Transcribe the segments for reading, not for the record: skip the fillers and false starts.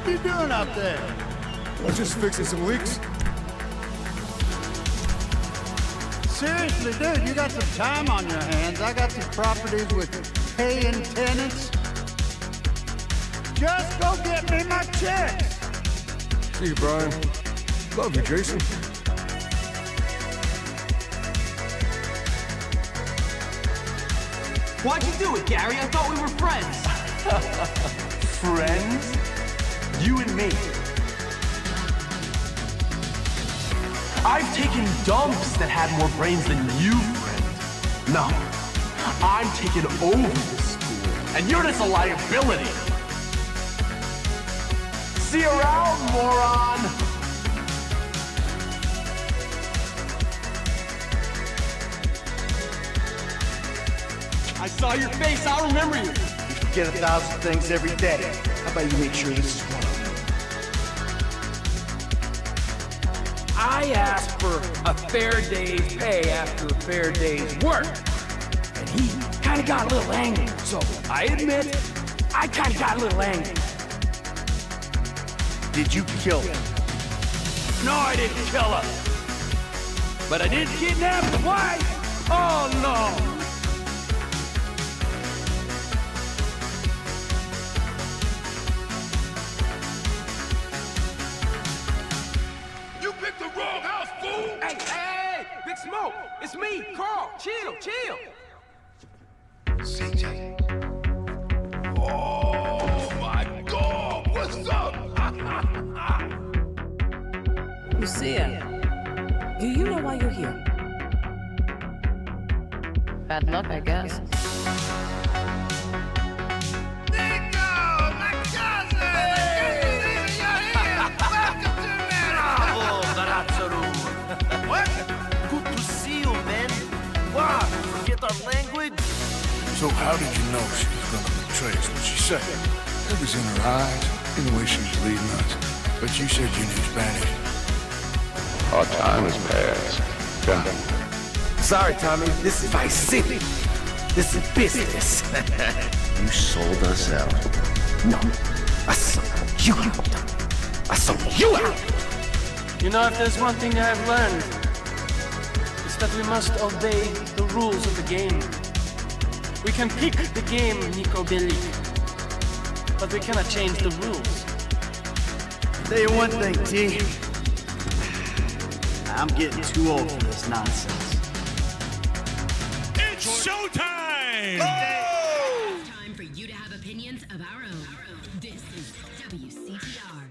What you doing up there? I'm just fixing some leaks. Seriously, dude, you got some time on your hands. I got some properties with paying tenants. Just go get me my checks. See you, Brian. Love you, Jason. Why'd you do it, Gary? I thought we were friends. Friends? You and me. I've taken dumps that had more brains than you, friend. No, I'm taking over this school, and you're just a liability. See you around, moron! I saw your face, I'll remember you. You forget 1,000 things every day. How about you make sure this is one of them? I asked for a fair day's pay after a fair day's work. And he kind of got a little angry. So I admit, I kind of got a little angry. Did you kill him? No, I didn't kill her. But I did kidnap his wife. Oh, no. Hey, Big Smoke, it's me, Carl. Chill. CJ. Oh, my God. What's up? Lucia, do you know why you're here? Bad luck, I guess. So how did you know she was gonna betray us? What she said? It was in her eyes, in the way she was leading us. But you said you knew Spanish. Our time has passed. Yeah. Sorry, Tommy. This is Vice City. This is business. You sold us out. No, I sold you out. I sold you out. You know, if there's one thing I've learned, it's that we must obey the rules of the game. We can pick the game, Nico Bellic, but we cannot change the rules. Tell you one thing, T. I'm getting too old for this nonsense. It's showtime! Time for you to have opinions of our own. This is WCTR.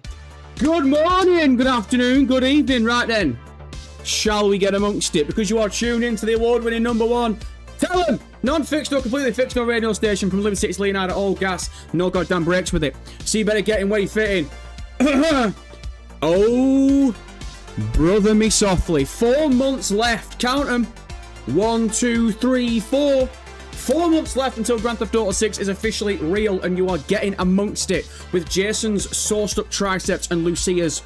Good morning, good afternoon, good evening. Right then, shall we get amongst it? Because you are tuned into the award-winning #1 Tell them! Non-fictional, completely fictional radio station from Liberty City, Leonardo, all gas, no goddamn breaks with it. So you better get in where you fit in. Oh, brother me softly. 4 months left. Count them. 1, 2, 3, 4. 4 months left until Grand Theft Auto 6 is officially real, and you are getting amongst it with Jason's sauced up triceps and Lucia's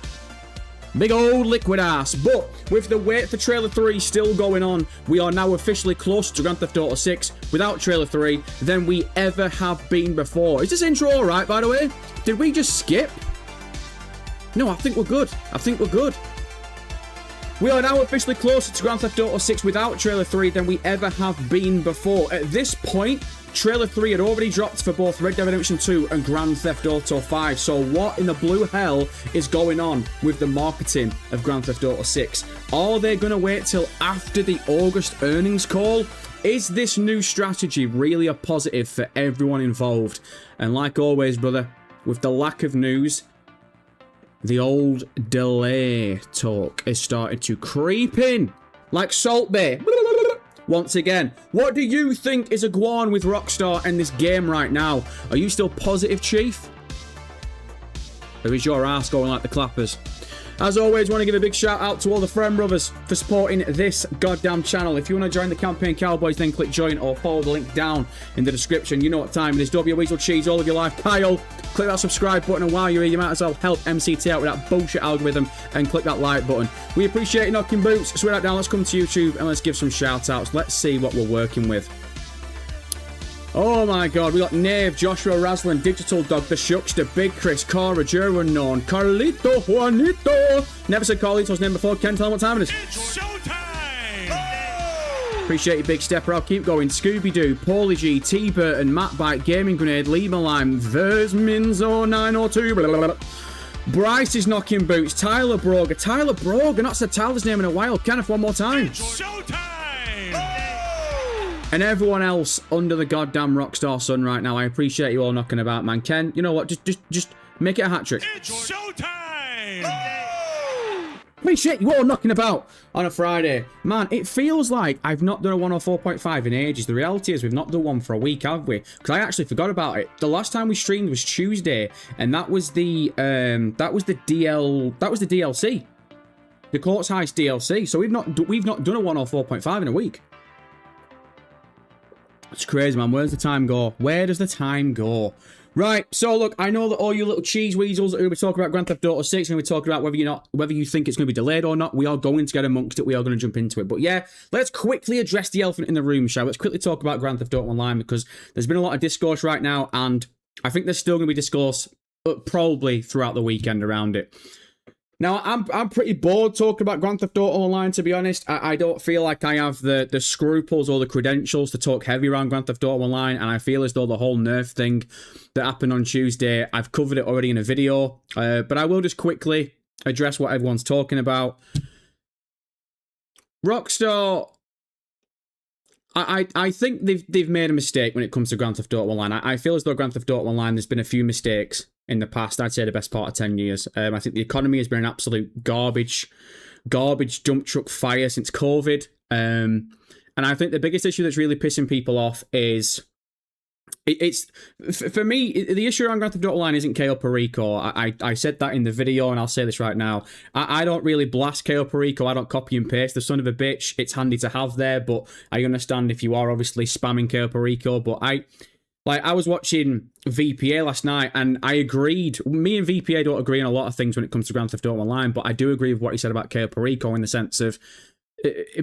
big old liquid ass. But with the wait for Trailer 3 still going on, we are now officially closer to Grand Theft Auto 6 without Trailer 3 than we ever have been before. Is this intro alright, by the way? Did we just skip? No, I think we're good. We are now officially closer to Grand Theft Auto 6 without Trailer 3 than we ever have been before. At this point, Trailer 3 had already dropped for both Red Dead Redemption 2 and Grand Theft Auto 5. So what in the blue hell is going on with the marketing of Grand Theft Auto 6? Are they going to wait till after the August earnings call? Is this new strategy really a positive for everyone involved? And like always, brother, with the lack of news, the old delay talk is starting to creep in like Salt Bay. Once again, what do you think is a go on with Rockstar in this game right now? Are you still positive, Chief? Or is your ass going like the clappers? As always, want to give a big shout out to all the friend brothers for supporting this goddamn channel. If you want to join the campaign Cowboys, then click join or follow the link down in the description. You know what time it is. W Weasel Cheese all of your life. Kyle, click that subscribe button, and while you're here, you might as well help MCT out with that bullshit algorithm and click that like button. We appreciate you knocking boots. Swear that down. Let's come to YouTube and let's give some shout outs. Let's see what we're working with. Oh my god, we got Nave, Joshua Raslin, Digital Dog, The Shuckster, Big Chris, Cora, Jura Unknown, Carlito, Juanito. Never said Carlito's name before. Ken, tell him what time it is. It's showtime! Appreciate you, Big Stepper. I'll keep going. Scooby-Doo, Paulie G, T-Burton, Matt Bite, Gaming Grenade, Lima Lime, Versminzo 902, blah, blah, blah. Bryce is knocking boots. Tyler Brogan, not said Tyler's name in a while. Kenneth, one more time. It's showtime! And everyone else under the goddamn Rockstar sun right now. I appreciate you all knocking about, man. Ken, you know what? Just make it a hat trick. It's showtime! Appreciate you all knocking about on a Friday. Man, it feels like I've not done a 104.5 in ages. The reality is we've not done one for a week, have we? Because I actually forgot about it. The last time we streamed was Tuesday, and that was the DLC. The Courts Heist DLC. So we've not done a 104.5 in a week. It's crazy, man. Where's the time go? Where does the time go? Right, so look, I know that all you little cheese weasels are going to be talking about Grand Theft Auto 6 and we're talking about whether you think it's going to be delayed or not. We are going to get amongst it. We are going to jump into it. But yeah, let's quickly address the elephant in the room, shall we? Let's quickly talk about Grand Theft Auto Online because there's been a lot of discourse right now and I think there's still going to be discourse probably throughout the weekend around it. Now, I'm pretty bored talking about Grand Theft Auto Online, to be honest. I don't feel like I have the scruples or the credentials to talk heavy around Grand Theft Auto Online, and I feel as though the whole nerf thing that happened on Tuesday, I've covered it already in a video, but I will just quickly address what everyone's talking about. Rockstar, I think they've made a mistake when it comes to Grand Theft Auto Online. I feel as though Grand Theft Auto Online, there's been a few mistakes in the past. I'd say the best part of 10 years. I think the economy has been an absolute garbage dump truck fire since COVID. And I think the biggest issue that's really pissing people off is it's for me, the issue around Grand Theft Auto Online isn't Cayo Perico. I said that in the video and I'll say this right now. I don't really blast Cayo Perico. I don't copy and paste the son of a bitch. It's handy to have there, but I understand if you are obviously spamming Cayo Perico, but I was watching VPA last night and I agreed. Me and VPA don't agree on a lot of things when it comes to Grand Theft Auto Online, but I do agree with what he said about Cayo Perico in the sense of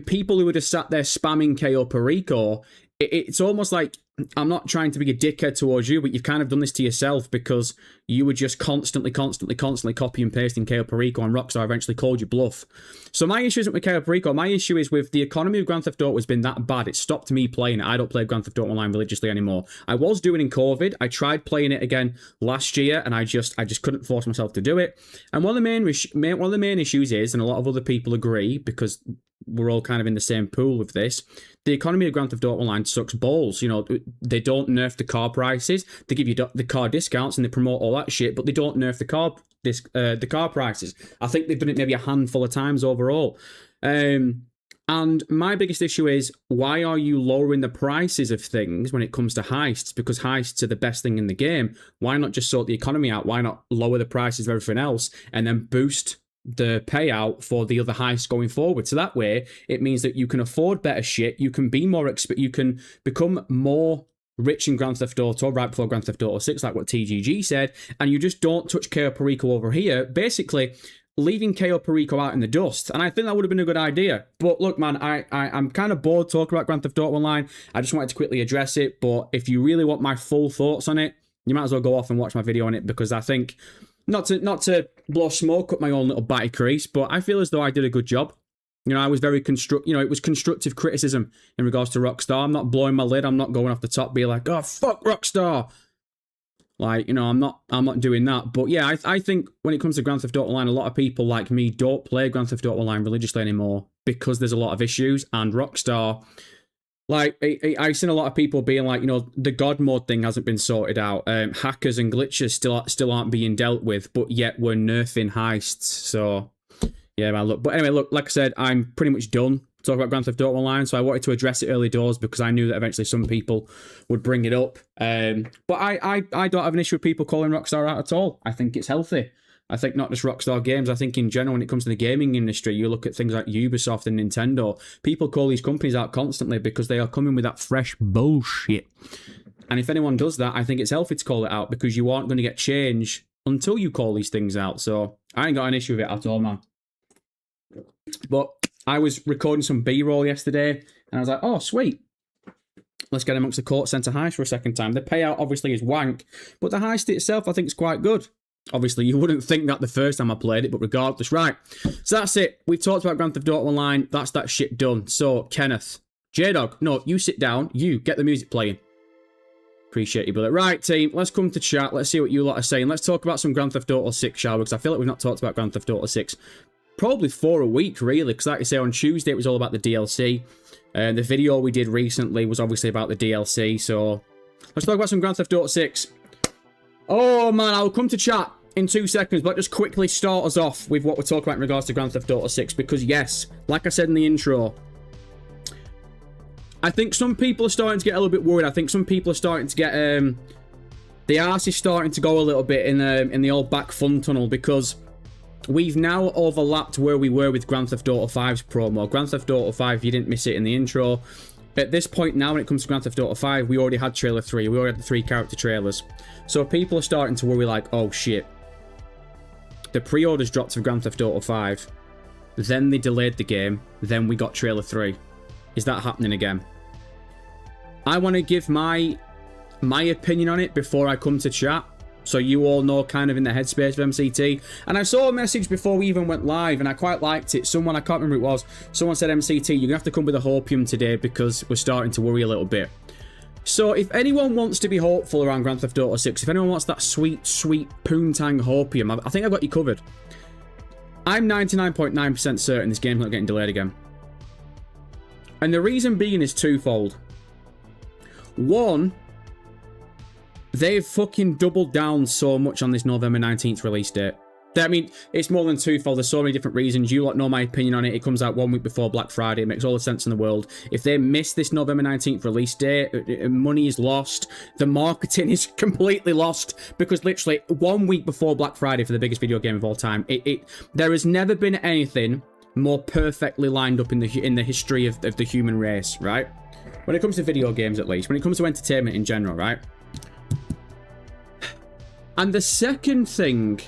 people who are just sat there spamming Cayo Perico. It's almost like, I'm not trying to be a dickhead towards you, but you've kind of done this to yourself because you were just constantly copy and pasting Cayo Perico, and Rockstar eventually called you bluff. So my issue isn't with Cayo Perico. My issue is with the economy of Grand Theft Auto has been that bad. It stopped me playing it. I don't play Grand Theft Auto Online religiously anymore. I was doing it in COVID. I tried playing it again last year, and I just couldn't force myself to do it. And one of the main issues is, and a lot of other people agree because we're all kind of in the same pool with this, the economy of Grand Theft Auto Online sucks balls. You know, they don't nerf the car prices. They give you the car discounts and they promote all that shit, but they don't nerf the car prices. I think they've done it maybe a handful of times overall. And my biggest issue is, why are you lowering the prices of things when it comes to heists? Because heists are the best thing in the game. Why not just sort the economy out? Why not lower the prices of everything else and then boost the payout for the other heists going forward? So that way it means that you can afford better shit, you can be more you can become more rich in Grand Theft Auto right before Grand Theft Auto 6, like what TGG said, and you just don't touch Cayo Perico over here, basically leaving Cayo Perico out in the dust. And I think that would have been a good idea. But look, man, I'm kind of bored talking about Grand Theft Auto Online. I just wanted to quickly address it, but if you really want my full thoughts on it, you might as well go off and watch my video on it, because I think not to blow smoke up my own little batty crease, but I feel as though I did a good job. You know, I was very it was constructive criticism in regards to Rockstar. I'm not blowing my lid. I'm not going off the top, being like, oh, fuck Rockstar. Like, you know, I'm not doing that. But yeah, I think when it comes to Grand Theft Auto Online, a lot of people like me don't play Grand Theft Auto Online religiously anymore because there's a lot of issues, and Rockstar, like, I've seen a lot of people being like, you know, the God mode thing hasn't been sorted out. Hackers and glitches still aren't being dealt with, but yet we're nerfing heists. So, yeah, man, look. But anyway, look, like I said, I'm pretty much done talking about Grand Theft Auto Online, so I wanted to address it early doors because I knew that eventually some people would bring it up. But I don't have an issue with people calling Rockstar out at all. I think it's healthy. I think not just Rockstar Games, I think in general when it comes to the gaming industry, you look at things like Ubisoft and Nintendo, people call these companies out constantly because they are coming with that fresh bullshit. And if anyone does that, I think it's healthy to call it out, because you aren't going to get change until you call these things out. So I ain't got an issue with it at all, man. But I was recording some B-roll yesterday, and I was like, oh, sweet. Let's get amongst the court centre heist for a second time. The payout obviously is wank, but the heist itself I think is quite good. Obviously, you wouldn't think that the first time I played it, but regardless, right. So that's it. We've talked about Grand Theft Auto Online. That's that shit done. So, Kenneth, J-Dog, no, you sit down. You get the music playing. Appreciate you, brother. Right, team, let's come to chat. Let's see what you lot are saying. Let's talk about some Grand Theft Auto 6, shall we? Because I feel like we've not talked about Grand Theft Auto 6 probably for a week, really. Because like I say, on Tuesday, it was all about the DLC. And the video we did recently was obviously about the DLC. So, let's talk about some Grand Theft Auto 6. Oh, man, I'll come to chat in 2 seconds, but just quickly start us off with what we're talking about in regards to Grand Theft Auto 6, because yes, like I said in the intro, I think some people are starting to get a little bit worried. I think some people are starting to get, the arse is starting to go a little bit in the old back fun tunnel, because we've now overlapped where we were with Grand Theft Auto 5's promo. Grand Theft Auto 5, you didn't miss it in the intro. At this point now, when it comes to Grand Theft Auto 5, we already had trailer 3. We already had the 3 character trailers. So people are starting to worry like, oh shit. The pre-orders dropped for Grand Theft Auto 5. Then they delayed the game. Then we got trailer 3. Is that happening again? I want to give my opinion on it before I come to chat, so you all know kind of in the headspace of MCT. And I saw a message before we even went live, and I quite liked it. Someone, I can't remember who it was, someone said, MCT, you're going to have to come with a hopium today because we're starting to worry a little bit. So if anyone wants to be hopeful around Grand Theft Auto 6, if anyone wants that sweet, sweet poontang hopium, I think I've got you covered. I'm 99.9% certain this game's not getting delayed again. And the reason being is twofold. One, they've fucking doubled down so much on this November 19th release date. I mean, it's more than twofold. There's so many different reasons. You lot know my opinion on it. It comes out 1 week before Black Friday. It makes all the sense in the world. If they miss this November 19th release date, money is lost. The marketing is completely lost. Because literally 1 week before Black Friday for the biggest video game of all time, there has never been anything more perfectly lined up in the history of the human race, right? When it comes to video games, at least. When it comes to entertainment in general, right? And the second thing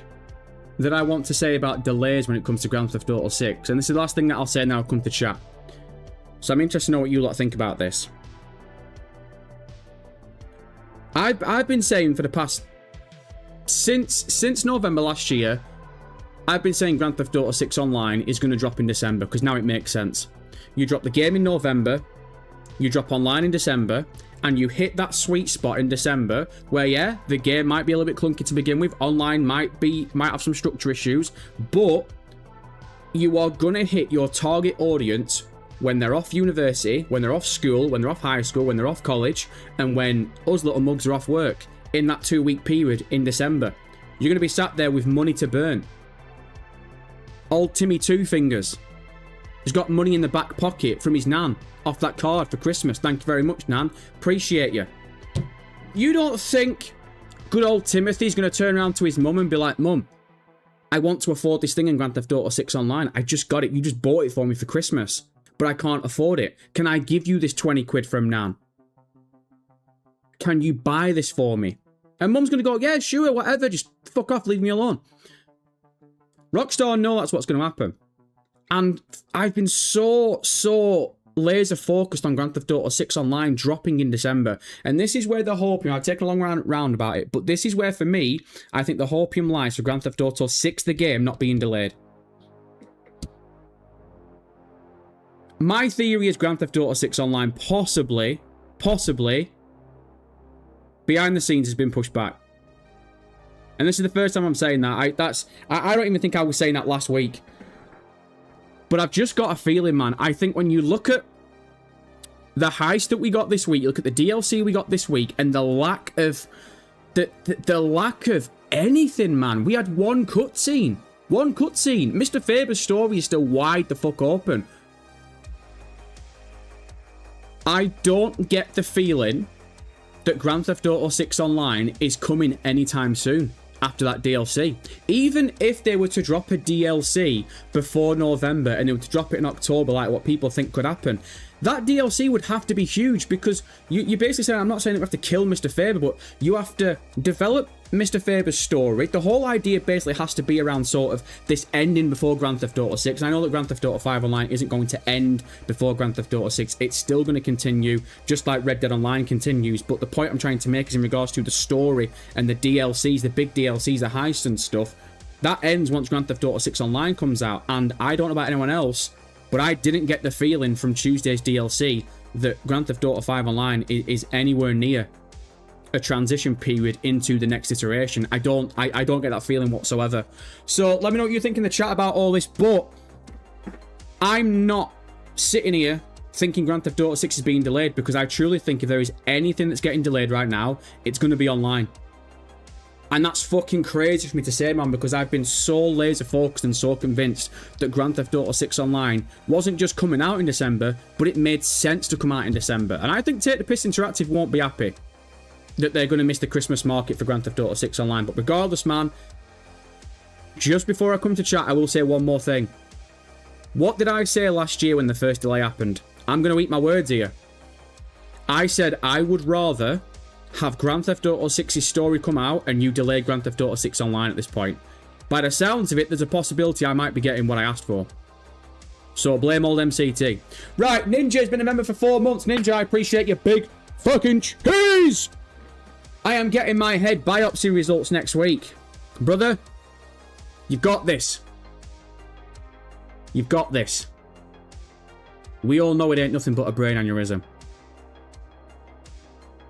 that I want to say about delays when it comes to Grand Theft Auto 6, and this is the last thing that I'll say now, I'll come to chat. So I'm interested to know what you lot think about this. I've been saying for the past, since November last year, I've been saying Grand Theft Auto 6 Online is going to drop in December, because now it makes sense. You drop the game in November, you drop online in December, and you hit that sweet spot in December where, yeah, the game might be a little bit clunky to begin with. Online might have some structure issues, but you are going to hit your target audience when they're off university, when they're off school, when they're off high school, when they're off college, and when us little mugs are off work in that 2 week period in December. You're going to be sat there with money to burn. Old Timmy Two Fingers has got money in the back pocket from his nan off that card for Christmas. Thank you very much, nan. Appreciate you. You don't think good old Timothy's going to turn around to his mum and be like, Mum, I want to afford this thing in Grand Theft Auto 6 Online. I just got it. You just bought it for me for Christmas, but I can't afford it. Can I give you this 20 quid from nan? Can you buy this for me? And Mum's going to go, yeah, sure, whatever. Just fuck off. Leave me alone. Rockstar know that's what's going to happen. And I've been so laser focused on Grand Theft Auto 6 Online dropping in December. And this is where the hopium, I've taken a long round about it, but this is where, for me, I think the hopium lies for Grand Theft Auto 6, the game, not being delayed. My theory is Grand Theft Auto 6 Online possibly, behind the scenes has been pushed back. And this is the first time I'm saying that. I don't even think I was saying that last week. But I've just got a feeling, man. I think when you look at the heist that we got this week, you look at the DLC we got this week, and the lack of the lack of anything, man. We had one cutscene. One cutscene. Mr. Faber's story is still wide the fuck open. I don't get the feeling that Grand Theft Auto 6 Online is coming anytime soon after that DLC. Even if they were to drop a DLC before November and they were to drop it in October like what people think could happen, that DLC would have to be huge, because you basically say, I'm not saying that we have to kill Mr. Faber, but you have to develop Mr. Faber's story, the whole idea basically has to be around sort of this ending before Grand Theft Auto 6. And I know that Grand Theft Auto 5 Online isn't going to end before Grand Theft Auto 6. It's still going to continue, just like Red Dead Online continues. But the point I'm trying to make is in regards to the story and the DLCs, the big DLCs, the heists and stuff. That ends once Grand Theft Auto 6 Online comes out. And I don't know about anyone else, but I didn't get the feeling from Tuesday's DLC that Grand Theft Auto 5 Online is anywhere near a transition period into the next iteration. I don't get that feeling whatsoever. So let me know what you think in the chat about all this, but I'm not sitting here thinking Grand Theft Auto 6 is being delayed, because I truly think if there is anything that's getting delayed right now, it's going to be online. And that's fucking crazy for me to say, man, because I've been so laser focused and so convinced that Grand Theft Auto 6 Online wasn't just coming out in December, but it made sense to come out in December. And I think Take the Piss Interactive won't be happy that they're going to miss the Christmas market for Grand Theft Auto 6 Online. But regardless, man, just before I come to chat, I will say one more thing. What did I say last year when the first delay happened? I'm going to eat my words here. I said I would rather have Grand Theft Auto 6's story come out and you delay Grand Theft Auto 6 Online at this point. By the sounds of it, there's a possibility I might be getting what I asked for. So blame old MCT. Right, Ninja's been a member for 4 months. Ninja, I appreciate your big fucking cheese. I am getting my head biopsy results next week. Brother, you've got this. You've got this. We all know it ain't nothing but a brain aneurysm.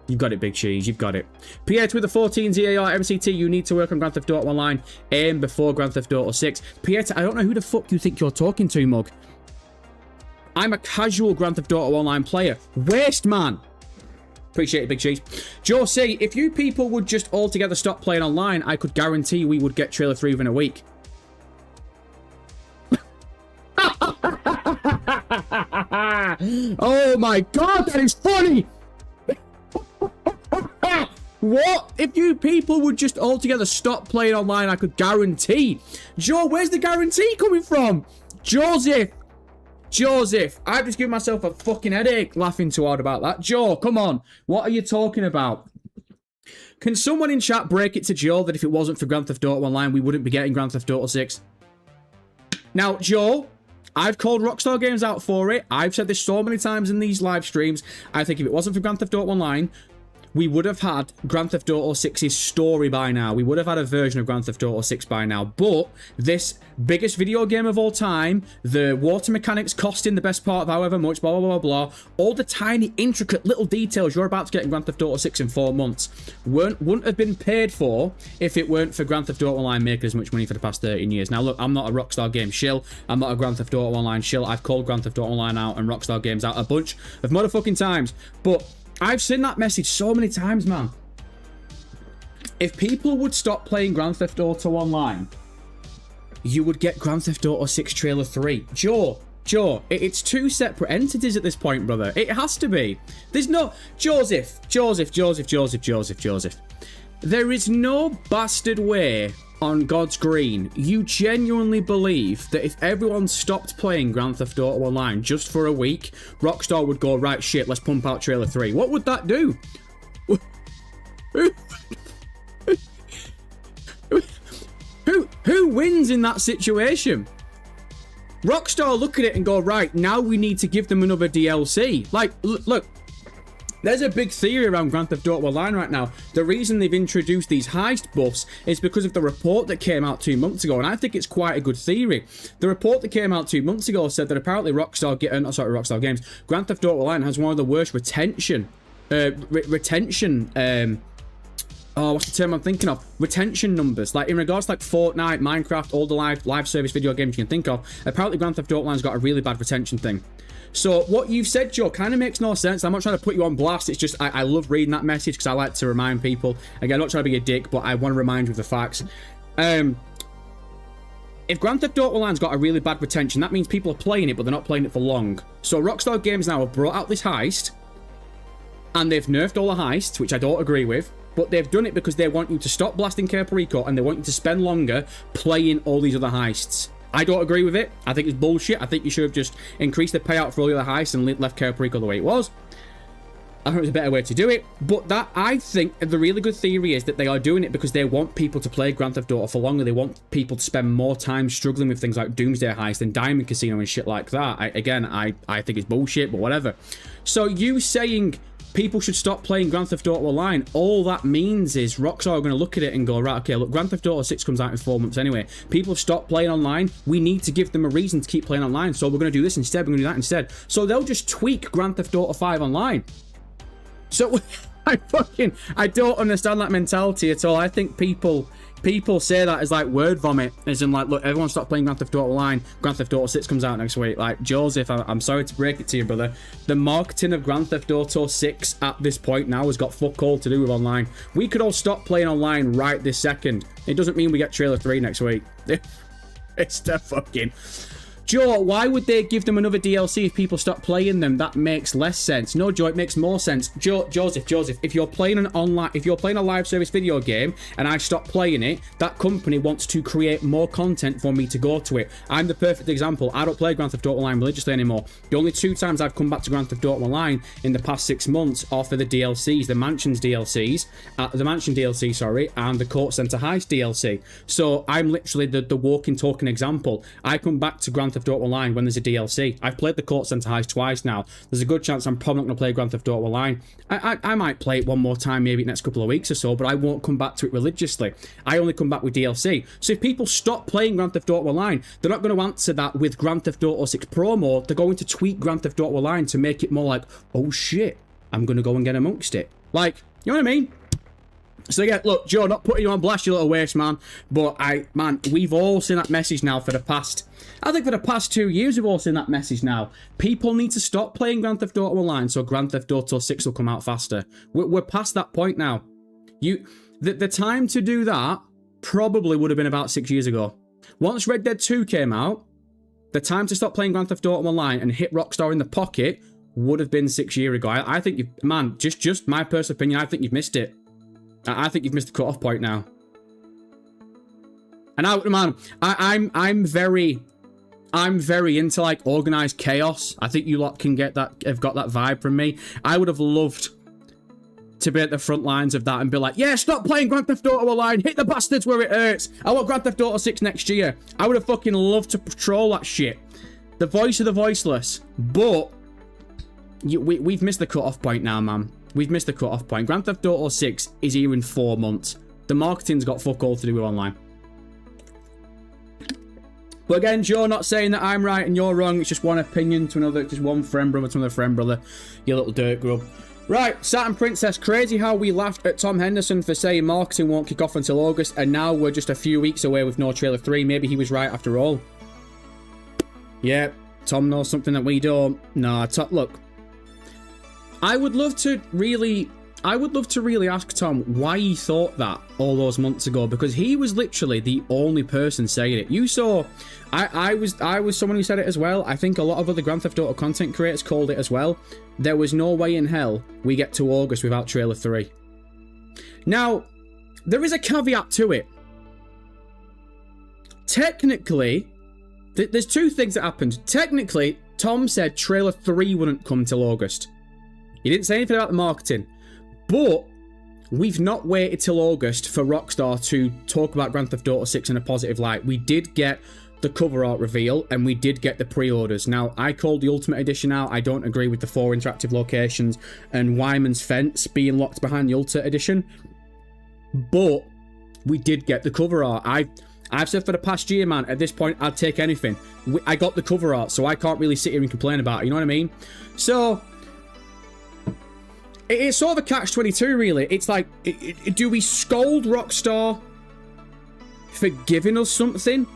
You've got it, Big Cheese. You've got it. Piet with the 14 ZAR MCT. You need to work on Grand Theft Auto Online. Aim before Grand Theft Auto 6. Piet, I don't know who the fuck you think you're talking to, mug. I'm a casual Grand Theft Auto Online player. Waste, man. Appreciate it, Big Cheese. Joe C, if you people would just altogether stop playing online, I could guarantee we would get Trailer 3 within a week. Oh my god, that is funny! What? If you people would just altogether stop playing online, I could guarantee. Joe, where's the guarantee coming from? Joseph, I've just given myself a fucking headache laughing too hard about that. Joe, come on. What are you talking about? Can someone in chat break it to Joe that if it wasn't for Grand Theft Auto Online, we wouldn't be getting Grand Theft Auto 6? Now, Joe, I've called Rockstar Games out for it. I've said this so many times in these live streams. I think if it wasn't for Grand Theft Auto Online, we would have had Grand Theft Auto 6's story by now. We would have had a version of Grand Theft Auto 6 by now. But this biggest video game of all time, the water mechanics costing the best part of however much, blah, blah, blah, blah, all the tiny, intricate little details you're about to get in Grand Theft Auto 6 in 4 months wouldn't have been paid for if it weren't for Grand Theft Auto Online making as much money for the past 13 years. Now, look, I'm not a Rockstar Games shill. I'm not a Grand Theft Auto Online shill. I've called Grand Theft Auto Online out and Rockstar Games out a bunch of motherfucking times. But I've seen that message so many times, man. If people would stop playing Grand Theft Auto Online, you would get Grand Theft Auto 6 Trailer 3. Joe, it's two separate entities at this point, brother. It has to be. There's no... Joseph. There is no bastard way on God's green you genuinely believe that if everyone stopped playing Grand Theft Auto Online just for a week, Rockstar would go, right, shit, let's pump out Trailer 3. What would that do? Who wins in that situation? Rockstar look at it and go, right, now we need to give them another DLC. Like, look, there's a big theory around Grand Theft Auto Online right now. The reason they've introduced these heist buffs is because of the report that came out 2 months ago, and I think it's quite a good theory. The report that came out 2 months ago said that apparently Rockstar Games, Grand Theft Auto Online has one of the worst retention, what's the term I'm thinking of? Retention numbers. Like, in regards to, like, Fortnite, Minecraft, all the live service video games you can think of, apparently Grand Theft Auto Online's got a really bad retention thing. So what you've said, Joe, kind of makes no sense. I'm not trying to put you on blast. It's just I love reading that message because I like to remind people. Again, I'm not trying to be a dick, but I want to remind you of the facts. If Grand Theft Auto Online's got a really bad retention, that means people are playing it, but they're not playing it for long. So Rockstar Games now have brought out this heist, and they've nerfed all the heists, which I don't agree with. But they've done it because they want you to stop blasting Puerto Rico, and they want you to spend longer playing all these other heists. I don't agree with it. I think it's bullshit. I think you should have just increased the payout for all the other heists and left Puerto Rico the way it was. I think there's a better way to do it, but that, I think the really good theory is that they are doing it because they want people to play Grand Theft Auto for longer. They want people to spend more time struggling with things like Doomsday Heist and Diamond Casino and shit like that. I think it's bullshit, but whatever. So you saying people should stop playing Grand Theft Auto Online, all that means is Rockstar are going to look at it and go, right, okay, look, Grand Theft Auto 6 comes out in 4 months anyway. People have stopped playing online. We need to give them a reason to keep playing online, so we're going to do this instead. We're going to do that instead. So they'll just tweak Grand Theft Auto 5 Online. So I don't understand that mentality at all. I think people say that as like word vomit, as in like, look, everyone stop playing Grand Theft Auto Online. Grand Theft Auto 6 comes out next week. Like, Joseph, I'm sorry to break it to you, brother. The marketing of Grand Theft Auto 6 at this point now has got fuck all to do with online. We could all stop playing online right this second. It doesn't mean we get trailer 3 next week. It's the fucking... Joe, why would they give them another DLC if people stop playing them? That makes less sense. No, Joe, it makes more sense. Joseph, if you're playing a live service video game and I stop playing it, that company wants to create more content for me to go to it. I'm the perfect example. I don't play Grand Theft Auto Online religiously anymore. The only 2 times I've come back to Grand Theft Auto Online in the past 6 months are for the DLCs, the Mansion DLC, sorry, and the Court Center Heist DLC. So I'm literally the walking, talking example. I come back to Grand Theft Auto Online when there's a DLC. I've played the Court Center Heist twice now. There's a good chance I'm probably not going to play Grand Theft Auto Online. I might play it one more time maybe next couple of weeks or so, but I won't come back to it religiously. I only come back with DLC. So if people stop playing Grand Theft Auto Online, they're not going to answer that with Grand Theft Auto 6 promo. They're going to tweak Grand Theft Auto Online to make it more like, oh shit, I'm going to go and get amongst it. Like, you know what I mean? So yeah, look, Joe, not putting you on blast, you little waste, man. But we've all seen that message now for the past... I think for the past 2 years, we've all seen that message now. People need to stop playing Grand Theft Auto Online so Grand Theft Auto 6 will come out faster. We're past that point now. The time to do that probably would have been about 6 years ago. Once Red Dead 2 came out, the time to stop playing Grand Theft Auto Online and hit Rockstar in the pocket would have been 6 years ago. I think you've... Man, just my personal opinion, I think you've missed it. I think you've missed the cut-off point now. And I'm very into like organized chaos. I think you lot can get that, have got that vibe from me. I would have loved to be at the front lines of that and be like, yeah, stop playing Grand Theft Auto Online, hit the bastards where it hurts. I want Grand Theft Auto 6 next year. I would have fucking loved to patrol that shit. The voice of the voiceless. But we've missed the cut-off point now, man. We've missed the cut-off point. Grand Theft Auto 6 is here in 4 months. The marketing's got fuck all to do with online. But again, Joe, not saying that I'm right and you're wrong. It's just one opinion to another. Just one friend brother to another friend brother. You little dirt grub. Right, Saturn Princess. Crazy how we laughed at Tom Henderson for saying marketing won't kick off until August. And now we're just a few weeks away with no trailer 3. Maybe he was right after all. Yeah, Tom knows something that we don't. Nah, look. I would love to really ask Tom why he thought that all those months ago, because he was literally the only person saying it. You saw, I was someone who said it as well. I think a lot of other Grand Theft Auto content creators called it as well. There was no way in hell we get to August without trailer 3. Now, there is a caveat to it. Technically, there's 2 things that happened. Technically, Tom said trailer 3 wouldn't come till August. He didn't say anything about the marketing. But we've not waited till August for Rockstar to talk about Grand Theft Auto 6 in a positive light. We did get the cover art reveal and we did get the pre-orders. Now, I called the Ultimate Edition out. I don't agree with the 4 interactive locations and Wyman's fence being locked behind the Ultimate Edition. But we did get the cover art. I've said for the past year, man, at this point, I'd take anything. I got the cover art, so I can't really sit here and complain about it. You know what I mean? So... it's sort of a catch-22, really. It's like, do we scold Rockstar for giving us something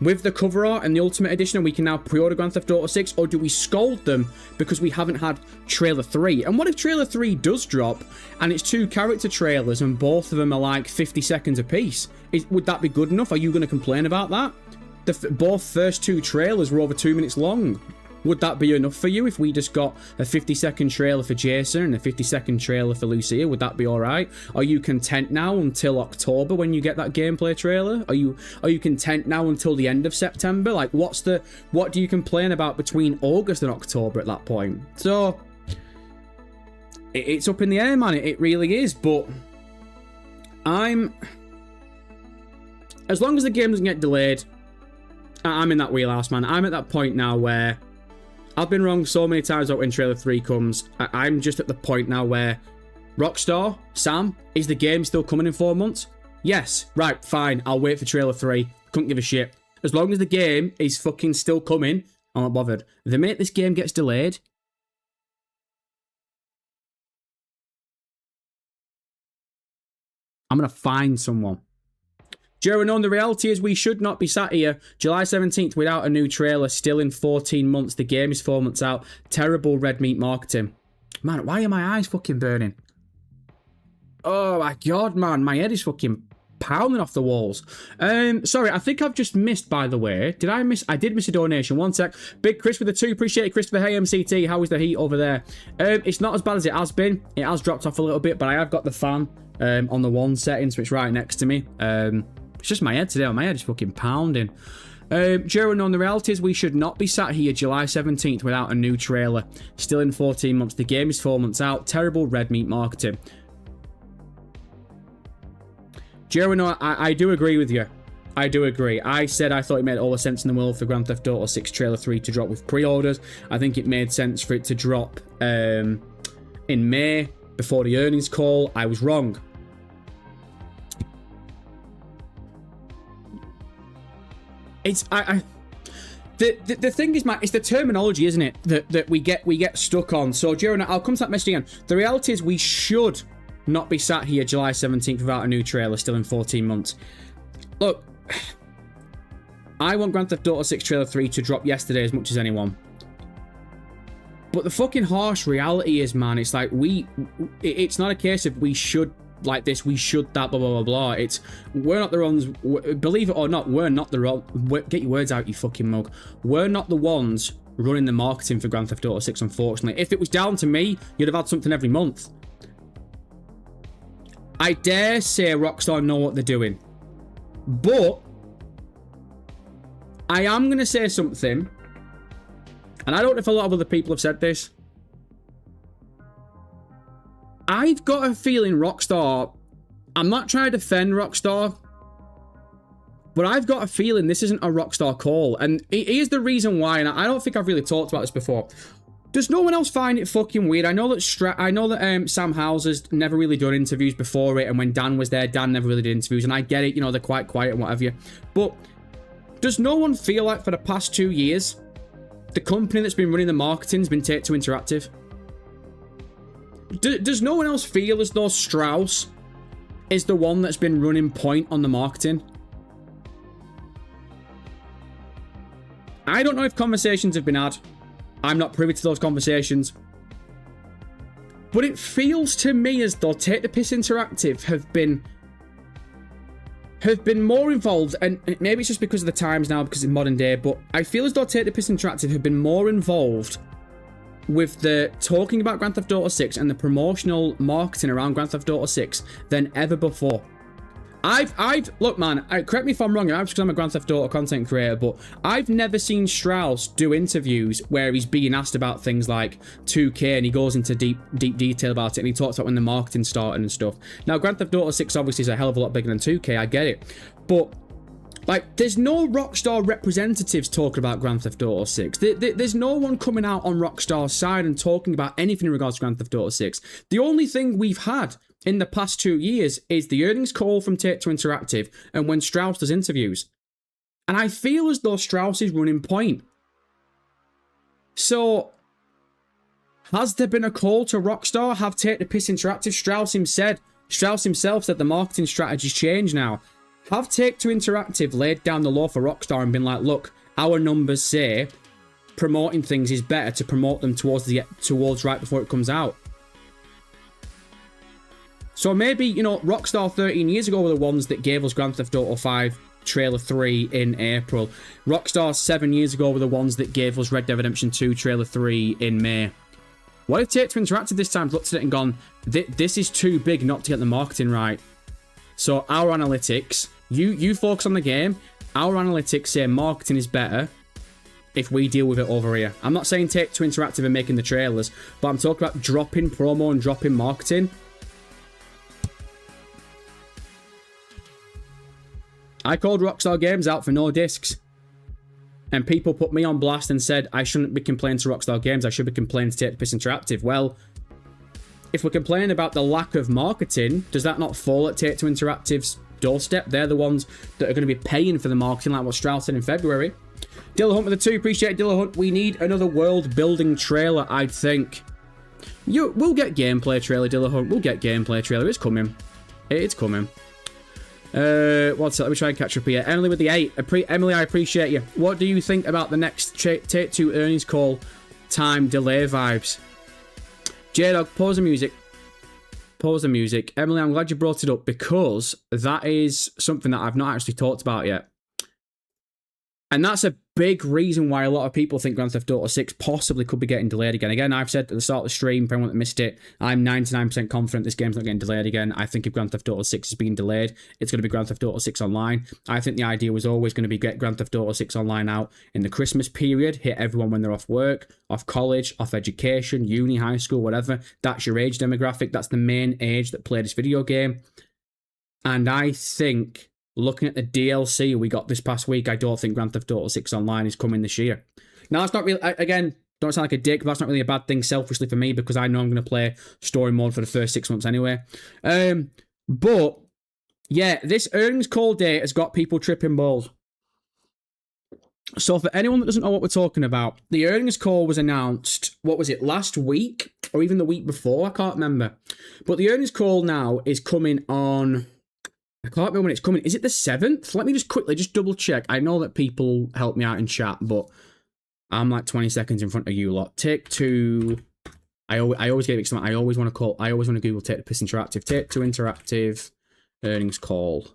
with the cover art and the Ultimate Edition and we can now pre-order Grand Theft Auto 6? Or do we scold them because we haven't had Trailer 3? And what if Trailer 3 does drop and it's 2 character trailers and both of them are like 50 seconds apiece? Would that be good enough? Are you going to complain about that? Both first 2 trailers were over 2 minutes long. Would that be enough for you if we just got a 50-second trailer for Jason and a 50-second trailer for Lucia? Would that be alright? Are you content now until October when you get that gameplay trailer? Are you content now until the end of September? Like, what do you complain about between August and October at that point? So, it's up in the air, man. It really is. But as long as the game doesn't get delayed, I'm in that wheelhouse, man. I'm at that point now where I've been wrong so many times about when Trailer 3 comes. I'm just at the point now where Rockstar, Sam, is the game still coming in 4 months? Yes. Right, fine. I'll wait for Trailer 3. Couldn't give a shit. As long as the game is fucking still coming, I'm not bothered. The minute this game gets delayed, I'm going to find someone. Jeremy, the reality is we should not be sat here July 17th without a new trailer, still in 14 months. The game is 4 months out. Terrible red meat marketing. Man, why are my eyes fucking burning? Oh my god, man. My head is fucking pounding off the walls. Sorry, I think I've just missed, by the way. Did I miss? I did miss a donation. One sec. Big Chris with the 2. Appreciate it, Christopher. Hey, MCT. How is the heat over there? It's not as bad as it has been. It has dropped off a little bit, but I have got the fan on the 1 setting, so it's right next to me. It's just my head today. My head is fucking pounding. Jeremy, the reality is we should not be sat here July 17th without a new trailer. Still in 14 months. The game is 4 months out. Terrible red meat marketing. Jeremy, I do agree with you. I do agree. I said I thought it made all the sense in the world for Grand Theft Auto 6 Trailer 3 to drop with pre-orders. I think it made sense for it to drop in May before the earnings call. I was wrong. It's the thing is, Matt, it's the terminology, isn't it, that we get stuck on. So, Jeremy, I'll come to that message again. The reality is we should not be sat here July 17th without a new trailer, still in 14 months. Look, I want Grand Theft Auto 6 Trailer 3 to drop yesterday as much as anyone. But the fucking harsh reality is, man, it's like it's not a case of we should like this, we should that, blah, blah, blah, blah. We're not the ones, believe it or not, we're not the, get your words out, you fucking mug. We're not the ones running the marketing for Grand Theft Auto 6, unfortunately. If it was down to me, you'd have had something every month. I dare say Rockstar know what they're doing. But I am going to say something, and I don't know if a lot of other people have said this. I've got a feeling Rockstar, I'm not trying to defend Rockstar, but I've got a feeling this isn't a Rockstar call. And here's the reason why, and I don't think I've really talked about this before. Does no one else find it fucking weird? I know that Sam Houser's never really done interviews before it, and when Dan was there, Dan never really did interviews, and I get it, you know, they're quite quiet and what have you. But does no one feel like for the past 2 years, the company that's been running the marketing has been Take-Two Interactive? Does no one else feel as though Strauss is the one that's been running point on the marketing? I don't know if conversations have been had. I'm not privy to those conversations. But it feels to me as though Take the Piss Interactive have been more involved, and maybe it's just because of the times now, because it's modern day, but I feel as though Take the Piss Interactive have been more involved with the talking about Grand Theft Auto 6 and the promotional marketing around Grand Theft Auto 6 than ever before. Look, man, correct me if I'm wrong, because I'm a Grand Theft Auto content creator, but I've never seen Strauss do interviews where he's being asked about things like 2K, and he goes into deep detail about it, and he talks about when the marketing started and stuff. Now, Grand Theft Auto 6 obviously is a hell of a lot bigger than 2K, I get it, but like, there's no Rockstar representatives talking about Grand Theft Auto 6. There's no one coming out on Rockstar's side and talking about anything in regards to Grand Theft Auto 6. The only thing we've had in the past 2 years is the earnings call from Take-Two Interactive and when Strauss does interviews. And I feel as though Strauss is running point. So, has there been a call to Rockstar? Have Take the Piss Interactive? Strauss himself said the marketing strategy's changed now. Have Take-Two Interactive laid down the law for Rockstar and been like, look, our numbers say promoting things is better to promote them towards right before it comes out. So maybe, you know, Rockstar 13 years ago were the ones that gave us Grand Theft Auto 5 Trailer 3 in April. Rockstar 7 years ago were the ones that gave us Red Dead Redemption 2 Trailer 3 in May. What if Take-Two Interactive this time looked at it and gone, this is too big not to get the marketing right? So our analytics, you focus on the game, our analytics say marketing is better, if we deal with it over here. I'm not saying Take-Two Interactive are making the trailers, but I'm talking about dropping promo and dropping marketing. I called Rockstar Games out for no discs. And people put me on blast and said I shouldn't be complaining to Rockstar Games, I should be complaining to Take-Two Interactive. Well, if we're complaining about the lack of marketing, does that not fall at Take-Two Interactive's doorstep? They're the ones that are going to be paying for the marketing, like what Strauss said in February. Dilla Hunt with the 2, appreciate it, Dilla Hunt. We need another world-building trailer, I think. We'll get gameplay trailer, Dilla Hunt. We'll get gameplay trailer. It's coming. It's coming. What's that? Let me try and catch up here. Emily with the 8. Emily, I appreciate you. What do you think about the next Take-Two earnings call time delay vibes? J-Dog, pause the music. Pause the music. Emily, I'm glad you brought it up because that is something that I've not actually talked about yet. And that's a big reason why a lot of people think Grand Theft Auto 6 possibly could be getting delayed again. Again, I've said at the start of the stream, for anyone that missed it, I'm 99% confident this game's not getting delayed again. I think if Grand Theft Auto 6 is being delayed, it's going to be Grand Theft Auto 6 Online. I think the idea was always going to be get Grand Theft Auto 6 Online out in the Christmas period, hit everyone when they're off work, off college, off education, uni, high school, whatever. That's your age demographic. That's the main age that play this video game. And I think, looking at the DLC we got this past week, I don't think Grand Theft Auto 6 Online is coming this year. Now, it's not really, again, don't sound like a dick, but that's not really a bad thing selfishly for me because I know I'm going to play story mode for the first 6 months anyway. But, yeah, this earnings call date has got people tripping balls. So for anyone that doesn't know what we're talking about, the earnings call was announced, what was it, last week? Or even the week before? I can't remember. But the earnings call now is coming on... I can't remember when it's coming. Is it the 7th? Let me just quickly double check. I know that people help me out in chat, but I'm like 20 seconds in front of you lot. Take-Two. I always get excited. I always want to Google Take-Two Interactive. Take-Two Interactive earnings call.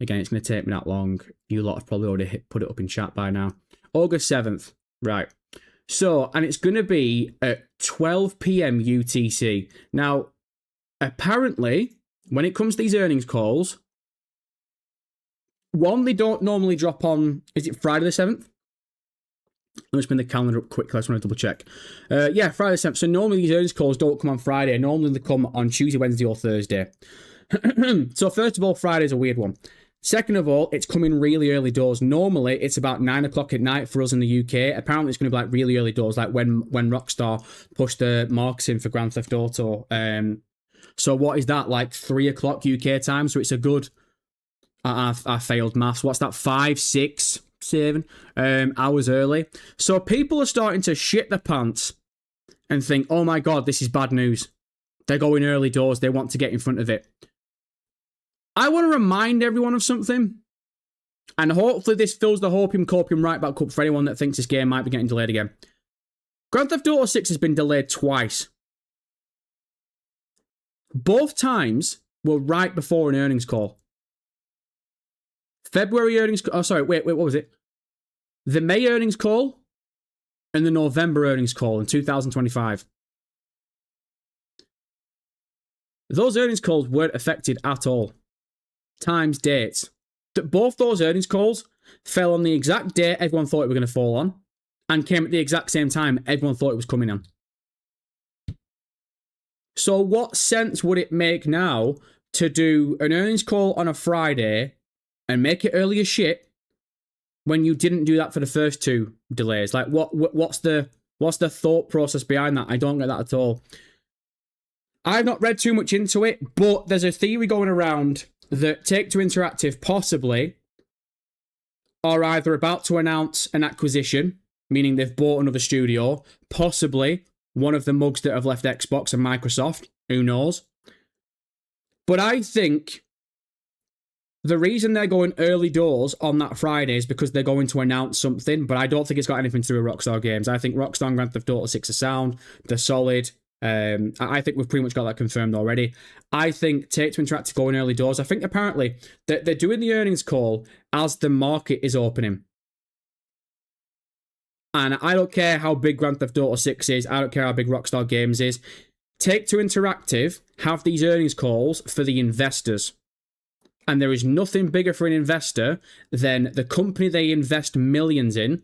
Again, it's going to take me that long. You lot have probably already put it up in chat by now. August 7th. Right. So, and it's going to be at 12 p.m. UTC. Now, apparently, when it comes to these earnings calls, one, they don't normally drop on, is it Friday the 7th? Let me spin the calendar up quickly, I just want to double check. Yeah, Friday the 7th. So normally these earnings calls don't come on Friday. Normally they come on Tuesday, Wednesday or Thursday. So first of all, Friday's a weird one. Second of all, it's coming really early doors. Normally, it's about 9 o'clock at night for us in the UK. Apparently, it's going to be like really early doors, like when Rockstar pushed the marketing for Grand Theft Auto. So what is that, like 3 o'clock UK time? So it's a good, I failed maths. What's that, 5, 6, 7 hours early? So people are starting to shit their pants and think, oh my God, this is bad news. They're going early doors. They want to get in front of it. I want to remind everyone of something. And hopefully this fills the hopium copium right back up for anyone that thinks this game might be getting delayed again. Grand Theft Auto 6 has been delayed twice. Both times were right before an earnings call. February earnings... Oh, sorry, wait, what was it? The May earnings call and the November earnings call in 2025. Those earnings calls weren't affected at all. Times, dates. Both those earnings calls fell on the exact day everyone thought it was going to fall on and came at the exact same time everyone thought it was coming on. So what sense would it make now to do an earnings call on a Friday and make it early as shit when you didn't do that for the first two delays? Like, what's the thought process behind that? I don't get that at all. I've not read too much into it, but there's a theory going around that Take-Two Interactive possibly are either about to announce an acquisition, meaning they've bought another studio, possibly one of the mugs that have left Xbox and Microsoft, who knows? But I think the reason they're going early doors on that Friday is because they're going to announce something, but I don't think it's got anything to do with Rockstar Games. I think Rockstar and Grand Theft Auto 6 are sound, they're solid. I think we've pretty much got that confirmed already. I think Take-Two Interactive going early doors. I think apparently they're doing the earnings call as the market is opening. And I don't care how big Grand Theft Auto 6 is. I don't care how big Rockstar Games is. Take-Two Interactive have these earnings calls for the investors. And there is nothing bigger for an investor than the company they invest millions in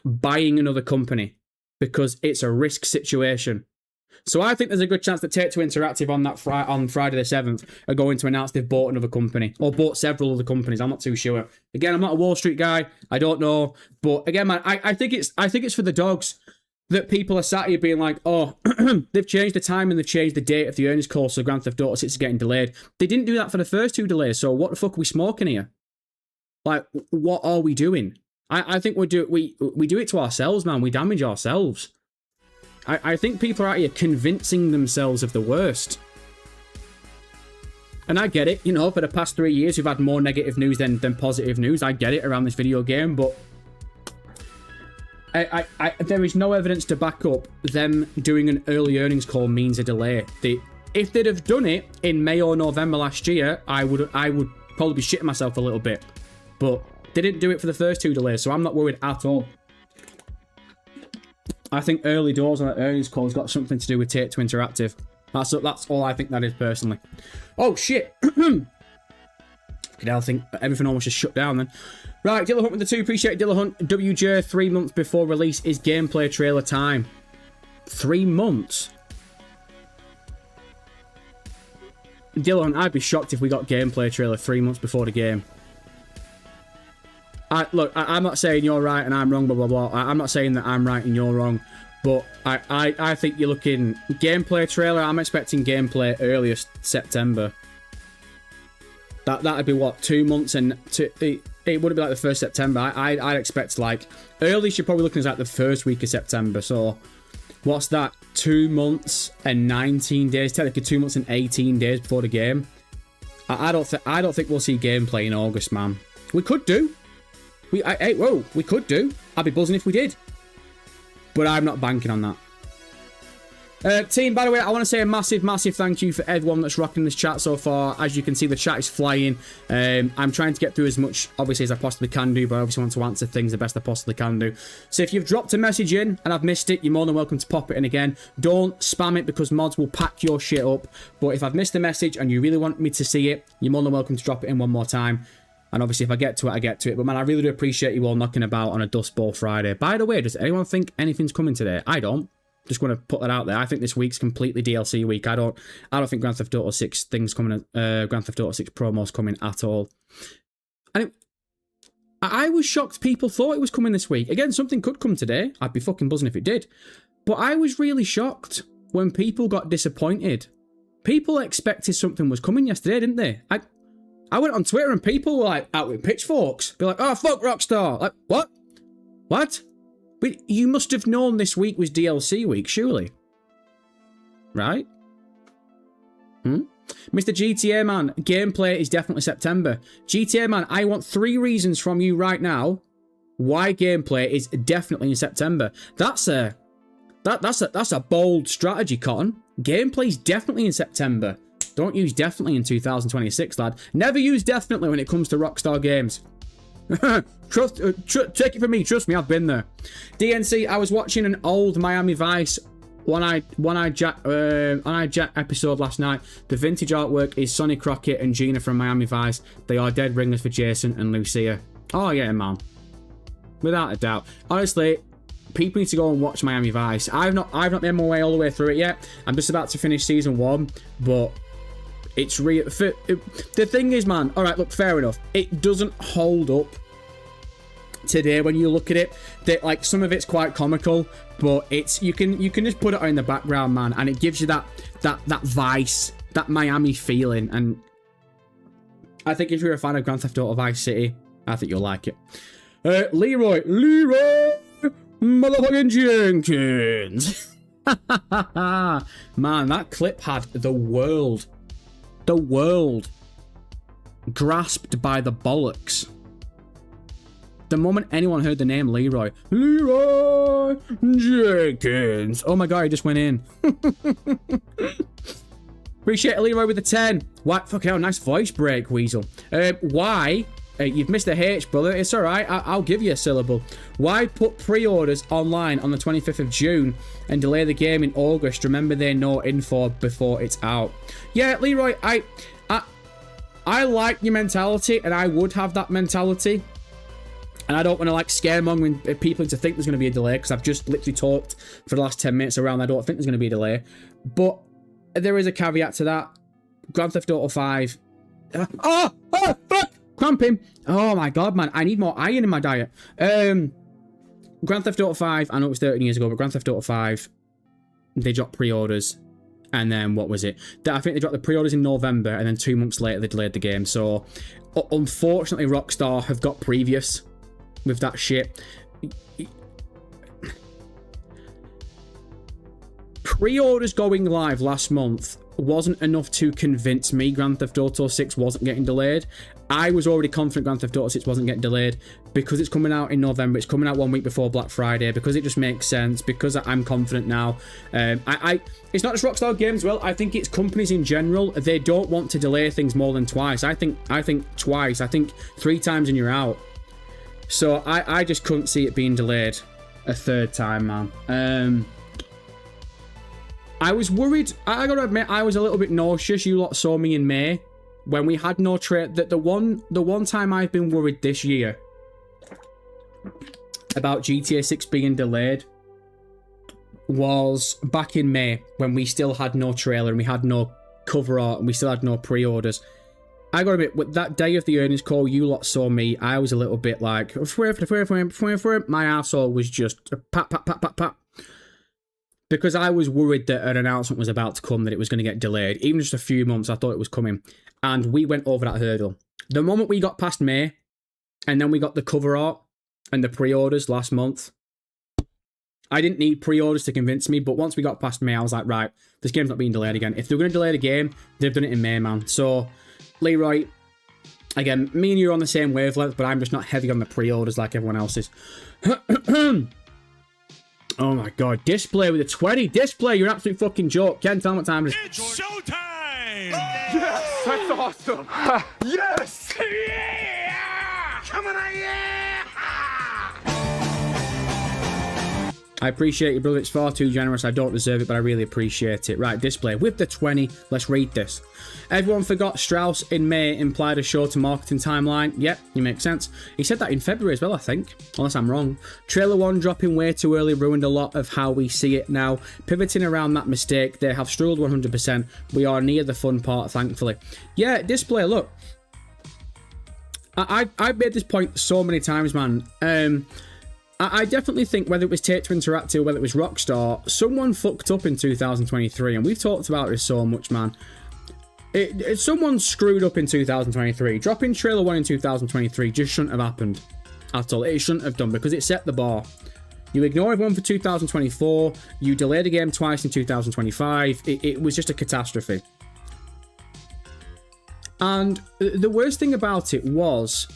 buying another company because it's a risk situation. So I think there's a good chance that Take-Two Interactive on Friday the 7th are going to announce they've bought another company or bought several other companies. I'm not too sure. Again, I'm not a Wall Street guy. I don't know. But again, man, I think it's for the dogs that people are sat here being like, oh, they've changed the time and they've changed the date of the earnings call, so Grand Theft Auto 6 is getting delayed. They didn't do that for the first 2 delays, so what the fuck are we smoking here? Like, what are we doing? I think we do it to ourselves, man. We damage ourselves. I think people are out here convincing themselves of the worst. And I get it, you know, for the past 3 years, we've had more negative news than positive news. I get it around this video game, but there is no evidence to back up them doing an early earnings call means a delay. If they'd have done it in May or November last year, I would probably be shitting myself a little bit. But they didn't do it for the first 2 delays, so I'm not worried at all. I think early doors on that earnings call has got something to do with Take-Two Interactive. That's all I think that is personally. Oh, shit. I think everything almost just shut down then. Right, Dilla Hunt with the 2. Appreciate it, Dilla Hunt. WJ, 3 months before release is gameplay trailer time. 3 months? Dilla Hunt, I'd be shocked if we got gameplay trailer 3 months before the game. Look, I'm not saying you're right and I'm wrong, blah, blah, blah. I'm not saying that I'm right and you're wrong. But I think you're looking... Gameplay trailer, I'm expecting gameplay earliest September. That'd be, what, 2 months and... It wouldn't be like the 1st September. I'd expect, like... Earliest you're probably looking at like the first week of September. So, what's that? 2 months and 19 days. Technically 2 months and 18 days before the game. I don't think we'll see gameplay in August, man. We could do. We could do. I'd be buzzing if we did. But I'm not banking on that. Team, by the way, I want to say a massive, massive thank you for everyone that's rocking this chat so far. As you can see, the chat is flying. I'm trying to get through as much, obviously, as I possibly can do, but I obviously want to answer things the best I possibly can do. So if you've dropped a message in and I've missed it, you're more than welcome to pop it in again. Don't spam it because mods will pack your shit up. But if I've missed a message and you really want me to see it, you're more than welcome to drop it in one more time. And obviously, if I get to it, I get to it. But man, I really do appreciate you all knocking about on a Dust Bowl Friday. By the way, does anyone think anything's coming today? I don't. Just want to put that out there. I think this week's completely DLC week. I don't think Grand Theft Auto 6 things coming. Grand Theft Auto 6 promos coming at all. And I was shocked people thought it was coming this week. Again, something could come today. I'd be fucking buzzing if it did. But I was really shocked when people got disappointed. People expected something was coming yesterday, didn't they? I went on Twitter and people were like out with pitchforks. Be like, oh, fuck Rockstar. Like, what? What? But you must have known this week was DLC week, surely. Right? Mr. GTA Man, gameplay is definitely September. GTA Man, I want 3 reasons from you right now why gameplay is definitely in September. That's a bold strategy, Cotton. Gameplay's definitely in September. Don't use definitely in 2026, lad. Never use definitely when it comes to Rockstar games. Take it from me. Trust me, I've been there. DNC, I was watching an old Miami Vice One-Eyed Jack episode last night. The vintage artwork is Sonny Crockett and Gina from Miami Vice. They are dead ringers for Jason and Lucia. Oh yeah, man. Without a doubt. Honestly, people need to go and watch Miami Vice. I've not made my way all the way through it yet. I'm just about to finish season 1, but it's real. The thing is, man, all right, look, fair enough. It doesn't hold up today when you look at it. That, like, some of it's quite comical, but it's you can just put it on in the background, man, and it gives you that Vice, that Miami feeling. And I think if you're a fan of Grand Theft Auto Vice City, I think you'll like it. Leroy motherfucking Jenkins. Man, that clip had the world grasped by the bollocks. The moment anyone heard the name Leroy Jenkins. Oh my god, he just went in. Appreciate it, Leroy with the 10. Why? Fucking hell, nice voice break, Weasel. Why? You've missed a H, brother. It's alright. I'll give you a syllable. Why put pre-orders online on the 25th of June and delay the game in August? Remember, they know info before it's out. Yeah, Leroy, I like your mentality, and I would have that mentality. And I don't want to like scaremongering people into think there's going to be a delay, because I've just literally talked for the last 10 minutes around I don't think there's going to be a delay. But there is a caveat to that. Grand Theft Auto 5. Oh, fuck! Cramping. Oh my god, man. I need more iron in my diet. Grand Theft Auto 5. I know it was 13 years ago, but Grand Theft Auto 5, they dropped pre-orders. And then, what was it? I think they dropped the pre-orders in November, and then 2 months later, they delayed the game. So, unfortunately, Rockstar have got previous with that shit. Pre-orders going live last month wasn't enough to convince me Grand Theft Auto 6 wasn't getting delayed. I was already confident Grand Theft Auto 6 wasn't getting delayed because it's coming out in November. It's coming out 1 week before Black Friday, because it just makes sense, because I'm confident now. It's not just Rockstar Games, well, I think it's companies in general. They don't want to delay things more than twice. I think twice. I think 3 times and you're out. So I just couldn't see it being delayed a 3rd time, man. I was worried. I gotta admit, I was a little bit nauseous. You lot saw me in May when we had no trade. That the one time I've been worried this year about GTA 6 being delayed was back in May when we still had no trailer and we had no cover art and we still had no pre-orders. I gotta admit, with that day of the earnings call, you lot saw me. I was a little bit like, my arsehole was just pat. Because I was worried that an announcement was about to come, that it was going to get delayed. Even just a few months, I thought it was coming. And we went over that hurdle. The moment we got past May, and then we got the cover art and the pre-orders last month, I didn't need pre-orders to convince me, but once we got past May, I was like, right, this game's not being delayed again. If they're going to delay the game, they've done it in May, man. So, Leroy, again, me and you are on the same wavelength, but I'm just not heavy on the pre-orders like everyone else is. Oh my god, Display with a 20. Display, you're an absolute fucking joke. Ken, tell me what time it is. It's showtime! Yes, that's awesome. Yes! Yeah! Come on, yeah! I appreciate you, brother. It's far too generous. I don't deserve it, but I really appreciate it. Right, Display with the 20. Let's read this. Everyone forgot Strauss in May implied a shorter marketing timeline. Yep, you make sense. He said that in February as well, I think. Unless I'm wrong. Trailer 1 dropping way too early ruined a lot of how we see it now. Pivoting around that mistake, they have struggled 100%. We are near the fun part, thankfully. Yeah, Display, look. I've made this point so many times, man. I definitely think whether it was Take-Two Interactive, whether it was Rockstar, someone fucked up in 2023, and we've talked about this so much, man. Someone screwed up in 2023. Dropping Trailer 1 in 2023 just shouldn't have happened at all. It shouldn't have done, because it set the bar. You ignore everyone for 2024, you delayed the game twice in 2025, it was just a catastrophe. And the worst thing about it was,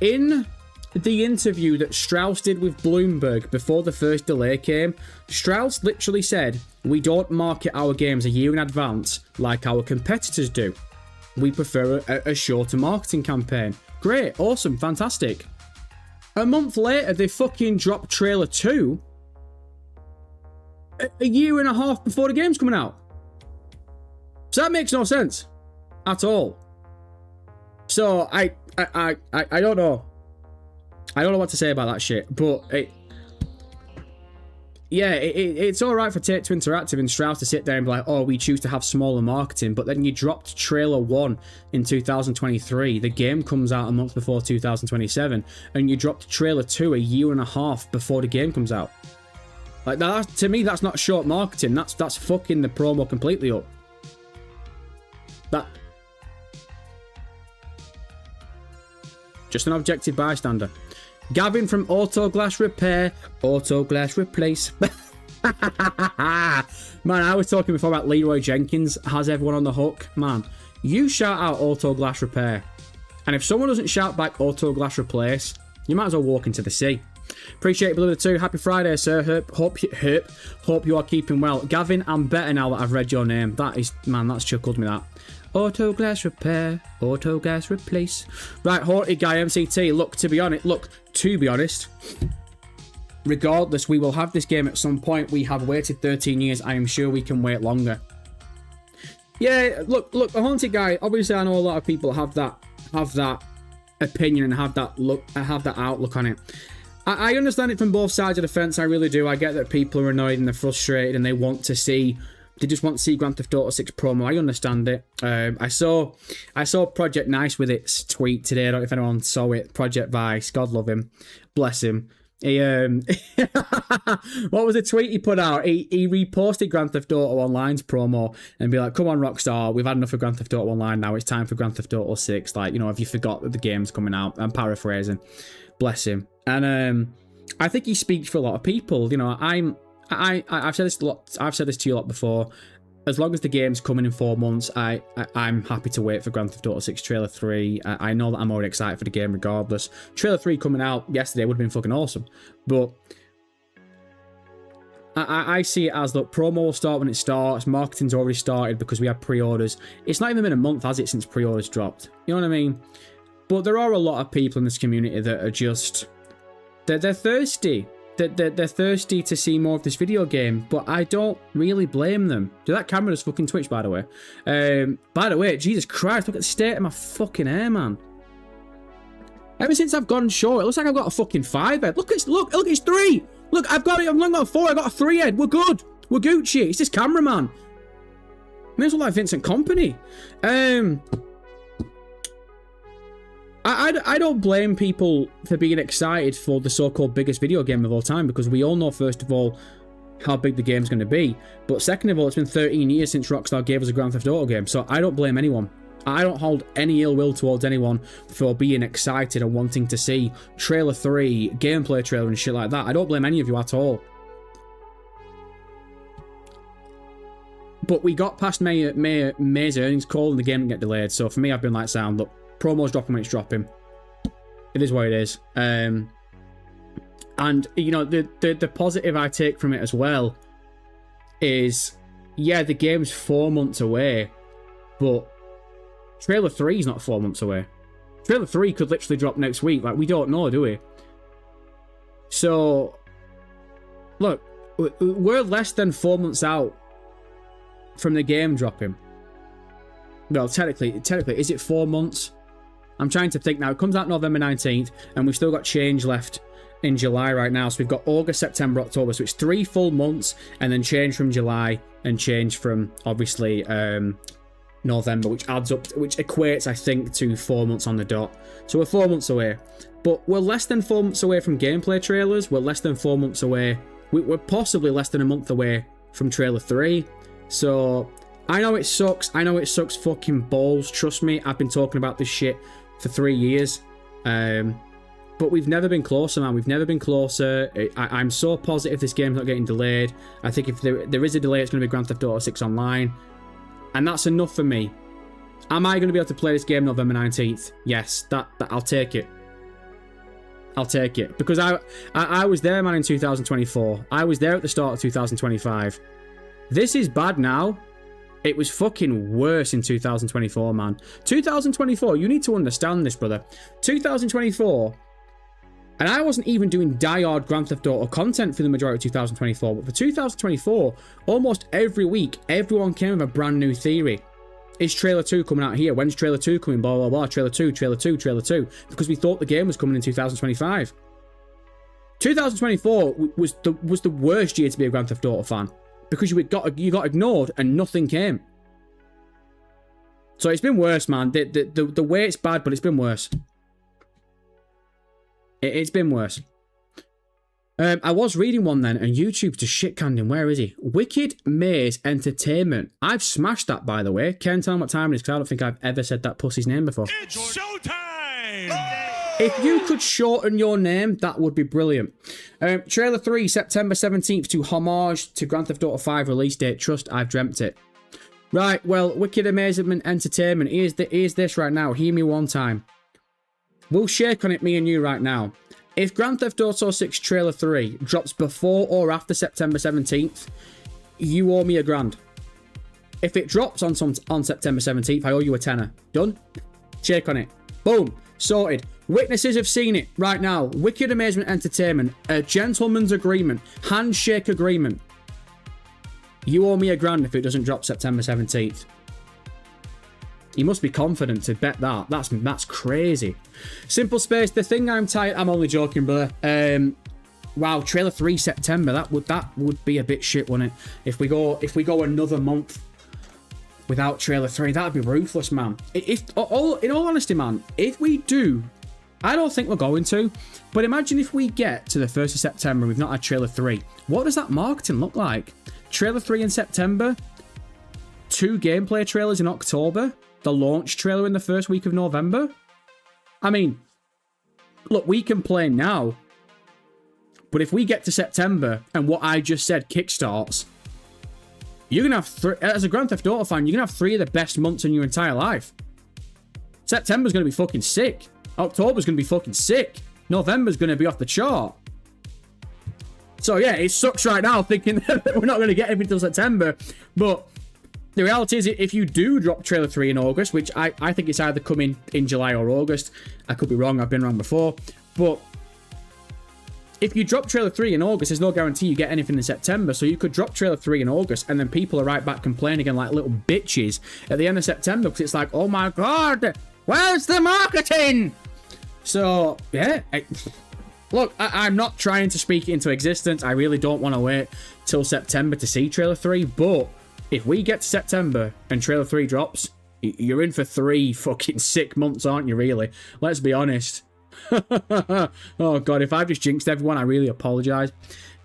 in the interview that Strauss did with Bloomberg before the first delay came, Strauss literally said, we don't market our games a year in advance like our competitors do. We prefer a shorter marketing campaign. Great, awesome, fantastic. A month later, they fucking dropped Trailer 2 a year and a half before the game's coming out. So that makes no sense at all. So I don't know. I don't know what to say about that shit, but it's all right for Take-Two Interactive and Strauss to sit there and be like, oh, we choose to have smaller marketing, but then you dropped Trailer 1 in 2023. The game comes out a month before 2027, and you dropped Trailer 2 a year and a half before the game comes out. Like, that, to me, that's not short marketing. That's fucking the promo completely up. That... Just an objective bystander. Gavin from Auto Glass Repair, Auto Glass Replace. Man, I was talking before about Leroy Jenkins has everyone on the hook. Man, you shout out Auto Glass Repair, and if someone doesn't shout back Auto Glass Replace, you might as well walk into the sea. Appreciate it, Blue 2. Happy Friday, sir. Hope you are keeping well. Gavin, I'm better now that I've read your name. That is, man, that's chuckled me, that. Auto Glass Repair, Auto Glass Replace. Right, Haunted Guy MCT. Look, to be honest, regardless, we will have this game at some point. We have waited 13 years. I am sure we can wait longer. Yeah, look, a Haunted Guy. Obviously, I know a lot of people have that opinion and have that outlook on it. I understand it from both sides of the fence. I really do. I get that people are annoyed and they're frustrated and they just want to see Grand Theft Auto 6 promo. I understand it. I saw Project Nice with its tweet today. I don't know if anyone saw it. Project Vice, God love him, bless him. He what was the tweet he put out? He reposted Grand Theft Auto Online's promo and be like, "Come on, Rockstar, we've had enough of Grand Theft Auto Online now. It's time for Grand Theft Auto 6. Like, you know, have you forgot that the game's coming out?" I'm paraphrasing. Bless him. And I think he speaks for a lot of people. You know, I've said this a lot. I've said this to you a lot before. As long as the game's coming in 4 months, I'm happy to wait for Grand Theft Auto 6 Trailer 3. I know that I'm already excited for the game regardless. Trailer 3 coming out yesterday would have been fucking awesome. But I see it as, look, promo will start when it starts. Marketing's already started because we have pre-orders. It's not even been a month, has it, since pre-orders dropped? You know what I mean? But there are a lot of people in this community that are just... They're thirsty. They're thirsty to see more of this video game, but I don't really blame them. Dude, that camera does fucking twitch, by the way. By the way, Jesus Christ, look at the state of my fucking hair, man. Ever since I've gone short, it looks like I've got a fucking 5 head. Look, it's 3. Look, I've not got a 4, I've got a 3 head. We're good. We're Gucci. It's this cameraman. May as well like Vincent Kompany. I don't blame people for being excited for the so-called biggest video game of all time, because we all know, first of all, how big the game's going to be. But second of all, it's been 13 years since Rockstar gave us a Grand Theft Auto game, so I don't blame anyone. I don't hold any ill will towards anyone for being excited and wanting to see Trailer 3, gameplay trailer and shit like that. I don't blame any of you at all. But we got past May's earnings call and the game didn't get delayed, so for me, I've been like, sound, look, promo's dropping when it's dropping. It is what it is. And, you know, the positive I take from it as well is, yeah, the game's 4 months away, but Trailer 3 is not 4 months away. Trailer 3 could literally drop next week. Like, we don't know, do we? So, look, we're less than 4 months out from the game dropping. Well, technically, is it 4 months? I'm trying to think now. It comes out November 19th, and we've still got change left in July right now. So we've got August, September, October. So it's 3 full months, and then change from July, and change from, obviously, November, which adds up, which equates, I think, to 4 months on the dot. So we're 4 months away. But we're less than 4 months away from gameplay trailers. We're less than 4 months away. We're possibly less than a month away from Trailer 3. So I know it sucks. I know it sucks fucking balls. Trust me, I've been talking about this shit for 3 years. But we've never been closer, man. We've never been closer. I'm so positive this game's not getting delayed. I think if there is a delay, it's going to be Grand Theft Auto 6 Online. And that's enough for me. Am I going to be able to play this game November 19th? Yes, that I'll take it. I'll take it. Because I was there, man, in 2024. I was there at the start of 2025. This is bad now. It was fucking worse in 2024, man. 2024, you need to understand this, brother. 2024, and I wasn't even doing die-hard Grand Theft Auto content for the majority of 2024, but for 2024, almost every week, everyone came with a brand new theory. Is Trailer 2 coming out here? When's Trailer 2 coming? Blah, blah, blah. Trailer 2, Trailer 2, Trailer 2. Because we thought the game was coming in 2025. 2024 was the worst year to be a Grand Theft Auto fan. Because you got ignored and nothing came. So it's been worse, man. The way it's bad, but it's been worse. It's been worse. I was reading one then, and YouTube's just shit-canned him. Where is he? Wicked Maze Entertainment. I've smashed that, by the way. Can't tell him what time it is, because I don't think I've ever said that pussy's name before. It's showtime! If you could shorten your name, that would be brilliant. Trailer 3, September 17th, to homage to Grand Theft Auto 5 release date. Trust, I've dreamt it. Right, well, Wicked Amazement Entertainment. Here's this right now. Hear me one time. We'll shake on it, me and you, right now. If Grand Theft Auto 6 Trailer 3 drops before or after September 17th, you owe me $1,000. If it drops on September 17th, I owe you a tenner. Done? Shake on it. Boom. Sorted. Witnesses have seen it right now. Wicked Amazement Entertainment. A gentleman's agreement. Handshake agreement. You owe me $1,000 if it doesn't drop September 17th. He must be confident to bet that. That's crazy. Simple Space, the thing I'm tired... I'm only joking, brother. Wow, trailer 3 September. That would be a bit shit, wouldn't it? If we go another month without trailer 3, that'd be ruthless, man. In all honesty, man, if we do... I don't think we're going to, but imagine if we get to the 1st of September and we've not had trailer 3. What does that marketing look like? Trailer 3 in September, 2 gameplay trailers in October, the launch trailer in the first week of November. I mean, look, we complain now, but if we get to September and what I just said kickstarts, you're going to have 3, as a Grand Theft Auto fan, you're going to have 3 of the best months in your entire life. September's going to be fucking sick. October's going to be fucking sick. November's going to be off the chart. So yeah, it sucks right now thinking that we're not going to get anything until September. But the reality is, if you do drop trailer 3 in August, which I think it's either coming in July or August. I could be wrong. I've been wrong before. But if you drop trailer 3 in August, there's no guarantee you get anything in September. So you could drop trailer 3 in August and then people are right back complaining again like little bitches at the end of September because it's like, oh my God, where's the marketing? So, yeah. Look, I'm not trying to speak it into existence. I really don't want to wait till September to see trailer 3. But if we get to September and trailer 3 drops, you're in for 3 fucking sick months, aren't you, really? Let's be honest. Oh, God, if I've just jinxed everyone, I really apologise.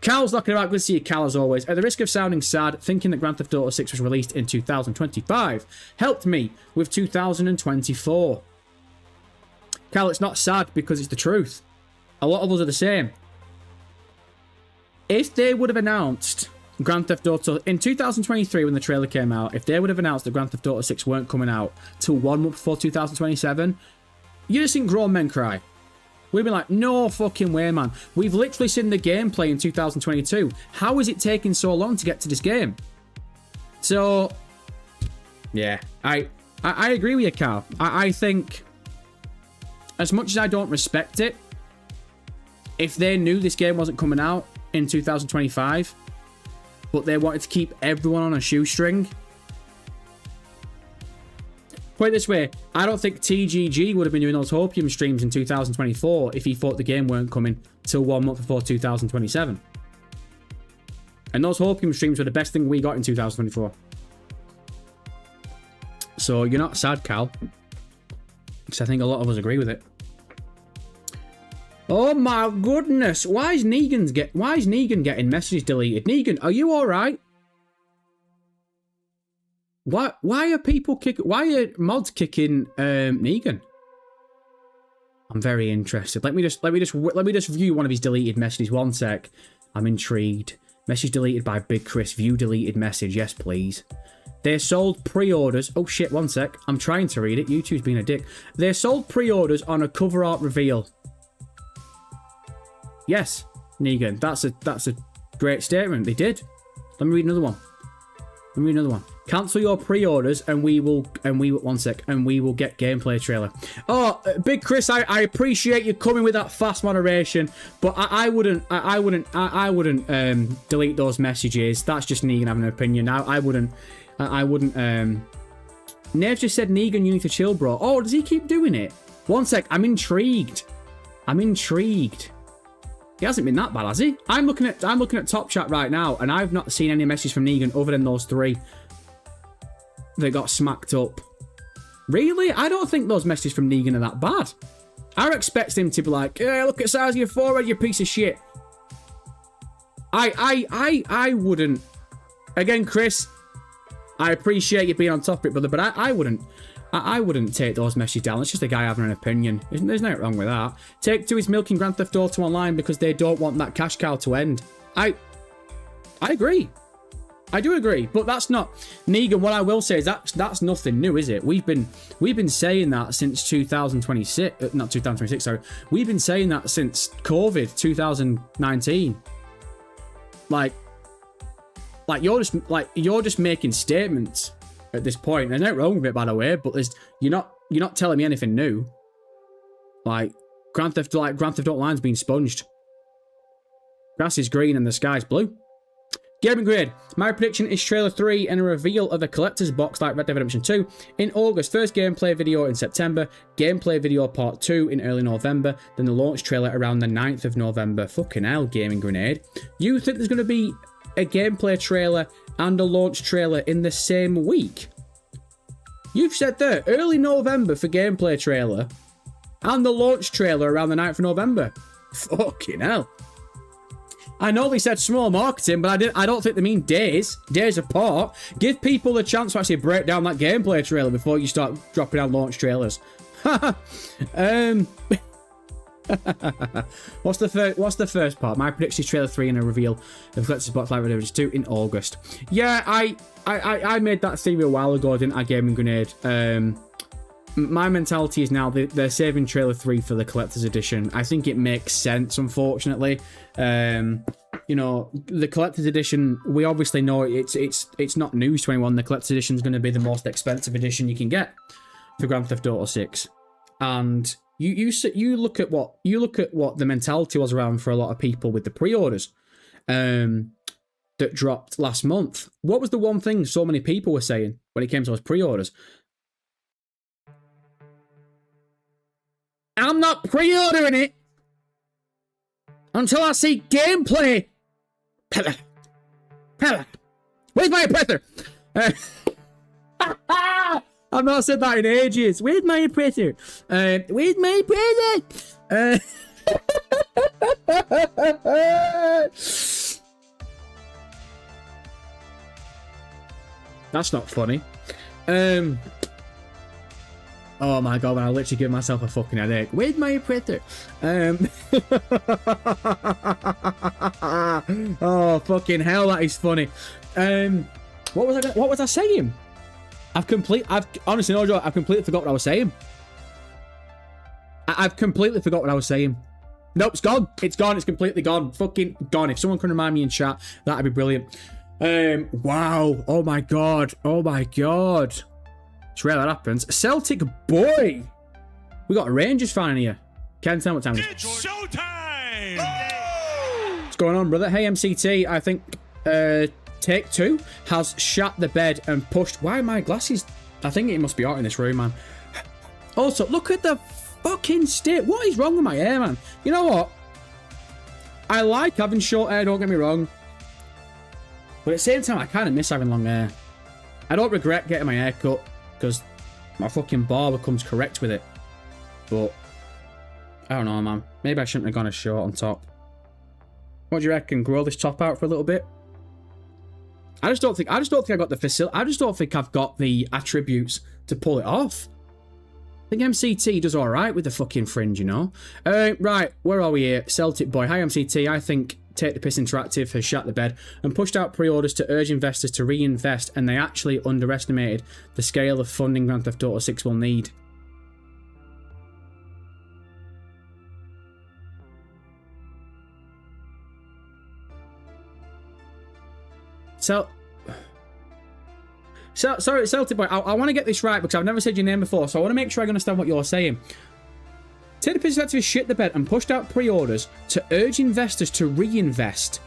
Cal's knocking about. Good to see you, Cal, as always. At the risk of sounding sad, thinking that Grand Theft Auto 6 was released in 2025 helped me with 2024. Cal, it's not sad because it's the truth. A lot of us are the same. If they would have announced Grand Theft Auto in 2023 when the trailer came out, if they would have announced that Grand Theft Auto 6 weren't coming out till 1 month before 2027, you'd have seen grown men cry. We'd be like, no fucking way, man. We've literally seen the gameplay in 2022. How is it taking so long to get to this game? So, yeah, I agree with you, Cal. I think, as much as I don't respect it, if they knew this game wasn't coming out in 2025, but they wanted to keep everyone on a shoestring, put it this way, I don't think TGG would have been doing those Hopium streams in 2024 if he thought the game weren't coming till 1 month before 2027. And those Hopium streams were the best thing we got in 2024. So you're not sad, Cal. Because I think a lot of us agree with it. Oh my goodness! Why is Negan getting messages deleted? Negan, are you all right? Why are people kicking? Why are mods kicking Negan? I'm very interested. Let me just view one of his deleted messages. 1 sec. I'm intrigued. Message deleted by Big Chris. View deleted message. Yes, please. They sold pre-orders. Oh shit! 1 sec. I'm trying to read it. YouTube's being a dick. They sold pre-orders on a cover art reveal. Yes, Negan. That's a great statement. They did. Let me read another one. Cancel your pre-orders and we will 1 sec, and we will get gameplay trailer. Oh, Big Chris, I appreciate you coming with that fast moderation, but I wouldn't delete those messages. That's just Negan having an opinion. I wouldn't. Nave just said, Negan, you need to chill, bro. Oh, does he keep doing it? 1 sec, I'm intrigued. He hasn't been that bad, has he? I'm looking at Top Chat right now, and I've not seen any messages from Negan other than those 3 that got smacked up. Really? I don't think those messages from Negan are that bad. I expect him to be like, hey, look at the size of your forehead, you piece of shit. I wouldn't. Again, Chris, I appreciate you being on topic, brother, but I wouldn't. I wouldn't take those messages down. It's just a guy having an opinion. There's nothing wrong with that. Take-Two is milking Grand Theft Auto Online because they don't want that cash cow to end. I agree. I do agree, but that's not Negan. What I will say is that's nothing new, is it? We've been saying that since 2026, not 2026. Sorry, we've been saying that since COVID 2019. Like you're just making statements. At this point, there's nothing wrong with it, by the way, but you're not telling me anything new. Like Grand Theft Auto's been sponged. Grass is green and the sky's blue. Gaming Grade. My prediction is Trailer 3 and a reveal of a collector's box like Red Dead Redemption 2 in August. First gameplay video in September. Gameplay video part 2 in early November. Then the launch trailer around the 9th of November. Fucking hell, Gaming Grenade. You think there's going to be a gameplay trailer and a launch trailer in the same week? You've said there, early November for gameplay trailer and the launch trailer around the 9th of November. Fucking hell. I know they said small marketing, but I don't think they mean days apart. Give people a chance to actually break down that gameplay trailer before you start dropping out launch trailers. What's the first part? My prediction is Trailer 3 and a reveal of Collector's Box Live Redemption 2 in August. Yeah, I made that theory a while ago, didn't I, Gaming Grenade? My mentality is now they're saving Trailer 3 for the Collector's Edition. I think it makes sense, unfortunately. You know, the Collector's Edition, we obviously know it's not news to anyone. The Collector's Edition is going to be the most expensive edition you can get for Grand Theft Auto 6. And you look at what the mentality was around for a lot of people with the pre-orders that dropped last month. What was the one thing so many people were saying when it came to those pre-orders? I'm not pre-ordering it until I see gameplay. Where's my oppressor? I've not said that in ages. Where's my oppressor? Where's my oppressor? That's not funny. Oh my god, man, I literally give myself a fucking headache. Where's my oppressor? Oh, fucking hell, that is funny. What was I saying? Honestly, no joke, I've completely forgot what I was saying. I've completely forgot what I was saying. Nope, it's gone. It's gone. It's completely gone. Fucking gone. If someone can remind me in chat, that'd be brilliant. Wow. Oh my god. Oh my god. It's rare that happens. Celtic boy. We got a Rangers fan in here. Can't tell what time it is. It's showtime! What's going on, brother? Hey, MCT. I think Take Two has shut the bed and pushed. Why are my glasses? I think it must be out in this room, man. Also, look at the fucking state. What is wrong with my hair, man? You know what? I like having short hair, don't get me wrong. But at the same time, I kind of miss having long hair. I don't regret getting my hair cut because my fucking barber comes correct with it. But I don't know, man. Maybe I shouldn't have gone as short on top. What do you reckon? Grow this top out for a little bit? I just don't think I got the facility. I just don't think I've got the attributes to pull it off. I think MCT does alright with the fucking fringe, you know? Right, where are we here? Celtic boy. Hi, MCT. I think Take the Piss Interactive has shut the bed and pushed out pre-orders to urge investors to reinvest, and they actually underestimated the scale of funding Grand Theft Auto 6 will need. Sorry, Celtic boy, I want to get this right because I've never said your name before, so I want to make sure I understand what you're saying. Take the Piss Interactive shit the bed and pushed out pre-orders to urge investors to reinvest.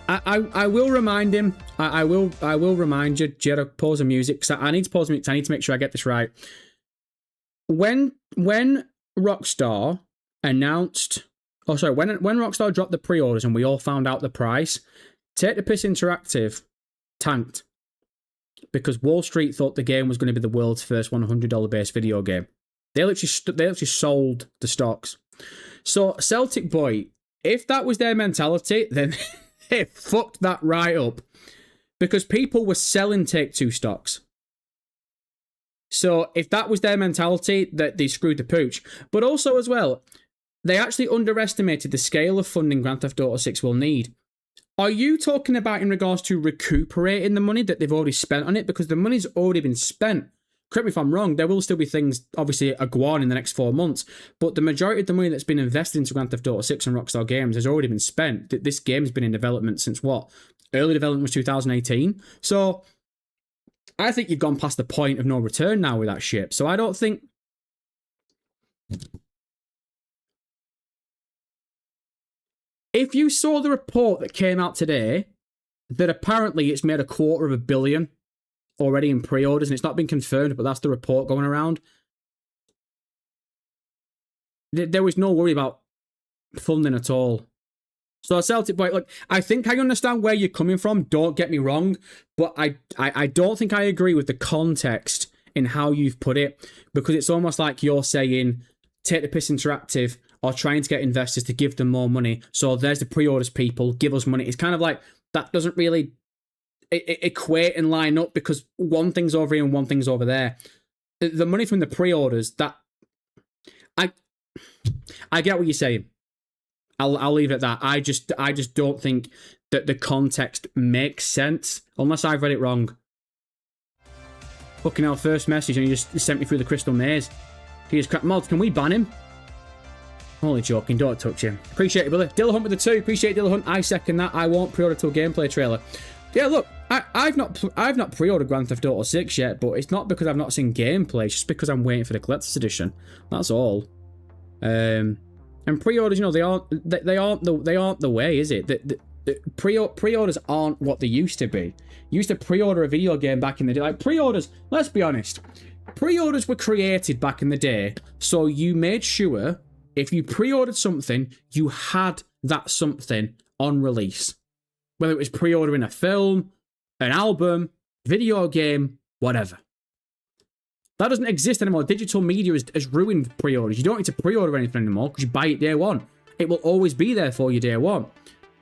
I will remind him. I will remind you. Jero, pause the music because I need to pause the music. I need to make sure I get this right. When Rockstar announced, when Rockstar dropped the pre-orders and we all found out the price, Take the Piss Interactive tanked because Wall Street thought the game was going to be the world's first $100 base video game. They literally sold the stocks. So Celtic boy, if that was their mentality, then they fucked that right up because people were selling Take-Two stocks. So if that was their mentality, that they screwed the pooch. But also as well, they actually underestimated the scale of funding Grand Theft Auto 6 will need. Are you talking about in regards to recuperating the money that they've already spent on it? Because the money's already been spent. Correct me if I'm wrong, there will still be things, obviously, a go on in the next 4 months. But the majority of the money that's been invested into Grand Theft Auto 6 and Rockstar Games has already been spent. This game's been in development since what? Early development was 2018. So I think you've gone past the point of no return now with that shit. So I don't think... If you saw the report that came out today, that apparently it's made $250 million already in pre-orders, and it's not been confirmed, but that's the report going around. There was no worry about funding at all. So Celtic boy, look, I think I understand where you're coming from. Don't get me wrong, but I don't think I agree with the context in how you've put it, because it's almost like you're saying, take the piss Interactive are trying to get investors to give them more money. So there's the pre-orders people, give us money. It's kind of like, that doesn't really equate and line up, because one thing's over here and one thing's over there. The money from the pre-orders, that I get what you're saying. I'll leave it at that. I just don't think that the context makes sense, unless I've read it wrong. Fucking hell, first message and he just sent me through the crystal maze. He just cracked mods. Can we ban him? Only joking, don't touch him. Appreciate it, brother. Dillahunt with the 2. Appreciate Dillahunt. I second that. I won't pre-order till gameplay trailer. Yeah, look, I've not pre-ordered Grand Theft Auto 6 yet, but it's not because I've not seen gameplay. It's just because I'm waiting for the collector's edition. That's all. And pre-orders, you know, they aren't the way, is it? The pre-orders aren't what they used to be. You used to pre-order a video game back in the day. Like, pre-orders, let's be honest, pre-orders were created back in the day, so you made sure if you pre-ordered something, you had that something on release. Whether it was pre-ordering a film, an album, video game, whatever. That doesn't exist anymore. Digital media has ruined pre-orders. You don't need to pre-order anything anymore because you buy it day one. It will always be there for you day one.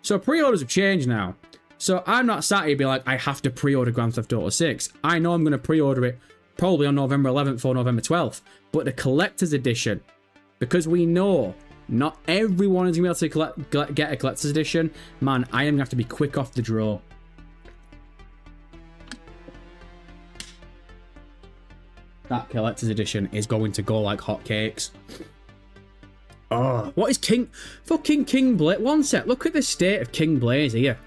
So pre-orders have changed now. So I'm not sat here being like, I have to pre-order Grand Theft Auto 6. I know I'm going to pre-order it probably on November 11th or November 12th. But the collector's edition, because we know not everyone is going to be able to get a collector's edition, man, I am going to have to be quick off the draw. That collector's edition is going to go like hotcakes. Oh, what is fucking King Blaze? One sec, look at the state of King Blaze here.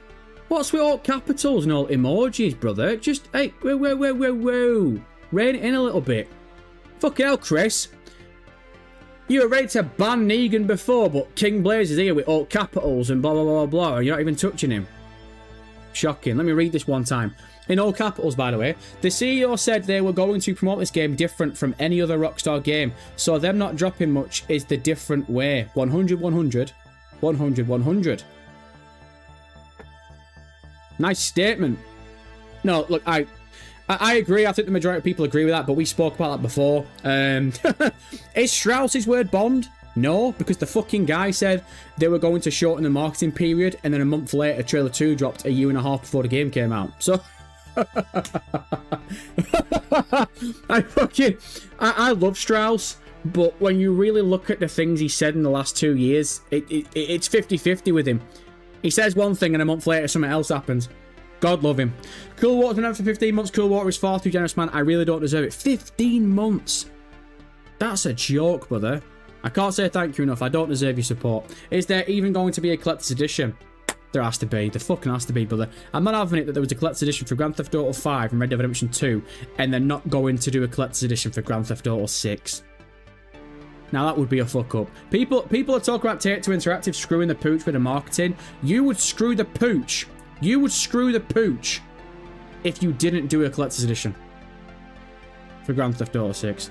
What's with all capitals and all emojis, brother? Just, hey, whoa. Rein it in a little bit. Fucking hell, Chris. You were ready to ban Negan before, but King Blaze is here with all capitals and blah, blah, blah, blah, and you're not even touching him. Shocking. Let me read this one time. In all capitals, by the way. The CEO said they were going to promote this game different from any other Rockstar game, so them not dropping much is the different way. 100, 100, 100, 100. Nice statement. No, look, I agree. I think the majority of people agree with that, but we spoke about that before. Is Strauss's word Bond? No, because the fucking guy said they were going to shorten the marketing period, and then a month later, Trailer 2 dropped a year and a half before the game came out. So... I love Strauss, but when you really look at the things he said in the last 2 years, it's 50-50 with him. He says one thing and a month later something else happens. God love him. Cool Water's been out for 15 months. Cool Water is far too generous, man. I really don't deserve it. 15 months. That's a joke, brother. I can't say thank you enough. I don't deserve your support. Is there even going to be a collector's edition? There has to be. There fucking has to be, brother. I'm not having it that there was a collector's edition for Grand Theft Auto 5 and Red Dead Redemption 2, and they're not going to do a collector's edition for Grand Theft Auto 6. Now, that would be a fuck up. People are talking about Take-Two Interactive screwing the pooch with the marketing. You would screw the pooch. You would screw the pooch if you didn't do a collector's edition for Grand Theft Auto 6.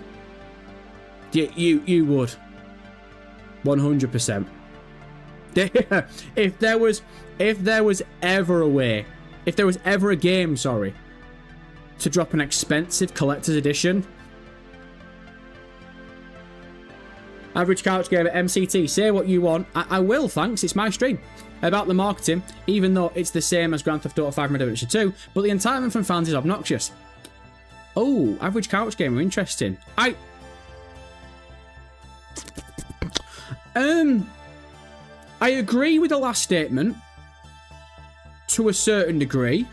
You would. 100%. If there was ever a way, if there was ever a game, sorry, to drop an expensive collector's edition. Average Couch Gamer, MCT, say what you want. I will, thanks, it's my stream. About the marketing, even though it's the same as Grand Theft Auto 5 and Red Dead Redemption 2, but the entitlement from fans is obnoxious. Oh, Average Couch Gamer, interesting. I agree with the last statement to a certain degree,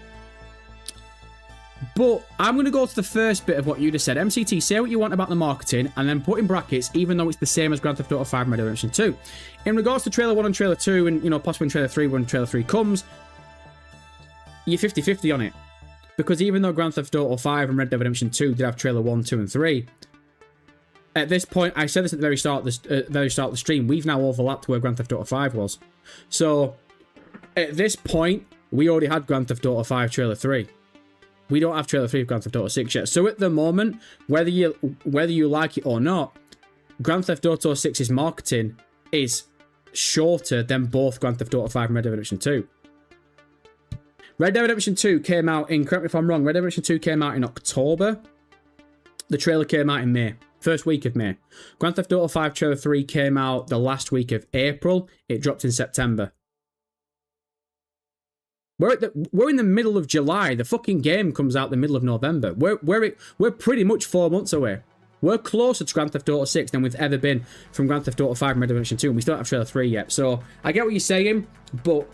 but I'm going to go to the first bit of what you just said. MCT, say what you want about the marketing, and then put in brackets, even though it's the same as Grand Theft Auto 5 and Red Dead Redemption 2. In regards to Trailer 1 and Trailer 2, and, you know, possibly in Trailer 3 when Trailer 3 comes, you're 50-50 on it. Because even though Grand Theft Auto 5 and Red Dead Redemption 2 did have Trailer 1, 2, and 3, At this point, I said this at the very start of the stream, we've now overlapped where Grand Theft Auto 5 was. So, at this point, we already had Grand Theft Auto 5 Trailer 3. We don't have Trailer 3 of Grand Theft Auto 6 yet. So at the moment, whether you like it or not, Grand Theft Auto 6's marketing is shorter than both Grand Theft Auto 5 and Red Dead Redemption 2. Red Dead Redemption 2 came out in, correct me if I'm wrong, Red Dead Redemption 2 came out in October. The trailer came out in May. First week of May. Grand Theft Auto 5 Trailer 3 came out the last week of April. It dropped in September. We're in the middle of July. The fucking game comes out the middle of November. We're pretty much 4 months away. We're closer to Grand Theft Auto 6 than we've ever been from Grand Theft Auto 5 and Red Dead Redemption 2. And we still don't have Trailer 3 yet. So, I get what you're saying, but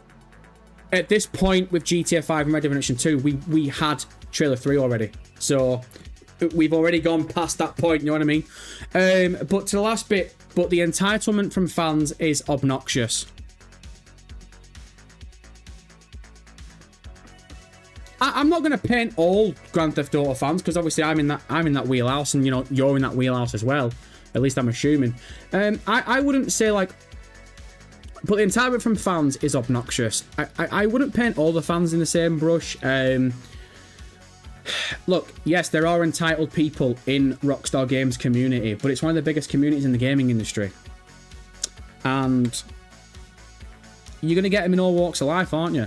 at this point with GTA 5 and Red Dead Redemption 2, we had Trailer 3 already. So, we've already gone past that point, you know what I mean? But to the last bit, but the entitlement from fans is obnoxious. I'm not going to paint all Grand Theft Auto fans, because obviously I'm in that wheelhouse, and you know you're in that wheelhouse as well. At least I'm assuming. I wouldn't say like, but the entitlement from fans is obnoxious. I wouldn't paint all the fans in the same brush. Look, yes, there are entitled people in Rockstar Games community, but it's one of the biggest communities in the gaming industry, and you're going to get them in all walks of life, aren't you?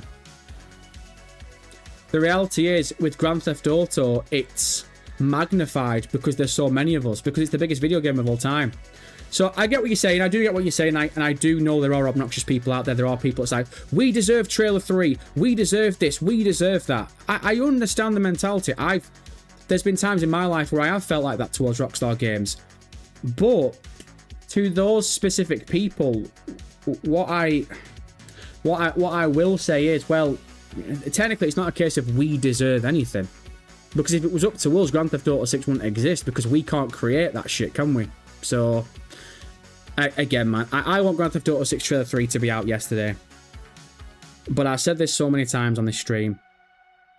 The reality is, with Grand Theft Auto, it's magnified because there's so many of us, because it's the biggest video game of all time. So I get what you're saying, I do get what you're saying, and I do know there are obnoxious people out there. There are people that's like, we deserve Trailer 3, we deserve this, we deserve that. I understand the mentality. There's been times in my life where I have felt like that towards Rockstar Games. But to those specific people, what I will say is, well, technically it's not a case of we deserve anything, because if it was up to us, Grand Theft Auto 6 wouldn't exist, because we can't create that shit, can we? So again, man, I want Grand Theft Auto 6 Trailer 3 to be out yesterday, but I've said this so many times on this stream.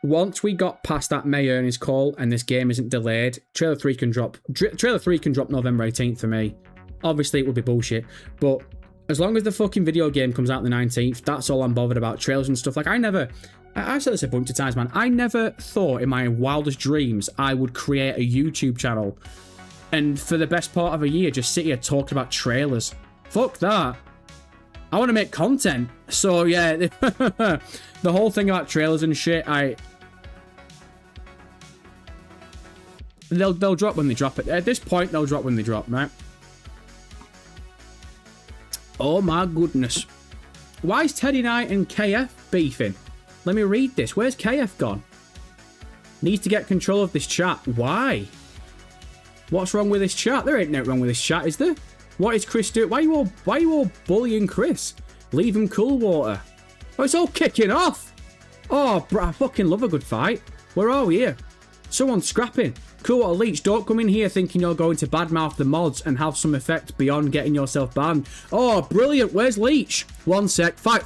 Once we got past that May earnings call and this game isn't delayed, Trailer 3 can drop. Trailer 3 can drop November 18th for me. Obviously it would be bullshit, but as long as the fucking video game comes out the 19th, that's all I'm bothered about. Trailers and stuff. Like, I've said this a bunch of times, man. I never thought in my wildest dreams I would create a YouTube channel and for the best part of a year just sit here talking about trailers. Fuck that. I want to make content. So, yeah, the whole thing about trailers and shit, they'll drop when they drop it. At this point, they'll drop when they drop, right? Oh my goodness. Why is Teddy Knight and KF beefing? Let me read this. Where's KF gone? Needs to get control of this chat. Why? What's wrong with this chat? There ain't no wrong with this chat, is there? What is Chris doing? Why are you all bullying Chris? Leave him cool water. Oh, it's all kicking off. Oh, bro, I fucking love a good fight. Where are we here? Someone's scrapping. Cool, water Leech, don't come in here thinking you're going to badmouth the mods and have some effect beyond getting yourself banned. Oh, brilliant. Where's Leech? One sec. Fight.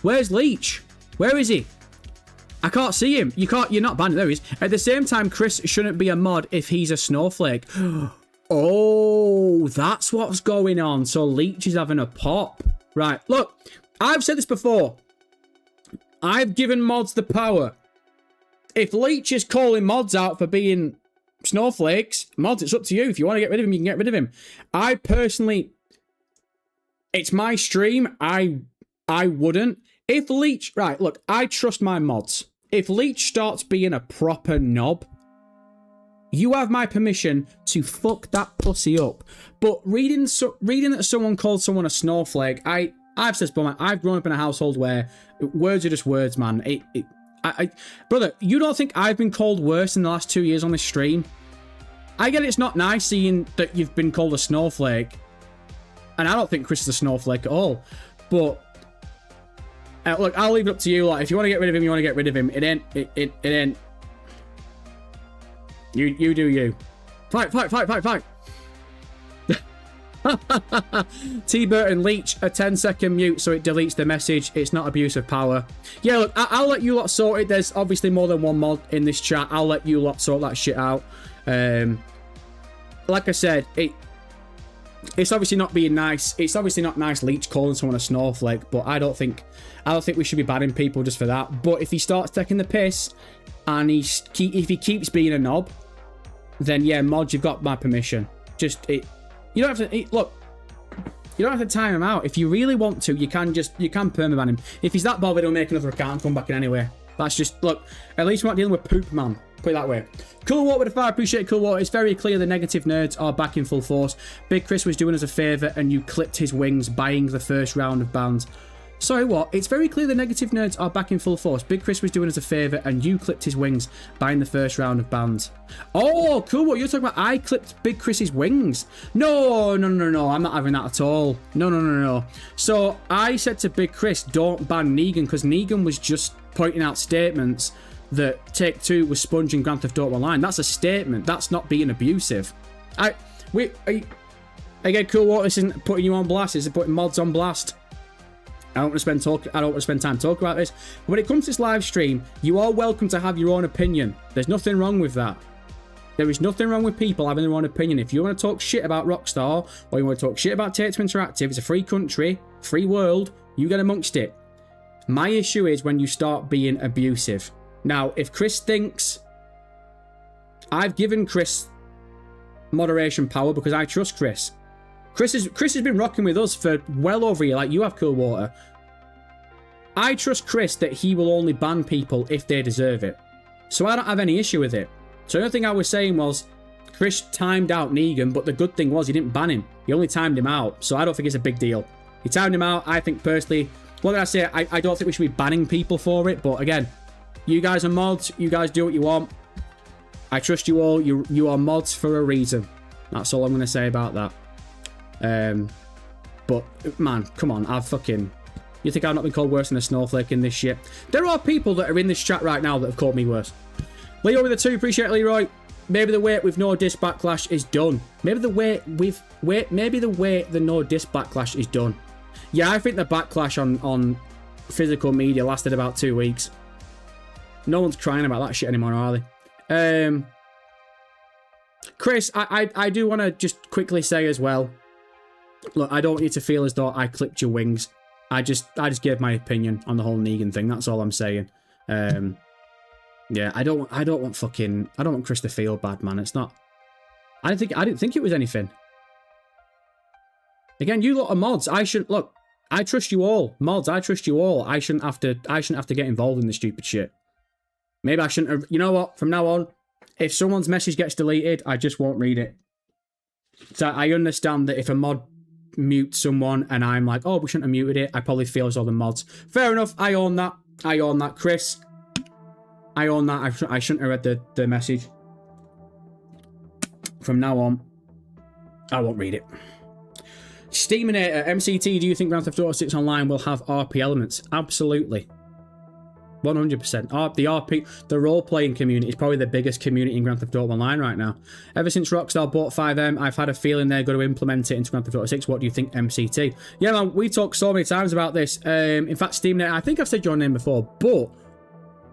Where's Leech? Where is he? I can't see him. You're not banned. There he is. At the same time, Chris shouldn't be a mod if he's a snowflake. Oh, that's what's going on. So Leech is having a pop. Right, look, I've said this before. I've given mods the power. If Leech is calling mods out for being snowflakes, mods, it's up to you. If you want to get rid of him, you can get rid of him. I personally, it's my stream. I wouldn't. If Leech, right, look, I trust my mods. If Leech starts being a proper knob, you have my permission to fuck that pussy up. But reading that someone called someone a snowflake, I've said this before, man, I've grown up in a household where words are just words, man. Brother, you don't think I've been called worse in the last 2 years on this stream? I get it's not nice seeing that you've been called a snowflake. And I don't think Chris is a snowflake at all. But, look, I'll leave it up to you. Like, if you want to get rid of him, you want to get rid of him. It ain't. You do you. Fight. T-Burton, Leech, a 10-second mute so it deletes the message. It's not abuse of power. Yeah, look, I'll let you lot sort it. There's obviously more than one mod in this chat. I'll let you lot sort that shit out. like I said, it's obviously not being nice. It's obviously not nice Leech calling someone a snowflake, but I don't think we should be banning people just for that. But if he starts taking the piss and if he keeps being a knob, then yeah, mods, you've got my permission. You don't have to look. You don't have to time him out. If you really want to, you can permaban him. If he's that bothered, he'll make another account and come back in anyway. That's just, look, at least we're not dealing with Poop Man. Put it that way. Cool Water with a fire. Appreciate it, Cool Water. It's very clear the negative nerds are back in full force. Big Chris was doing us a favour and you clipped his wings buying the first round of bans. Sorry, what? It's very clear the negative nerds are back in full force. Big Chris was doing us a favour and you clipped his wings buying the first round of bans. Oh, cool. What you're talking about? I clipped Big Chris's wings. No. I'm not having that at all. No. So I said to Big Chris, don't ban Negan, because Negan was just pointing out statements that Take-Two was sponging Grand Theft Auto Online. That's a statement. That's not being abusive. Again, Cool Water, this isn't putting you on blast. This is putting mods on blast. I don't want to spend time talking about this. When it comes to this live stream, you are welcome to have your own opinion. There's nothing wrong with that. There is nothing wrong with people having their own opinion. If you want to talk shit about Rockstar, or you want to talk shit about Take-Two Interactive, it's a free country, free world, you get amongst it. My issue is when you start being abusive. Now, if Chris thinks... I've given Chris moderation power because I trust Chris. Chris has been rocking with us for well over a year, like you have, Cool Water. I trust Chris that he will only ban people if they deserve it. So I don't have any issue with it. So the only thing I was saying was, Chris timed out Negan, but the good thing was he didn't ban him. He only timed him out, so I don't think it's a big deal. He timed him out. I think personally, what did I say? I don't think we should be banning people for it, but again, you guys are mods. You guys do what you want. I trust you all. You are mods for a reason. That's all I'm going to say about that. But man, come on, you think I've not been called worse than a snowflake in this shit? There are people that are in this chat right now that have called me worse. Leo with a 2, appreciate it, Leroy. Maybe the wait with no diss backlash is done. Maybe the wait the no diss backlash is done. Yeah, I think the backlash on physical media lasted about 2 weeks. No one's crying about that shit anymore, are they? Chris, I do want to just quickly say as well, look, I don't want you to feel as though I clipped your wings. I just gave my opinion on the whole Negan thing. That's all I'm saying. Yeah, I don't want Chris to feel bad, man. It's not. I didn't think it was anything. Again, you lot are mods. I trust you all, mods. I trust you all. I shouldn't have to get involved in this stupid shit. Maybe I shouldn't have. You know what? From now on, if someone's message gets deleted, I just won't read it. So I understand that if a mod mutes someone and I'm like, oh, we shouldn't have muted it, I probably feel as all the mods. Fair enough. I own that. Chris. I own that. I shouldn't have read the message. From now on, I won't read it. Steaminator, MCT, do you think Grand Theft Auto 6 Online will have RP elements? Absolutely. 100%. The role-playing community is probably the biggest community in Grand Theft Auto Online right now. Ever since Rockstar bought 5M, I've had a feeling they're going to implement it into Grand Theft Auto 6. What do you think, MCT? Yeah, man, we talked so many times about this. In fact, Steamnet, I think I've said your name before, but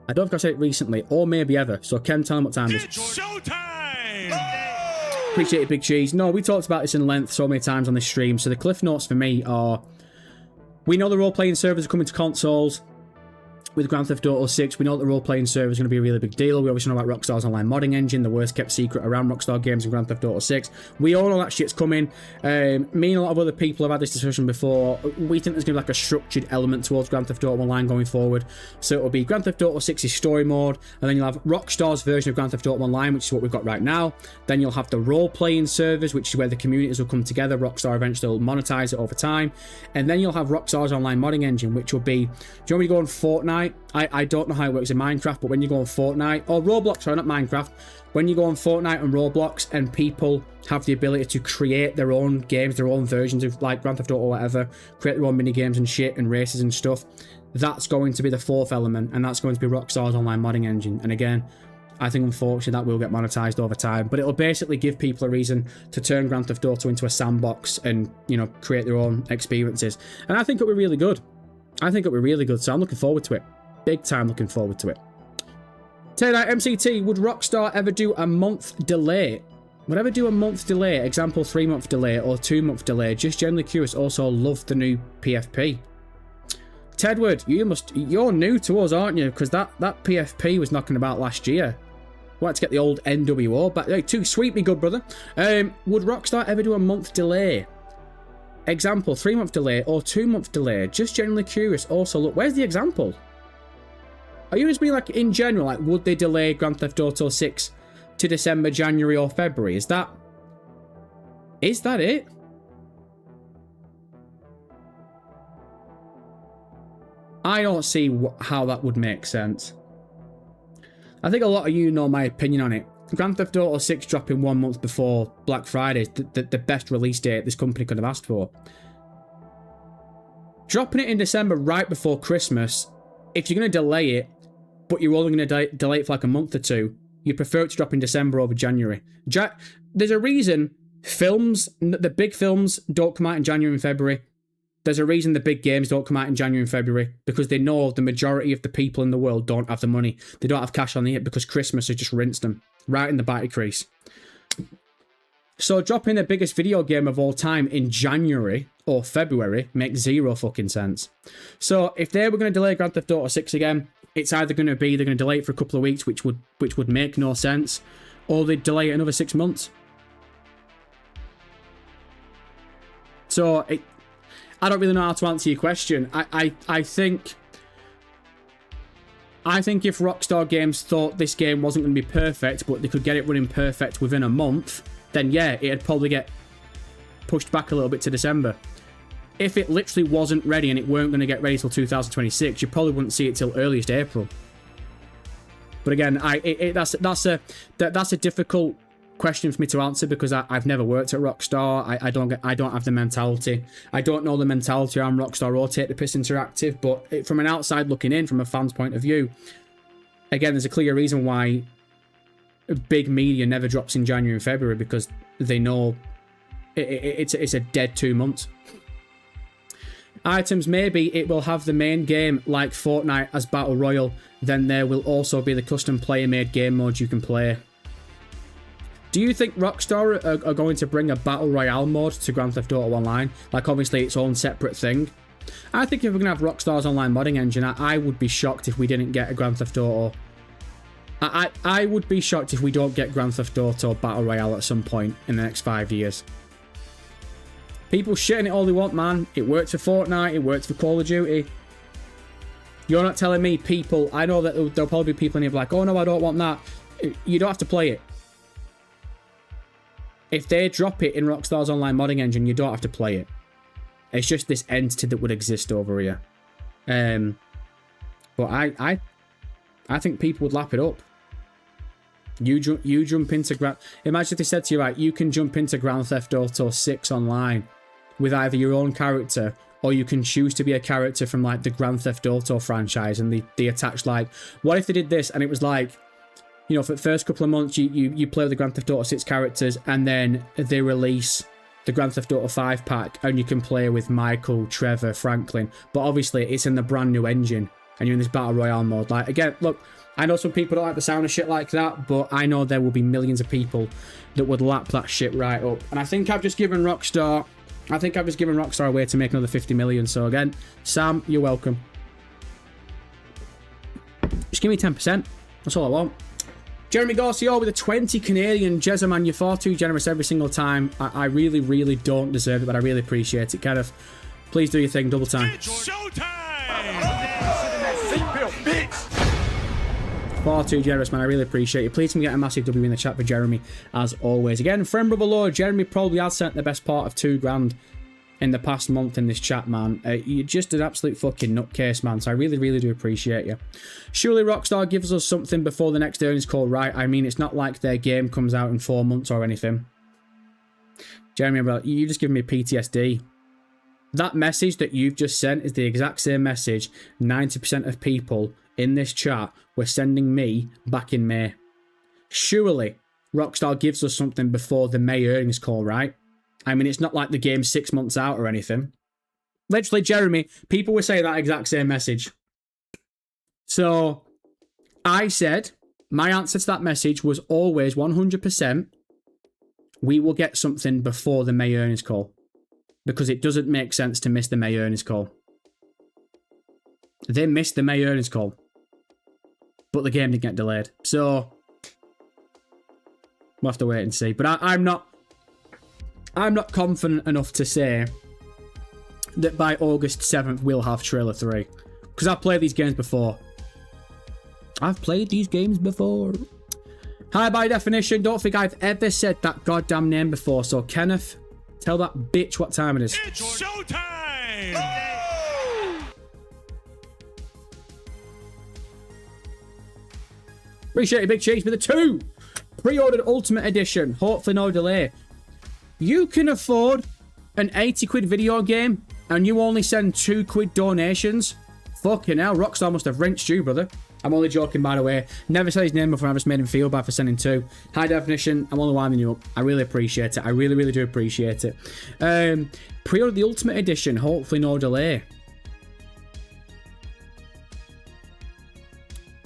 I don't think I've said it recently, or maybe ever. So, Ken, tell them what time it is. It's showtime! Appreciate it, Big Cheese. No, we talked about this in length so many times on this stream. So, the cliff notes for me are, we know the role-playing servers are coming to consoles. With Grand Theft Auto 6, we know that the role-playing server is going to be a really big deal. We obviously know about Rockstar's online modding engine, the worst-kept secret around Rockstar games in Grand Theft Auto 6. We all know that shit's coming. Me and a lot of other people have had this discussion before. We think there's going to be like a structured element towards Grand Theft Auto Online going forward. So it'll be Grand Theft Auto 6's story mode, and then you'll have Rockstar's version of Grand Theft Auto Online, which is what we've got right now. Then you'll have the role-playing servers, which is where the communities will come together. Rockstar eventually will monetize it over time. And then you'll have Rockstar's online modding engine, which will be, do you want me to go on Fortnite? I don't know how it works in Minecraft, but when you go on Fortnite, or Roblox, sorry, not Minecraft, when you go on Fortnite and Roblox and people have the ability to create their own games, their own versions of like Grand Theft Auto or whatever, create their own mini games and shit and races and stuff, that's going to be the fourth element, and that's going to be Rockstar's online modding engine. And again, I think unfortunately that will get monetized over time, but it'll basically give people a reason to turn Grand Theft Auto into a sandbox and, you know, create their own experiences. And I think it'll be really good. So I'm looking forward to it. Big time looking forward to it. Tay Night MCT, would Rockstar ever do a month delay Would ever do a month delay, example 3-month delay or 2-month delay. Just generally curious, also love the new PFP. Tedward, you're new to us, aren't you? Because that PFP was knocking about last year. Wanted to get the old NWO back. Hey, too sweet, me good brother. Would Rockstar ever do a month delay? Example, 3-month delay or 2-month delay. Just generally curious. Also, look, where's the example? Are you just being like in general, like would they delay Grand Theft Auto 6 to December, January, or February? Is that it? I don't see how that would make sense. I think a lot of you know my opinion on it. Grand Theft Auto 6 dropping 1 month before Black Friday is the best release date this company could have asked for. Dropping it in December right before Christmas, if you're going to delay it, but you're only going to delay it for like a month or two, you prefer it to drop in December over January. There's a reason the big films don't come out in January and February. There's a reason the big games don't come out in January and February, because they know the majority of the people in the world don't have the money. They don't have cash on the hip because Christmas has just rinsed them right in the batty crease. So dropping the biggest video game of all time in January or February makes zero fucking sense. So if they were going to delay Grand Theft Auto 6 again, it's either going to be they're going to delay it for a couple of weeks, which would make no sense, or they'd delay it another 6 months. So I don't really know how to answer your question. I think if Rockstar Games thought this game wasn't going to be perfect, but they could get it running perfect within a month, then yeah, it'd probably get pushed back a little bit to December. If it literally wasn't ready and it weren't going to get ready till 2026, you probably wouldn't see it till earliest April. But again, that's a difficult question for me to answer because I've never worked at Rockstar. I don't have the mentality. I don't know the mentality around Rockstar or Take the Piss Interactive, but from an outside looking in, from a fan's point of view, again, there's a clear reason why big media never drops in January and February, because they know it's a dead 2 months. Items, maybe it will have the main game like Fortnite as Battle Royale, then there will also be the custom player-made game modes you can play. Do you think Rockstar are going to bring a Battle Royale mode to Grand Theft Auto Online? Like, obviously, its own separate thing. I think if we're going to have Rockstar's online modding engine, I would be shocked if we didn't get a Grand Theft Auto. I would be shocked if we don't get Grand Theft Auto Battle Royale at some point in the next 5 years. People shitting it all they want, man. It works for Fortnite, it works for Call of Duty. You're not telling me people... I know that there'll probably be people in here like, oh no, I don't want that. You don't have to play it. If they drop it in Rockstar's online modding engine, you don't have to play it. It's just this entity that would exist over here. But I think people would lap it up. You jump into imagine if they said to you, right, you can jump into Grand Theft Auto 6 online with either your own character, or you can choose to be a character from like the Grand Theft Auto franchise, and they attach like, what if they did this and it was like, you know, for the first couple of months you play with the Grand Theft Auto 6 characters, and then they release the Grand Theft Auto 5 pack and you can play with Michael, Trevor, Franklin, but obviously it's in the brand new engine and you're in this Battle Royale mode. Like, again, look, I know some people don't like the sound of shit like that, but I know there will be millions of people that would lap that shit right up. And I think I've just given Rockstar a way to make another 50 million. So again, Sam, you're welcome. Just give me 10%. That's all I want. Jeremy Garcia with a 20 Canadian. Jezza, man, you're far too generous every single time. I really, really don't deserve it, but I really appreciate it. Kenneth, please do your thing. Double time. It's showtime! Far too generous, man. I really appreciate it. Please can get a massive W in the chat for Jeremy, as always. Again, friend brother Lord, Jeremy probably has sent the best part of $2,000 in the past month in this chat, man. You're just an absolute fucking nutcase, man. So I really, really do appreciate you. Surely Rockstar gives us something before the next earnings call, right? I mean, it's not like their game comes out in 4 months or anything. Jeremy, you just given me PTSD. That message that you've just sent is the exact same message 90% of people in this chat were sending me back in May. Surely Rockstar gives us something before the May earnings call, right? I mean, it's not like the game's 6 months out or anything. Literally, Jeremy, people were saying that exact same message. So I said my answer to that message was always 100%. we will get something before the May earnings call. Because it doesn't make sense to miss the May earnings call. They missed the May earnings call. But the game didn't get delayed. So we'll have to wait and see. But I'm not confident enough to say that by August 7th we'll have Trailer 3. Because I've played these games before. Hi, by definition, don't think I've ever said that goddamn name before. So, Kenneth, tell that bitch what time it is. It's showtime! Appreciate it, Big Cheese, for the 2. Pre-ordered Ultimate Edition. Hopefully no delay. You can afford an 80 quid video game and you only send 2 quid donations? Fucking hell, Rockstar must have rinsed you, brother. I'm only joking, by the way. Never said his name before, I just made him feel bad for sending 2. High definition, I'm only winding you up. I really appreciate it. I really, really do appreciate it. Pre-order the Ultimate Edition. Hopefully no delay.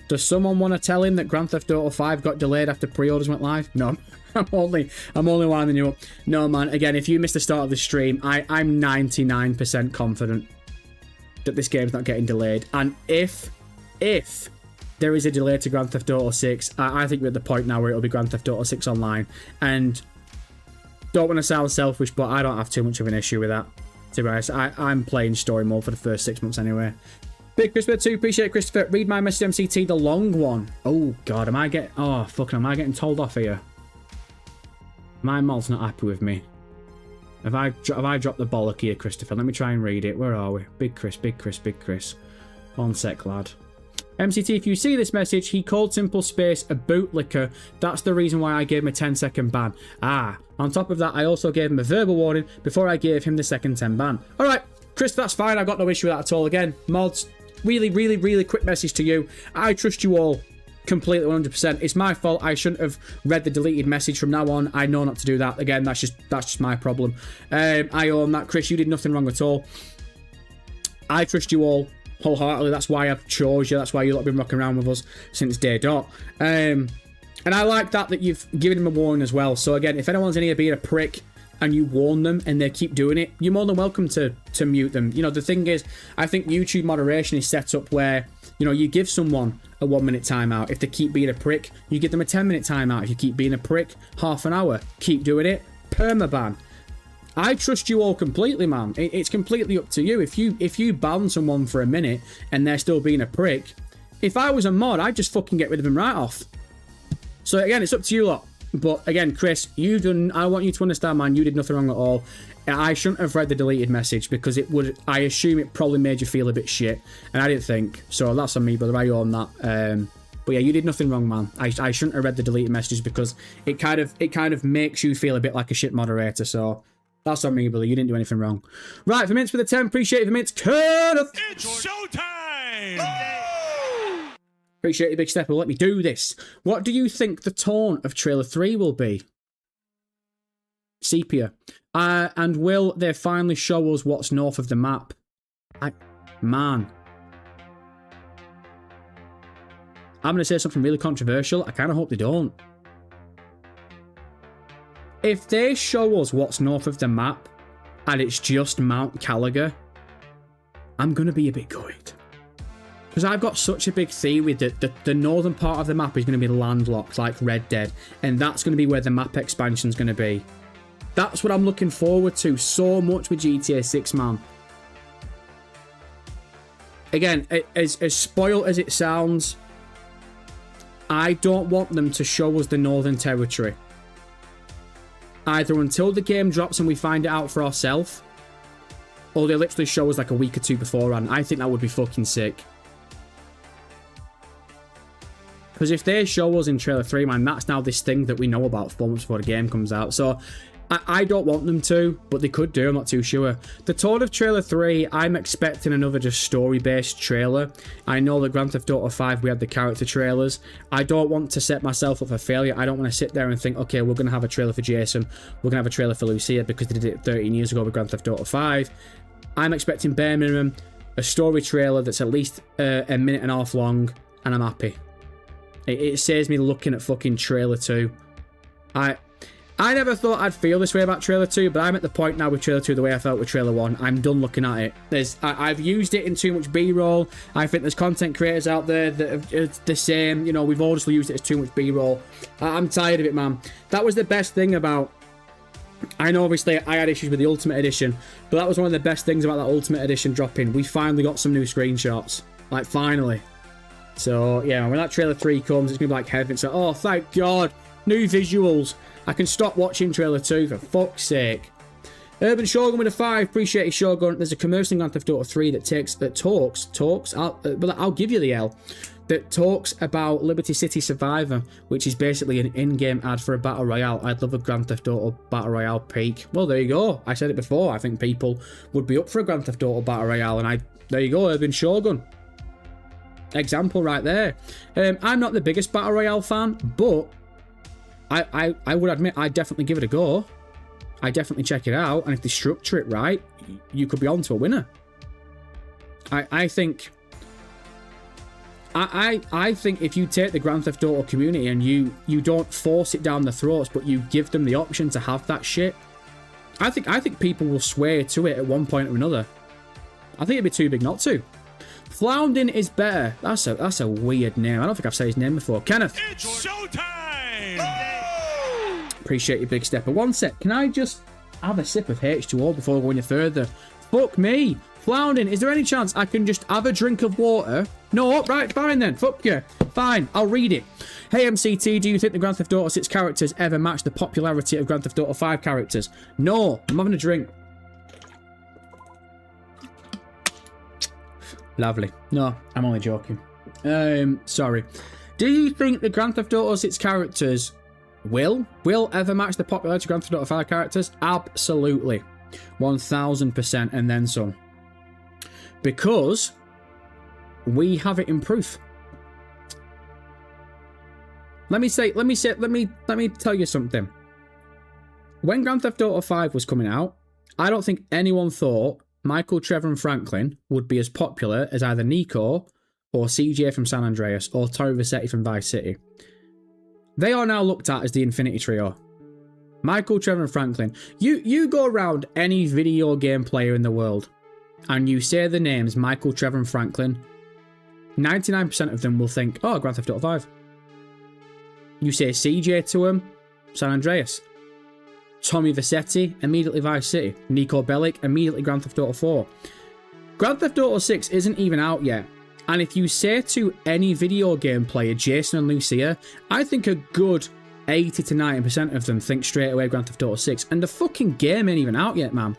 Does someone want to tell him that Grand Theft Auto 5 got delayed after pre-orders went live? No. I'm only winding you up. No, man. Again, if you missed the start of the stream, I'm 99% confident that this game's not getting delayed. And if there is a delay to Grand Theft Auto 6, I think we're at the point now where it'll be Grand Theft Auto 6 Online. And don't want to sound selfish, but I don't have too much of an issue with that. To be honest, I'm playing story mode for the first 6 months anyway. Big Christopher 2, appreciate it, Christopher. Read my message, MCT, the long one. Oh, God, am I getting told off here? My mod's not happy with me. Have I dropped the bollock here, Christopher? Let me try and read it. Where are we? Big Chris. 1 sec, lad. MCT, if you see this message, he called Simple Space a bootlicker. That's the reason why I gave him a 10-second ban. On top of that, I also gave him a verbal warning before I gave him the second 10 ban. Alright, Chris, that's fine. I've got no issue with that at all. Again, mods, really, really, really quick message to you. I trust you all completely 100%. It's my fault. I shouldn't have read the deleted message. From now on, I know not to do that. Again, that's just my problem. I own that. Chris, you did nothing wrong at all. I trust you all wholeheartedly. That's why I've chose you. That's why you've been rocking around with us since day dot. And I like that you've given him a warning as well. So again, if anyone's in here being a prick and you warn them and they keep doing it, you're more than welcome to mute them. You know, the thing is, I think YouTube moderation is set up where, you know, you give someone a 1-minute timeout. If they keep being a prick, you give them a 10-minute timeout. If you keep being a prick, half an hour. Keep doing it, permaban. I trust you all completely, man. It's completely up to you. If you ban someone for a minute and they're still being a prick, if I was a mod, I'd just fucking get rid of them right off. So again, it's up to you lot. But again, Chris, I want you to understand, man, you did nothing wrong at all. I shouldn't have read the deleted message because I assume it probably made you feel a bit shit. And I didn't think. So that's on me, brother. I own that. But yeah, you did nothing wrong, man. I shouldn't have read the deleted messages because it kind of makes you feel a bit like a shit moderator. So that's on me, brother. You didn't do anything wrong. Right, for minutes for the 10. Appreciate it for minutes. It's showtime! Appreciate you, Big Stepper. Let me do this. What do you think the tone of Trailer 3 will be? Sepia. And will they finally show us what's north of the map? Man. I'm going to say something really controversial. I kind of hope they don't. If they show us what's north of the map and it's just Mount Caliga, I'm going to be a bit gutted. Because I've got such a big theory that the northern part of the map is going to be landlocked like Red Dead. And that's going to be where the map expansion is going to be. That's what I'm looking forward to so much with GTA 6, man. Again, as spoiled as it sounds, I don't want them to show us the Northern Territory. Either until the game drops and we find it out for ourselves, or they literally show us like a week or two beforehand. I think that would be fucking sick. Because if they show us in Trailer 3, man, that's now this thing that we know about 4 months before the game comes out. So I don't want them to, but they could do. I'm not too sure. The tone of Trailer 3, I'm expecting another just story-based trailer. I know that Grand Theft Auto 5, we had the character trailers. I don't want to set myself up for failure. I don't want to sit there and think, okay, we're going to have a trailer for Jason. We're going to have a trailer for Lucia because they did it 13 years ago with Grand Theft Auto 5. I'm expecting bare minimum a story trailer that's at least a minute and a half long, and I'm happy. It saves me looking at fucking Trailer 2. I never thought I'd feel this way about Trailer 2, but I'm at the point now with Trailer 2 the way I felt with Trailer 1. I'm done looking at it. I've used it in too much B-roll. I think there's content creators out there that are the same. You know, we've all just used it as too much B-roll. I'm tired of it, man. That was the best thing about... I know, obviously, I had issues with the Ultimate Edition, but that was one of the best things about that Ultimate Edition dropping. We finally got some new screenshots. Like, finally. So, yeah, when that Trailer 3 comes, it's going to be like heaven. It's like, oh, thank God. New visuals. I can stop watching Trailer 2, for fuck's sake. Urban Shogun with a 5. Appreciate it, Shogun. There's a commercial in Grand Theft Auto 3 I'll give you the L. That talks about Liberty City Survivor, which is basically an in-game ad for a Battle Royale. I'd love a Grand Theft Auto Battle Royale peak. Well, there you go. I said it before. I think people would be up for a Grand Theft Auto Battle Royale, and there you go, Urban Shogun. Example right there. I'm not the biggest Battle Royale fan, but I would admit I'd definitely give it a go. I'd definitely check it out, and if they structure it right, you could be on to a winner. I think if you take the Grand Theft Auto community and you don't force it down their throats, but you give them the option to have that shit, I think people will sway to it at one point or another. I think it'd be too big not to. Flounding is better. That's a weird name. I don't think I've said his name before. Kenneth. It's showtime! Appreciate your big stepper. One sec. Can I just have a sip of H2O before going any further? Fuck me. Flounding, is there any chance I can just have a drink of water? No, right, fine then. Fuck you. Fine, I'll read it. Hey MCT, do you think the Grand Theft Auto 6 characters ever match the popularity of Grand Theft Auto 5 characters? No, I'm having a drink. Lovely. No, I'm only joking. Sorry. Do you think the Grand Theft Auto 6 characters will ever match the popularity of Grand Theft Auto 5 characters? Absolutely. 1000% and then some. Because we have it in proof. Let me tell you something. When Grand Theft Auto 5 was coming out, I don't think anyone thought Michael, Trevor, and Franklin would be as popular as either Nico or CJ from San Andreas or Torre Vassetti from Vice City. They are now looked at as the Infinity Trio. Michael, Trevor, and Franklin. You go around any video game player in the world and you say the names Michael, Trevor, and Franklin, 99% of them will think, oh, Grand Theft Auto 5. You say CJ to them, San Andreas. Tommy Vassetti, immediately Vice City. Nico Bellic, immediately Grand Theft Auto 4. Grand Theft Auto 6 isn't even out yet. And if you say to any video game player, Jason and Lucia, I think a good 80 to 90% of them think straight away Grand Theft Auto 6. And the fucking game ain't even out yet, man.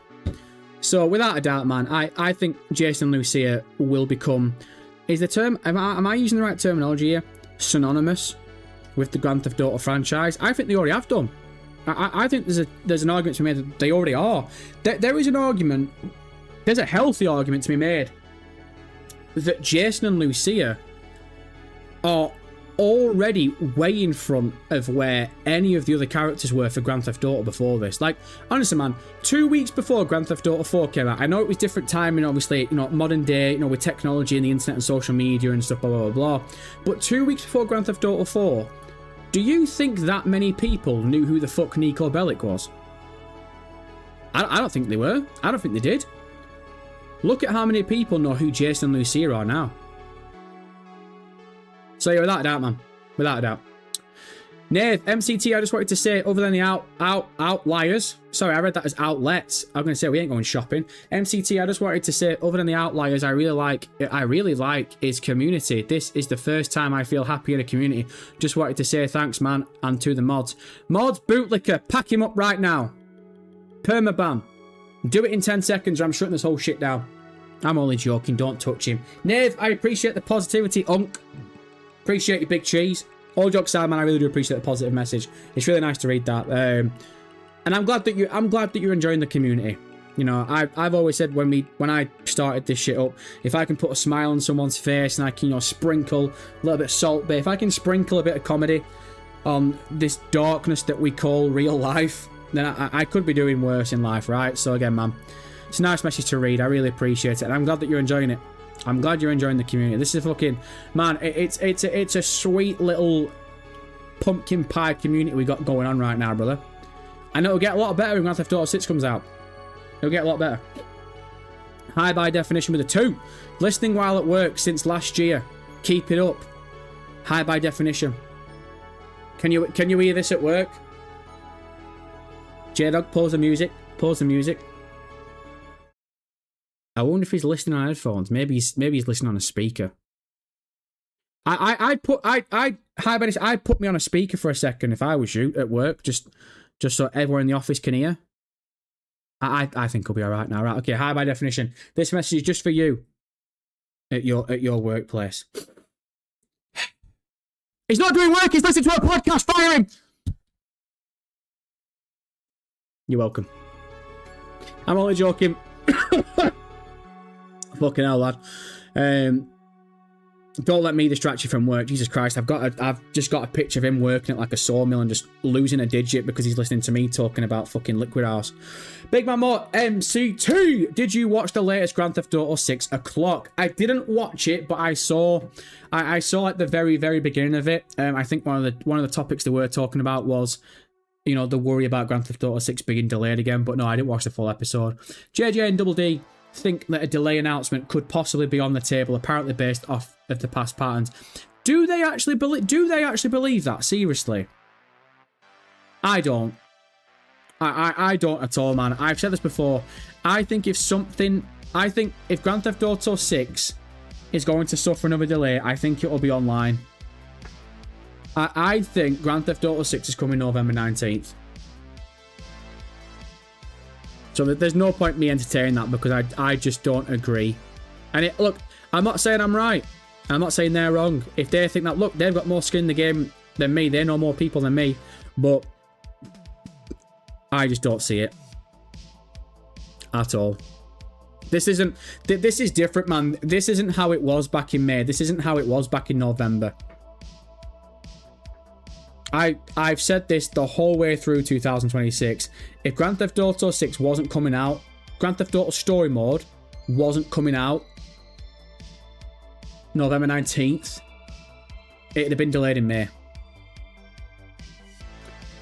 So without a doubt, man, I think Jason and Lucia will become... Is the term... Am I using the right terminology here? Synonymous with the Grand Theft Auto franchise? I think they already have done. I think there's an argument to be made that they already are. There is an argument, there's a healthy argument to be made that Jason and Lucia are already way in front of where any of the other characters were for Grand Theft Auto before this. Like, honestly, man, 2 weeks before Grand Theft Auto 4 came out, I know it was different timing, obviously, you know, modern day, you know, with technology and the internet and social media and stuff, blah, blah, blah, blah. But 2 weeks before Grand Theft Auto 4, do you think that many people knew who the fuck Nico Bellic was? I don't think they were. I don't think they did. Look at how many people know who Jason and Lucia are now. So yeah, without a doubt, man. Without a doubt. Nave, MCT, I just wanted to say, other than the outliers, sorry, I read that as outlets. I'm going to say we ain't going shopping. MCT, I just wanted to say, other than the outliers, I really like his community. This is the first time I feel happy in a community. Just wanted to say thanks, man, and to the mods. Mods, bootlicker, pack him up right now. Permaban. Do it in 10 seconds or I'm shutting this whole shit down. I'm only joking, don't touch him. Nave, I appreciate the positivity, Unk. Appreciate your big cheese. All jokes aside, man, I really do appreciate the positive message. It's really nice to read that. And I'm glad that you're enjoying the community. You know, I've always said when I started this shit up, if I can put a smile on someone's face and I can, you know, sprinkle a little bit of salt bay, if I can sprinkle a bit of comedy on this darkness that we call real life, then I could be doing worse in life, right? So again, man, it's a nice message to read. I really appreciate it, and I'm glad that you're enjoying it. I'm glad you're enjoying the community. This is fucking... Man, it's a sweet little pumpkin pie community we got going on right now, brother. And it'll get a lot better when Grand Theft Auto 6 comes out. It'll get a lot better. High by definition with a 2. Listening while at work since last year. Keep it up. High by definition. Can you hear this at work? J-Dog, pause the music. Pause the music. I wonder if he's listening on headphones. Maybe he's listening on a speaker. I'd put me on a speaker for a second if I was you at work, just so everyone in the office can hear. I think he'll be all right now. Right? Okay. High by definition. This message is just for you at your workplace. He's not doing work. He's listening to our podcast. Fire him. You're welcome. I'm only joking. Fucking hell, lad. Don't let me distract you from work. Jesus Christ, I've just got a picture of him working at like a sawmill and just losing a digit because he's listening to me talking about fucking Liquid House. Big Man More MC2. Did you watch the latest Grand Theft Auto 6 O'Clock? I didn't watch it, but I saw like the very, very beginning of it. I think one of the topics they were talking about was, you know, the worry about Grand Theft Auto 6 being delayed again. But no, I didn't watch the full episode. JJ and Double D think that a delay announcement could possibly be on the table, apparently based off of the past patterns. Do they actually believe that? Seriously? I don't. I don't at all, man. I've said this before. I think if Grand Theft Auto 6 is going to suffer another delay, I think it will be online. I think Grand Theft Auto 6 is coming November 19th. So there's no point me entertaining that because I just don't agree. And look, I'm not saying I'm right. I'm not saying they're wrong. If they think that, look, they've got more skin in the game than me. They know more people than me. But I just don't see it. At all. This is different, man. This isn't how it was back in May. This isn't how it was back in November. I've said this the whole way through 2026. If Grand Theft Auto 6 wasn't coming out, Grand Theft Auto Story Mode wasn't coming out November 19th, it'd have been delayed in May.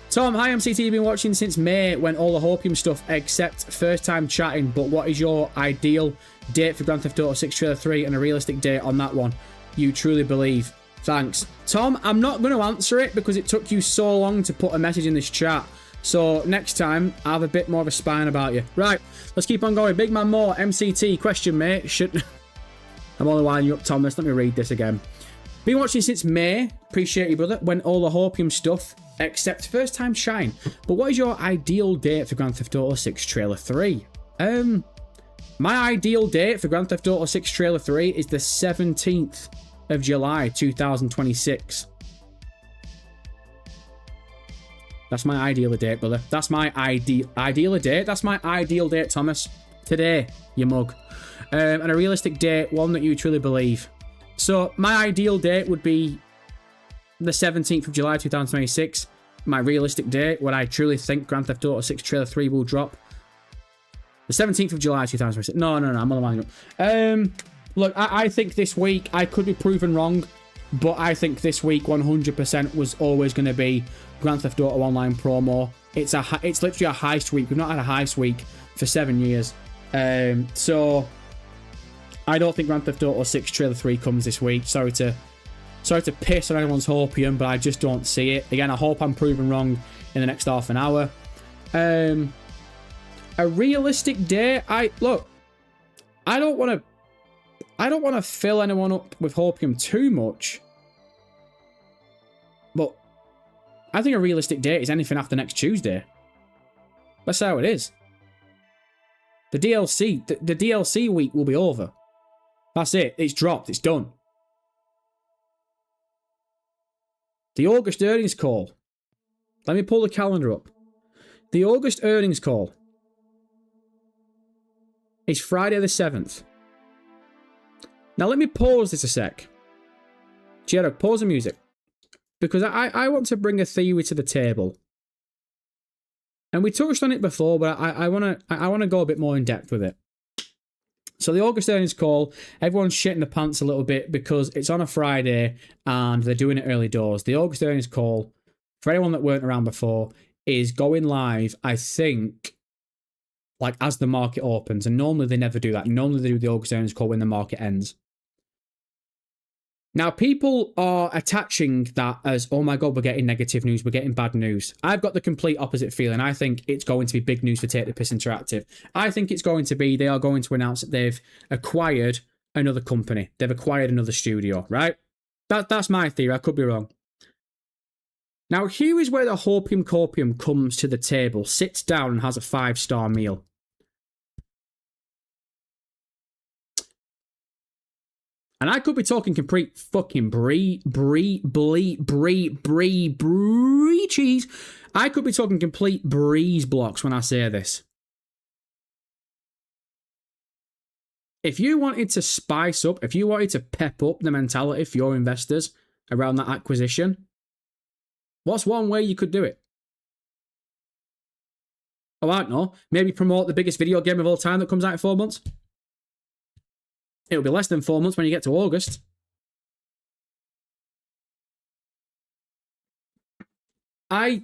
Tom, hi MCT, been watching since May when all the Hopium stuff except first time chatting, but what is your ideal date for Grand Theft Auto 6 Trailer 3 and a realistic date on that one? You truly believe? Thanks. Tom, I'm not going to answer it because it took you so long to put a message in this chat. So next time, I have a bit more of a spine about you. Right, let's keep on going. Big Man More, MCT, question, mate. I'm only winding you up, Tom. Let me read this again. Been watching since May. Appreciate you, brother. When all the Hopium stuff, except first time shine. But what is your ideal date for Grand Theft Auto 6 Trailer 3? My ideal date for Grand Theft Auto 6 Trailer 3 is the 17th of July 2026. That's my ideal date, brother. That's my ideal date. That's my ideal date, Thomas. Today, you mug. And a realistic date, one that you truly believe. So my ideal date would be the 17th of July 2026. My realistic date, when I truly think Grand Theft Auto 6 Trailer 3 will drop. The 17th of July 2026. No, I'm on the line up. Look, I think this week, I could be proven wrong, but I think this week 100% was always going to be Grand Theft Auto Online promo. It's literally a heist week. We've not had a heist week for 7 years. So I don't think Grand Theft Auto 6 Trailer 3 comes this week. Sorry to piss on anyone's hopium, but I just don't see it. Again, I hope I'm proven wrong in the next half an hour. A realistic day, I don't want to fill anyone up with hopium too much. But I think a realistic date is anything after next Tuesday. That's how it is. The DLC week will be over. That's it. It's dropped. It's done. The August earnings call. Let me pull the calendar up. The August earnings call is Friday the 7th. Now let me pause this a sec. Jared, pause the music. Because I want to bring a theory to the table. And we touched on it before, but I want to go a bit more in depth with it. So the August earnings call, everyone's shitting the pants a little bit because it's on a Friday and they're doing it early doors. The August earnings call, for anyone that weren't around before, is going live, I think, like as the market opens. And normally they never do that. Normally they do the August earnings call when the market ends. Now, people are attaching that as, oh my God, we're getting negative news, we're getting bad news. I've got the complete opposite feeling. I think it's going to be big news for Take the Piss Interactive. I think it's going to be, they are going to announce that they've acquired another company. They've acquired another studio, right? That's my theory. I could be wrong. Now, here is where the Hopium Copium comes to the table, sits down and has a 5-star meal. And I could be talking complete fucking brie cheese. I could be talking complete breeze blocks when I say this. If you wanted to spice up, if you wanted to pep up the mentality for your investors around that acquisition, what's one way you could do it? Oh, I don't know. Maybe promote the biggest video game of all time that comes out in 4 months? It'll be less than 4 months when you get to August. I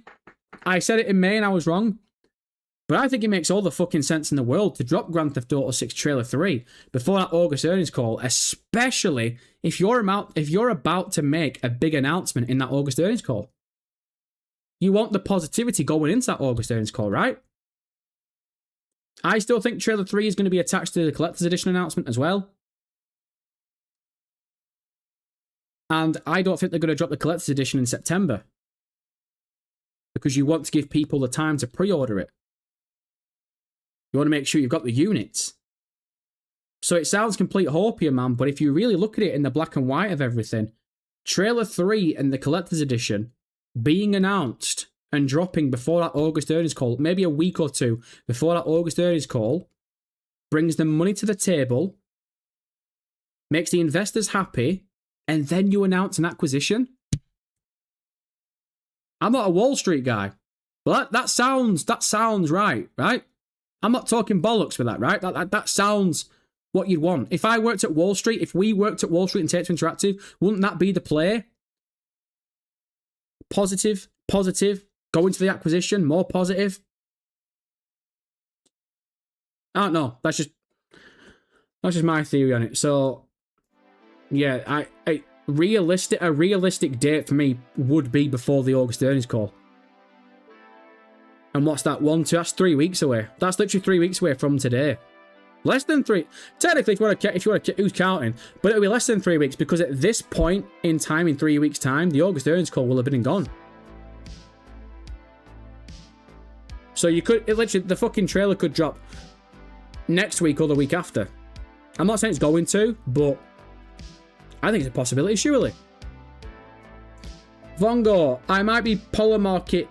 said it in May and I was wrong. But I think it makes all the fucking sense in the world to drop Grand Theft Auto 6 Trailer 3 before that August earnings call, especially if you're about to make a big announcement in that August earnings call. You want the positivity going into that August earnings call, right? I still think Trailer 3 is going to be attached to the Collector's Edition announcement as well. And I don't think they're going to drop the Collector's Edition in September. Because you want to give people the time to pre-order it. You want to make sure you've got the units. So it sounds complete hopium, man, but if you really look at it in the black and white of everything, Trailer 3 and the Collector's Edition being announced and dropping before that August earnings call, maybe a week or two before that August earnings call, brings the money to the table, makes the investors happy, and then you announce an acquisition. I'm not a Wall Street guy, but that sounds right? I'm not talking bollocks with that, right? That sounds what you'd want. If I worked at Wall Street, if we worked at Wall Street and Take Two Interactive, wouldn't that be the play? Positive, go into the acquisition, more positive. I don't know. That's just my theory on it. So, yeah, a realistic date for me would be before the August earnings call. And what's that? 1, 2? That's 3 weeks away. That's literally 3 weeks away from today. Less than 3. Technically, if you want to, who's counting? But it'll be less than 3 weeks because at this point in time, in 3 weeks' time, the August earnings call will have been and gone. So you could, literally, the fucking trailer could drop next week or the week after. I'm not saying it's going to, but I think it's a possibility, surely. Vongo, I might be polymarket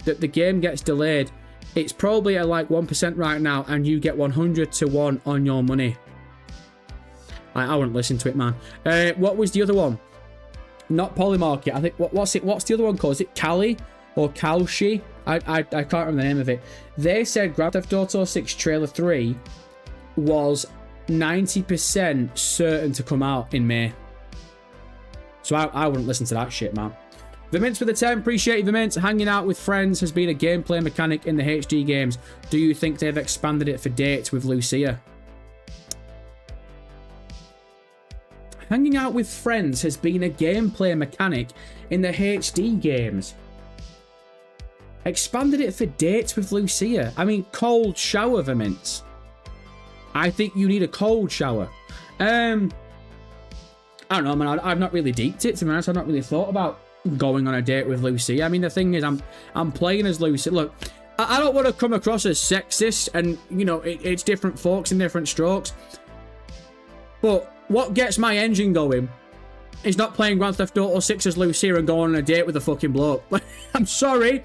that the game gets delayed. It's probably at like 1% right now, and you get 100 to 1 on your money. I wouldn't listen to it, man. What was the other one? Not polymarket. I think what's the other one called? Is it Cali or Kalshi? I can't remember the name of it. They said Grand Theft Auto 6 Trailer 3 was 90% certain to come out in May. So I wouldn't listen to that shit, man. The Mints for the 10, appreciate you, the Mints. Hanging out with friends has been a gameplay mechanic in the HD games. Do you think they've expanded it for dates with Lucia? Hanging out with friends has been a gameplay mechanic in the HD games. Expanded it for dates with Lucia. I mean, cold shower, the Mints. I think you need a cold shower. I don't know, man. I've not really deeped it, to be honest. I've not really thought about going on a date with Lucy. I mean, the thing is, I'm playing as Lucy. Look, I don't want to come across as sexist, and you know, it's different folks and different strokes. But what gets my engine going is not playing Grand Theft Auto 6 as Lucia and going on a date with a fucking bloke. I'm sorry,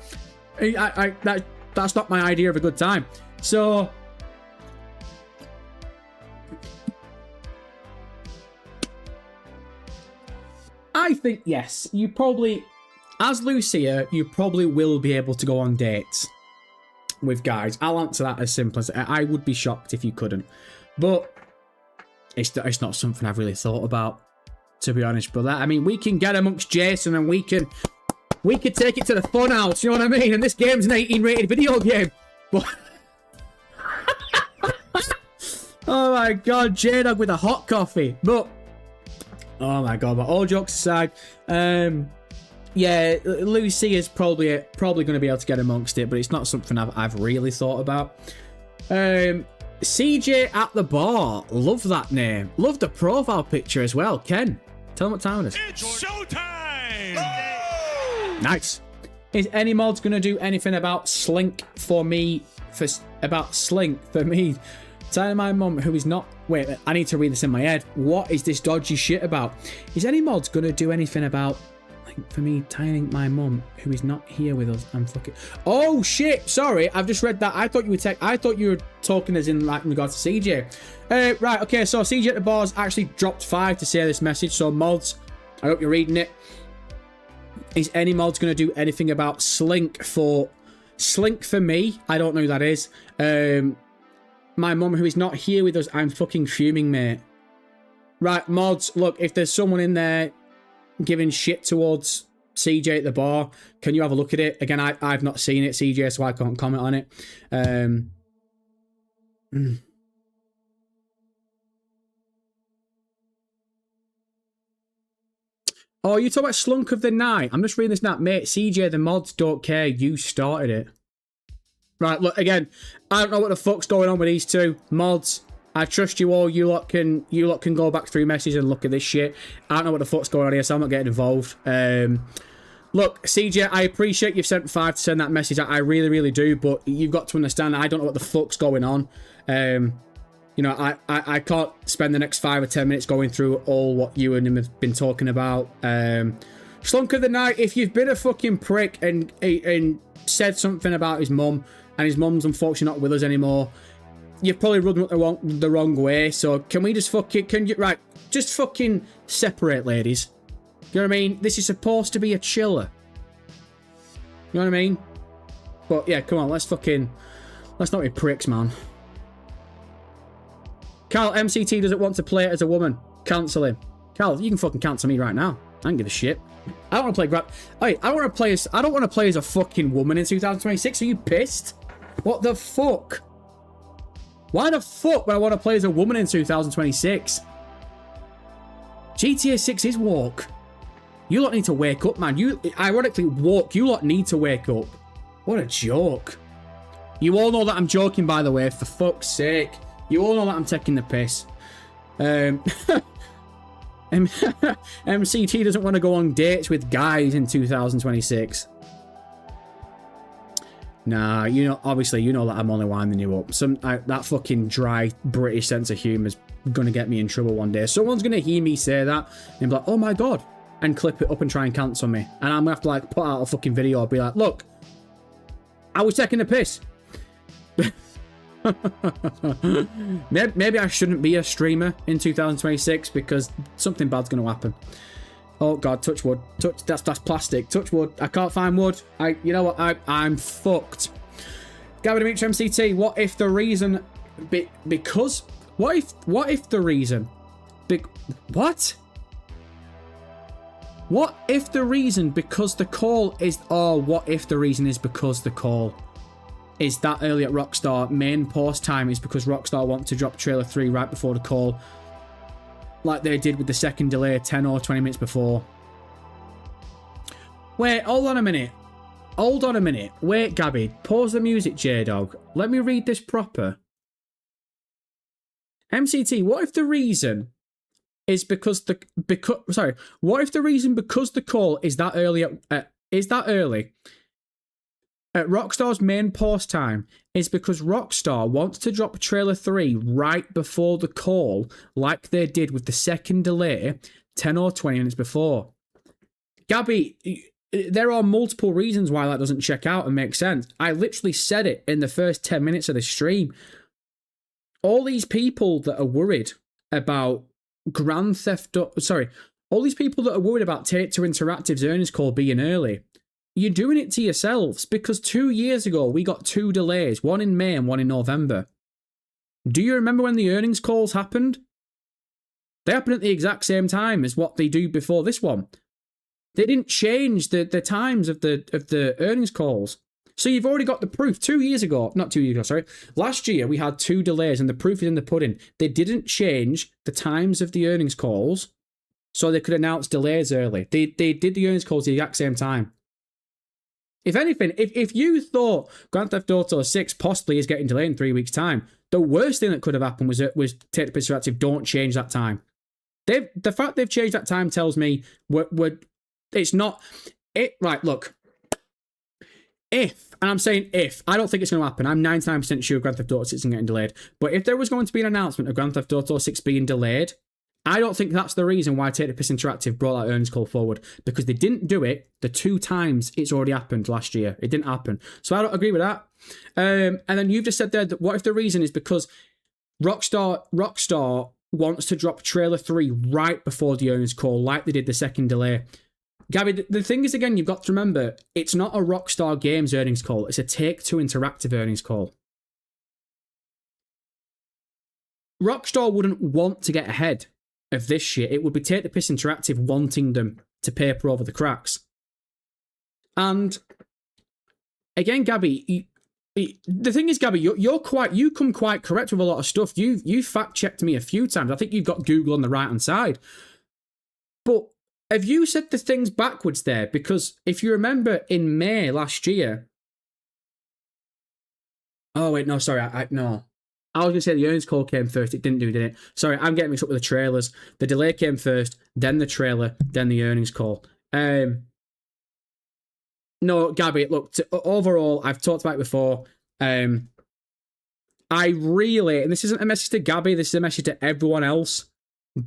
that's not my idea of a good time. So, I think, yes, you probably, as Lucia, you probably will be able to go on dates with guys. I'll answer that as simple as I would be shocked if you couldn't. But it's not something I've really thought about, to be honest, brother. I mean, we can get amongst Jason and we can we could take it to the fun house, you know what I mean? And this game's an 18-rated video game. But oh my god, J-Dog with a hot coffee. But oh my god, but all jokes aside, yeah, Lucy is probably going to be able to get amongst it, but it's not something I've really thought about. CJ at the bar, love that name. Love the profile picture as well. Ken, tell them what time it is. It's showtime! Nice. Is any mods going to do anything about Slink for me? Telling my mum, who is not... Wait, I need to read this in my head. What is this dodgy shit about? Is any mods going to do anything about... Like, for me, telling my mum, who is not here with us, I'm fucking... Oh, shit! Sorry, I've just read that. I thought you were talking as in, like, in regards to CJ. Right, okay, so CJ at the bar's actually dropped 5 to say this message. So, mods, I hope you're reading it. Is any mods going to do anything about Slink for me? I don't know who that is. My mum, who is not here with us, I'm fucking fuming, mate. Right, mods, look, if there's someone in there giving shit towards CJ at the bar, can you have a look at it? Again, I've not seen it, CJ, so I can't comment on it. Oh, you talk about Slunk of the Night. I'm just reading this now. Mate, CJ, the mods don't care. You started it. Right, look, again, I don't know what the fuck's going on with these two. Mods, I trust you all. You lot can go back through messages and look at this shit. I don't know what the fuck's going on here, so I'm not getting involved. Look, CJ, I appreciate you've sent 5 to send that message. I really, really do, but you've got to understand I don't know what the fuck's going on. You know, I can't spend the next 5 or 10 minutes going through all what you and him have been talking about. Slunk of the Night, if you've been a fucking prick and said something about his mum, and his mum's unfortunately not with us anymore, you've probably run the wrong way. So can we just fucking, just fucking separate, ladies. You know what I mean? This is supposed to be a chiller. You know what I mean? But yeah, come on, let's not be pricks, man. Carl, MCT doesn't want to play it as a woman. Cancel him. Carl, you can fucking cancel me right now. I don't give a shit. I don't want to play I don't want to play as a fucking woman in 2026. Are you pissed? What the fuck? Why the fuck would I want to play as a woman in 2026? GTA 6 is walk. You lot need to wake up, man. Ironically, walk. You lot need to wake up. What a joke. You all know that I'm joking, by the way, for fuck's sake. You all know that I'm taking the piss. MCT doesn't want to go on dates with guys in 2026. Nah, you know, obviously, you know that I'm only winding you up. That fucking dry British sense of humour is going to get me in trouble one day. Someone's going to hear me say that and be like, oh my god, and clip it up and try and cancel me. And I'm going to have to, like, put out a fucking video and be like, look, I was taking the piss. Maybe I shouldn't be a streamer in 2026 because something bad's going to happen. Oh god, touch wood. That's plastic. Touch wood. I can't find wood. You know what? I'm fucked. Gavin Dimitri MCT. What if the reason? Because what if the reason? What? What if the reason because the call is? Oh, what if the reason is because the call is that early at Rockstar? Main post time is because Rockstar want to drop trailer 3 right before the call, like they did with the second delay 10 or 20 minutes before. Wait, hold on a minute. Wait, Gabby, pause the music, J-Dog. Let me read this proper. MCT, what if the reason is because what if the reason because the call is that early at Rockstar's main post time is because Rockstar wants to drop trailer 3 right before the call, like they did with the second delay 10 or 20 minutes before. Gabby, there are multiple reasons why that doesn't check out and make sense. I literally said it in the first 10 minutes of the stream. All these people that are worried about all these people that are worried about Take-Two Interactive's earnings call being early, you're doing it to yourselves because 2 years ago we got 2 delays, one in May and one in November. Do you remember when the earnings calls happened? They happened at the exact same time as what they do before this one. They didn't change the times of the earnings calls. So you've already got the proof. 2 years ago, not 2 years ago, sorry. Last year, we had 2 delays, and the proof is in the pudding. They didn't change the times of the earnings calls, so they could announce delays early. They did the earnings calls at the exact same time. If anything, if you thought Grand Theft Auto 6 possibly is getting delayed in 3 weeks' time, the worst thing that could have happened was Take the Piss Interactive don't change that time. The fact they've changed that time tells me it's not it. Right, look. If, and I'm saying if, I don't think it's going to happen. I'm 99% sure Grand Theft Auto 6 isn't getting delayed. But if there was going to be an announcement of Grand Theft Auto 6 being delayed, I don't think that's the reason why Take the Piss Interactive brought that earnings call forward. Because they didn't do it the 2 times it's already happened last year. It didn't happen. So I don't agree with that. And then you've just said there that what if the reason is because Rockstar wants to drop trailer 3 right before the earnings call, like they did the second delay. Gabby, the thing is, again, you've got to remember, it's not a Rockstar Games earnings call. It's a Take-Two Interactive earnings call. Rockstar wouldn't want to get ahead of this shit. It would be Take the Piss Interactive wanting them to paper over the cracks. And, again, Gabby, the thing is, Gabby, you come quite correct with a lot of stuff. You fact-checked me a few times. I think you've got Google on the right-hand side. But have you said the things backwards there? Because if you remember in May last year... Oh, wait, no, sorry, no. I was going to say the earnings call came first. It didn't, did it? Sorry, I'm getting mixed up with the trailers. The delay came first, then the trailer, then the earnings call. No, Gabby, look, overall, I've talked about it before. I really, and this isn't a message to Gabby, this is a message to everyone else.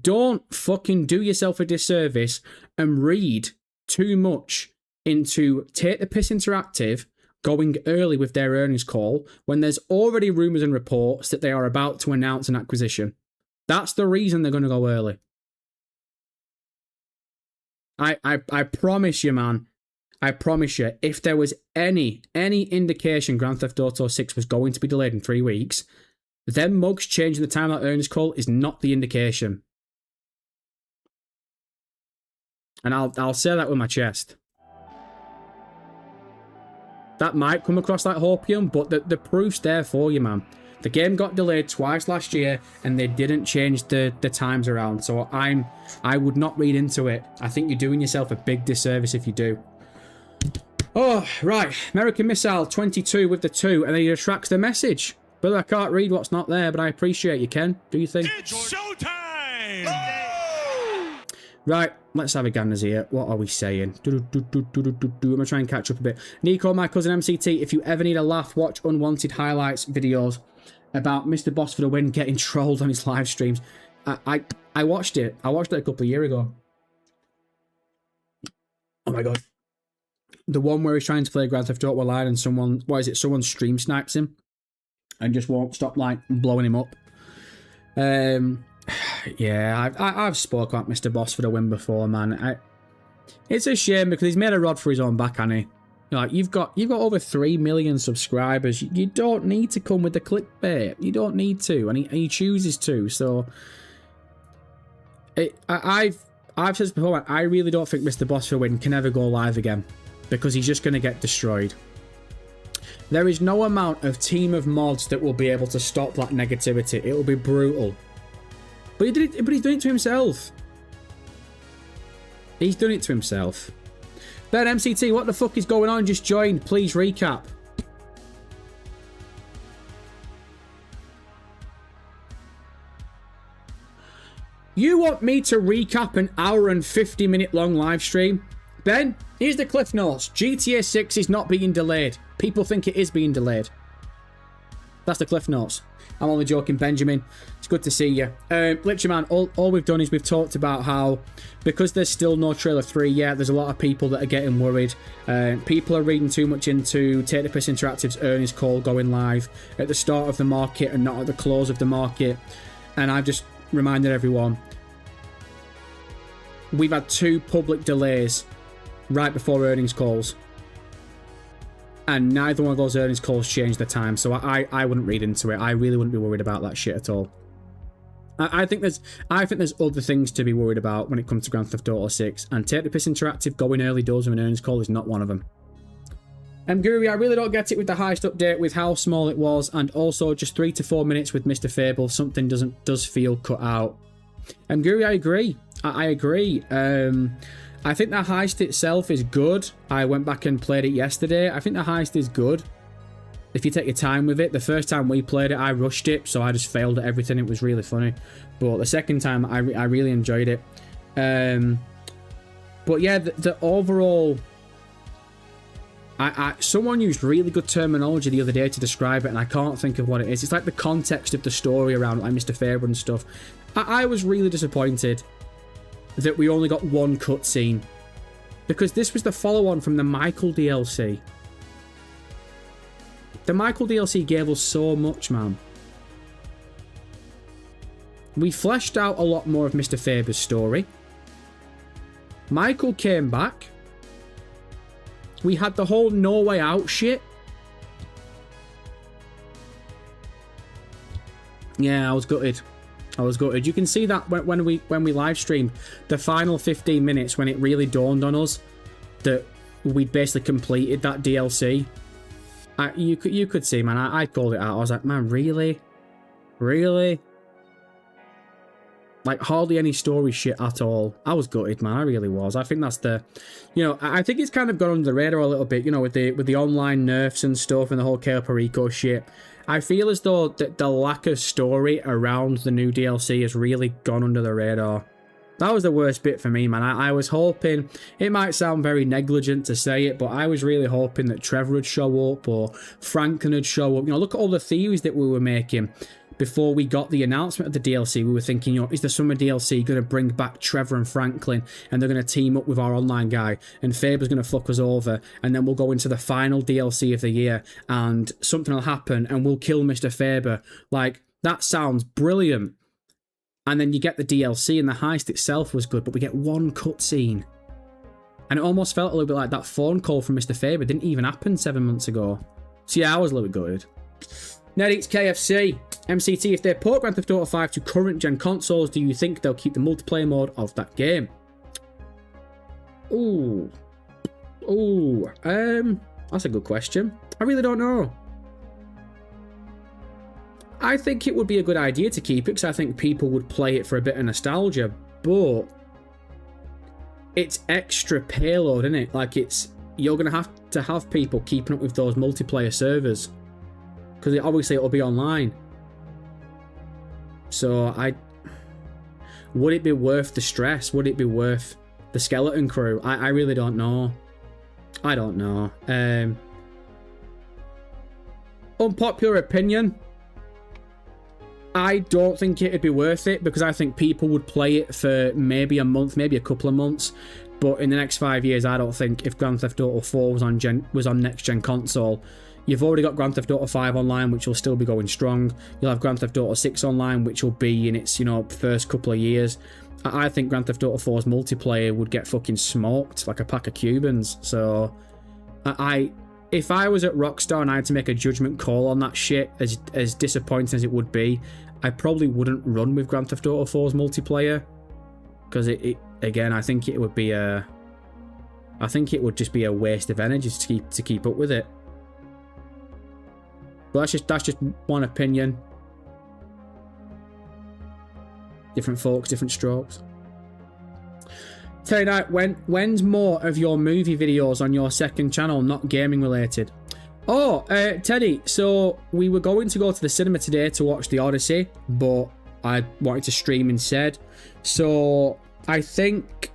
Don't fucking do yourself a disservice and read too much into Take the Piss Interactive going early with their earnings call when there's already rumours and reports that they are about to announce an acquisition. That's the reason they're going to go early. I promise you, man. I promise you, if there was any indication Grand Theft Auto 6 was going to be delayed in 3 weeks, them mugs changing the time of that earnings call is not the indication. And I'll say that with my chest. That might come across like hopium, but the proof's there for you, man. The game got delayed twice last year, and they didn't change the times around. So I would not read into it. I think you're doing yourself a big disservice if you do. Oh, right. American Missile 22 with the 2, and then he retracts the message. Brother, I can't read what's not there, but I appreciate you, Ken. Do you think? It's showtime! Right, let's have a ganners here. What are we saying? I'm going to try and catch up a bit. Nico, my cousin MCT, if you ever need a laugh, watch Unwanted Highlights videos about Mr. Boss for the Win getting trolled on his live streams. I watched it. I watched it a couple of years ago. Oh my god. The one where he's trying to play Grand Theft Auto Online and someone stream snipes him and just won't stop like blowing him up. Yeah, I've spoke about Mr. Boss for the Win before, man. It's a shame because he's made a rod for his own back, hasn't he? Like you've got over 3 million subscribers. You don't need to come with the clickbait. You don't need to, and he chooses to. So I've said this before. I really don't think Mr. Boss for the Win can ever go live again because he's just going to get destroyed. There is no amount of team of mods that will be able to stop that negativity. It will be brutal. But he's doing it to himself. He's done it to himself. Ben MCT, what the fuck is going on? Just joined. Please recap. You want me to recap an hour and 50-minute long live stream? Ben, here's the cliff notes. GTA 6 is not being delayed. People think it is being delayed. That's the cliff notes. I'm only joking, Benjamin. It's good to see you. Glitcher Man, all we've done is we've talked about how, because there's still no trailer 3 yet, there's a lot of people that are getting worried. People are reading too much into Take the Piss Interactive's earnings call going live at the start of the market and not at the close of the market. And I've just reminded everyone, we've had 2 public delays right before earnings calls. And neither one of those earnings calls changed the time. So I wouldn't read into it. I really wouldn't be worried about that shit at all. I think there's other things to be worried about when it comes to Grand Theft Auto 6, and Take the Piss Interactive going early doors of an earnings call is not one of them. Guru, I really don't get it with the heist update, with how small it was, and also just 3 to 4 minutes with Mr. Fable. Something does feel cut out. Guru, I agree. I agree. I think the heist itself is good. I went back and played it yesterday. I think the heist is good if you take your time with it. The first time we played it, I rushed it, so I just failed at everything. It was really funny. But the second time, I really enjoyed it. But yeah, the overall... someone used really good terminology the other day to describe it, and I can't think of what it is. It's like the context of the story around like Mr. Faber and stuff. I was really disappointed that we only got one cutscene, because this was the follow-on from the Michael DLC. The Michael DLC gave us so much, man. We fleshed out a lot more of Mr. Faber's story. Michael came back. We had the whole No Way Out shit. Yeah, I was gutted. I was gutted. You can see that when we live streamed the final 15 minutes, when it really dawned on us that we'd basically completed that DLC. You could see, man. I called it out. I was like, man, really? Like, hardly any story shit at all. I was gutted, man. I really was. I think that's the... You know, I think it's kind of gone under the radar a little bit, you know, with the online nerfs and stuff and the whole Cayo Perico shit. I feel as though the lack of story around the new DLC has really gone under the radar. That was the worst bit for me, man. I was hoping... It might sound very negligent to say it, but I was really hoping that Trevor would show up or Franklin would show up. You know, look at all the theories that we were making. Before we got the announcement of the DLC, we were thinking, you know, is the summer DLC going to bring back Trevor and Franklin, and they're going to team up with our online guy, and Faber's going to fuck us over, and then we'll go into the final DLC of the year, and something will happen, and we'll kill Mr. Faber. Like, that sounds brilliant. And then you get the DLC, and the heist itself was good, but we get one cutscene. And it almost felt a little bit like that phone call from Mr. Faber didn't even happen 7 months ago. So yeah, I was a little bit gutted. NetEats KFC. MCT, if they port Grand Theft Auto 5 to current gen consoles, do you think they'll keep the multiplayer mode of that game? That's a good question. I really don't know. I think it would be a good idea to keep it, because I think people would play it for a bit of nostalgia, but it's extra payload, isn't it? Like, you're going to have people keeping up with those multiplayer servers, because obviously it'll be online. So would it be worth the stress? Would it be worth the skeleton crew? I really don't know. I don't know. Unpopular opinion. I don't think it'd be worth it, because I think people would play it for maybe a month, maybe a couple of months. But in the next 5 years, I don't think, if Grand Theft Auto 4 was on next gen console, you've already got Grand Theft Auto 5 online, which will still be going strong. You'll have Grand Theft Auto 6 online, which will be in its, you know, first couple of years. I think Grand Theft Auto 4's multiplayer would get fucking smoked like a pack of Cubans. So, if I was at Rockstar and I had to make a judgment call on that shit, as disappointing as it would be, I probably wouldn't run with Grand Theft Auto 4's multiplayer, because again, I think it would be I think it would just be a waste of energy to keep up with it. But that's just one opinion. Different folks, different strokes. Terry Knight, when's more of your movie videos on your second channel, not gaming related? Oh, Teddy, so we were going to go to the cinema today to watch The Odyssey, but I wanted to stream instead. So I think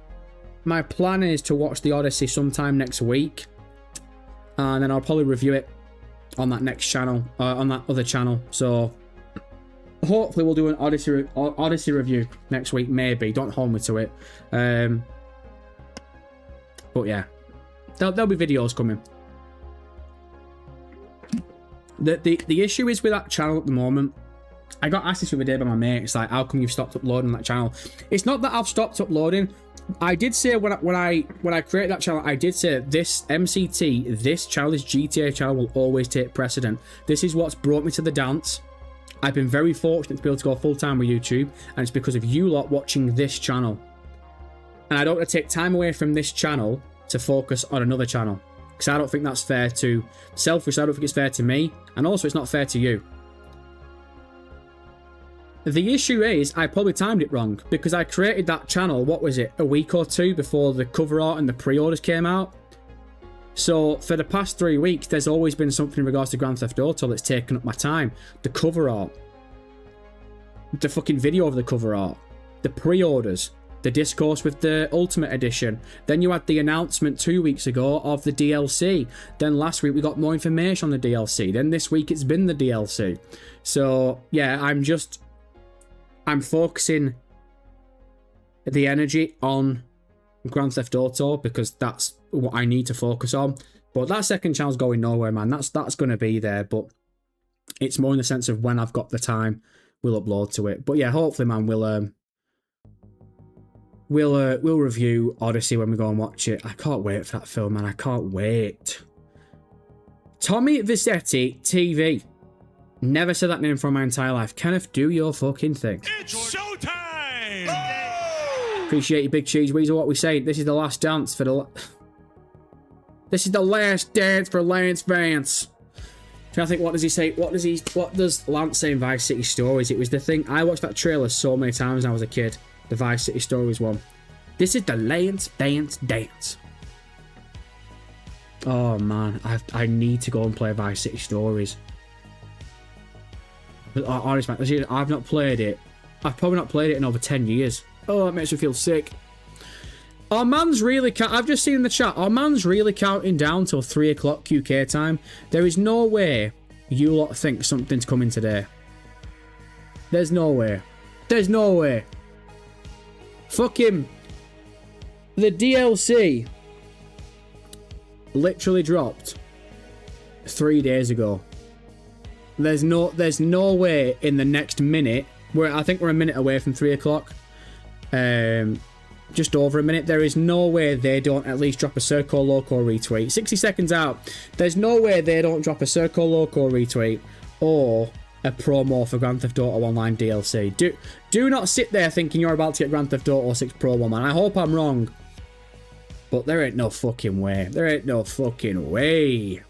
my plan is to watch The Odyssey sometime next week, and then I'll probably review it on that next channel, on that other channel. So hopefully we'll do an Odyssey review next week, maybe. Don't hold me to it. But yeah, there'll be videos coming. The issue is with that channel at the moment. I got asked this the other day by my mate. It's like, how come you've stopped uploading that channel? It's not that I've stopped uploading. I did say when I created that channel, I did say this MCT, this channel, this GTA channel will always take precedent. This is what's brought me to the dance. I've been very fortunate to be able to go full-time with YouTube, and it's because of you lot watching this channel. And I don't want to take time away from this channel to focus on another channel, because I don't think that's fair to selfish. I don't think it's fair to me, and also it's not fair to you. The issue is I probably timed it wrong, because I created that channel, what was it, a week or two before the cover art and the pre-orders came out. So for the past 3 weeks, there's always been something in regards to Grand Theft Auto that's taken up my time. The cover art, the fucking video of the cover art, the pre-orders, the discourse with the Ultimate Edition. Then you had the announcement 2 weeks ago of the DLC. Then last week we got more information on the DLC. Then this week it's been the DLC. So yeah, I'm focusing the energy on Grand Theft Auto because that's what I need to focus on. But that second channel's going nowhere, man. That's going to be there, but it's more in the sense of when I've got the time, we'll upload to it. But yeah, hopefully, man, we'll review Odyssey when we go and watch it. I can't wait for that film, man. I can't wait. Tommy Visetti TV. Never said that name for my entire life. Kenneth, do your fucking thing. It's showtime! Appreciate you, Big Cheese Weasel. What we say? This is the last dance for the... This is the last dance for Lance Vance. I think, what does he say? What does Lance say in Vice City Stories? It was the thing. I watched that trailer so many times when I was a kid. The Vice City Stories one. This is the Lance Vance dance. Oh man, I need to go and play Vice City Stories. But honest man, I've not played it. I've probably not played it in over 10 years. Oh, that makes me feel sick. Our man's really... I've just seen in the chat. Our man's really counting down till 3 o'clock UK time. There is no way you lot think something's coming today. There's no way. There's no way. Fuck him. The DLC literally dropped 3 days ago. There's no way in the next minute. I think we're a minute away from 3 o'clock. Just over a minute. There is no way they don't at least drop a Circle Loco retweet. 60 seconds out. There's no way they don't drop a Circle Loco retweet or a promo for Grand Theft Auto Online DLC. Do not sit there thinking you're about to get Grand Theft Auto 6 promo, man. I hope I'm wrong. But there ain't no fucking way. There ain't no fucking way.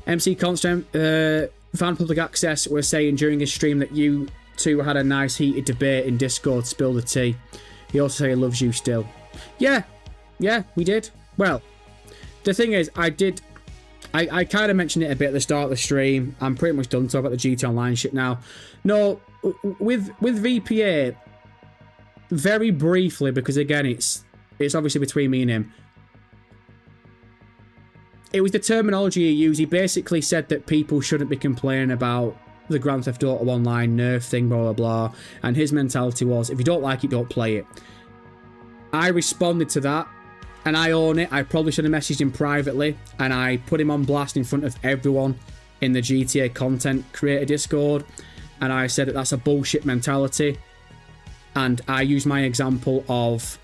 MC Constant, Fan Public Access, were saying during his stream that you two had a nice heated debate in Discord. Spill the tea. He also said he loves you still. Yeah, we did. Well, the thing is, I kind of mentioned it a bit at the start of the stream. I'm pretty much done talking about the GT Online shit now. No, with VPA, very briefly, because again, it's obviously between me and him. It was the terminology he used. He basically said that people shouldn't be complaining about the Grand Theft Auto Online nerf thing, blah, blah, blah. And his mentality was, if you don't like it, don't play it. I responded to that, and I own it. I probably should have messaged him privately, and I put him on blast in front of everyone in the GTA content creator Discord, and I said that that's a bullshit mentality. And I used my example of,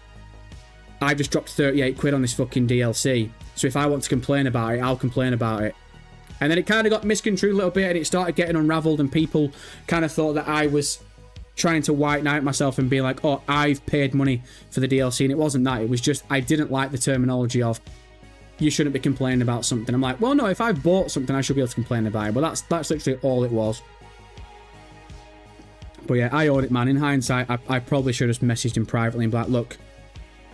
I just dropped 38 quid on this fucking DLC. So if I want to complain about it, I'll complain about it. And then it kind of got misconstrued a little bit, and it started getting unraveled, and people kind of thought that I was trying to white knight myself and be like, oh, I've paid money for the DLC, and it wasn't that. It was just, I didn't like the terminology of, you shouldn't be complaining about something. I'm like, well, no, if I've bought something, I should be able to complain about it. But that's literally all it was. But yeah, I own it, man. In hindsight, I probably should have messaged him privately and be like, look,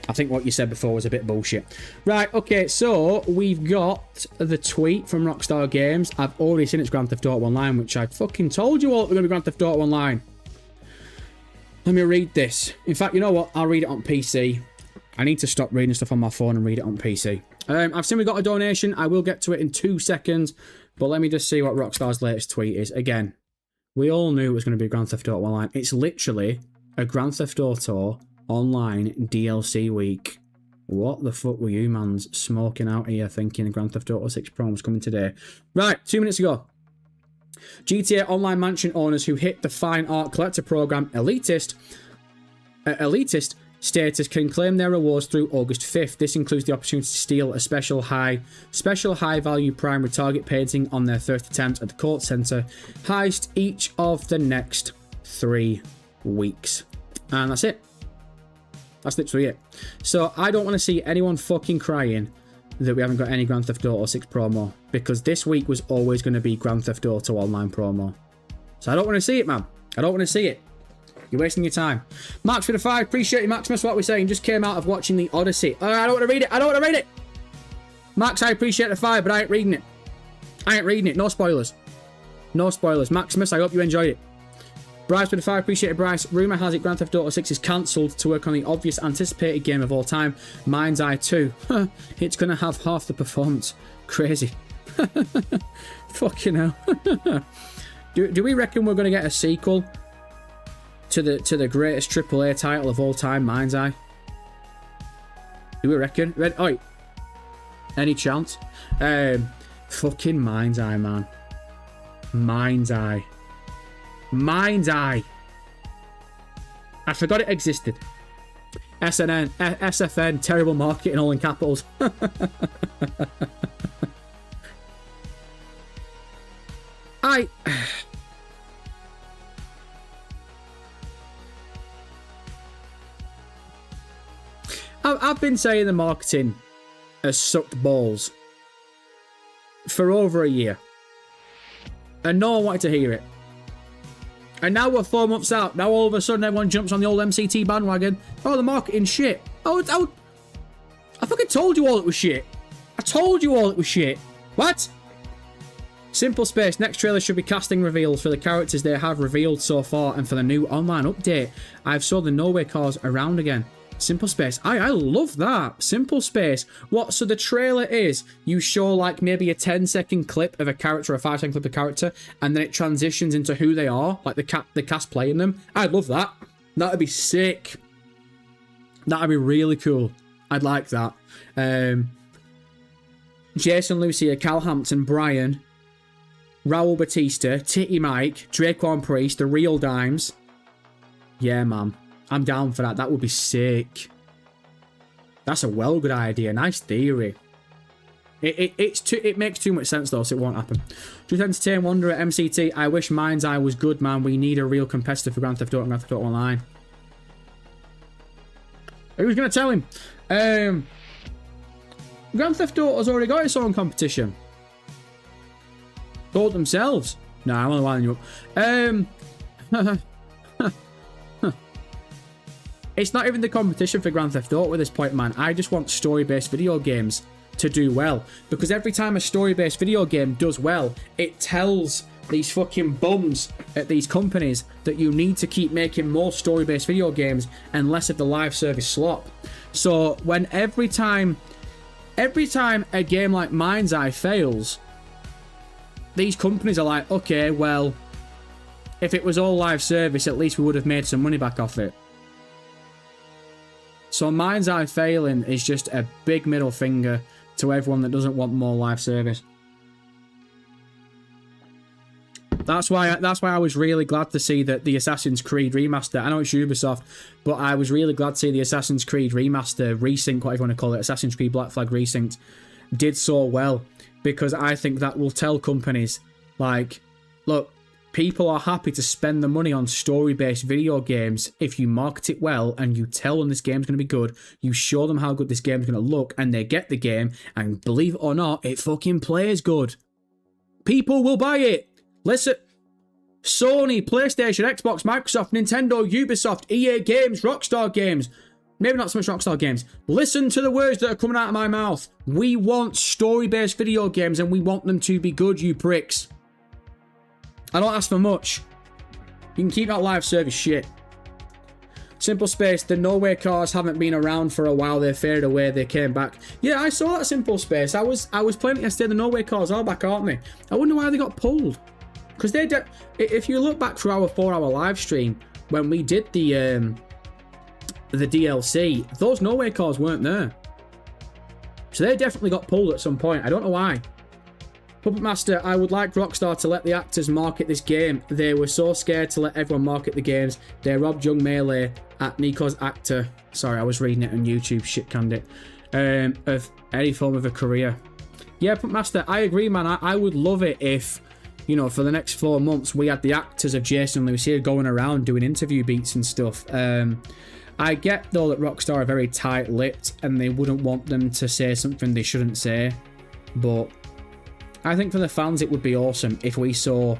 I think what you said before was a bit bullshit. Right, okay, so we've got the tweet from Rockstar Games. I've already seen it's Grand Theft Auto Online, which I fucking told you all it was going to be Grand Theft Auto Online. Let me read this. In fact, you know what? I'll read it on PC. I need to stop reading stuff on my phone and read it on PC. I've seen we got a donation. I will get to it in 2 seconds, but let me just see what Rockstar's latest tweet is. Again, we all knew it was going to be Grand Theft Auto Online. It's literally a Grand Theft Auto Online DLC week. What the fuck were you mans smoking out here thinking Grand Theft Auto 6 Pro was coming today? Right, 2 minutes ago. GTA Online mansion owners who hit the fine art collector program elitist status can claim their rewards through August 5th. This includes the opportunity to steal a special high value primary target painting on their first attempt at the court center heist each of the next 3 weeks. And that's it. That's literally it. So I don't want to see anyone fucking crying that we haven't got any Grand Theft Auto 6 promo, because this week was always going to be Grand Theft Auto Online promo. So I don't want to see it, man. I don't want to see it. You're wasting your time. Max for the 5. Appreciate you, Maximus. What we're saying. Just came out of watching the Odyssey. I don't want to read it. I don't want to read it. Max, I appreciate the 5, but I ain't reading it. I ain't reading it. No spoilers. No spoilers. Maximus, I hope you enjoyed it. Bryce with the 5. Appreciate it, Bryce. Rumour has it Grand Theft Auto 6 is cancelled to work on the obvious anticipated game of all time, Mind's Eye 2. It's going to have half the performance. Crazy. Fucking hell. Do we reckon we're going to get a sequel to the greatest AAA title of all time, Mind's Eye? Do we reckon? Oi. Any chance? Fucking Mind's Eye, man. Mind's Eye. Mind's Eye. I forgot it existed. SFN, terrible marketing, all in capitals. I've been saying the marketing has sucked balls for over a year, and no one wanted to hear it. And now we're 4 months out. Now all of a sudden everyone jumps on the old MCT bandwagon. Oh, the marketing's shit. I fucking told you all it was shit. I told you all it was shit. What? Simple Space. Next trailer should be casting reveals for the characters they have revealed so far and for the new online update. I've saw the Norway cars around again. Simple Space. I love that. Simple Space. What? So the trailer is you show like maybe a 10-second clip of a character, or a 5-second clip of a character, and then it transitions into who they are, like the cast playing them. I'd love that. That'd be sick. That'd be really cool. I'd like that. Jason Lucia, Cal Hampton, Brian, Raul Batista, Titty Mike, Draquan Priest, the Real Dimes. Yeah, man. I'm down for that. That would be sick. That's a well good idea. Nice theory. It makes too much sense though, so it won't happen. Just entertain Wanderer at MCT. I wish Mind's Eye was good, man. We need a real competitor for Grand Theft Auto and Grand Theft Auto Online. Who's gonna tell him? Grand Theft Auto's already got its own competition. Told themselves. No, I'm only winding you up. It's not even the competition for Grand Theft Auto at this point, man. I just want story-based video games to do well. Because every time a story-based video game does well, it tells these fucking bums at these companies that you need to keep making more story-based video games and less of the live service slop. So when every time a game like Mind's Eye fails, these companies are like, okay, well, if it was all live service, at least we would have made some money back off it. So Mind's Eye failing is just a big middle finger to everyone that doesn't want more live service. That's why I was really glad to see that the Assassin's Creed remaster, I know it's Ubisoft, but I was really glad to see the Assassin's Creed remaster, resync, whatever you want to call it, Assassin's Creed Black Flag Resynced, did so well, because I think that will tell companies, like, look, people are happy to spend the money on story-based video games if you market it well and you tell them this game's going to be good, you show them how good this game's going to look, and they get the game, and believe it or not, it fucking plays good. People will buy it. Listen, Sony, PlayStation, Xbox, Microsoft, Nintendo, Ubisoft, EA Games, Rockstar Games. Maybe not so much Rockstar Games. Listen to the words that are coming out of my mouth. We want story-based video games and we want them to be good, you pricks. I don't ask for much. You can keep that live service shit. Simple Space, the Norway cars haven't been around for a while. They faded away. They came back. Yeah, I saw that, Simple Space. I was playing it yesterday. The Norway cars are back, aren't they? I wonder why they got pulled. Because if you look back through our 4-hour live stream, when we did the DLC, those Norway cars weren't there. So they definitely got pulled at some point. I don't know why. Puppet Master, I would like Rockstar to let the actors market this game. They were so scared to let everyone market the games. They robbed young Melee at Nico's actor. Sorry, I was reading it on YouTube. Shit canned it. Of any form of a career. Yeah, Puppet Master, I agree, man. I would love it if, you know, for the next 4 months, we had the actors of Jason and Lucia going around doing interview beats and stuff. I get, though, that Rockstar are very tight-lipped and they wouldn't want them to say something they shouldn't say. But I think for the fans, it would be awesome if we saw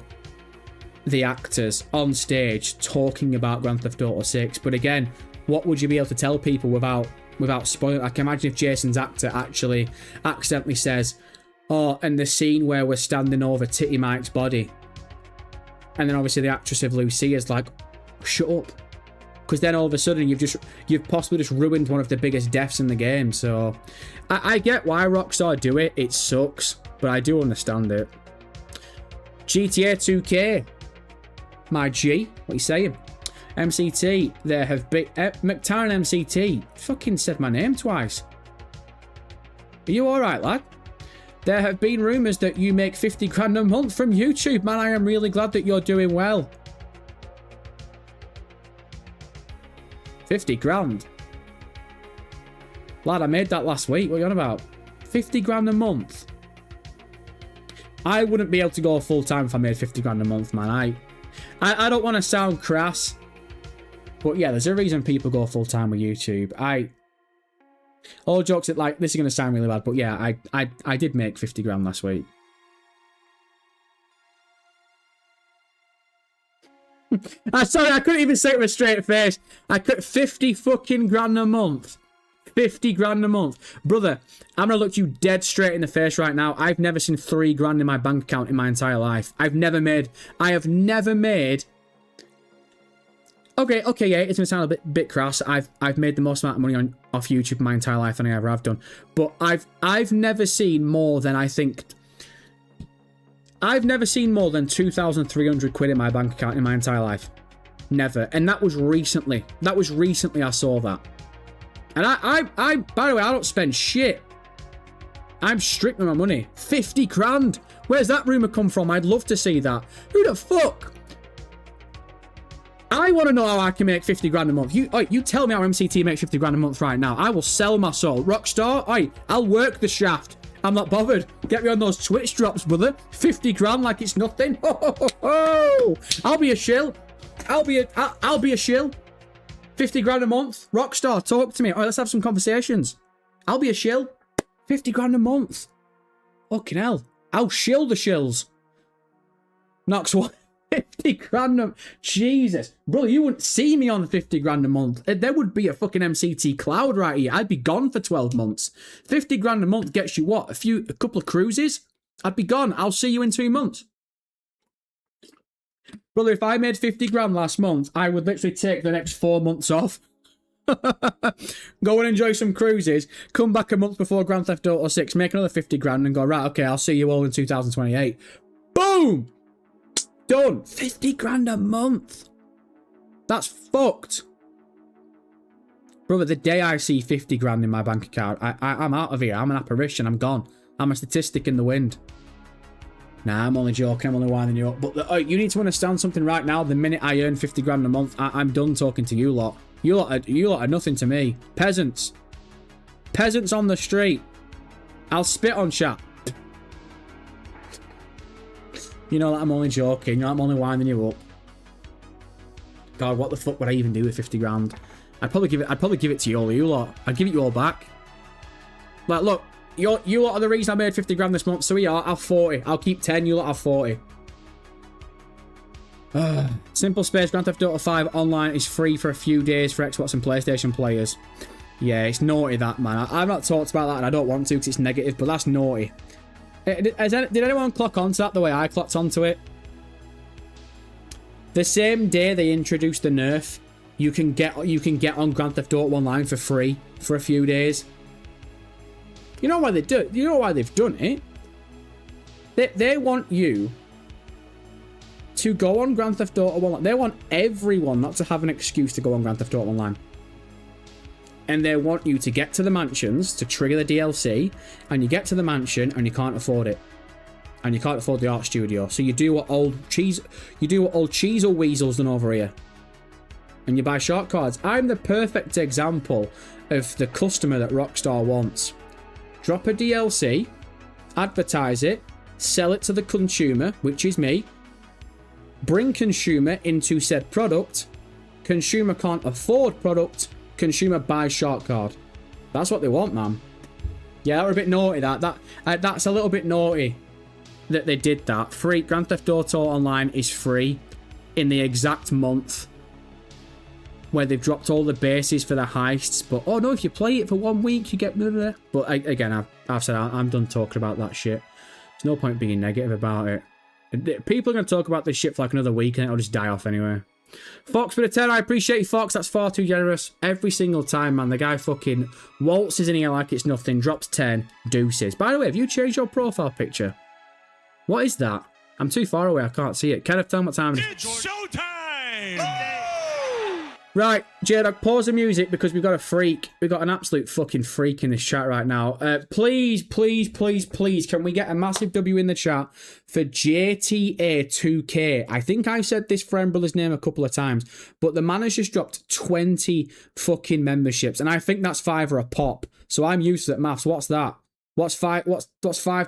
the actors on stage talking about Grand Theft Auto 6. But again, what would you be able to tell people without spoiling? I can imagine if Jason's actor actually accidentally says, oh, and the scene where we're standing over Titty Mike's body. And then obviously the actress of Lucia's like, shut up. Because then all of a sudden you've possibly just ruined one of the biggest deaths in the game. So I get why Rockstar do it. It sucks, but I do understand it. GTA 2K. My G, what are you saying? MCT, there have been... McTarn MCT. Fucking said my name twice. Are you alright, lad? There have been rumours that you make 50 grand a month from YouTube. Man, I am really glad that you're doing well. 50 grand? Lad, I made that last week. What are you on about? 50 grand a month? I wouldn't be able to go full-time if I made 50 grand a month, man. I don't want to sound crass. But yeah, there's a reason people go full-time with YouTube. All jokes at, like, this is going to sound really bad, but yeah, I did make 50 grand last week. Sorry, I couldn't even say it with a straight face. I could 50 fucking grand a month. 50 grand a month. Brother, I'm going to look you dead straight in the face right now. I've never seen 3 grand in my bank account in my entire life. I have never made... Okay, yeah, it's going to sound a bit crass. I've made the most amount of money off YouTube in my entire life than I ever have done. But I've never seen more than, I think... I've never seen more than 2,300 quid in my bank account in my entire life. Never. And that was recently. That was recently I saw that. And I by the way, I don't spend shit. I'm strict with my money. 50 grand. Where's that rumour come from? I'd love to see that. Who the fuck? I want to know how I can make 50 grand a month. You tell me how MCT makes 50 grand a month right now. I will sell my soul. Rockstar, I'll work the shaft. I'm not bothered. Get me on those Twitch drops, brother. 50 grand like it's nothing. Ho, ho, ho, ho. I'll be a shill. I'll be a shill. 50 grand a month. Rockstar, talk to me. All right, let's have some conversations. I'll be a shill. 50 grand a month. Fucking hell. I'll shill the shills. Knox, what? 50 grand a... Jesus. Brother, you wouldn't see me on 50 grand a month. There would be a fucking MCT cloud right here. I'd be gone for 12 months. 50 grand a month gets you what? A couple of cruises? I'd be gone. I'll see you in 2 months. Brother, if I made 50 grand last month, I would literally take the next 4 months off. Go and enjoy some cruises. Come back a month before Grand Theft Auto 6. Make another 50 grand and go, right, okay, I'll see you all in 2028. Boom! Done. 50 grand a month. That's fucked. Brother, the day I see 50 grand in my bank account, I'm out of here. I'm an apparition. I'm gone. I'm a statistic in the wind. Nah, I'm only joking. I'm only winding you up. But you need to understand something right now. The minute I earn 50 grand a month, I'm done talking to you lot. You lot are nothing to me. Peasants. Peasants on the street. I'll spit on chat. You know that I'm only joking. You know I'm only winding you up. God, what the fuck would I even do with 50 grand? I'd probably give it to you lot. I'd give it you all back. Like, look, you lot are the reason I made 50 grand this month. So yeah, I'll have 40. I'll keep 10. You lot have 40. Simple Space Grand Theft Auto 5 online is free for a few days for Xbox and PlayStation players. Yeah, it's naughty that, man. I've not talked about that and I don't want to because it's negative, but that's naughty. Did anyone clock onto that the way I clocked onto it? The same day they introduced the nerf, you can get on Grand Theft Auto Online for free for a few days. You know why they do? You know why they've done it? They want you to go on Grand Theft Auto Online. They want everyone not to have an excuse to go on Grand Theft Auto Online. And they want you to get to the mansions to trigger the DLC, and you get to the mansion and you can't afford it. and you can't afford the art studio. So you do what old cheese or weasels done over here, and you buy shark cards. I'm the perfect example of the customer that Rockstar wants. Drop a DLC, advertise it, sell it to the consumer, which is me, bring consumer into said product, consumer can't afford product, consumer buys shark card. That's what they want, man. Yeah, that were a bit naughty, that's a little bit naughty that they did that. Free. Grand Theft Auto Online is free in the exact month where they've dropped all the bases for the heists, but oh no, if you play it for 1 week, you get... But again, I've said I'm done talking about that shit. There's no point being negative about it. People are going to talk about this shit for like another week and it'll just die off anyway. Fox with a 10, I appreciate you, Fox. That's far too generous. Every single time, man. The guy fucking waltzes in here like it's nothing, drops 10, deuces. By the way, have you changed your profile picture? What is that? I'm too far away, I can't see it. Kenneth, tell me what time it is. It's showtime! Right, J-Dog, pause the music because we've got a freak. We've got an absolute fucking freak in this chat right now. Please, please, please, please, can we get a massive W in the chat for JTA2K? I think I said this friend brother's name a couple of times, but the man has just dropped 20 fucking memberships, and I think that's $5 a pop. So I'm used to that maths. What's that? What's 5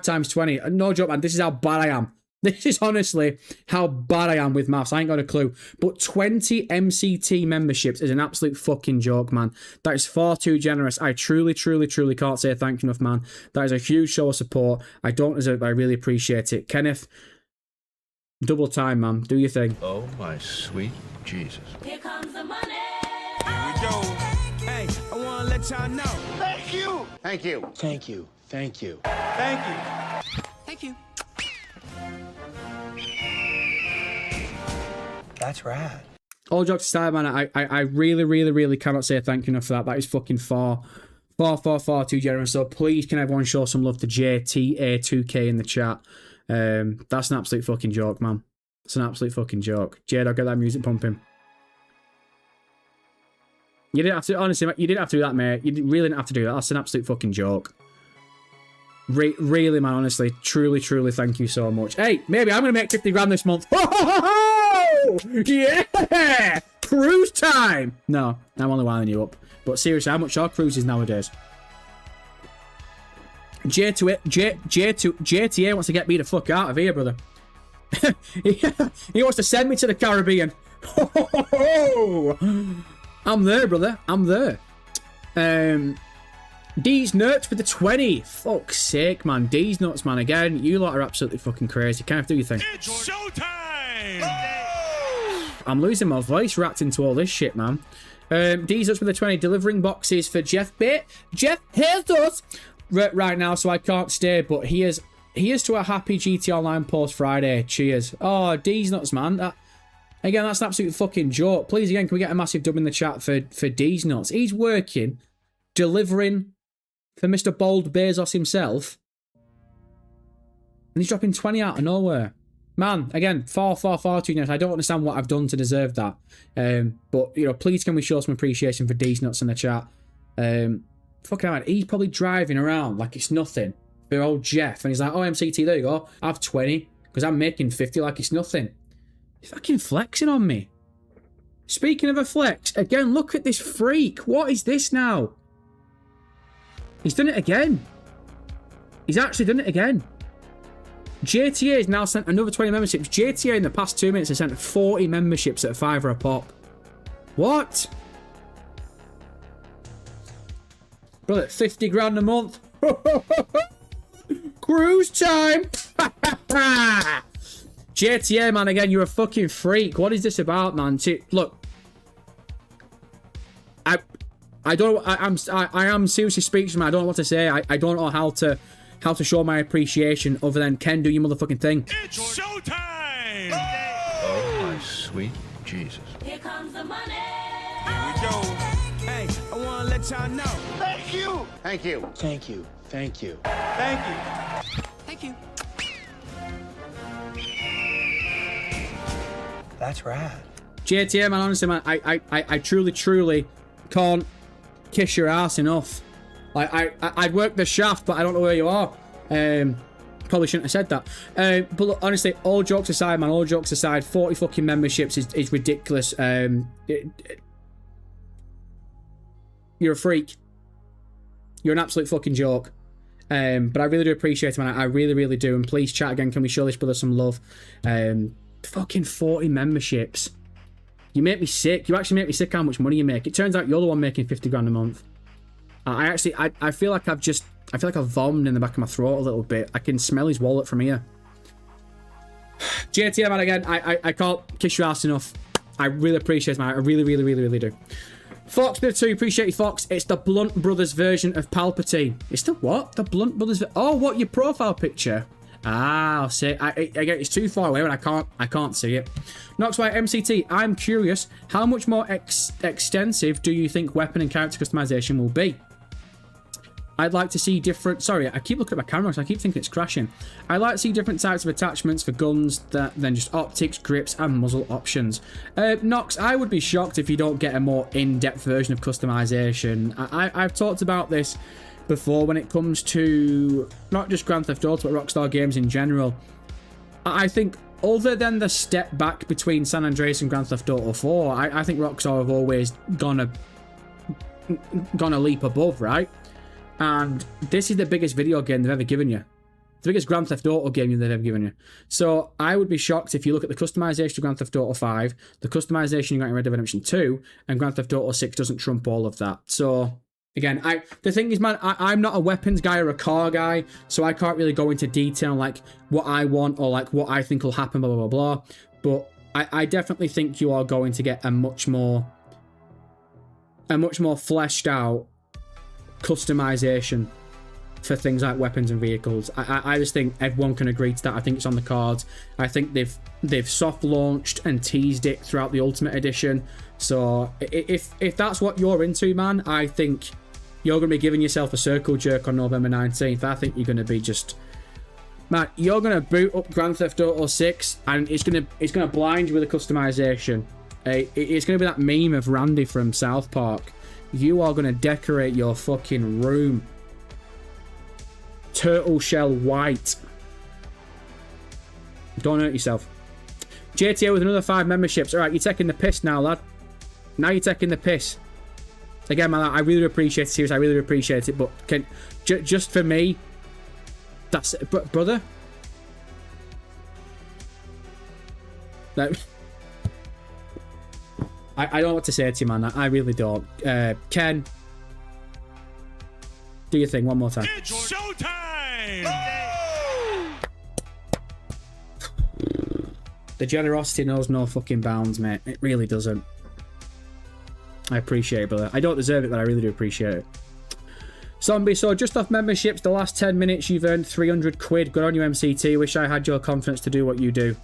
times 20? No joke, man. This is how bad I am. This is honestly how bad I am with maths. I ain't got a clue. But 20 MCT memberships is an absolute fucking joke, man. That is far too generous. I truly, truly, truly can't say thank you enough, man. That is a huge show of support. I don't deserve it, but I really appreciate it. Kenneth, double time, man. Do your thing. Oh, my sweet Jesus. Here comes the money. Here we go. Hey, I want to let y'all know. Thank you. Thank you. Thank you. Thank you. Thank you. Thank you. That's right. All jokes aside, man, I really, really, really cannot say thank you enough for that. That is fucking far too generous. So please, can everyone show some love to JTA2K in the chat? That's an absolute fucking joke, man. It's an absolute fucking joke. Jade, I'll get that music pumping. You didn't have to, honestly, you didn't have to do that, mate. You really didn't have to do that. That's an absolute fucking joke. Really, man, honestly, truly, truly, thank you so much. Hey, maybe I'm going to make 50 grand this month. Yeah! Cruise time! No, I'm only winding you up. But seriously, how much are cruises nowadays? JTA wants to get me the fuck out of here, brother. He wants to send me to the Caribbean. I'm there, brother. I'm there. D's nuts with the 20. Fuck's sake, man. D's nuts, man. Again, you lot are absolutely fucking crazy. Can't do your thing. It's showtime! I'm losing my voice reacting to all this shit, man. D's nuts with the 20. Delivering boxes for Jeff Bit. Jeff here's us right now, so I can't stay, but here's to a happy GT Online post Friday. Cheers. Oh, D's nuts, man. Again, that's an absolute fucking joke. Please, again, can we get a massive dub in the chat for D's nuts? He's working, delivering for Mr. Bold Bezos himself, and he's dropping 20 out of nowhere. Man, again, far too generous. I don't understand what I've done to deserve that. But, you know, please can we show some appreciation for D's nuts in the chat? Fucking hell, he's probably driving around like it's nothing for old Jeff, and he's like, oh, MCT, there you go. I have 20, because I'm making 50 like it's nothing. He's fucking flexing on me. Speaking of a flex, again, look at this freak. What is this now? He's done it again. He's actually done it again. JTA has now sent another 20 memberships. JTA in the past 2 minutes has sent 40 memberships at $5 a pop. What? Brother, 50 grand a month. Cruise time. JTA, man, again, you're a fucking freak. What is this about, man? See, look, I am seriously speechless, man. I don't know what to say. I don't know how to show my appreciation other than Ken, do your motherfucking thing. It's showtime! Oh, my sweet Jesus. Here comes the money. Here we go. Hey, I want to let y'all know. Thank you. Thank you. Thank you. Thank you. Thank you. Thank you. That's right. JTA, man, honestly, man, I truly can't kiss your ass enough. I'd work the shaft, but I don't know where you are. Probably shouldn't have said that. But look, honestly, all jokes aside, man, all jokes aside, 40 fucking memberships is ridiculous. You're a freak. You're an absolute fucking joke. But I really do appreciate it, man. I really, really do. And please chat again. Can we show this brother some love? Fucking 40 memberships. You make me sick. You actually make me sick how much money you make. It turns out you're the one making 50 grand a month. I feel like I've vomited in the back of my throat a little bit. I can smell his wallet from here. JTM, man, again, I can't kiss your ass enough. I really appreciate it, man. I really, really, really, really do. Fox, bit of 2, appreciate you, Fox. It's the Blunt Brothers version of Palpatine. It's the what? The Blunt Brothers. Oh, what, your profile picture? Ah, I'll see. Again, it's too far away, and I can't see it. Noxwhite MCT, I'm curious, how much more extensive do you think weapon and character customization will be? I'd like to see different... Sorry, I keep looking at my camera, so I keep thinking it's crashing. I'd like to see different types of attachments for guns than just optics, grips, and muzzle options. Nox, I would be shocked if you don't get a more in-depth version of customization. I've talked about this before when it comes to not just Grand Theft Auto, but Rockstar games in general. I think, other than the step back between San Andreas and Grand Theft Auto 4, I think Rockstar have always gone a leap above, right? And this is the biggest video game they've ever given you. The biggest Grand Theft Auto game they've ever given you. So I would be shocked if you look at the customization of Grand Theft Auto 5, the customization you got in Red Dead Redemption 2, and Grand Theft Auto 6 doesn't trump all of that. So, again, the thing is, man, I'm not a weapons guy or a car guy, so I can't really go into detail on, like, what I want or, like, what I think will happen, blah, blah, blah, blah. But I definitely think you are going to get a much more fleshed out customization for things like weapons and vehicles. I just think everyone can agree to that. I think it's on the cards. I think they've soft launched and teased it throughout the Ultimate Edition. So if that's what you're into, man, I think you're going to be giving yourself a circle jerk on November 19th. I think you're going to be just... Man, you're going to boot up Grand Theft Auto 6 and it's going to blind you with the customization. It's going to be that meme of Randy from South Park. You are going to decorate your fucking room turtle shell white. Don't hurt yourself. JTO with another 5 memberships. Alright, you're taking the piss now, lad. Now you're taking the piss. Again, man, I really appreciate it, seriously. I really appreciate it, but just for me, that's it. Brother? No. I don't know what to say to you, man. I really don't. Ken, do your thing one more time. It's showtime! The generosity knows no fucking bounds, mate. It really doesn't. I appreciate it, brother. I don't deserve it, but I really do appreciate it. Zombie, so just off memberships, the last 10 minutes you've earned 300 quid. Good on you, MCT. Wish I had your confidence to do what you do.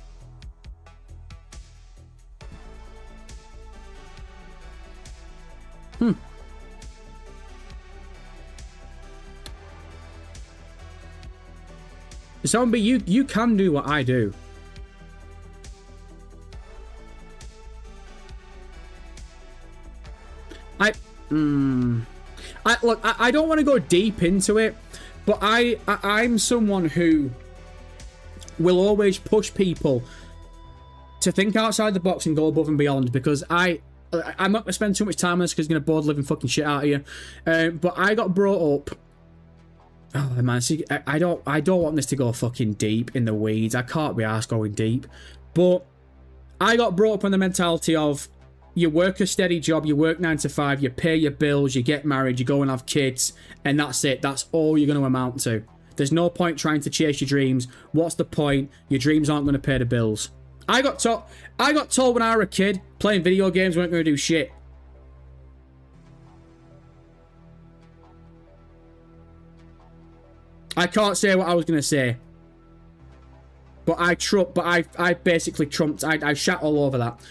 Zombie, you can do what I do. Look, I don't want to go deep into it, but I'm someone who will always push people to think outside the box and go above and beyond, because I'm not going to spend too much time on this because it's going to bore the living fucking shit out of you. But I got brought up... Oh, man, see, I don't want this to go fucking deep in the weeds. I can't be arsed going deep. But I got brought up on the mentality of you work a steady job, you work 9 to 5, you pay your bills, you get married, you go and have kids, and that's it. That's all you're going to amount to. There's no point trying to chase your dreams. What's the point? Your dreams aren't going to pay the bills. I got told when I was a kid, playing video games weren't going to do shit. I can't say what I was going to say. But I basically trumped. I shat all over that.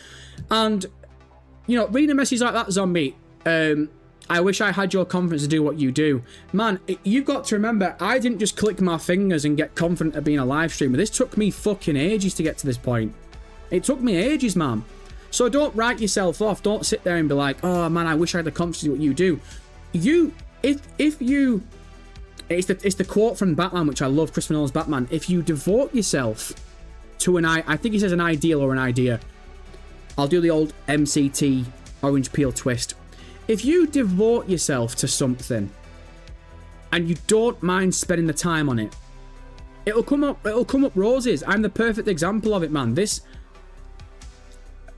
And, you know, reading a message like that, Zombie, I wish I had your confidence to do what you do. Man, you've got to remember, I didn't just click my fingers and get confident at being a live streamer. This took me fucking ages to get to this point. It took me ages, man. So don't write yourself off. Don't sit there and be like, oh, man, I wish I had the confidence to do what you do. If you It's the quote from Batman, which I love, Christopher Nolan's Batman. If you devote yourself to I think he says an ideal or an idea. I'll do the old MCT orange peel twist. If you devote yourself to something and you don't mind spending the time on it, it'll come up roses. I'm the perfect example of it, man. This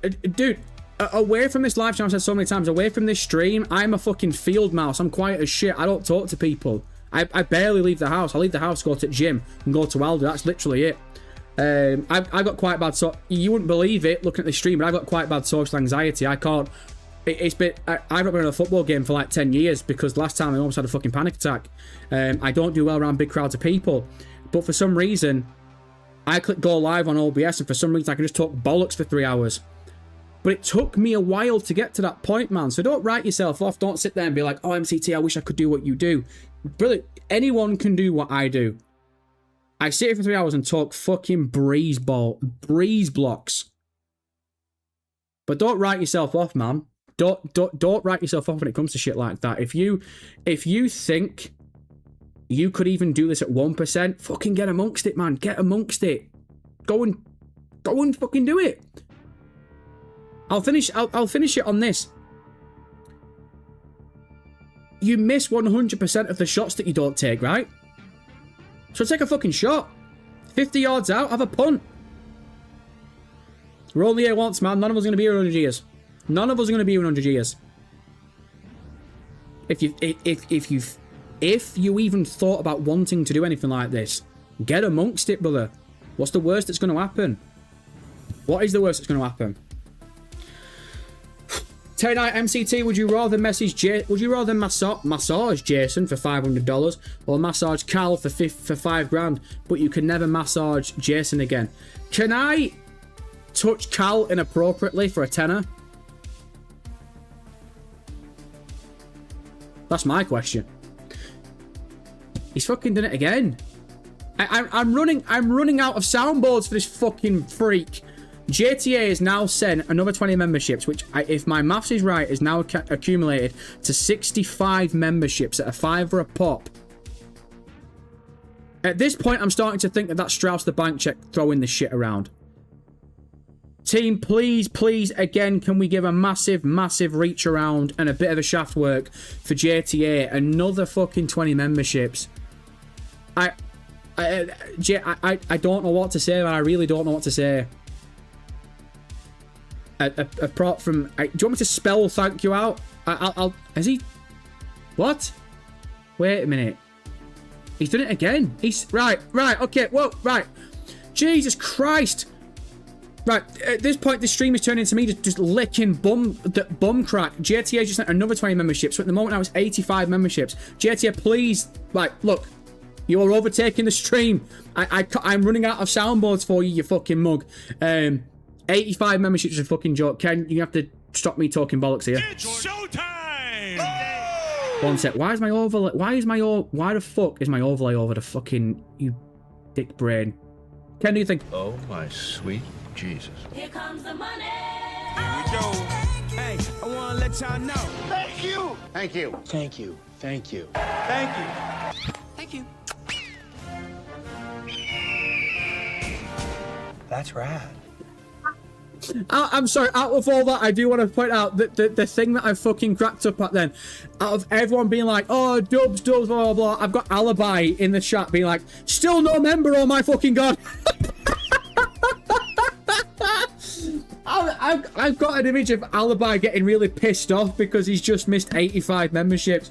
dude, away from this live stream, I've said so many times, away from this stream, I'm a fucking field mouse. I'm quiet as shit. I don't talk to people. I barely leave the house. I leave the house, go to the gym, and go to Aldi. That's literally it. I've got quite bad, so you wouldn't believe it looking at the stream, but I've got quite bad social anxiety. I can't. I've not been in a football game for like 10 years because last time I almost had a fucking panic attack. I don't do well around big crowds of people, but for some reason, I click go live on OBS, and for some reason I can just talk bollocks for 3 hours. But it took me a while to get to that point, man. So don't write yourself off. Don't sit there and be like, oh, MCT, I wish I could do what you do. Brilliant. Anyone can do what I do. I sit here for 3 hours and talk fucking breeze blocks. But don't write yourself off, man. Don't write yourself off when it comes to shit like that. If you think you could even do this at 1%, fucking get amongst it, man. Get amongst it. Go and fucking do it. I'll finish it on this. You miss 100% of the shots that you don't take, right? So take a fucking shot. 50 yards out, have a punt. We're only here once, man. None of us are going to be here 100 years. None of us are going to be here 100 years. If you even thought about wanting to do anything like this, get amongst it, brother. What's the worst that's going to happen? What is the worst that's going to happen? Tonight, MCT, would you rather massage Jason for $500 or massage Karl for $5,000, but you can never massage Jason again? Can I touch Karl inappropriately for a tenner? That's my question. He's fucking done it again. I'm running out of soundboards for this fucking freak. JTA has now sent another 20 memberships, which, if my maths is right, is now accumulated to 65 memberships at a $5 a pop. At this point, I'm starting to think that that's Strauss the bank check throwing this shit around. Team, please, again, can we give a massive reach around and a bit of a shaft work for JTA? Another fucking 20 memberships. I don't know what to say, man. I really don't know what to say. Apart from, do you want me to spell thank you out? Has he? What? Wait a minute. He's done it again. He's right. Okay. Whoa. Right. Jesus Christ. Right. At this point, the stream is turning into me just licking bum crack. JTA just sent another 20 memberships. So at the moment, now it's 85 memberships. JTA, please. Right. Look. You are overtaking the stream. I'm running out of soundboards for you, you fucking mug. 85 memberships is a fucking joke. Ken, you have to stop me talking bollocks here. It's showtime! One sec. Why the fuck is my overlay over the fucking, you dick brain? Ken, do you think? Oh, my sweet Jesus. Here comes the money. Here we go. Hey, I want to let y'all know. Thank you. Thank you. Thank you. Thank you. Thank you. Thank you. That's rad. I'm sorry, out of all that, I do want to point out that the thing that I fucking cracked up at then, out of everyone being like, oh, dubs, blah, blah, blah, I've got Alibi in the chat being like, still no member, oh my fucking god. I've got an image of Alibi getting really pissed off because he's just missed 85 memberships.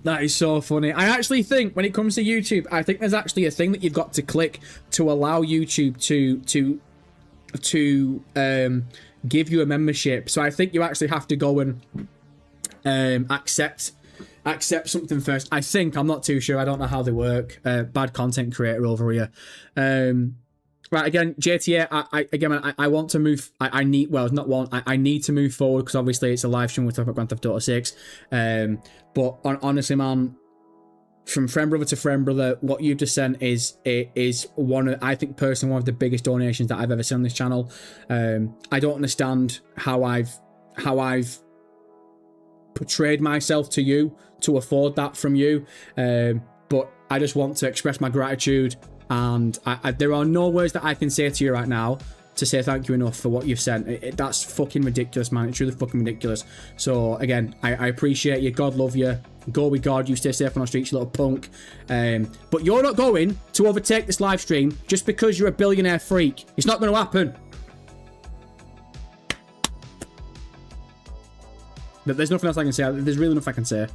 That is so funny. I actually think when it comes to YouTube, I think there's actually a thing that you've got to click to allow YouTube to give you a membership. So I think you actually have to go and accept something first. I think. I'm not too sure. I don't know how they work. Bad content creator over here. Right, again, JTA, I want to move, I need to move forward because obviously it's a live stream, we're talking about Grand Theft Auto 6, but honestly, man, from friend brother to friend brother, what you've just sent is one of, I think personally, one of the biggest donations that I've ever seen on this channel. I don't understand how I've portrayed myself to you to afford that from you. But I just want to express my gratitude, and there are no words that I can say to you right now to say thank you enough for what you've sent. That's fucking ridiculous, man. It's really fucking ridiculous. So again, I appreciate you. God love you. Go with God. You stay safe on the streets, you little punk. But you're not going to overtake this live stream just because you're a billionaire freak. It's not going to happen. There's nothing else I can say. There's really nothing I can say.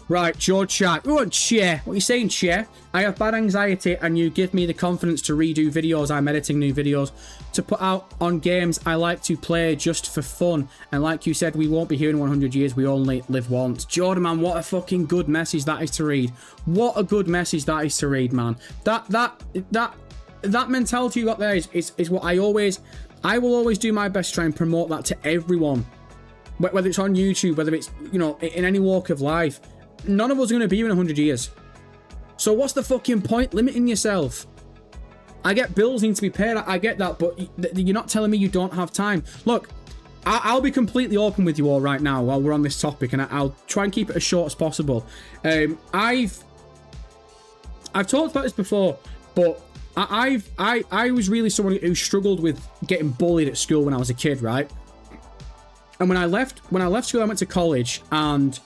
Right, George Shark. Oh, Chair. What are you saying, Chair? I have bad anxiety and you give me the confidence to redo videos. I'm editing new videos to put out on games I like to play just for fun. And like you said, we won't be here in 100 years. We only live once. Jordan, man, what a fucking good message that is to read. What a good message that is to read, man. That mentality you got there is what I will always do my best to try and promote that to everyone. Whether it's on YouTube, whether it's, you know, in any walk of life. None of us are going to be here in 100 years. So what's the fucking point limiting yourself? I get bills need to be paid. I get that, but you're not telling me you don't have time. Look, I'll be completely open with you all right now while we're on this topic, and I'll try and keep it as short as possible. I've talked about this before, but I was really someone who struggled with getting bullied at school when I was a kid, right? And when I left school, I went to college, and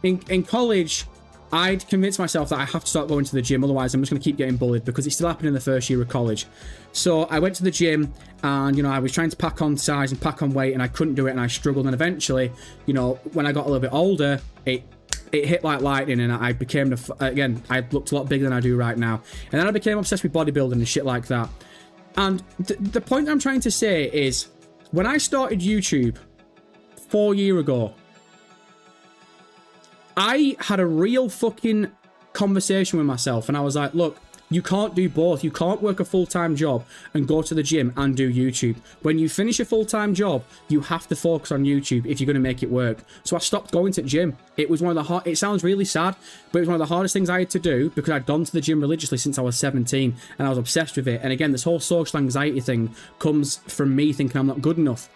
in college, I'd convinced myself that I have to start going to the gym, otherwise I'm just going to keep getting bullied, because it still happened in the first year of college. So I went to the gym, and, you know, I was trying to pack on size and pack on weight, and I couldn't do it, and I struggled, and eventually, you know, when I got a little bit older, it hit like lightning, and I became, again, I looked a lot bigger than I do right now. And then I became obsessed with bodybuilding and shit like that. And the point I'm trying to say is, when I started YouTube 4 years ago, I had a real fucking conversation with myself, and I was like, look, you can't do both. You can't work a full-time job and go to the gym and do YouTube. When you finish a full-time job, you have to focus on YouTube if you're going to make it work. So I stopped going to the gym. It was one of the it sounds really sad, but it was one of the hardest things I had to do, because I'd gone to the gym religiously since I was 17, and I was obsessed with it. And again, this whole social anxiety thing comes from me thinking I'm not good enough.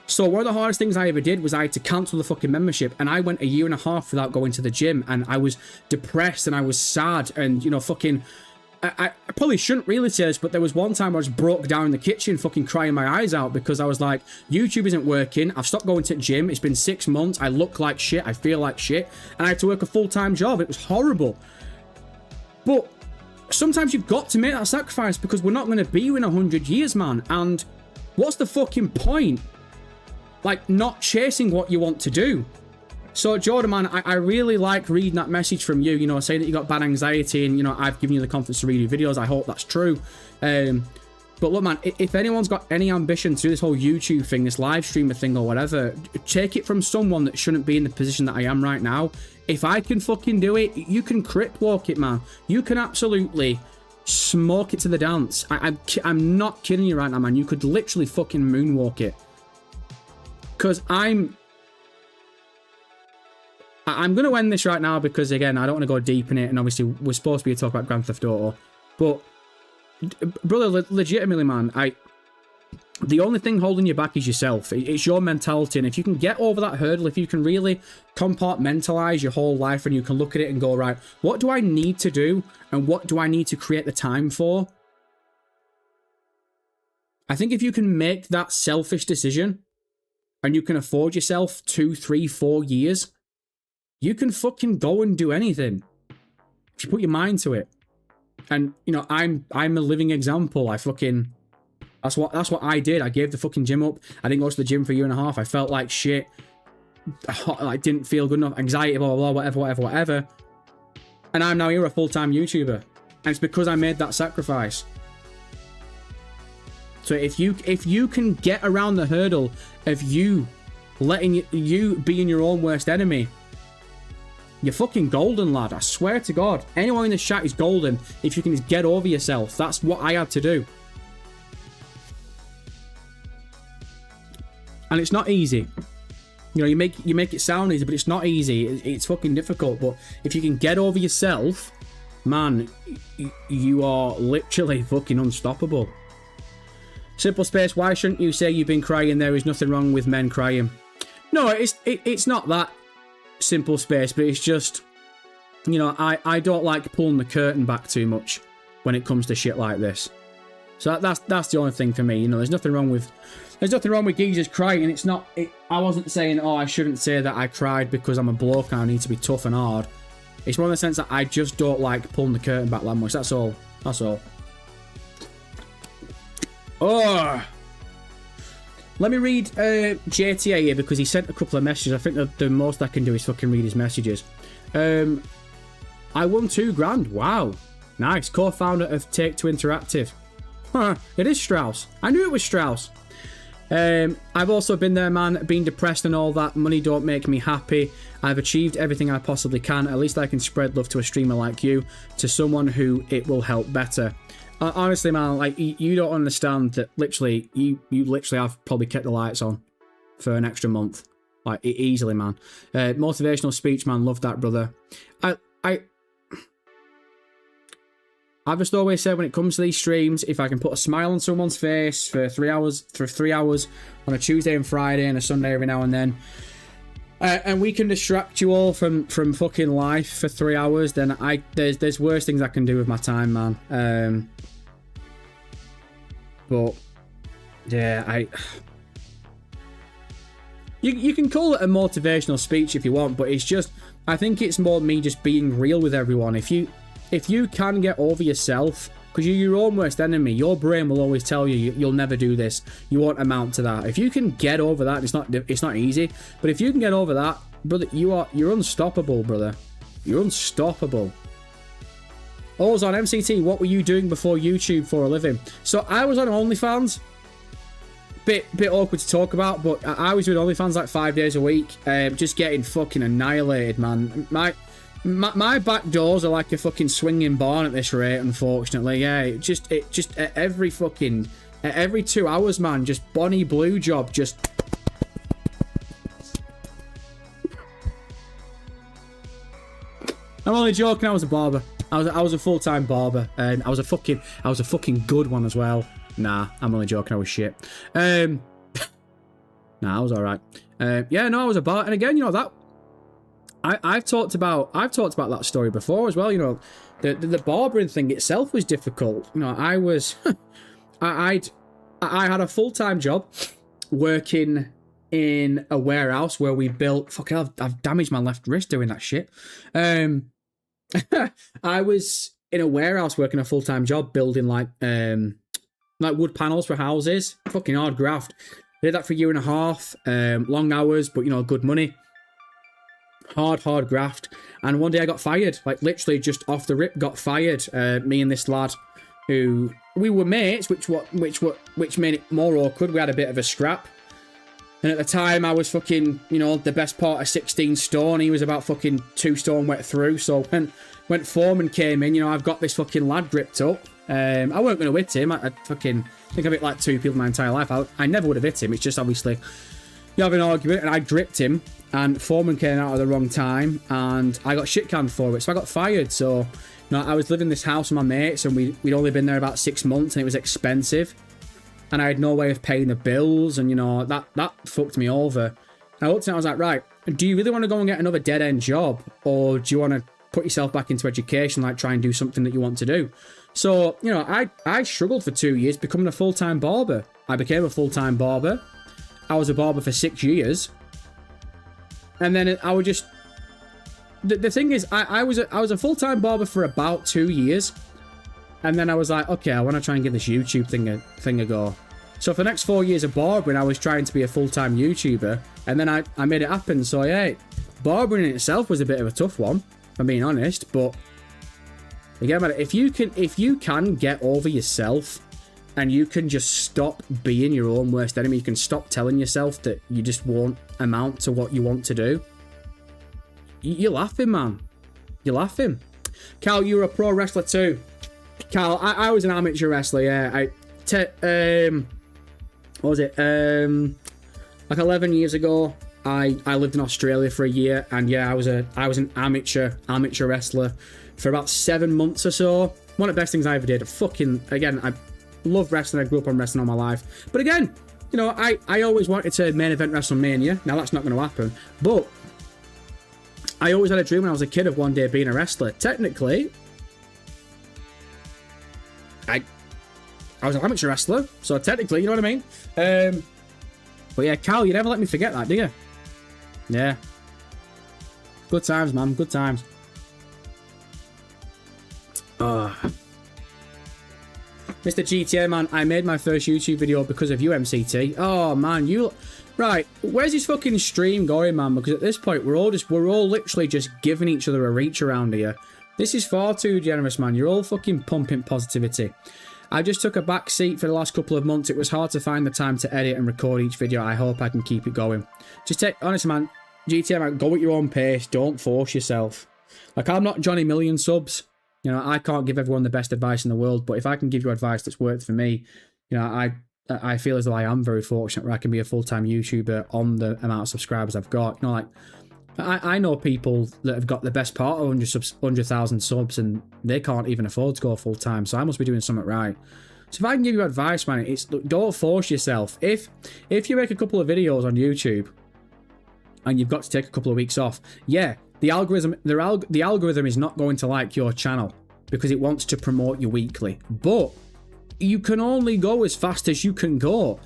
So one of the hardest things I ever did was I had to cancel the fucking membership, and I went a year and a half without going to the gym, and I was depressed and I was sad, and, you know, fucking, I probably shouldn't really say this, but there was one time I just broke down in the kitchen fucking crying my eyes out, because I was like, YouTube isn't working, I've stopped going to the gym, it's been 6 months, I look like shit, I feel like shit, and I had to work a full-time job. It was horrible. But sometimes you've got to make that sacrifice, because we're not going to be here in 100 years, man, and what's the fucking point? Like, not chasing what you want to do. So, Jordan, man, I really like reading that message from you, you know, saying that you got bad anxiety, and, you know, I've given you the confidence to read your videos. I hope that's true. But look, man, if anyone's got any ambition to do this whole YouTube thing, this live streamer thing or whatever, take it from someone that shouldn't be in the position that I am right now. If I can fucking do it, you can crip walk it, man. You can absolutely smoke it to the dance. I'm not kidding you right now, man. You could literally fucking moonwalk it. Because I'm going to end this right now, because, again, I don't want to go deep in it, and obviously we're supposed to be talking about Grand Theft Auto. But, brother, legitimately, man, the only thing holding you back is yourself. It's your mentality, and if you can get over that hurdle, if you can really compartmentalize your whole life, and you can look at it and go, right, what do I need to do, and what do I need to create the time for? I think if you can make that selfish decision, and you can afford yourself 2, 3, 4 years, you can fucking go and do anything if you put your mind to it. And, you know, I'm a living example. that's what I did. I gave the fucking gym up. I didn't go to the gym for a year and a half. I felt like shit. I didn't feel good enough. Anxiety, blah, blah, blah, whatever. And I'm now here, a full-time YouTuber. And it's because I made that sacrifice. So if you can get around the hurdle of you letting you being your own worst enemy, you're fucking golden, lad. I swear to God. Anyone in this chat is golden if you can just get over yourself. That's what I had to do. And it's not easy. You know, you make it sound easy, but it's not easy. It's fucking difficult. But if you can get over yourself, man, you are literally fucking unstoppable. Simple Space, why shouldn't you say you've been crying? There is nothing wrong with men crying. No, it's not that simple space, but it's just, you know, I don't like pulling the curtain back too much when it comes to shit like this. So that's the only thing for me. You know, there's nothing wrong with geezers crying. It's not. I wasn't saying, oh, I shouldn't say that I cried because I'm a bloke and I need to be tough and hard. It's more in the sense that I just don't like pulling the curtain back that much. That's all. That's all. Oh. Let me read JTA here because he sent a couple of messages. I think the most I can do is fucking read his messages. I won $2,000. Wow. Nice. Co-founder of Take-Two Interactive. Huh. It is Strauss. I knew it was Strauss. I've also been there, man. Being depressed and all that. Money don't make me happy. I've achieved everything I possibly can. At least I can spread love to a streamer like you, to someone who it will help better. Honestly, man, like, you don't understand that literally, you literally have probably kept the lights on for an extra month. Like, easily, man. Motivational speech, man. Love that, brother. I've just always said when it comes to these streams, if I can put a smile on someone's face for 3 hours on a Tuesday and Friday and a Sunday every now and then, and we can distract you all from fucking life for 3 hours, then there's worse things I can do with my time, man. But yeah, you can call it a motivational speech if you want, but it's just, I think it's more me just being real with everyone. If you can get over yourself, because you're your own worst enemy, your brain will always tell you you'll never do this, you won't amount to that. If you can get over that, it's not easy, but if you can get over that, brother, you're unstoppable, brother. You're unstoppable. Also on MCT, what were you doing before YouTube for a living? So I was on OnlyFans. Bit awkward to talk about, but I was doing OnlyFans like 5 days a week, just getting fucking annihilated, man. My back doors are like a fucking swinging barn at this rate, unfortunately. Yeah, it just at every 2 hours, man, just Bonnie Blue job, just. I'm only joking. I was a barber. I was a full-time barber, and I was a fucking good one as well. Nah, I'm only joking. I was shit. Nah, I was all right. Yeah, no, I was a barber, and again, you know that. I've talked about that story before as well. You know, the barbering thing itself was difficult. You know, I was, I had a full-time job working in a warehouse where we built. Fuck, I've damaged my left wrist doing that shit. I was in a warehouse working a full-time job building like wood panels for houses. Fucking hard graft. I did that for a year and a half. Long hours, but you know, good money. Hard graft. And one day I got fired, like literally just off the rip got fired. Me and this lad who we were mates, which made it more awkward. We had a bit of a scrap. And at the time I was fucking, you know, the best part of 16 stone. He was about fucking 2 stone wet through. So when foreman came in, you know, I've got this fucking lad gripped up. I weren't going to hit him. I fucking think I've hit like 2 people my entire life. I never would have hit him. It's just obviously you have an argument, and I gripped him, and foreman came out at the wrong time, and I got shit canned for it, so I got fired. So, you know, I was living in this house with my mates, and we'd only been there about 6 months, and it was expensive, and I had no way of paying the bills, and you know that fucked me over. And I looked at it, and I was like, right, do you really want to go and get another dead end job, or do you want to put yourself back into education, like try and do something that you want to do? So, you know, I struggled for 2 years becoming a full-time barber. I became a full-time barber. I was a barber for 6 years, and then I would just. The thing is, I was a full-time barber for about 2 years, and then I was like, okay, I want to try and give this YouTube thing a go. So for the next 4 years of barbering, I was trying to be a full-time YouTuber, and then I made it happen. So yeah, barbering in itself was a bit of a tough one, if I'm being honest. But again, if you can get over yourself. And you can just stop being your own worst enemy. You can stop telling yourself that you just won't amount to what you want to do. You're laughing, man. You're laughing. Karl, you were a pro wrestler too. Karl, I was an amateur wrestler, yeah. What was it? Like 11 years ago, I lived in Australia for a year. And yeah, I was an amateur wrestler for about 7 months or so. One of the best things I ever did. Fucking, again, I love wrestling. I grew up on wrestling all my life. But again, you know, I always wanted to main event WrestleMania. Now that's not going to happen. But I always had a dream when I was a kid of one day being a wrestler. Technically, I was an amateur wrestler, so technically, you know what I mean? But yeah, Cal, you never let me forget that, do you? Yeah. Good times, man. Good times. Mr. GTA, man, I made my first YouTube video because of you, MCT. Oh, man, you... Right, where's his fucking stream going, man? Because at this point, we're all literally just giving each other a reach around here. This is far too generous, man. You're all fucking pumping positivity. I just took a back seat for the last couple of months. It was hard to find the time to edit and record each video. I hope I can keep it going. Just take... Honestly, man, GTA, man, go at your own pace. Don't force yourself. Like, I'm not Johnny Million subs. You know, I can't give everyone the best advice in the world, but if I can give you advice that's worked for me, you know, I feel as though I am very fortunate where I can be a full-time YouTuber on the amount of subscribers I've got. You know, like, I know people that have got the best part of 100,000 subs and they can't even afford to go full-time, so I must be doing something right. So if I can give you advice, man, it's don't force yourself. If you make a couple of videos on YouTube and you've got to take a couple of weeks off, yeah, the algorithm is not going to like your channel because it wants to promote you weekly. But you can only go as fast as you can go.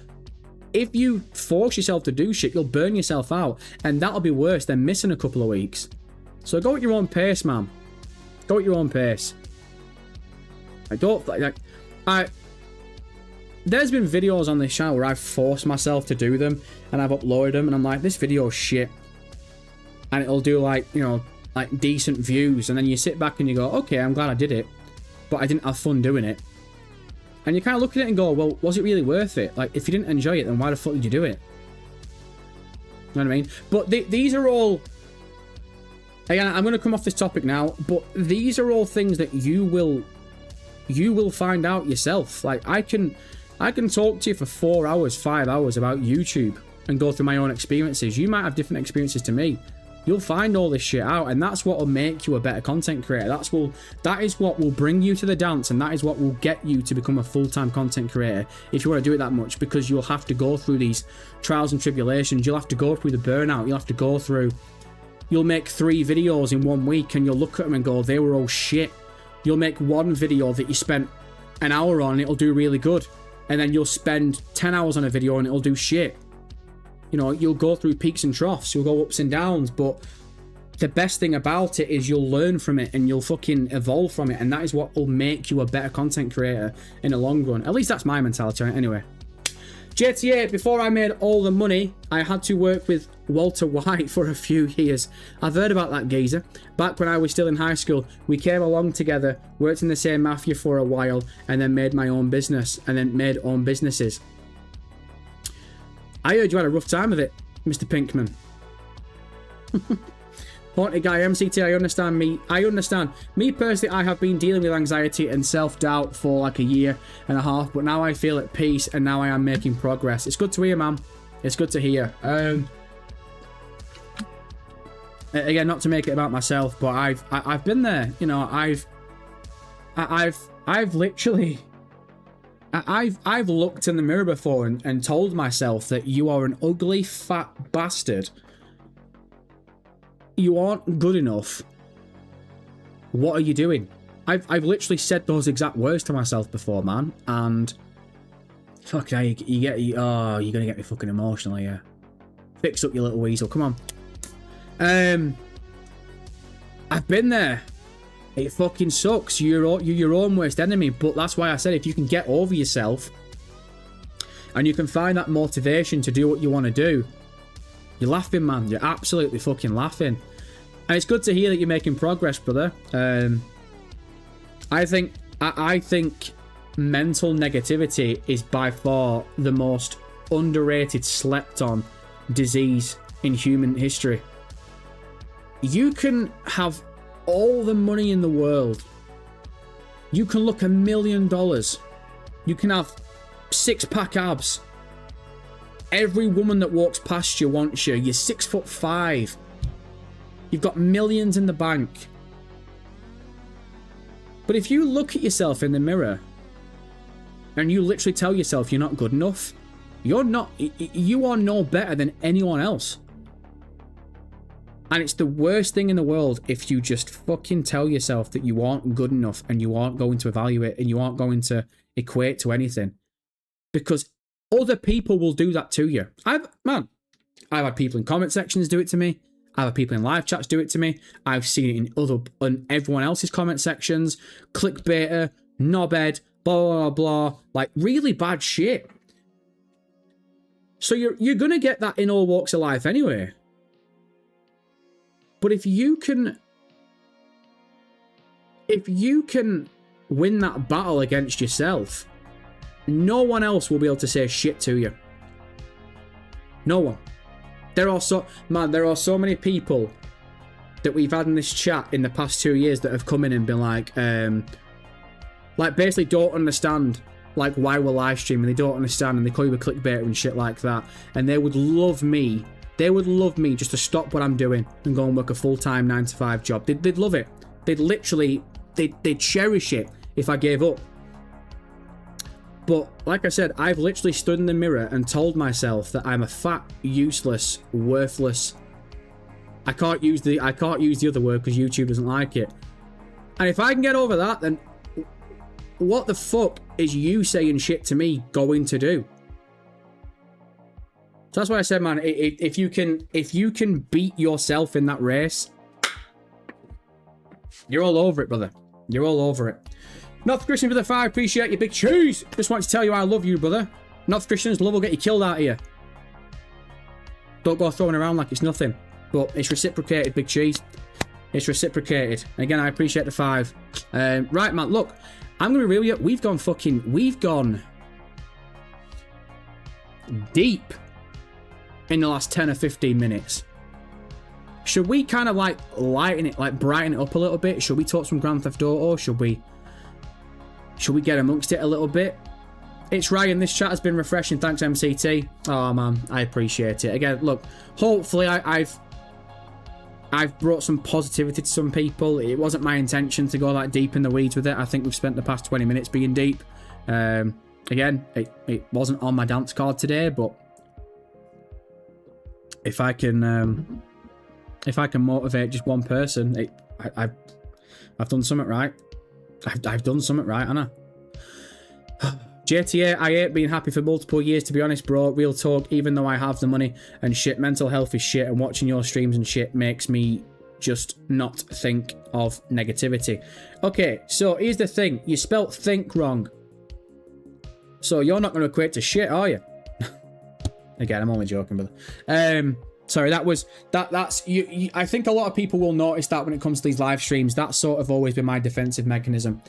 If you force yourself to do shit, you'll burn yourself out, and that'll be worse than missing a couple of weeks. So go at your own pace, man. Go at your own pace. There's been videos on this channel where I've forced myself to do them, and I've uploaded them, and I'm like, this video's shit. And it'll do, like, you know, like decent views, and then you sit back and you go, okay, I'm glad I did it, but I didn't have fun doing it. And you kind of look at it and go, well, was it really worth it? Like, if you didn't enjoy it, then why the fuck did you do it? You know what I mean? But these are all... Again, I'm going to come off this topic now, but these are all things that you will find out yourself. Like, I can talk to you for 4 hours, 5 hours about YouTube and go through my own experiences. You might have different experiences to me. You'll find all this shit out, and that's what will make you a better content creator. That is what will bring you to the dance, and that is what will get you to become a full-time content creator if you want to do it that much, because you'll have to go through these trials and tribulations. You'll have to go through the burnout. You'll have to go through... You'll make 3 videos in 1 week, and you'll look at them and go, they were all shit. You'll make one video that you spent an hour on, and it'll do really good. And then you'll spend 10 hours on a video, and it'll do shit. You know, you'll go through peaks and troughs, you'll go ups and downs, but the best thing about it is you'll learn from it and you'll fucking evolve from it, and that is what will make you a better content creator in the long run. At least that's my mentality. Anyway, GTA, before I made all the money, I had to work with Walter White for a few years. I've heard about that geezer. Back when I was still in high school, we came along together, worked in the same mafia for a while, and then made my own business, and then made own businesses. I heard you had a rough time of it, Mr. Pinkman. Haunted guy, MCT, I understand. Me personally, I have been dealing with anxiety and self-doubt for like a year and a half, but now I feel at peace and now I am making progress. It's good to hear, man. It's good to hear. Again, not to make it about myself, but I've been there. You know, I've literally... I've looked in the mirror before and told myself that you are an ugly, fat bastard. You aren't good enough. What are you doing? I've literally said those exact words to myself before, man. And fuck yeah, you're gonna get me fucking emotional here. Fix up, your little weasel. Come on. I've been there. It fucking sucks. You're your own worst enemy. But that's why I said if you can get over yourself and you can find that motivation to do what you want to do, you're laughing, man. You're absolutely fucking laughing. And it's good to hear that you're making progress, brother. I think mental negativity is by far the most underrated, slept on disease in human history. You can have all the money in the world. You can look $1 million. You can have 6-pack abs. Every woman that walks past you wants you. You're 6'5". You've got millions in the bank. But if you look at yourself in the mirror and you literally tell yourself you're not good enough, You're not, you are no better than anyone else. And it's the worst thing in the world if you just fucking tell yourself that you aren't good enough and you aren't going to evaluate and you aren't going to equate to anything. Because other people will do that to you. I've had people in comment sections do it to me. I've had people in live chats do it to me. I've seen it in everyone else's comment sections. Clickbaiter, knobhead, blah, blah, blah. Like, really bad shit. So you're going to get that in all walks of life anyway. But if you can win that battle against yourself, no one else will be able to say shit to you. No one. There are so many people that we've had in this chat in the past 2 years that have come in and been like basically don't understand like why we're live streaming. They don't understand and they call you a clickbaiter and shit like that. And they would love me. They would love me just to stop what I'm doing and go and work a full-time 9-to-5 job. They'd love it. They'd cherish it if I gave up. But like I said, I've literally stood in the mirror and told myself that I'm a fat, useless, worthless. I can't use the other word because YouTube doesn't like it. And if I can get over that, then what the fuck is you saying shit to me going to do? So that's why I said, man, if you can beat yourself in that race, you're all over it, brother. You're all over it. North Christian for the 5, appreciate you, big cheese. Just want to tell you I love you, brother. North Christians, love will get you killed out of here. Don't go throwing around like it's nothing. But it's reciprocated, big cheese. It's reciprocated. And again, I appreciate the 5. Right, man, look, I'm going to be real with you. We've gone deep in the last 10 or 15 minutes. Should we kind of like lighten it, like brighten it up a little bit? Should we talk some Grand Theft Auto? Should we get amongst it a little bit? It's Ryan. This chat has been refreshing. Thanks, MCT. Oh man, I appreciate it. Again, look, hopefully I've brought some positivity to some people. It wasn't my intention to go like deep in the weeds with it. I think we've spent the past 20 minutes being deep. Again, it wasn't on my dance card today, but if I can motivate just one person, I've done something right. I've done something right, haven't I? JTA, I ain't been happy for multiple years, to be honest, bro. Real talk, even though I have the money and shit, mental health is shit, and watching your streams and shit makes me just not think of negativity. Okay, so here's the thing. You spelt think wrong. So you're not going to equate to shit, are you? Again, I'm only joking, brother. Sorry, that's you. I think a lot of people will notice that when it comes to these live streams, that's sort of always been my defensive mechanism.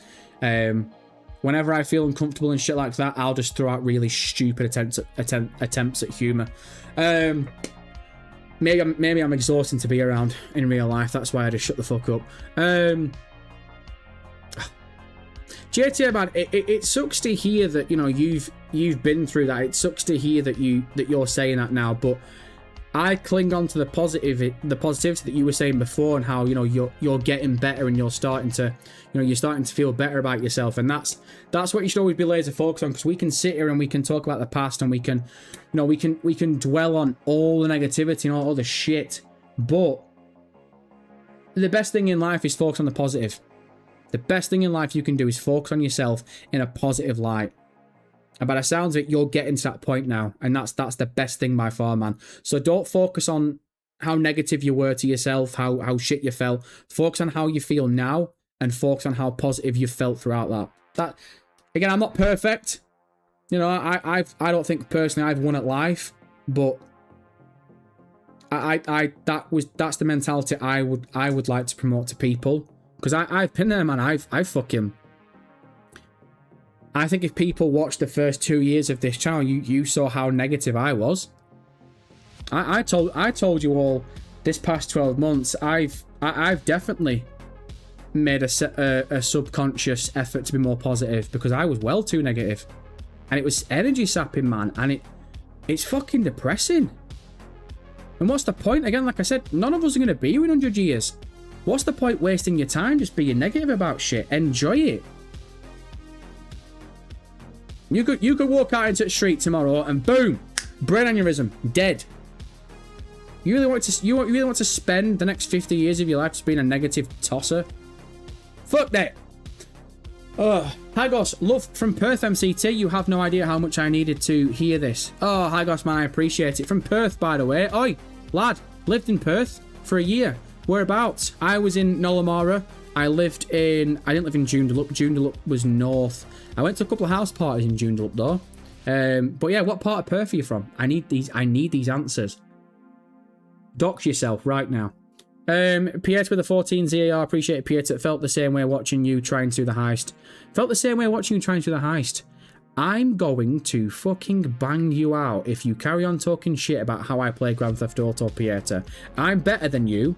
Whenever I feel uncomfortable and shit like that, I'll just throw out really stupid attempts at humor. Maybe I'm exhausting to be around in real life. That's why I just shut the fuck up. JTA, man, it sucks to hear that, you know, you've been through that. It sucks to hear that you're saying that now, but I cling on to the positivity that you were saying before, and how, you know, you're getting better and you're starting to feel better about yourself, and that's what you should always be laser focused on, because we can sit here and we can talk about the past and we can dwell on all the negativity and all the shit, but the best thing in life is focus on the positive. The best thing in life you can do is focus on yourself in a positive light. And by the sounds of it, you're getting to that point now. And that's the best thing by far, man. So don't focus on how negative you were to yourself, how shit you felt. Focus on how you feel now, and focus on how positive you felt throughout that. Again, I'm not perfect. You know, I don't think personally I've won at life, but that's the mentality I would like to promote to people. Because I've been there, man. I think if people watched the first 2 years of this channel, you saw how negative I was. I told you all this past 12 months, I've definitely made a subconscious effort to be more positive, because I was well too negative, and it was energy sapping, man, and it's fucking depressing. And what's the point? Again, like I said, none of us are going to be here in 100 years. What's the point wasting your time just being negative about shit? Enjoy it. You could walk out into the street tomorrow and boom, brain aneurysm, dead. You really want to spend the next 50 years of your life just being a negative tosser? Fuck that. Hagos, love from Perth MCT. You have no idea how much I needed to hear this. Oh, Hagos, man, I appreciate it. From Perth, by the way. Oi, lad, lived in Perth for a year. Whereabouts? I was in Nollamara. I didn't live in Joondalup. Joondalup was north. I went to a couple of house parties in Joondalup though. But yeah, what part of Perth are you from? I need these answers. Dox yourself right now. Piet with a 14 ZAR, appreciate it, Piet. It felt the same way watching you trying to do the heist. Felt the same way watching you trying to do the heist. I'm going to fucking bang you out if you carry on talking shit about how I play Grand Theft Auto, Pieta. I'm better than you.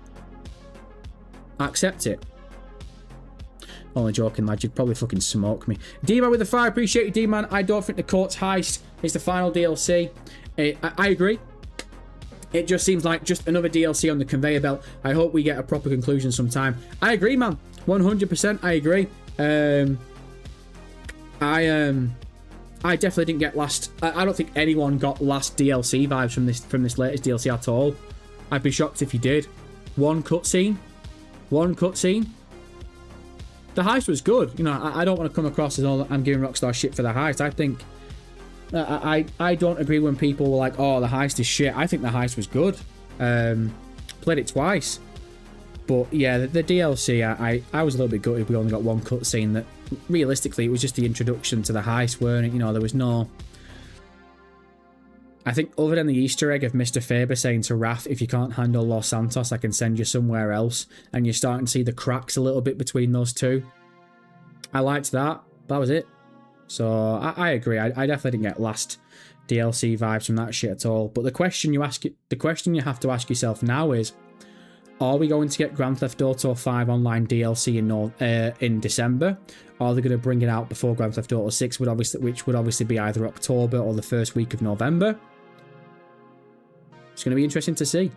Accept it. Only joking, lad. You'd probably fucking smoke me. D-Man with the 5, appreciate you, D-Man. I don't think the Court's heist is the final DLC. I agree. It just seems like just another DLC on the conveyor belt. I hope we get a proper conclusion sometime. I agree, man. 100% I agree. I definitely didn't get last... I don't think anyone got last DLC vibes from this latest DLC at all. I'd be shocked if you did. One cutscene. The heist was good. You know, I don't want to come across as all I'm giving Rockstar shit for the heist. I think... I don't agree when people were like, oh, the heist is shit. I think the heist was good. Played it twice. But yeah, the DLC, I was a little bit gutted we only got one cutscene that, realistically, it was just the introduction to the heist, weren't it? You know, there was no... I think other than the Easter egg of Mr. Faber saying to Raph, if you can't handle Los Santos, I can send you somewhere else. And you're starting to see the cracks a little bit between those two. I liked that. That was it. So, I agree. I definitely didn't get last DLC vibes from that shit at all. But the question you have to ask yourself now is, are we going to get Grand Theft Auto 5 online DLC in December? Or are they going to bring it out before Grand Theft Auto 6, which would obviously be either October or the first week of November? It's going to be interesting to see.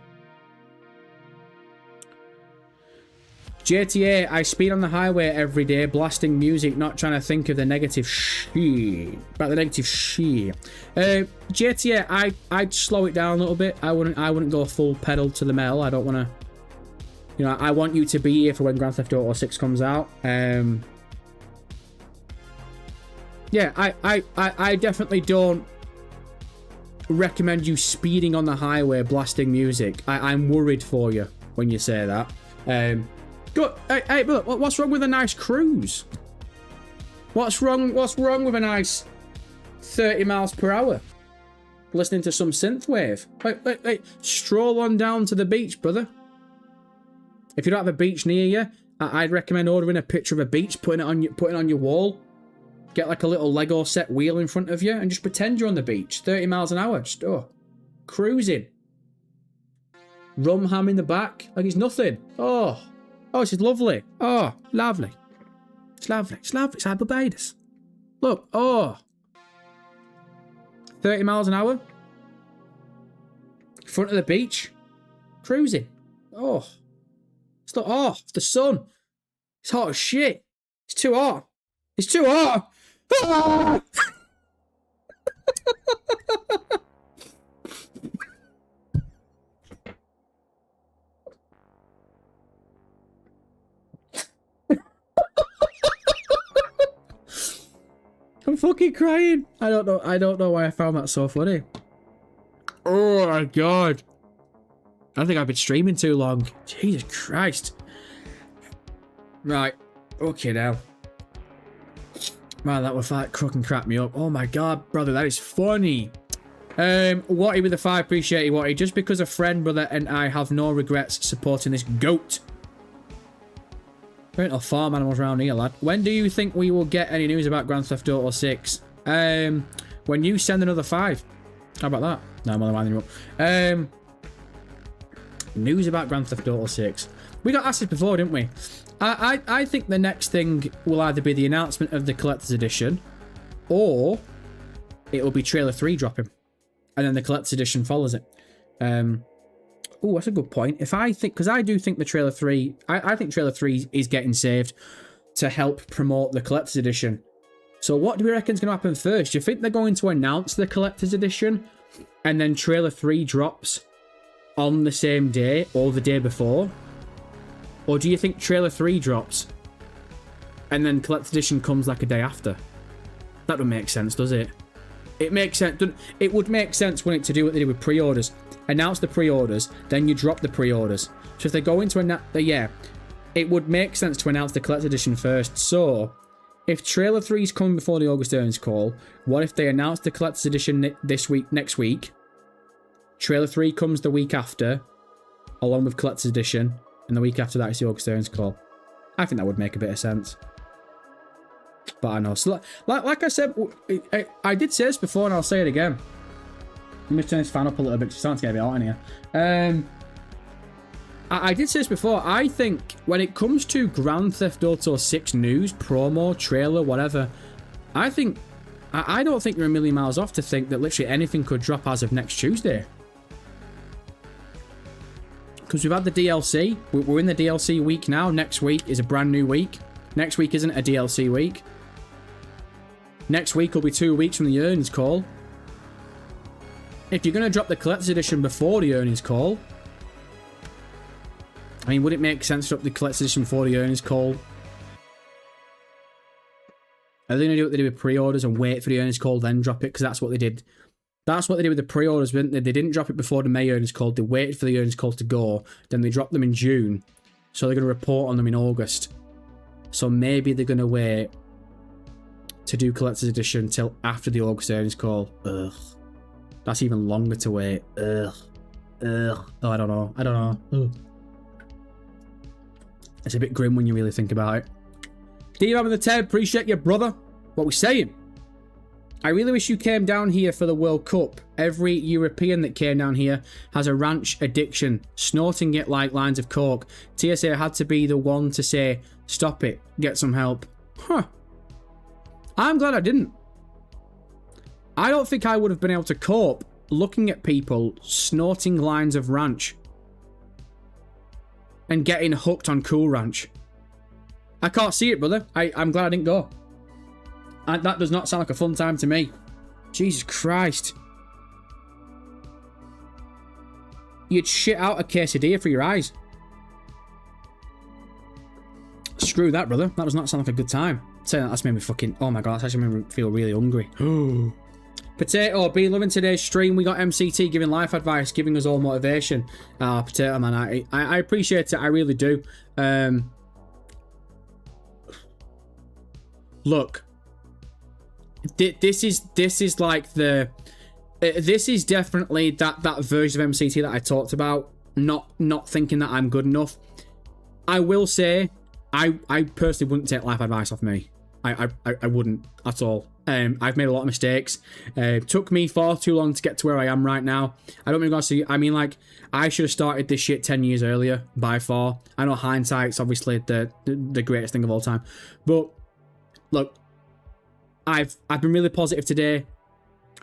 GTA, I speed on the highway every day, blasting music, not trying to think of the negative shit. About the negative shit. GTA, I'd slow it down a little bit. I wouldn't go full pedal to the metal. I don't want to... You know, I want you to be here for when Grand Theft Auto 6 comes out. Yeah, I definitely don't recommend you speeding on the highway, blasting music. I'm worried for you when you say that. Good. Hey, but what's wrong with a nice cruise? What's wrong with a nice 30 miles per hour? Listening to some synthwave. Wait, stroll on down to the beach, brother. If you don't have a beach near you, I'd recommend ordering a picture of a beach, putting it on your wall. Get like a little Lego set wheel in front of you and just pretend you're on the beach. 30 miles an hour. Just, cruising. Rum ham in the back. Like it's nothing. Oh, this is lovely. Oh, lovely. It's lovely. It's lovely. It's like Barbados. Look. 30 miles an hour. Front of the beach. Cruising. It's not, it's the sun. It's hot as shit. It's too hot. It's too hot. Ah! I'm fucking crying. I don't know why I found that so funny. Oh my god. I think I've been streaming too long. Jesus Christ. Right. Okay now. Man, that was like fucking crap me up. Oh my god, brother, that is funny. Watty with the 5, appreciate you, Watty. Just because a friend, brother, and I have no regrets supporting this goat. There ain't no farm animals around here, lad. When do you think we will get any news about Grand Theft Auto 6? When you send another 5. How about that? No, I'm only winding you up. News about Grand Theft Auto 6. We got asked this before, didn't we? I think the next thing will either be the announcement of the Collector's Edition, or it will be Trailer 3 dropping, and then the Collector's Edition follows it. Oh, that's a good point. Because I do think the Trailer 3, I think Trailer 3 is getting saved to help promote the Collector's Edition. So what do we reckon is going to happen first? Do you think they're going to announce the collector's edition and then trailer 3 drops on the same day or the day before? Or do you think trailer 3 drops and then collector's edition comes like a day after? That don't make sense, does it? It makes sense. It would make sense, wouldn't it, to do what they did with pre-orders. Announce the pre-orders, then you drop the pre-orders. So if they go into yeah, it would make sense to announce the collector's edition first. So if trailer 3 is coming before the August earnings call, what if they announce the collector's edition next week? Trailer 3 comes the week after, along with collector's edition, and the week after that is the August earnings call. I think that would make a bit of sense. But I know. So, like I said, I did say this before, and I'll say it again. Let me turn this fan up a little bit, because it's starting to get a bit hot in here. I did say this before. I think when it comes to Grand Theft Auto 6 news, promo, trailer, whatever, I don't think you're a million miles off to think that literally anything could drop as of next Tuesday. Because we've had the DLC. We're in the DLC week now. Next week is a brand new week. Next week isn't a DLC week. Next week will be 2 weeks from the earnings call. If you're going to drop the collector's edition before the earnings call, I mean, would it make sense to drop the collector's edition before the earnings call? Are they going to do what they did with pre-orders and wait for the earnings call, then drop it? Because that's what they did. That's what they did with the pre-orders, didn't they? They didn't drop it before the May earnings call. They waited for the earnings call to go. Then they dropped them in June. So they're going to report on them in August. So maybe they're going to wait to do collector's edition till after the August earnings call. Ugh. That's even longer to wait. Ugh. Ugh. Oh, I don't know. I don't know. Ugh. It's a bit grim when you really think about it. D-Ram and the Ted, appreciate you, brother. What we saying? I really wish you came down here for the World Cup. Every European that came down here has a ranch addiction, snorting it like lines of coke. TSA had to be the one to say, stop it, get some help. Huh. I'm glad I didn't. I don't think I would have been able to cope looking at people snorting lines of ranch and getting hooked on Cool Ranch. I can't see it, brother. I'm glad I didn't go. That does not sound like a fun time to me. Jesus Christ. You'd shit out a quesadilla for your eyes. Screw that, brother. That does not sound like a good time. Saying that's made me fucking... Oh my god, that's actually made me feel really hungry. Potato, been loving today's stream. We got MCT giving life advice, giving us all motivation. Potato, man, I appreciate it. I really do. Look. This is like the... This is definitely that version of MCT that I talked about. Not thinking that I'm good enough. I will say, I personally wouldn't take life advice off me. I wouldn't at all. I've made a lot of mistakes. Took me far too long to get to where I am right now. I don't mean to see. I mean, like, I should have started this shit 10 years earlier, by far. I know hindsight's obviously the greatest thing of all time. But, look, I've been really positive today.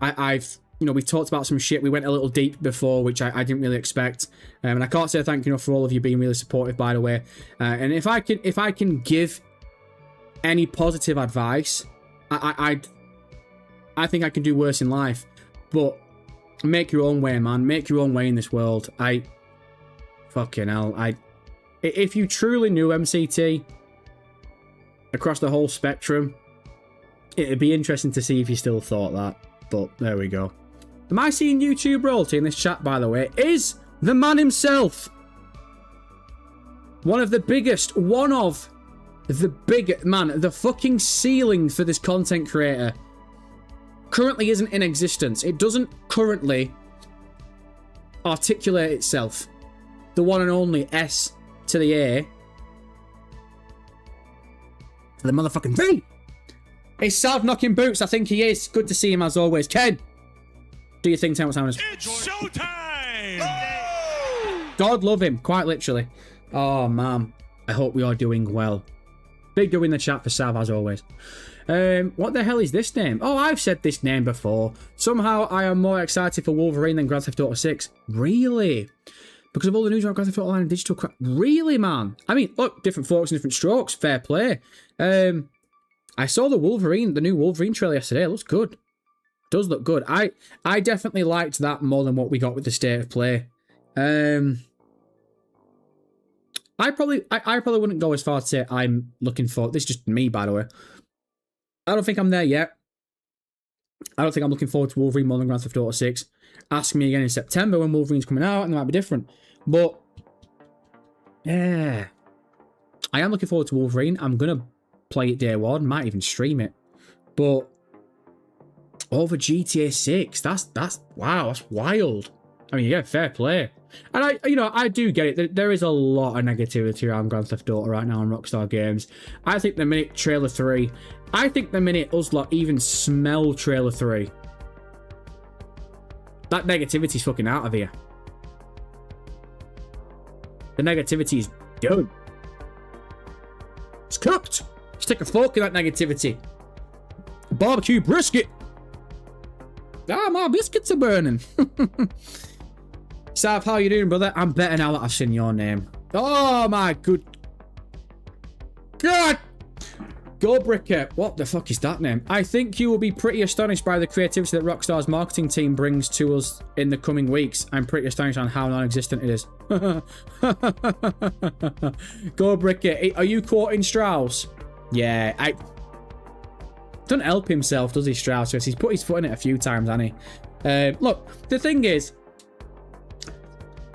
You know, we talked about some shit. We went a little deep before, which I didn't really expect. And I can't say thank you enough for all of you being really supportive, by the way. And if I can give any positive advice, I think I can do worse in life. But make your own way, man. Make your own way in this world. Fucking hell. If you truly knew MCT across the whole spectrum, it'd be interesting to see if you still thought that. But there we go. Am I seeing YouTube royalty in this chat, by the way? Is the man himself. One of the biggest, man, the fucking ceiling for this content creator currently isn't in existence. It doesn't currently articulate itself. The one and only S to the A. The motherfucking thing. Is Sav knocking boots? I think he is. Good to see him as always. Ken, do you think It's showtime! God love him, quite literally. Oh, man. I hope we are doing well. Big do in the chat for Sav, as always. What the hell is this name? Oh, I've said this name before. Somehow I am more excited for Wolverine than Grand Theft Auto 6. Really? Because of all the news about Grand Theft Auto Online and digital crap. Really, man? I mean, look, different forks and different strokes. Fair play. I saw the new Wolverine trailer yesterday. It looks good. It does look good. I definitely liked that more than what we got with the State of Play. I probably wouldn't go as far to say I'm looking for... This is just me, by the way. I don't think I'm there yet. I don't think I'm looking forward to Wolverine more than Grand Theft Auto 6. Ask me again in September when Wolverine's coming out and it might be different. But, yeah. I am looking forward to Wolverine. I'm going to play it day one. Might even stream it. But, over GTA 6, that's wow, that's wild. I mean, yeah, fair play. And I do get it. There is a lot of negativity around Grand Theft Auto right now on Rockstar Games. I think the minute Trailer 3... I think the minute us lot even smell Trailer 3, that negativity's fucking out of here. The negativity is done. It's cooked. Stick a fork in that negativity. Barbecue brisket. Ah, my biscuits are burning. Sav, how you doing, brother? I'm better now that I've seen your name. Oh, my good... God! Go Bricker. What the fuck is that name? I think you will be pretty astonished by the creativity that Rockstar's marketing team brings to us in the coming weeks. I'm pretty astonished on how non-existent it is. Go Bricker. Are you quoting Strauss? Yeah, doesn't help himself, does he, Strauss? He's put his foot in it a few times, hasn't he? Look, the thing is,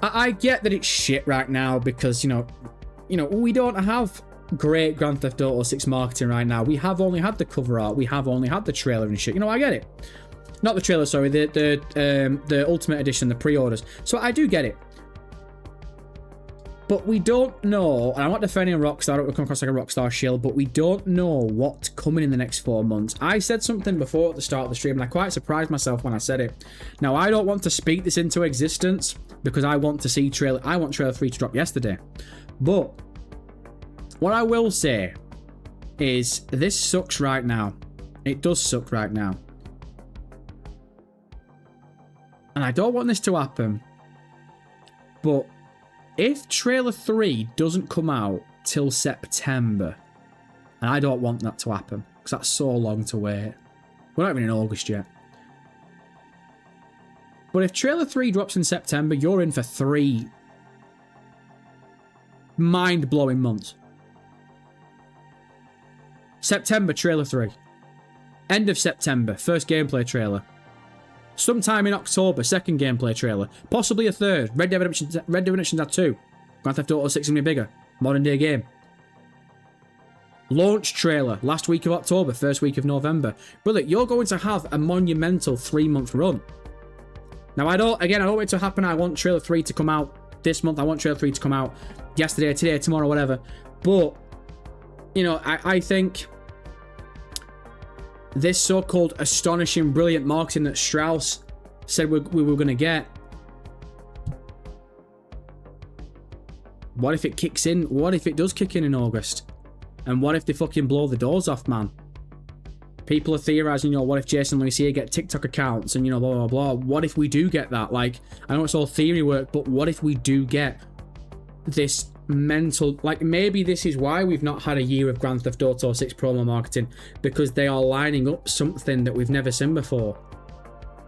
I get that it's shit right now because, you know, we don't have great Grand Theft Auto 6 marketing right now. We have only had the cover art. We have only had the trailer and shit. You know, I get it. Not the trailer, sorry. The Ultimate Edition, the pre-orders. So I do get it. But we don't know, and I'm not defending Rockstar, I don't come across like a Rockstar shill, but we don't know what's coming in the next 4 months. I said something before at the start of the stream, and I quite surprised myself when I said it. Now, I don't want to speak this into existence, because I want to see I want Trailer 3 to drop yesterday. But what I will say is this sucks right now. It does suck right now. And I don't want this to happen. But if Trailer 3 doesn't come out till September, and I don't want that to happen, because that's so long to wait. We're not even in August yet. But if Trailer 3 drops in September, you're in for 3 mind-blowing months. September, Trailer 3. End of September, first gameplay trailer. Sometime in October, second gameplay trailer. Possibly a third. Red Dead Redemption had 2. Grand Theft Auto 6 is going to be bigger. Modern day game. Launch trailer. Last week of October, first week of November. Brother, you're going to have a monumental 3-month run. Now, I don't want it to happen. I want Trailer 3 to come out this month. I want Trailer 3 to come out yesterday, today, tomorrow, whatever. But, you know, I think this so-called astonishing, brilliant marketing that Strauss said we were going to get. What if it kicks in? What if it does kick in August? And what if they fucking blow the doors off, man? People are theorizing, you know, what if Jason and Lucia get TikTok accounts and, you know, blah, blah, blah. What if we do get that? Like, I know it's all theory work, but what if we do get this mental... Like, maybe this is why we've not had a year of Grand Theft Auto 6 promo marketing, because they are lining up something that we've never seen before.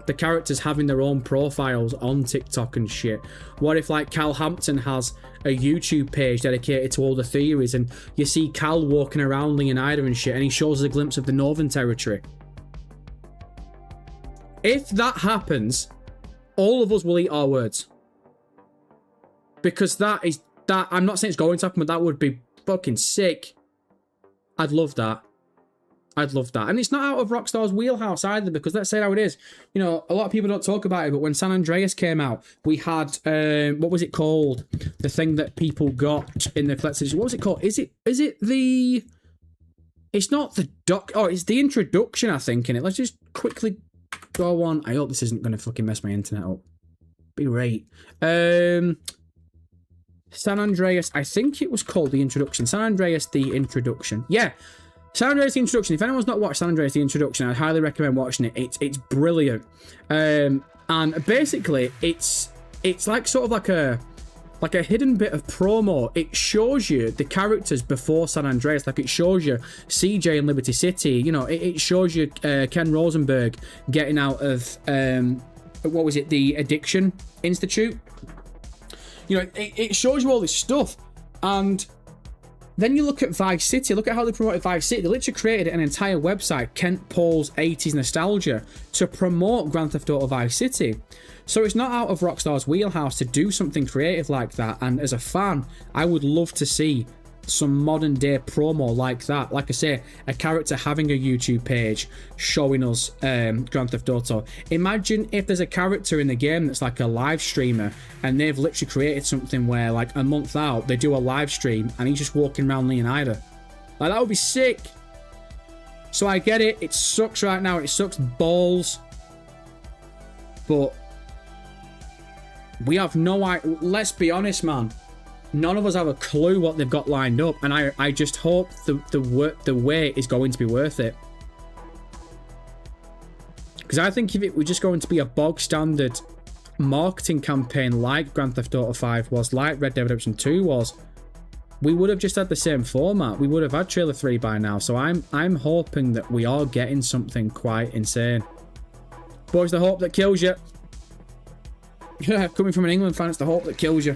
The characters having their own profiles on TikTok and shit. What if, like, Cal Hampton has a YouTube page dedicated to all the theories, and you see Cal walking around Leonida and shit, and he shows us a glimpse of the Northern Territory? If that happens, all of us will eat our words. Because that, I'm not saying it's going to happen, but that would be fucking sick. I'd love that. I'd love that. And it's not out of Rockstar's wheelhouse either, because let's say how it is. You know, a lot of people don't talk about it, but when San Andreas came out, we had, what was it called? The thing that people got in the collector's edition. What was it called? Is it the... It's not the it's the introduction, I think, in it. Let's just quickly go on. I hope this isn't going to fucking mess my internet up. Be right. San Andreas, I think it was called the introduction. San Andreas, the introduction. Yeah. San Andreas, the introduction. If anyone's not watched San Andreas, the introduction, I highly recommend watching it. It's brilliant. And basically, it's like sort of like a like a hidden bit of promo. It shows you the characters before San Andreas. Like it shows you CJ in Liberty City. You know, it shows you Ken Rosenberg getting out of what was it, the Addiction Institute. You know, it shows you all this stuff. And then you look at Vice City. Look at how they promoted Vice City. They literally created an entire website, Kent Paul's 80s Nostalgia, to promote Grand Theft Auto Vice City. So it's not out of Rockstar's wheelhouse to do something creative like that. And as a fan, I would love to see some modern day promo like that. Like I say, a character having a YouTube page showing us Grand Theft Auto. Imagine if there's a character in the game that's like a live streamer and they've literally created something where like a month out they do a live stream and he's just walking around Leonida. Like that would be sick. So I get it, it sucks right now, it sucks balls, but we have no idea. Let's be honest, man. None of us have a clue what they've got lined up, and I just hope the wait is going to be worth it. Because I think if it were just going to be a bog standard marketing campaign like Grand Theft Auto 5 was, like Red Dead Redemption 2 was, we would have just had the same format. We would have had Trailer 3 by now. So I'm hoping that we are getting something quite insane. Boys, the hope that kills you. Coming from an England fan, it's the hope that kills you.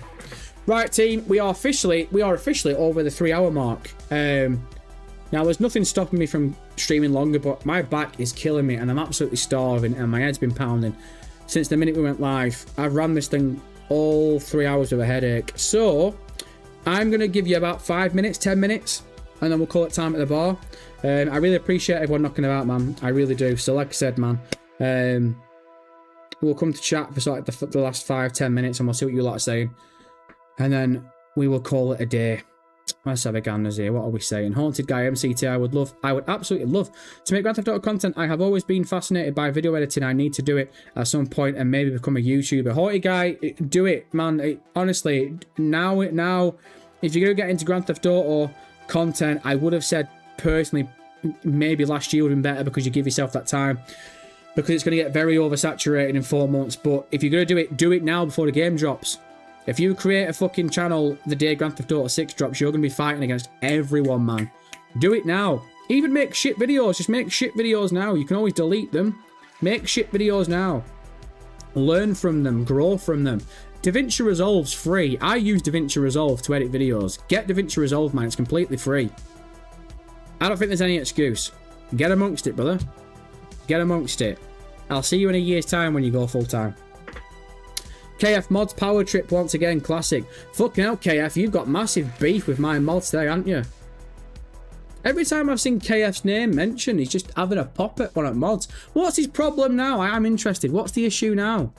Right, team, we are officially over the 3-hour mark. Now, there's nothing stopping me from streaming longer, but my back is killing me, and I'm absolutely starving, and my head's been pounding since the minute we went live. I've ran this thing all 3 hours with a headache. So, I'm going to give you about 5 minutes, 10 minutes, and then we'll call it time at the bar. I really appreciate everyone knocking about, man. I really do. So, like I said, man, we'll come to chat for sort of the last 5-10 minutes, and we'll see what you lot are saying. And then we will call it a day. Let's have a ganders here. What are we saying? Haunted Guy MCT. I would absolutely love to make Grand Theft Auto content. I have always been fascinated by video editing. I need to do it at some point and maybe become a YouTuber. Haunted Guy, do it, man. Honestly, now, if you're gonna get into Grand Theft Auto content, I would have said personally, maybe last year would have been better because you give yourself that time. Because it's gonna get very oversaturated in 4 months. But if you're gonna do it now before the game drops. If you create a fucking channel the day Grand Theft Auto 6 drops, you're going to be fighting against everyone, man. Do it now. Even make shit videos. Just make shit videos now. You can always delete them. Make shit videos now. Learn from them. Grow from them. DaVinci Resolve's free. I use DaVinci Resolve to edit videos. Get DaVinci Resolve, man. It's completely free. I don't think there's any excuse. Get amongst it, brother. Get amongst it. I'll see you in a year's time when you go full time. KF Mods Power Trip once again, classic. Fucking hell, KF, you've got massive beef with my mods today, haven't you? Every time I've seen KF's name mentioned, he's just having a pop at one at mods. What's his problem now? I am interested. What's the issue now?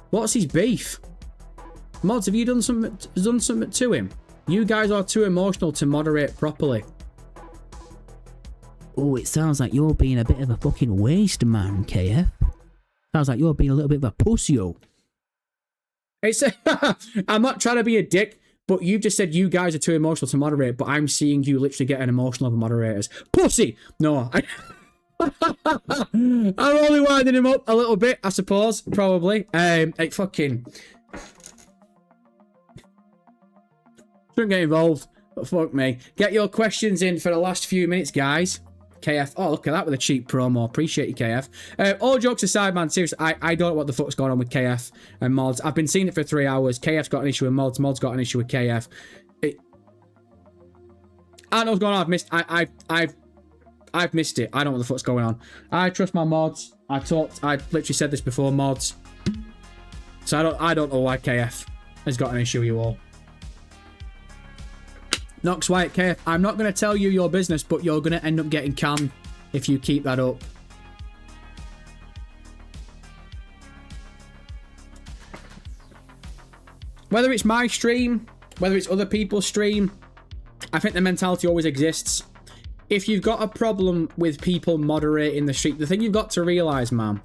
What's his beef? Mods, have you done something to him? You guys are too emotional to moderate properly. Oh, it sounds like you're being a bit of a fucking waste man, KF. Sounds like you're being a little bit of a pussy-o. It's I'm not trying to be a dick, but you've just said you guys are too emotional to moderate, but I'm seeing you literally getting emotional over moderators. Pussy! No. I'm only winding him up a little bit, I suppose. Probably. Hey, fucking... Shouldn't get involved, but fuck me. Get your questions in for the last few minutes, guys. KF, oh, look at that with a cheap promo. Appreciate you, KF. All jokes aside, man, seriously, I don't know what the fuck's going on with KF and mods. I've been seeing it for 3 hours. KF's got an issue with mods. Mods got an issue with KF. I don't know what's going on. I've missed it. I don't know what the fuck's going on. I trust my mods. I literally said this before, mods. So I don't know why KF has got an issue with you all. Nox White, KF, I'm not going to tell you your business, but you're going to end up getting canned if you keep that up. Whether it's my stream, whether it's other people's stream, I think the mentality always exists. If you've got a problem with people moderating the stream, the thing you've got to realise, man,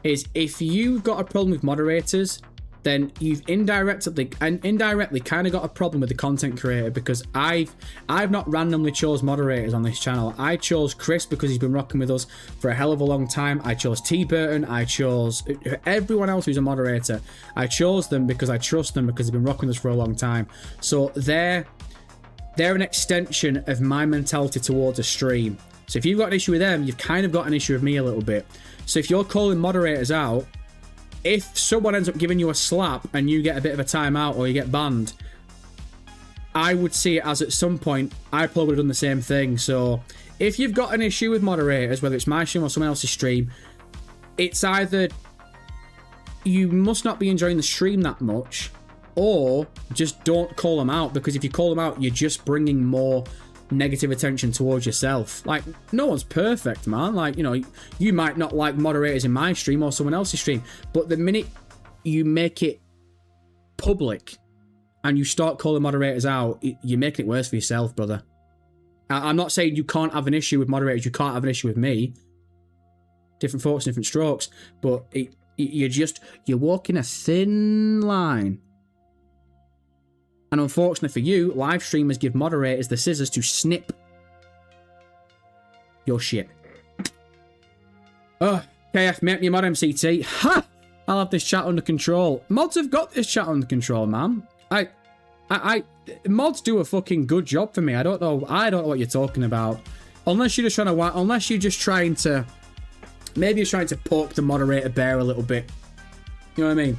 is if you've got a problem with moderators, then you've indirectly kind of got a problem with the content creator, because I've not randomly chose moderators on this channel. I chose Chris because he's been rocking with us for a hell of a long time. I chose T Burton. I chose everyone else who's a moderator. I chose them because I trust them, because they've been rocking with us for a long time. So they're an extension of my mentality towards a stream. So if you've got an issue with them, you've kind of got an issue with me a little bit. So if you're calling moderators out, if someone ends up giving you a slap and you get a bit of a timeout or you get banned, I would see it as at some point I probably would have done the same thing. So if you've got an issue with moderators, whether it's my stream or someone else's stream, it's either you must not be enjoying the stream that much, or just don't call them out, because if you call them out, you're just bringing more negative attention towards yourself. Like, no one's perfect, man. Like, you know, you might not like moderators in my stream or someone else's stream, but the minute you make it public and you start calling moderators out, you're making it worse for yourself, brother. I'm not saying you can't have an issue with moderators, you can't have an issue with me. Different folks, different strokes, but you're walking a thin line. And unfortunately for you, live streamers give moderators the scissors to snip your shit. Oh, KF, make me a mod MCT. Ha! I'll have this chat under control. Mods have got this chat under control, man. Mods do a fucking good job for me. I don't know what you're talking about. Unless you're just trying to, maybe you're trying to poke the moderator bear a little bit. You know what I mean?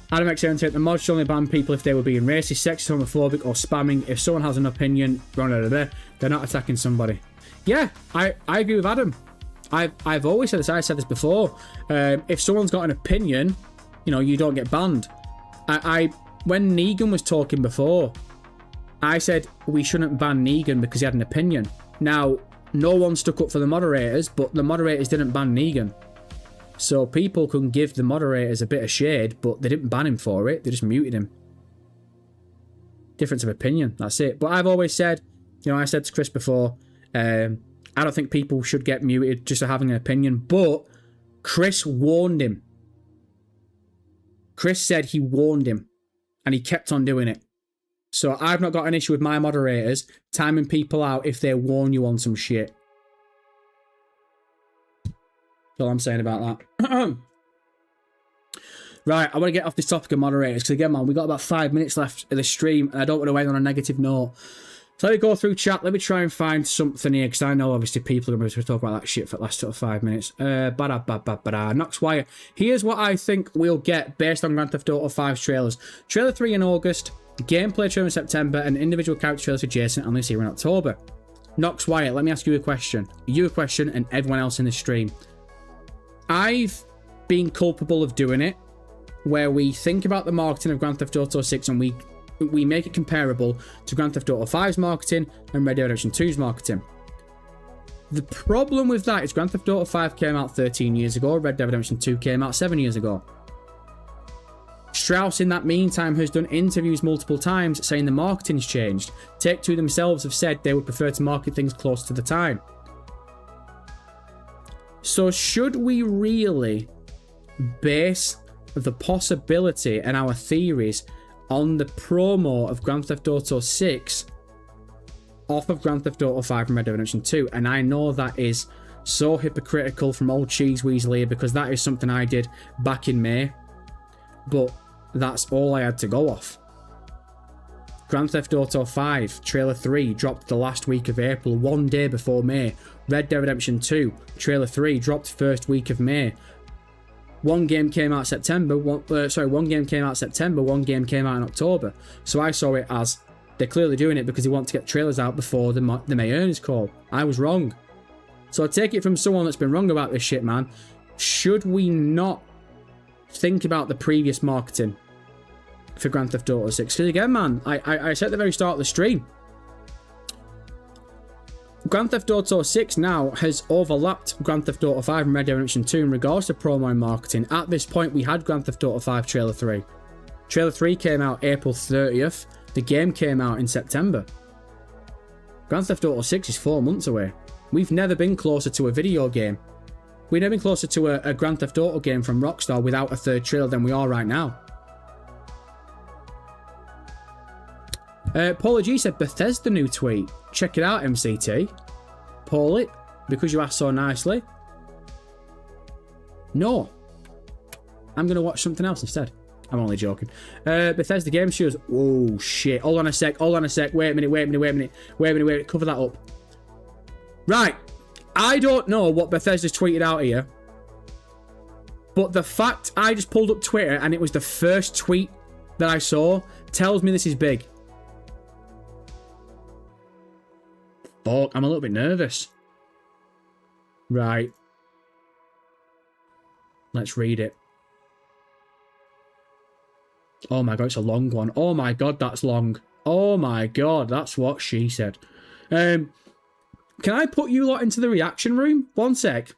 Adam X78, the mods should only ban people if they were being racist, sexist, homophobic, or spamming. If someone has an opinion, they're not attacking somebody. Yeah, I agree with Adam. I've always said this. I said this before. If someone's got an opinion, you know, you don't get banned. When Negan was talking before, I said we shouldn't ban Negan because he had an opinion. Now, no one stuck up for the moderators, but the moderators didn't ban Negan. So people can give the moderators a bit of shade, but they didn't ban him for it. They just muted him. Difference of opinion. That's it. But I've always said, you know, I said to Chris before, I don't think people should get muted just for having an opinion. But Chris warned him. Chris said he warned him. And he kept on doing it. So I've not got an issue with my moderators timing people out if they warn you on some shit. That's all I'm saying about that. Right, I want to get off this topic of moderators, because again, man, we got about 5 minutes left of the stream, and I don't want to end on a negative note. So let me go through chat. Let me try and find something here, because I know obviously people are going to talk about that shit for the last sort of 5 minutes. Nox Wire. Here's what I think we'll get based on Grand Theft Auto 5's trailers. Trailer 3 in August, gameplay trailer in September, and individual character trailers for Jason and Lucia in October. Nox Wire, let me ask you a question. You a question, and everyone else in the stream. I've been culpable of doing it, where we think about the marketing of Grand Theft Auto 6 and we make it comparable to Grand Theft Auto 5's marketing and Red Dead Redemption 2's marketing. The problem with that is Grand Theft Auto 5 came out 13 years ago, Red Dead Redemption 2 came out 7 years ago. Strauss, in that meantime, has done interviews multiple times saying the marketing's changed. Take-Two themselves have said they would prefer to market things close to the time. So should we really base the possibility and our theories on the promo of Grand Theft Auto 6 off of Grand Theft Auto 5 and Red Dead Redemption 2? And I know that is so hypocritical from old Cheese Weasley, because that is something I did back in May. But that's all I had to go off. Grand Theft Auto 5 Trailer 3 dropped the last week of April, one day before May. Red Dead Redemption 2 Trailer 3 dropped first week of May. One game came out September, one game came out September, one game came out in October. So I saw it as they're clearly doing it because they want to get trailers out before the May earnings call. I was wrong. So I take it from someone that's been wrong about this shit, man. Should we not think about the previous marketing for Grand Theft Auto 6? Because again, man, I said at the very start of the stream, Grand Theft Auto 6 now has overlapped Grand Theft Auto 5 and Red Dead Redemption 2 in regards to promo and marketing. At this point, we had Grand Theft Auto 5 Trailer 3. Trailer 3 came out April 30th. The game came out in September. Grand Theft Auto 6 is 4 months away. We've never been closer to a video game. We've never been closer to a Grand Theft Auto game from Rockstar without a third trailer than we are right now. Paula G said, Bethesda new tweet. Check it out, MCT. Paul because you asked so nicely. No. I'm going to watch something else instead. I'm only joking. Bethesda Game Studios. Oh, shit. Hold on a sec. Wait a minute. Cover that up. Right. I don't know what Bethesda's tweeted out here. But the fact I just pulled up Twitter and it was the first tweet that I saw tells me this is big. Fuck, I'm a little bit nervous. Right. Let's read it. Oh my god, it's a long one. Oh my god, that's long. Oh my god, that's what she said. Can I put you lot into the reaction room? One sec.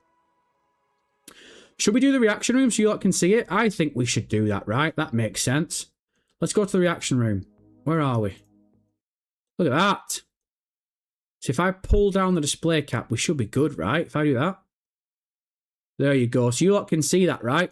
Should we do the reaction room so you lot can see it? I think we should do that, right? That makes sense. Let's go to the reaction room. Where are we? Look at that. So if I pull down the display cap, we should be good, right? If I do that. There you go. So you lot can see that, right?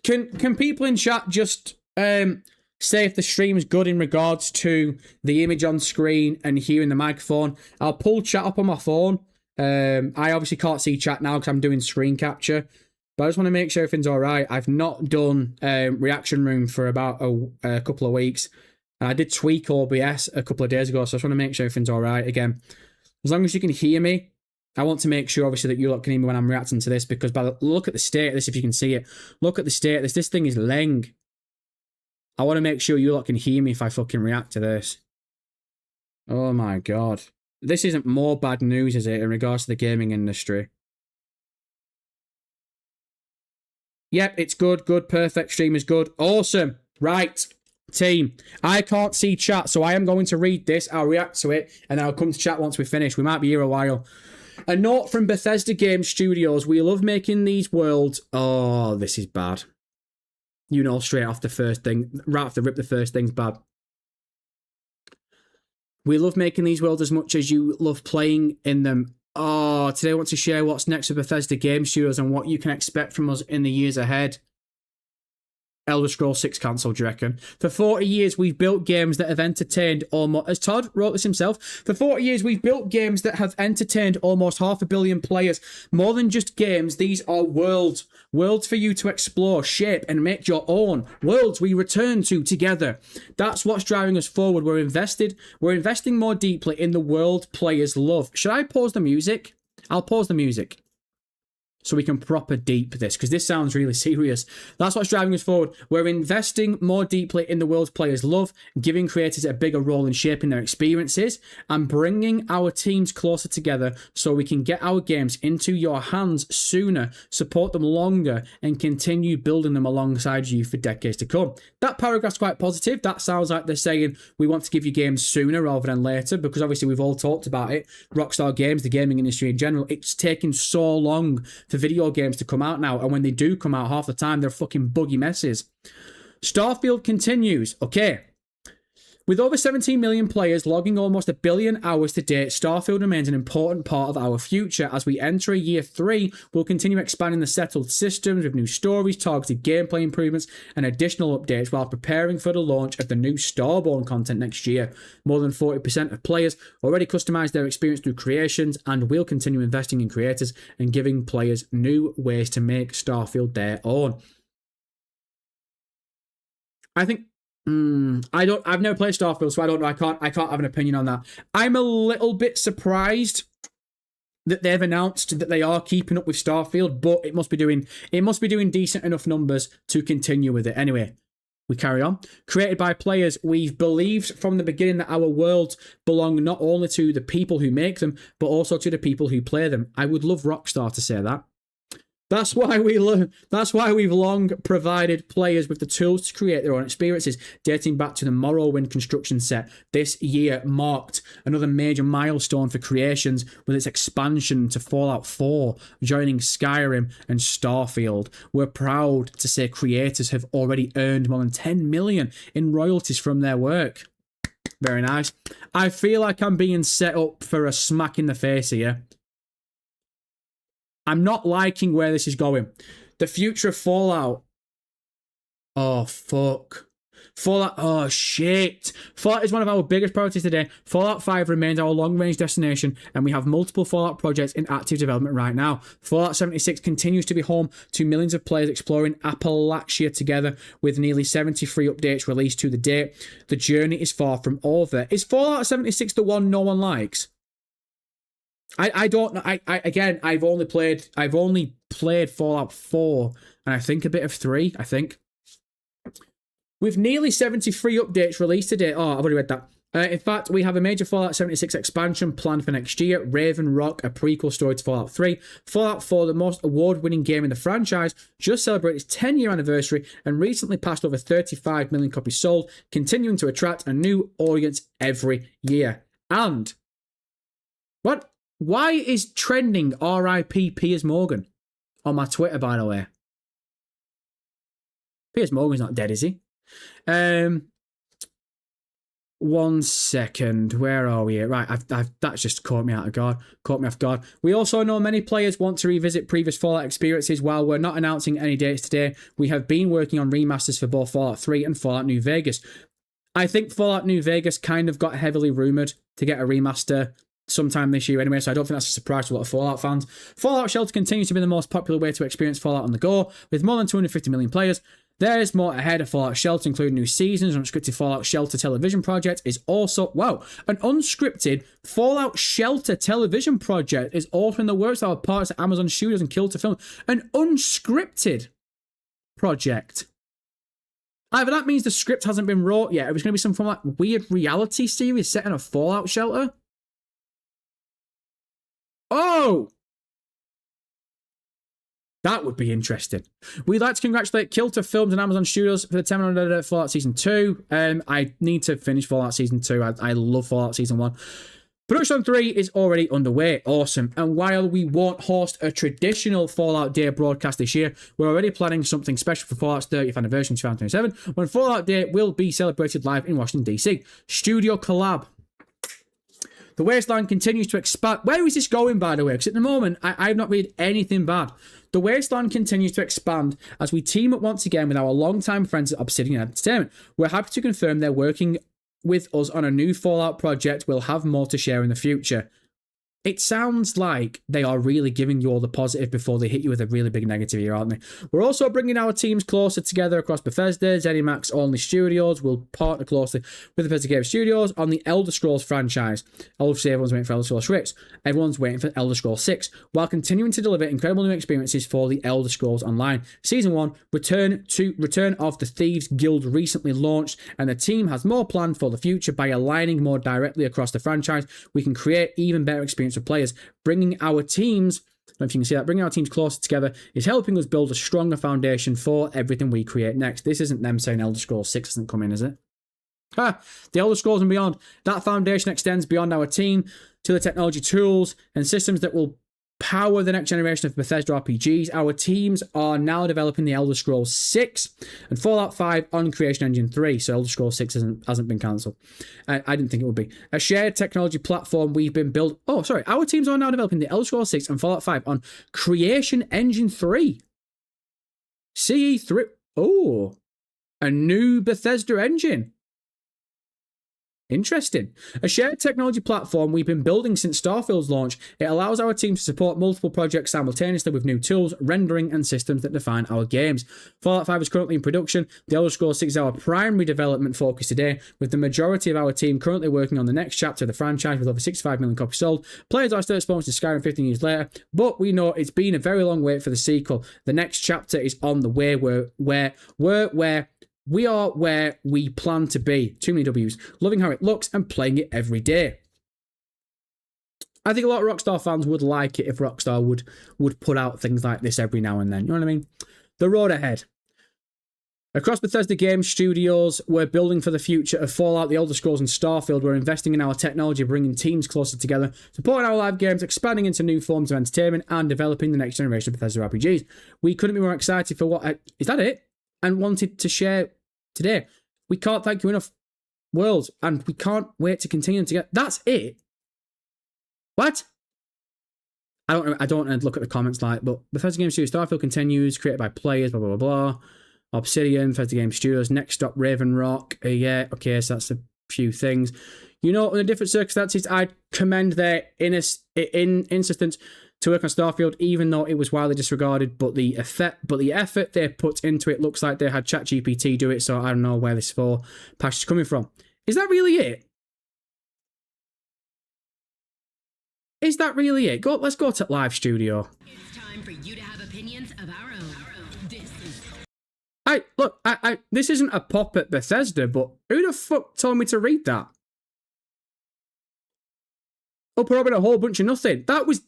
Can people in chat just say if the stream's good in regards to the image on screen and hearing the microphone? I'll pull chat up on my phone. I obviously can't see chat now because I'm doing screen capture. But I just want to make sure everything's all right. I've not done reaction room for about a couple of weeks. And I did tweak OBS a couple of days ago, so I just want to make sure everything's all right. Again, as long as you can hear me, I want to make sure, obviously, that you lot can hear me when I'm reacting to this, because look at the state of this, if you can see it. Look at the state of this. This thing is leng. I want to make sure you lot can hear me if I fucking react to this. Oh my god. This isn't more bad news, is it, in regards to the gaming industry? Yep, it's good. Good. Perfect. Stream is good. Awesome. Right. Team, I can't see chat, so I am going to read this. I'll react to it, and then I'll come to chat once we finish. We might be here a while. A note from Bethesda Game Studios. We love making these worlds... Oh, this is bad. You know, straight off the first thing. Right off the rip, the first thing's bad. We love making these worlds as much as you love playing in them. Oh, today I want to share what's next with Bethesda Game Studios and what you can expect from us in the years ahead. Elder Scrolls 6 cancelled, do you reckon? For 40 years, we've built games that have entertained almost... As Todd wrote this himself, for 40 years, we've built games that have entertained almost 500 million players. More than just games, these are worlds. Worlds for you to explore, shape, and make your own. Worlds we return to together. That's what's driving us forward. We're investing more deeply in the world players love. Should I pause the music? I'll pause the music, so we can proper deep this, because this sounds really serious. That's what's driving us forward. We're investing more deeply in the world's players love, giving creators a bigger role in shaping their experiences, and bringing our teams closer together so we can get our games into your hands sooner, support them longer, and continue building them alongside you for decades to come. That paragraph's quite positive. That sounds like they're saying we want to give you games sooner rather than later, because obviously we've all talked about it. Rockstar Games, the gaming industry in general, it's taking so long for video games to come out now, and when they do come out, half the time they're fucking buggy messes. Starfield continues. Okay. With over 17 million players logging almost 1 billion hours to date, Starfield remains an important part of our future. As we enter year 3, we'll continue expanding the settled systems with new stories, targeted gameplay improvements, and additional updates while preparing for the launch of the new Starborn content next year. More than 40% of players already customize their experience through creations, and we'll continue investing in creators and giving players new ways to make Starfield their own. I think I've never played Starfield, so I don't know. I can't have an opinion on that. I'm a little bit surprised that they've announced that they are keeping up with Starfield, but it must be doing decent enough numbers to continue with it. Anyway, we carry on. Created by players, we've believed from the beginning that our worlds belong not only to the people who make them, but also to the people who play them. I would love Rockstar to say that. That's why we've long provided players with the tools to create their own experiences, dating back to the Morrowind construction set. This year marked another major milestone for creations with its expansion to Fallout 4, joining Skyrim and Starfield. We're proud to say creators have already earned more than 10 million in royalties from their work. Very nice. I feel like I'm being set up for a smack in the face here. I'm not liking where this is going. The future of Fallout. Oh, fuck. Fallout, oh shit. Fallout is one of our biggest priorities today. Fallout 5 remains our long-range destination, and we have multiple Fallout projects in active development right now. Fallout 76 continues to be home to millions of players exploring Appalachia together, with nearly 73 updates released to the date. The journey is far from over. Is Fallout 76 the one no one likes? I don't know. I've only played Fallout 4, and I think a bit of 3, I think. With nearly 73 updates released today. Oh, I've already read that. In fact, we have a major Fallout 76 expansion planned for next year. Raven Rock, a prequel story to Fallout 3. Fallout 4, the most award-winning game in the franchise, just celebrated its 10-year anniversary and recently passed over 35 million copies sold, continuing to attract a new audience every year. And what? Why is trending R.I.P. Piers Morgan on my Twitter, by the way? Piers Morgan's not dead, is he? 1 second. Where are we? Right, that's just caught me off guard. We also know many players want to revisit previous Fallout experiences. While we're not announcing any dates today, we have been working on remasters for both Fallout 3 and Fallout New Vegas. I think Fallout New Vegas kind of got heavily rumoured to get a remaster sometime this year anyway, so I don't think that's a surprise to a lot of Fallout fans. Fallout Shelter continues to be the most popular way to experience Fallout on the go, with more than 250 million players. There's more ahead of Fallout Shelter, including new seasons. An unscripted Fallout Shelter television project is also... Wow. An unscripted Fallout Shelter television project is also in the works. Our partners at Amazon Studios and Kilter Film. An unscripted project. Either that means the script hasn't been wrote yet. It was going to be some from like weird reality series set in a Fallout Shelter. Oh! That would be interesting. We'd like to congratulate Kilter Films and Amazon Studios for the 10 Fallout Season 2. I need to finish Fallout Season 2. I love Fallout Season 1. Production on 3 is already underway. Awesome. And while we won't host a traditional Fallout Day broadcast this year, we're already planning something special for Fallout's 30th anniversary in 2027, when Fallout Day will be celebrated live in Washington, DC. Studio Collab. The Wasteland continues to expand. Where is this going, by the way? Because at the moment, I've not read anything bad. The Wasteland continues to expand as we team up once again with our longtime friends at Obsidian Entertainment. We're happy to confirm they're working with us on a new Fallout project. We'll have more to share in the future. It sounds like they are really giving you all the positive before they hit you with a really big negative here, aren't they? We're also bringing our teams closer together across Bethesda. ZeniMax Only Studios will partner closely with Bethesda Game Studios on the Elder Scrolls franchise. Obviously, everyone's waiting for Elder Scrolls 6. Everyone's waiting for Elder Scrolls 6, while continuing to deliver incredible new experiences for the Elder Scrolls Online. Season 1, Return of the Thieves Guild recently launched, and the team has more planned for the future. By aligning more directly across the franchise, we can create even better experiences for players. Bringing our teams, I don't know if you can see that, bringing our teams closer together is helping us build a stronger foundation for everything we create next. This isn't them saying Elder Scrolls 6 hasn't come in, is it? The Elder Scrolls and beyond. That foundation extends beyond our team to the technology, tools, and systems that will power the next generation of Bethesda RPGs. Our teams are now developing the Elder Scrolls 6 and Fallout 5 on Creation Engine 3, so Elder Scrolls 6 hasn't been cancelled. I didn't think it would be. A shared technology platform we've been built... Oh, sorry. Our teams are now developing the Elder Scrolls 6 and Fallout 5 on Creation Engine 3. CE3... Oh, a new Bethesda engine. Interesting. A shared technology platform we've been building since Starfield's launch. It allows our team to support multiple projects simultaneously with new tools, rendering, and systems that define our games. Fallout 5 is currently in production. The Elder Scrolls 6 is our primary development focus today, with the majority of our team currently working on the next chapter of the franchise with over 65 million copies sold. Players are still exposed to Skyrim 15 years later, but we know it's been a very long wait for the sequel. The next chapter is on the way. We are where we plan to be. Too many W's. Loving how it looks and playing it every day. I think a lot of Rockstar fans would like it if Rockstar would put out things like this every now and then. You know what I mean? The road ahead. Across Bethesda Game Studios, we're building for the future of Fallout, the Elder Scrolls, and Starfield. We're investing in our technology, bringing teams closer together, supporting our live games, expanding into new forms of entertainment, and developing the next generation of Bethesda RPGs. We couldn't be more excited for what... Is that it? And wanted to share today. We can't thank you enough, world, and we can't wait to continue to get... That's it? What? I don't look at the comments like, but Bethesda Game Studios Starfield continues, created by players, blah, blah, blah, blah. Obsidian, Bethesda Game Studios, next stop, Raven Rock. Yeah, okay, so that's a few things. You know, under different circumstances, I'd commend their insistence to work on Starfield, even though it was widely disregarded, but the effort they put into it looks like they had ChatGPT do it, so I don't know where this patch is coming from. Is that really it? Is that really it? Let's go to Live Studio. It's time for you to have opinions of our own. This is... This isn't a pop at Bethesda, but who the fuck told me to read that? Up or a whole bunch of nothing. That was...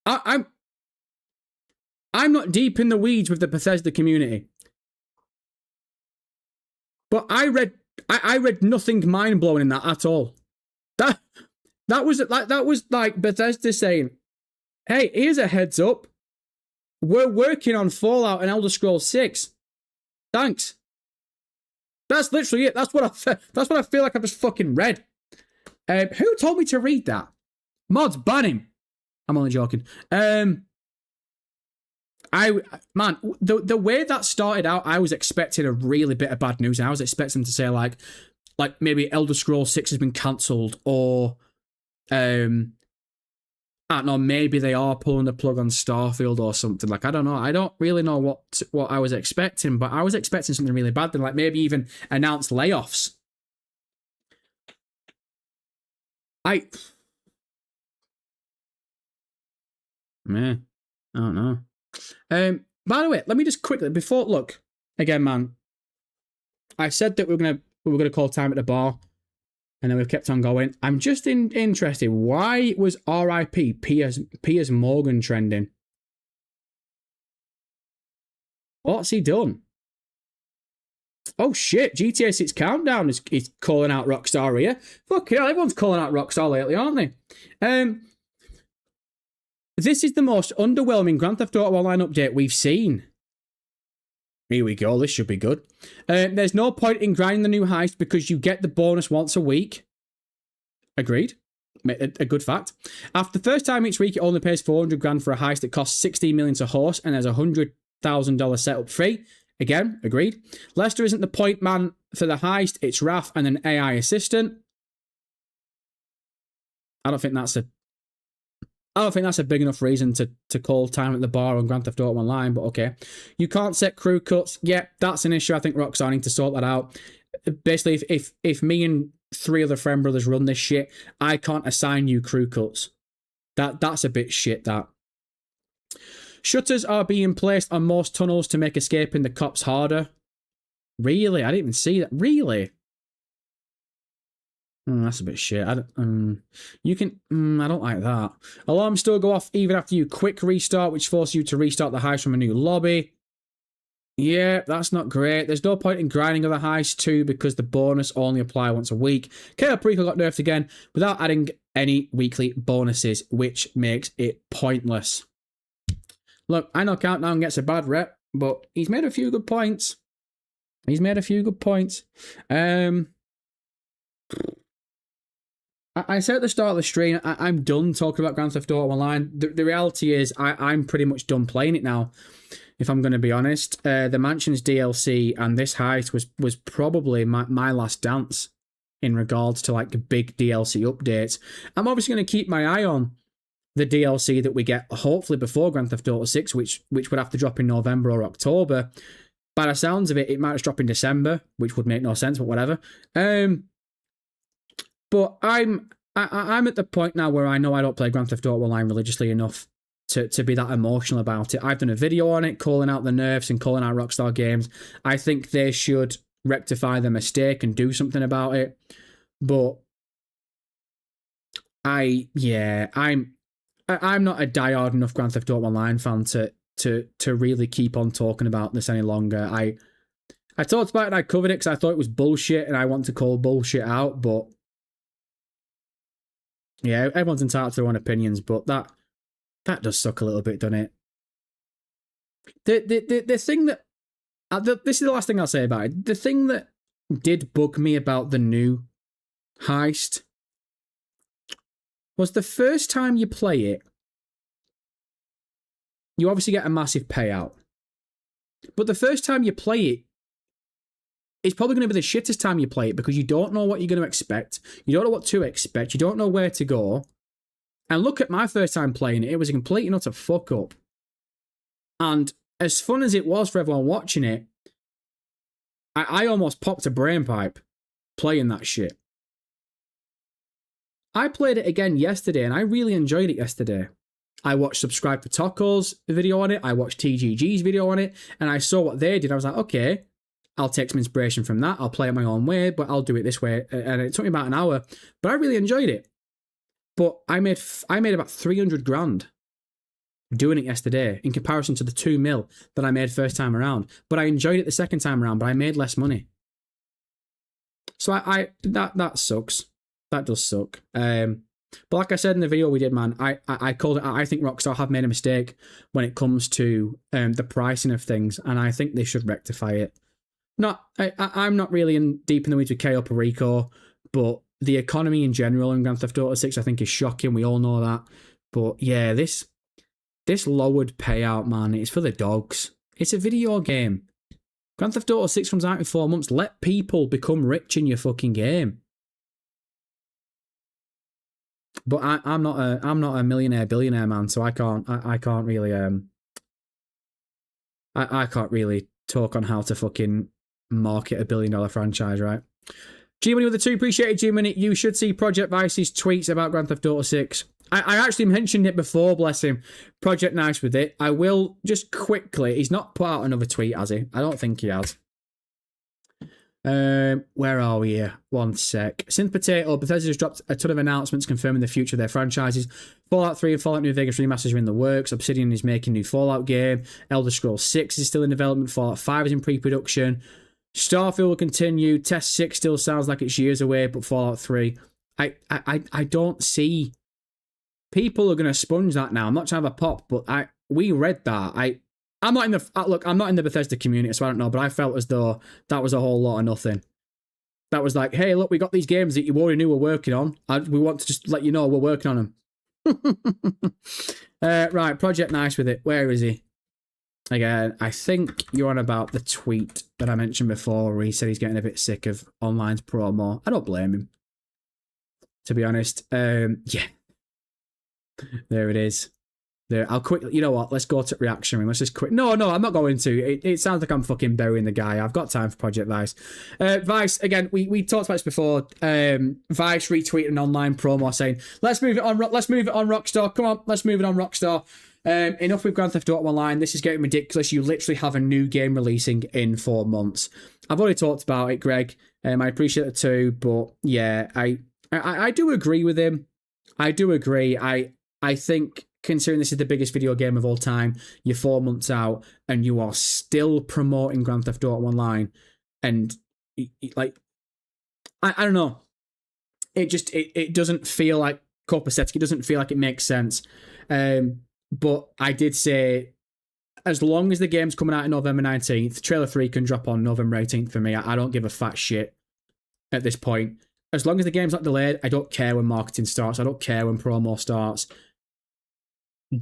I'm not deep in the weeds with the Bethesda community. But I read nothing mind-blowing in that at all. That was like Bethesda saying, hey, here's a heads up. We're working on Fallout and Elder Scrolls 6. Thanks. That's literally it. That's what I feel like I've just fucking read. Who told me to read that? Mods, ban him. I'm only joking. The way that started out, I was expecting a really bit of bad news. I was expecting them to say like maybe Elder Scrolls 6 has been cancelled, or I don't know, maybe they are pulling the plug on Starfield or something. Like, I don't know. I don't really know what I was expecting, but I was expecting something really bad. Then, like, maybe even announce layoffs. Man, I don't know. By the way, let me just quickly, look, again, man, I said that we were gonna call time at the bar, and then we've kept on going. I'm just interested. Why was R.I.P. Piers Morgan trending? What's he done? Oh shit! GTA 6 Countdown is calling out Rockstar here. Fuck yeah, everyone's calling out Rockstar lately, aren't they? This is the most underwhelming Grand Theft Auto Online update we've seen. Here we go, this should be good. There's no point in grinding the new heist because you get the bonus once a week. Agreed. A good fact. After the first time each week, it only pays 400 grand for a heist that costs 16 million to host, and there's a $100,000 setup fee. Again, agreed. Lester isn't the point man for the heist, it's Raph and an AI assistant. I don't think that's a big enough reason to call time at the bar on Grand Theft Auto Online, but okay. You can't set crew cuts. Yeah, that's an issue. I think Rockstar need to sort that out. Basically, if me and 3 other friend brothers run this shit, I can't assign you crew cuts. That's a bit shit, that. Shutters are being placed on most tunnels to make escaping the cops harder. Really? I didn't even see that. Really? That's a bit shit. I don't like that. Alarms still go off even after you quick restart, which forces you to restart the heist from a new lobby. Yeah, that's not great. There's no point in grinding other heists too because the bonus only apply once a week. KO Prequel got nerfed again without adding any weekly bonuses, which makes it pointless. Look, I know Countdown gets a bad rep, but he's made a few good points. I said at the start of the stream, I'm done talking about Grand Theft Auto Online. The reality is, I'm pretty much done playing it now, if I'm going to be honest. The Mansions DLC and this heist was probably my last dance in regards to like big DLC updates. I'm obviously going to keep my eye on the DLC that we get, hopefully before Grand Theft Auto 6, which would have to drop in November or October. By the sounds of it, it might just drop in December, which would make no sense, but whatever. But I'm at the point now where I know I don't play Grand Theft Auto Online religiously enough to be that emotional about it. I've done a video on it, calling out the nerfs and calling out Rockstar Games. I think they should rectify the mistake and do something about it. But I'm not a diehard enough Grand Theft Auto Online fan to really keep on talking about this any longer. I talked about it, I covered it because I thought it was bullshit and I want to call bullshit out, but yeah, everyone's entitled to their own opinions, but that does suck a little bit, doesn't it? The thing that this is the last thing I'll say about it. The thing that did bug me about the new heist was the first time you play it, you obviously get a massive payout. But the first time you play it, it's probably going to be the shittest time you play it because you don't know what you're going to expect. You don't know what to expect. You don't know where to go. And look at my first time playing it. It was a complete and utter fuck up. And as fun as it was for everyone watching it, I almost popped a brain pipe playing that shit. I played it again yesterday and I really enjoyed it yesterday. I watched Subscribe for Toko's video on it. I watched TGG's video on it. And I saw what they did. I was like, okay, I'll take some inspiration from that. I'll play it my own way, but I'll do it this way. And it took me about an hour. But I really enjoyed it. But I made about 300 grand doing it yesterday in comparison to the 2 mil that I made first time around. But I enjoyed it the second time around, but I made less money. So that sucks. That does suck. But like I said in the video we did, man, I called it. I think Rockstar have made a mistake when it comes to the pricing of things, and I think they should rectify it. I'm not really deep in the weeds with KO Perico, but the economy in general in Grand Theft Auto 6 I think is shocking. We all know that. But yeah, this lowered payout, man, it's for the dogs. It's a video game. Grand Theft Auto 6 comes out in 4 months. Let people become rich in your fucking game. But I'm not a billionaire man, so I can't really I can't really talk on how to fucking market a $1 billion franchise, right? G-Money with the 2, appreciated G-Money. You should see Project Vice's tweets about Grand Theft Auto 6. I actually mentioned it before, bless him. Project Nice with it. I will just quickly, he's not put out another tweet, has he? I don't think he has. Where are we here? One sec. Synth Potato, Bethesda just dropped a ton of announcements confirming the future of their franchises. Fallout 3 and Fallout New Vegas remasters are in the works. Obsidian is making a new Fallout game. Elder Scrolls 6 is still in development. Fallout 5 is in pre-production. Starfield will continue. Test 6 still sounds like it's years away, but Fallout 3, I don't see. People are going to sponge that now. I'm not trying to have a pop, but we read that. I'm not in the Bethesda community, so I don't know, but I felt as though that was a whole lot of nothing. That was like, hey, look, we got these games that you already knew we're working on. We want to just let you know we're working on them. Right, Project Nice with it. Where is he? Again, I think you're on about the tweet that I mentioned before where he said he's getting a bit sick of online's promo. I don't blame him, to be honest. Yeah. There it is. There, I'll quickly, you know what? Let's go to reaction room. Let's just quick. No, I'm not going to. It sounds like I'm fucking burying the guy. I've got time for Project Vice. Vice, again, we talked about this before. Vice retweeted an online promo saying, let's move it on Rockstar. Come on, let's move it on Rockstar. Enough with Grand Theft Auto Online. This is getting ridiculous. You literally have a new game releasing in 4 months. I've already talked about it, Greg. I appreciate it too, but yeah, I do agree with him. I do agree. I think, considering this is the biggest video game of all time, you're 4 months out and you are still promoting Grand Theft Auto Online, and like, I don't know. It doesn't feel like copacetic. It doesn't feel like it makes sense. But I did say, as long as the game's coming out on November 19th, Trailer 3 can drop on November 18th for me. I don't give a fat shit at this point. As long as the game's not delayed, I don't care when marketing starts. I don't care when promo starts.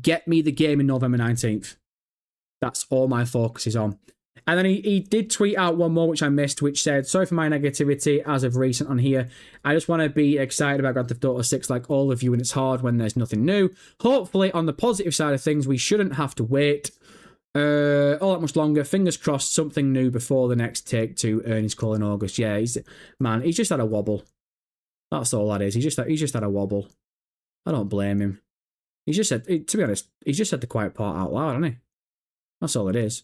Get me the game in November 19th. That's all my focus is on. And then he did tweet out one more, which I missed, which said, sorry for my negativity as of recent on here. I just want to be excited about Grand Theft Auto 6 like all of you, and it's hard when there's nothing new. Hopefully, on the positive side of things, we shouldn't have to wait all that much longer. Fingers crossed, something new before the next Take-Two earnings call in August. Yeah, he's just had a wobble. That's all that is. He's just had a wobble. I don't blame him. He just said, to be honest, he just said the quiet part out loud, hasn't he? That's all it is.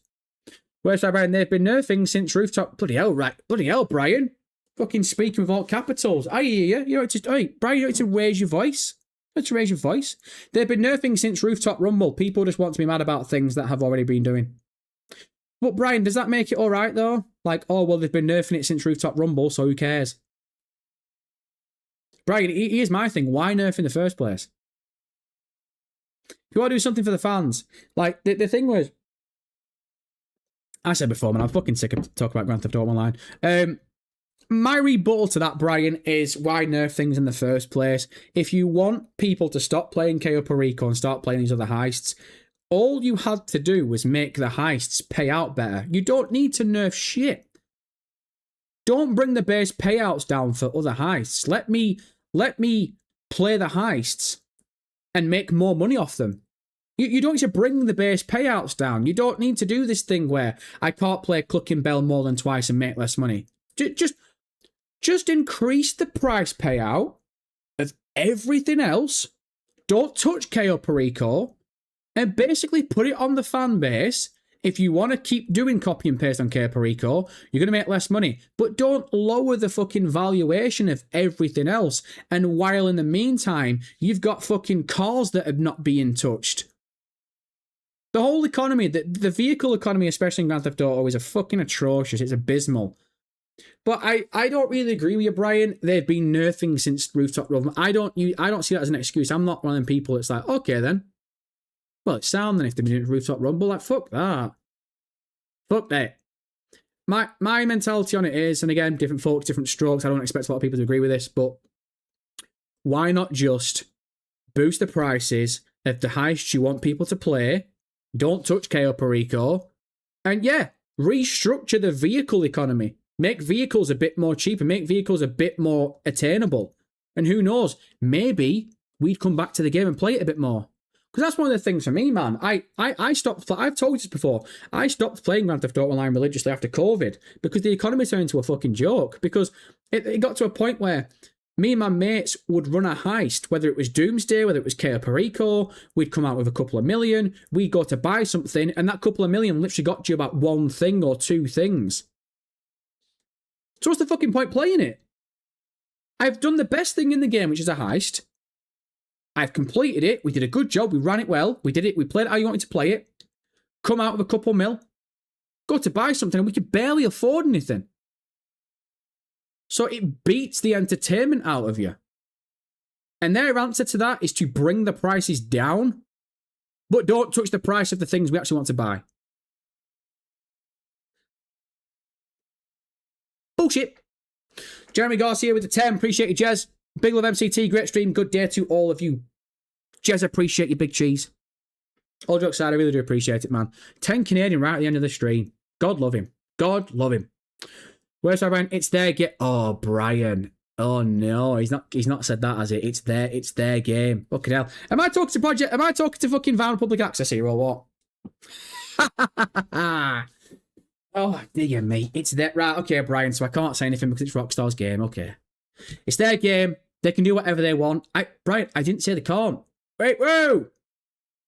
Where's that, Brian? They've been nerfing since Rooftop. Bloody hell, Brian. Fucking speaking with all capitals. I hear you. You know, Brian, you don't need to raise your voice. You don't need to raise your voice. They've been nerfing since Rooftop Rumble. People just want to be mad about things that have already been doing. But Brian, does that make it all right, though? Like, oh, well, they've been nerfing it since Rooftop Rumble, so who cares? Brian, here's my thing. Why nerf in the first place? If you want to do something for the fans, like, the thing was, I said before, man, I'm fucking sick of talking about Grand Theft Auto Online. my rebuttal to that, Brian, is why nerf things in the first place. If you want people to stop playing KO Perico and start playing these other heists, all you had to do was make the heists pay out better. You don't need to nerf shit. Don't bring the base payouts down for other heists. Let me play the heists and make more money off them. You don't need to bring the base payouts down. You don't need to do this thing where I can't play Clucking Bell more than twice and make less money. Just increase the price payout of everything else. Don't touch KO Perico and basically put it on the fan base. If you want to keep doing copy and paste on KO Perico, you're going to make less money. But don't lower the fucking valuation of everything else. And while in the meantime, you've got fucking cars that are not being touched. The whole economy, the vehicle economy, especially in Grand Theft Auto, is a fucking atrocious. It's abysmal. But I don't really agree with you, Brian. They've been nerfing since Rooftop Rumble. I don't see that as an excuse. I'm not one of them people that's like, okay then. Well, it's sound then if they've been doing Rooftop Rumble. Like, fuck that. Fuck that. My mentality on it is, and again, different folks, different strokes. I don't expect a lot of people to agree with this, but why not just boost the prices of the heists you want people to play? Don't touch KO Perico. And yeah, restructure the vehicle economy. Make vehicles a bit more cheaper. Make vehicles a bit more attainable. And who knows, maybe we'd come back to the game and play it a bit more. Because that's one of the things for me, man. I stopped, I've told you this before, I stopped playing Grand Theft Auto Online religiously after COVID because the economy turned into a fucking joke. Because it got to a point where me and my mates would run a heist, whether it was Doomsday, whether it was KO Perico, we'd come out with a couple of million, we'd go to buy something, and that couple of million literally got you about one thing or two things. So what's the fucking point playing it? I've done the best thing in the game, which is a heist. I've completed it. We did a good job. We ran it well. We did it. We played it how you wanted to play it. Come out with a couple mil. Go to buy something and we could barely afford anything. So it beats the entertainment out of you. And their answer to that is to bring the prices down, but don't touch the price of the things we actually want to buy. Bullshit. Jeremy Garcia with the 10. Appreciate you, Jez. Big love MCT. Great stream. Good day to all of you. Jez, appreciate you, big cheese. All jokes aside, I really do appreciate it, man. 10 Canadian right at the end of the stream. God love him. God love him. Where's our Brian? It's their game. Oh, Brian. Oh no, he's not said that, has it? It's their game. Fucking hell. Am I talking to fucking Vinyl Public Access here or what? Oh, dear me. It's their... Right, okay, Brian, so I can't say anything because it's Rockstar's game. Okay. It's their game. They can do whatever they want. Brian, I didn't say they can't. Wait, whoa!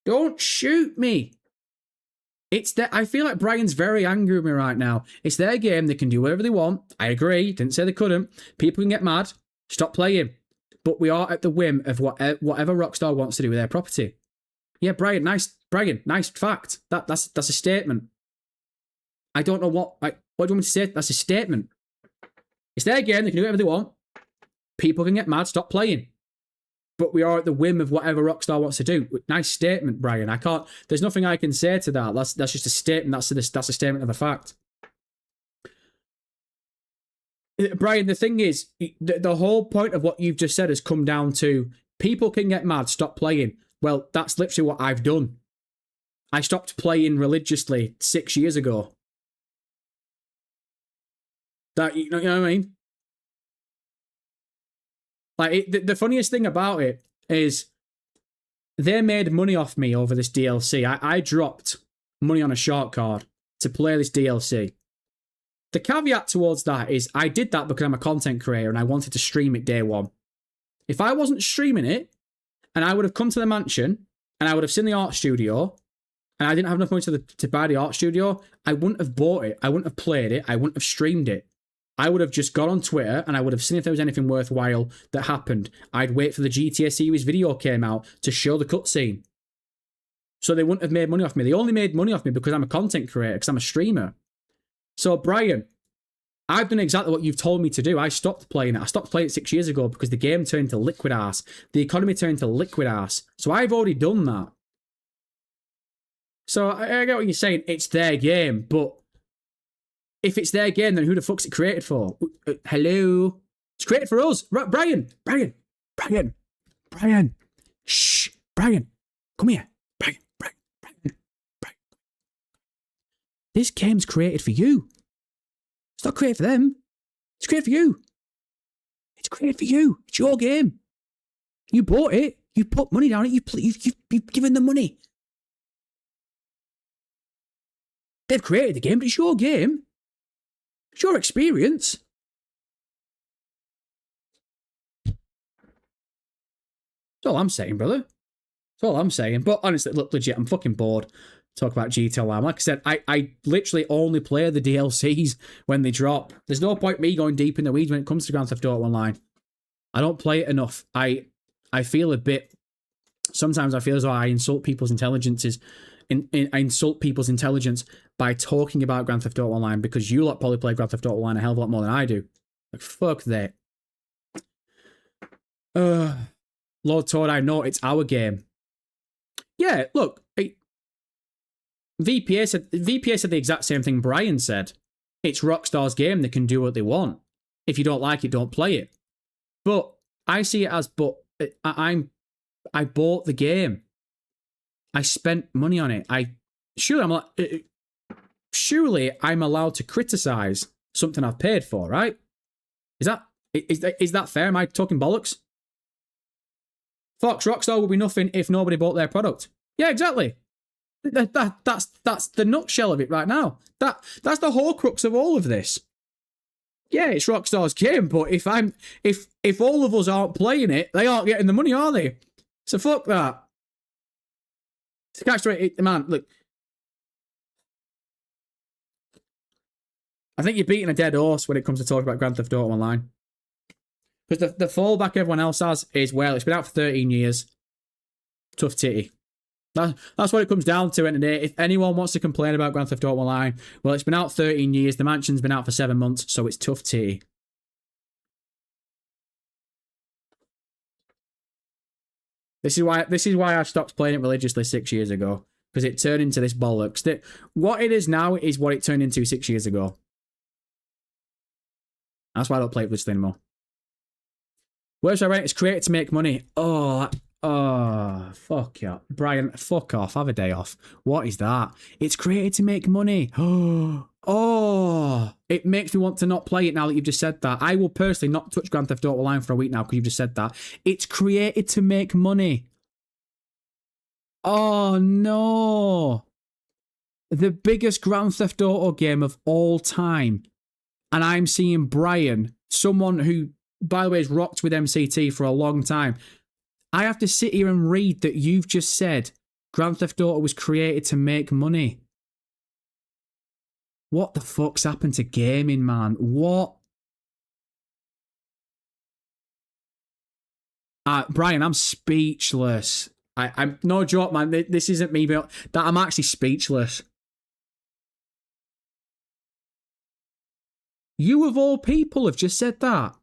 Don't shoot me. I feel like Brian's very angry with me right now. It's their game. They can do whatever they want. I agree. Didn't say they couldn't. People can get mad. Stop playing. But we are at the whim of whatever Rockstar wants to do with their property. Yeah, Brian, nice fact. That's a statement. I don't know what do you want me to say? That's a statement. It's their game. They can do whatever they want. People can get mad. Stop playing. But we are at the whim of whatever Rockstar wants to do. Nice statement, Brian. There's nothing I can say to that. That's just a statement. That's a statement of a fact. Brian, the thing is, the whole point of what you've just said has come down to people can get mad, stop playing. Well, that's literally what I've done. I stopped playing religiously 6 years ago. You know what I mean? Like, the funniest thing about it is they made money off me over this DLC. I dropped money on a shark card to play this DLC. The caveat towards that is I did that because I'm a content creator and I wanted to stream it day one. If I wasn't streaming it and I would have come to the mansion and I would have seen the art studio and I didn't have enough money to buy the art studio, I wouldn't have bought it. I wouldn't have played it. I wouldn't have streamed it. I would have just gone on Twitter and I would have seen if there was anything worthwhile that happened. I'd wait for the GTA series video came out to show the cutscene. So they wouldn't have made money off me. They only made money off me because I'm a content creator, because I'm a streamer. So, Brian, I've done exactly what you've told me to do. I stopped playing it. I stopped playing it 6 years ago because the game turned to liquid ass. The economy turned to liquid ass. So I've already done that. So I get what you're saying. It's their game, but if it's their game, then who the fuck's it created for? Hello? It's created for us. Brian. Shh. Brian. Come here. Brian. This game's created for you. It's not created for them. It's created for you. It's created for you. It's your game. You bought it. You put money down it. You've given them money. They've created the game, but it's your game. It's your experience. That's all I'm saying, brother. That's all I'm saying. But honestly, look, legit, I'm fucking bored. Talk about GTA Online. Like I said, I literally only play the DLCs when they drop. There's no point me going deep in the weeds when it comes to Grand Theft Auto Online. I don't play it enough. I feel a bit... Sometimes I feel as though I insult people's intelligences. I insult people's intelligence by talking about Grand Theft Auto Online because you lot probably play Grand Theft Auto Online a hell of a lot more than I do. Like, fuck that. Lord Toad, I know it's our game. Yeah, look... VPA said the exact same thing Brian said. It's Rockstar's game. They can do what they want. If you don't like it, don't play it. But I see it as, I bought the game. I spent money on it. Surely I'm allowed to criticize something I've paid for, right? Is that fair? Am I talking bollocks? Fox Rockstar would be nothing if nobody bought their product. Yeah, exactly. That's the nutshell of it right now. That's the horcrux of all of this. Yeah, it's Rockstar's game, but if all of us aren't playing it, they aren't getting the money, are they? So fuck that. It's catch-22, man. Look, I think you're beating a dead horse when it comes to talking about Grand Theft Auto Online. Because the fallback everyone else has is, well, it's been out for 13 years. Tough titty. That's what it comes down to. And if anyone wants to complain about Grand Theft Auto Online, well, it's been out 13 years. The mansion's been out for 7 months, so it's tough titty. This is why I stopped playing it religiously 6 years ago, because it turned into this bollocks. What it is now is what it turned into 6 years ago. That's why I don't play it religiously anymore. Where's I rent? It's created to make money. Oh, fuck yeah. Brian, fuck off. Have a day off. What is that? It's created to make money. Oh, it makes me want to not play it now that you've just said that. I will personally not touch Grand Theft Auto Online for a week now because you've just said that. It's created to make money. Oh, no. The biggest Grand Theft Auto game of all time. And I'm seeing Brian, someone who, by the way, has rocked with MCT for a long time. I have to sit here and read that you've just said Grand Theft Auto was created to make money. What the fuck's happened to gaming, man? What? Brian, I'm speechless. I'm no joke, man. This isn't me, but that I'm actually speechless. You of all people have just said that.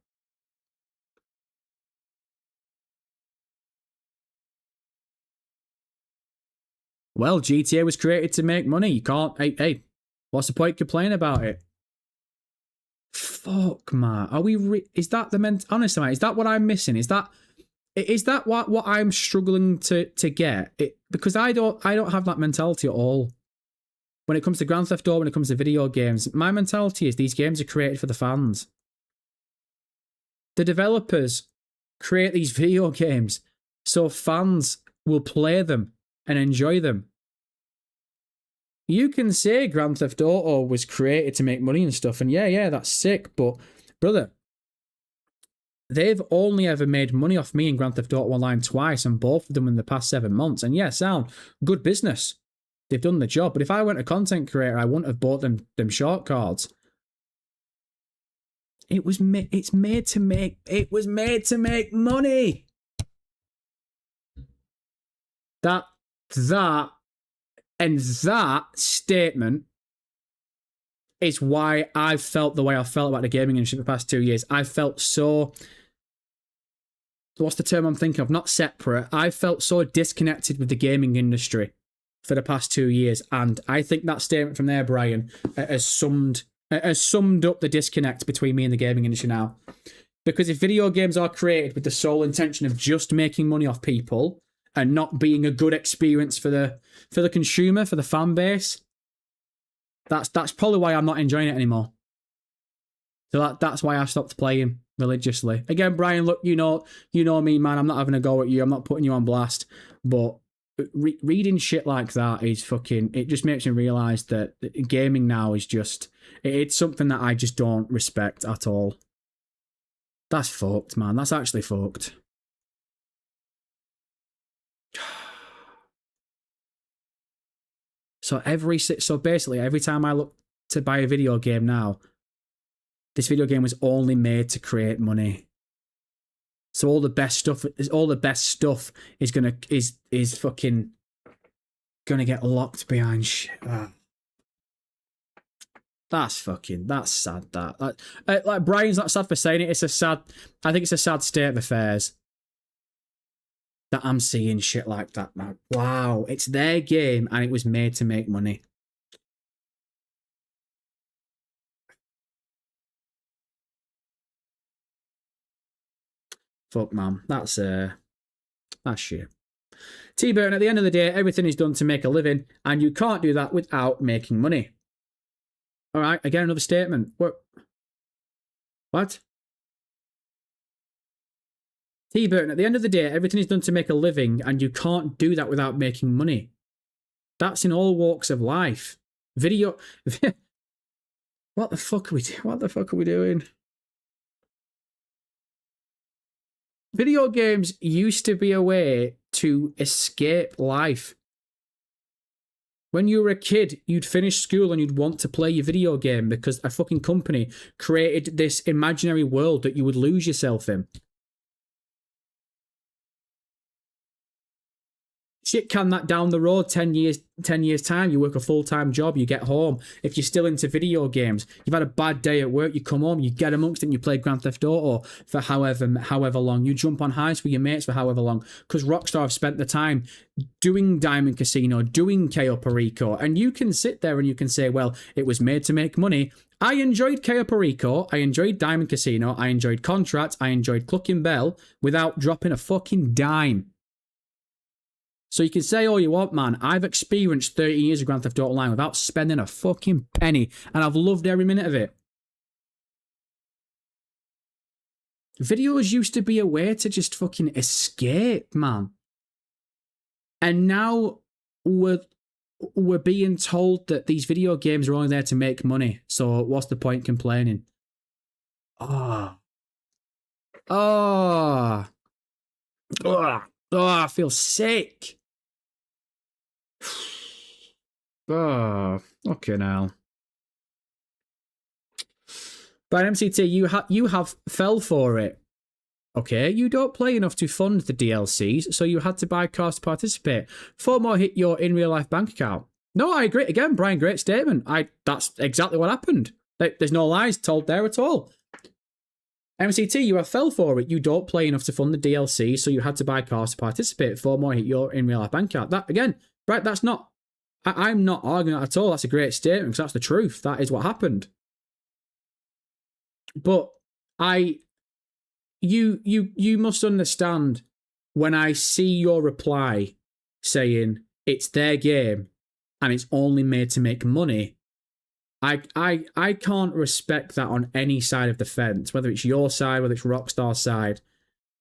Well, GTA was created to make money. You can't... Hey, what's the point complaining about it? Fuck, man. Are we... Is that the... Honestly, man, is that what I'm missing? Is that what I'm struggling to get? Because I don't have that mentality at all. When it comes to Grand Theft Auto, when it comes to video games, my mentality is these games are created for the fans. The developers create these video games so fans will play them and enjoy them. You can say Grand Theft Auto was created to make money and stuff, and yeah, that's sick, but, brother, they've only ever made money off me in Grand Theft Auto Online twice, and both of them in the past 7 months, and yeah, sound good business. They've done the job, but if I weren't a content creator, I wouldn't have bought them short cards. It was made to make money. That statement is why I've felt the way I felt about the gaming industry for the past 2 years. I felt so... What's the term I'm thinking of? Not separate. I felt so disconnected with the gaming industry for the past 2 years. And I think that statement from there, Brian, has summed has summed up the disconnect between me and the gaming industry now. Because if video games are created with the sole intention of just making money off people and not being a good experience for the consumer, for the fan base, that's probably why I'm not enjoying it anymore. So that's why I stopped playing religiously. Again, Brian, look, you know me, man. I'm not having a go at you. I'm not putting you on blast. But reading shit like that is fucking... It just makes me realise that gaming now is just... It's something that I just don't respect at all. That's fucked, man. That's actually fucked. So basically, every time I look to buy a video game now, this video game was only made to create money. So all the best stuff is fucking gonna get locked behind shit. That's sad. Like Brian's not sad for saying it. I think it's a sad state of affairs that I'm seeing shit like that, man. Wow, it's their game and it was made to make money. Fuck, man. That's shit. T-Burton, at the end of the day, everything is done to make a living, and you can't do that without making money. All right, again, another statement. What? T-Burton, at the end of the day, everything is done to make a living, and you can't do that without making money. That's in all walks of life. Video... What the fuck are we doing? Video games used to be a way to escape life. When you were a kid, you'd finish school and you'd want to play your video game because a fucking company created this imaginary world that you would lose yourself in. Shit, can that down the road, 10 years time, you work a full-time job, you get home. If you're still into video games, you've had a bad day at work, you come home, you get amongst it and you play Grand Theft Auto for however long. You jump on highs with your mates for however long. Because Rockstar have spent the time doing Diamond Casino, doing Cayo Perico, and you can sit there and you can say, well, it was made to make money. I enjoyed Cayo Perico, I enjoyed Diamond Casino, I enjoyed Contract, I enjoyed Clucking Bell without dropping a fucking dime. So you can say all you want, man. I've experienced 30 years of Grand Theft Auto Online without spending a fucking penny, and I've loved every minute of it. Videos used to be a way to just fucking escape, man. And now we're being told that these video games are only there to make money. So what's the point complaining? Oh, I feel sick. Oh, okay now. But MCT, you have fell for it. Okay, you don't play enough to fund the DLCs, so you had to buy cars to participate. 4 more hit your in real life bank account. No, I agree. Again, Brian, great statement. That's exactly what happened. There's no lies told there at all. MCT, you have fell for it. You don't play enough to fund the DLC, so you had to buy cars to participate. 4 more hit your in real life bank account. That again, right? That's not. I'm not arguing that at all. That's a great statement because that's the truth. That is what happened. But you must understand when I see your reply saying it's their game and it's only made to make money. I can't respect that on any side of the fence, whether it's your side, whether it's Rockstar's side,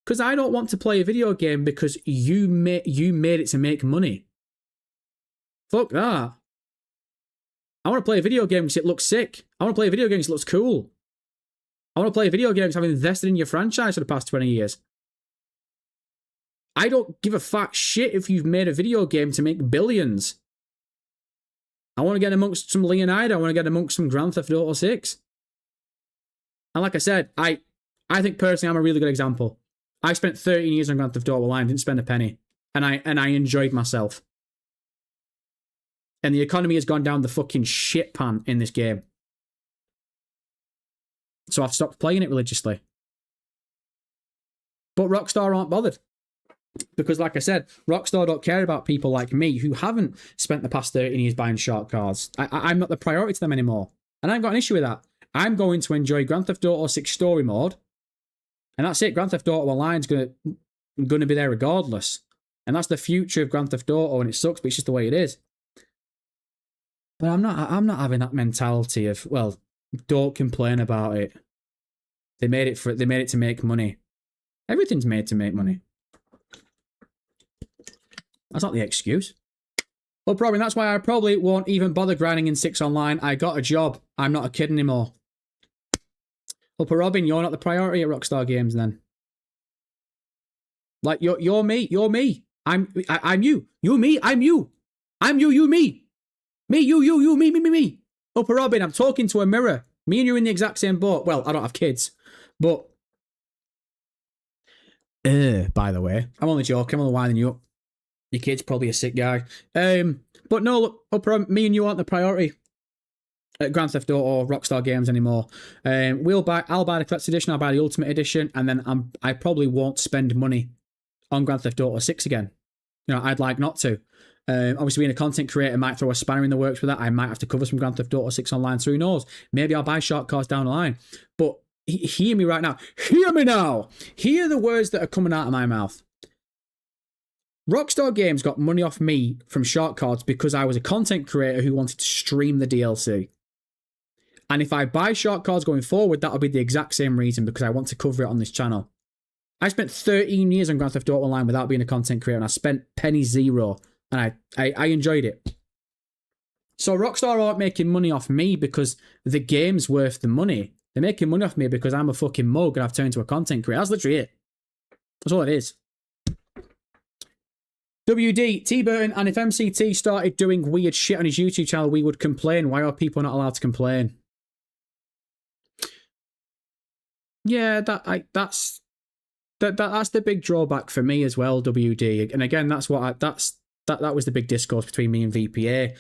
because I don't want to play a video game because you made it to make money. Fuck that. I want to play a video game because it looks sick. I want to play a video game because it looks cool. I want to play a video game because I've invested in your franchise for the past 20 years. I don't give a fat shit if you've made a video game to make billions. I want to get amongst some Leonardo. I want to get amongst some Grand Theft Auto 6. And like I said, I think personally I'm a really good example. I spent 13 years on Grand Theft Auto Online, didn't spend a penny. And I enjoyed myself. And the economy has gone down the fucking shit pan in this game. So I've stopped playing it religiously. But Rockstar aren't bothered. Because like I said, Rockstar don't care about people like me who haven't spent the past 13 years buying short cars. I'm not the priority to them anymore. And I've got an issue with that. I'm going to enjoy Grand Theft Auto 6 Story Mode. And that's it. Grand Theft Auto Online is going to be there regardless. And that's the future of Grand Theft Auto, and it sucks, but it's just the way it is. But I'm not having that mentality of, well, don't complain about it. They made it to make money. Everything's made to make money. That's not the excuse. Well, probably that's why I probably won't even bother grinding in 6 online. I got a job. I'm not a kid anymore. Well, but Robin, you're not the priority at Rockstar Games then. Like you're me. I'm you. You're me. I'm you. I'm you. You me. Me. You. Me. Oh, but Robin, I'm talking to a mirror. Me and you are in the exact same boat. Well, I don't have kids, but by the way, I'm only joking. I'm only winding you up. Your kid's probably a sick guy. But no, look, me and you aren't the priority at Grand Theft Auto or Rockstar Games anymore. I'll buy the collector's edition, I'll buy the Ultimate Edition, and then I probably won't spend money on Grand Theft Auto 6 again. You know, I'd like not to. Obviously, being a content creator might throw a spanner in the works with that. I might have to cover some Grand Theft Auto 6 online, so who knows? Maybe I'll buy short cars down the line. But hear me right now. Hear me now! Hear the words that are coming out of my mouth. Rockstar Games got money off me from short cards because I was a content creator who wanted to stream the DLC. And if I buy short cards going forward, that'll be the exact same reason, because I want to cover it on this channel. I spent 13 years on Grand Theft Auto Online without being a content creator, and I spent penny zero, and I enjoyed it. So Rockstar aren't making money off me because the game's worth the money. They're making money off me because I'm a fucking mug and I've turned into a content creator. That's literally it. That's all it is. WD, T-Burton, and if MCT started doing weird shit on his YouTube channel, we would complain. Why are people not allowed to complain? Yeah, that's the big drawback for me as well, WD. And again, that was the big discourse between me and VPA.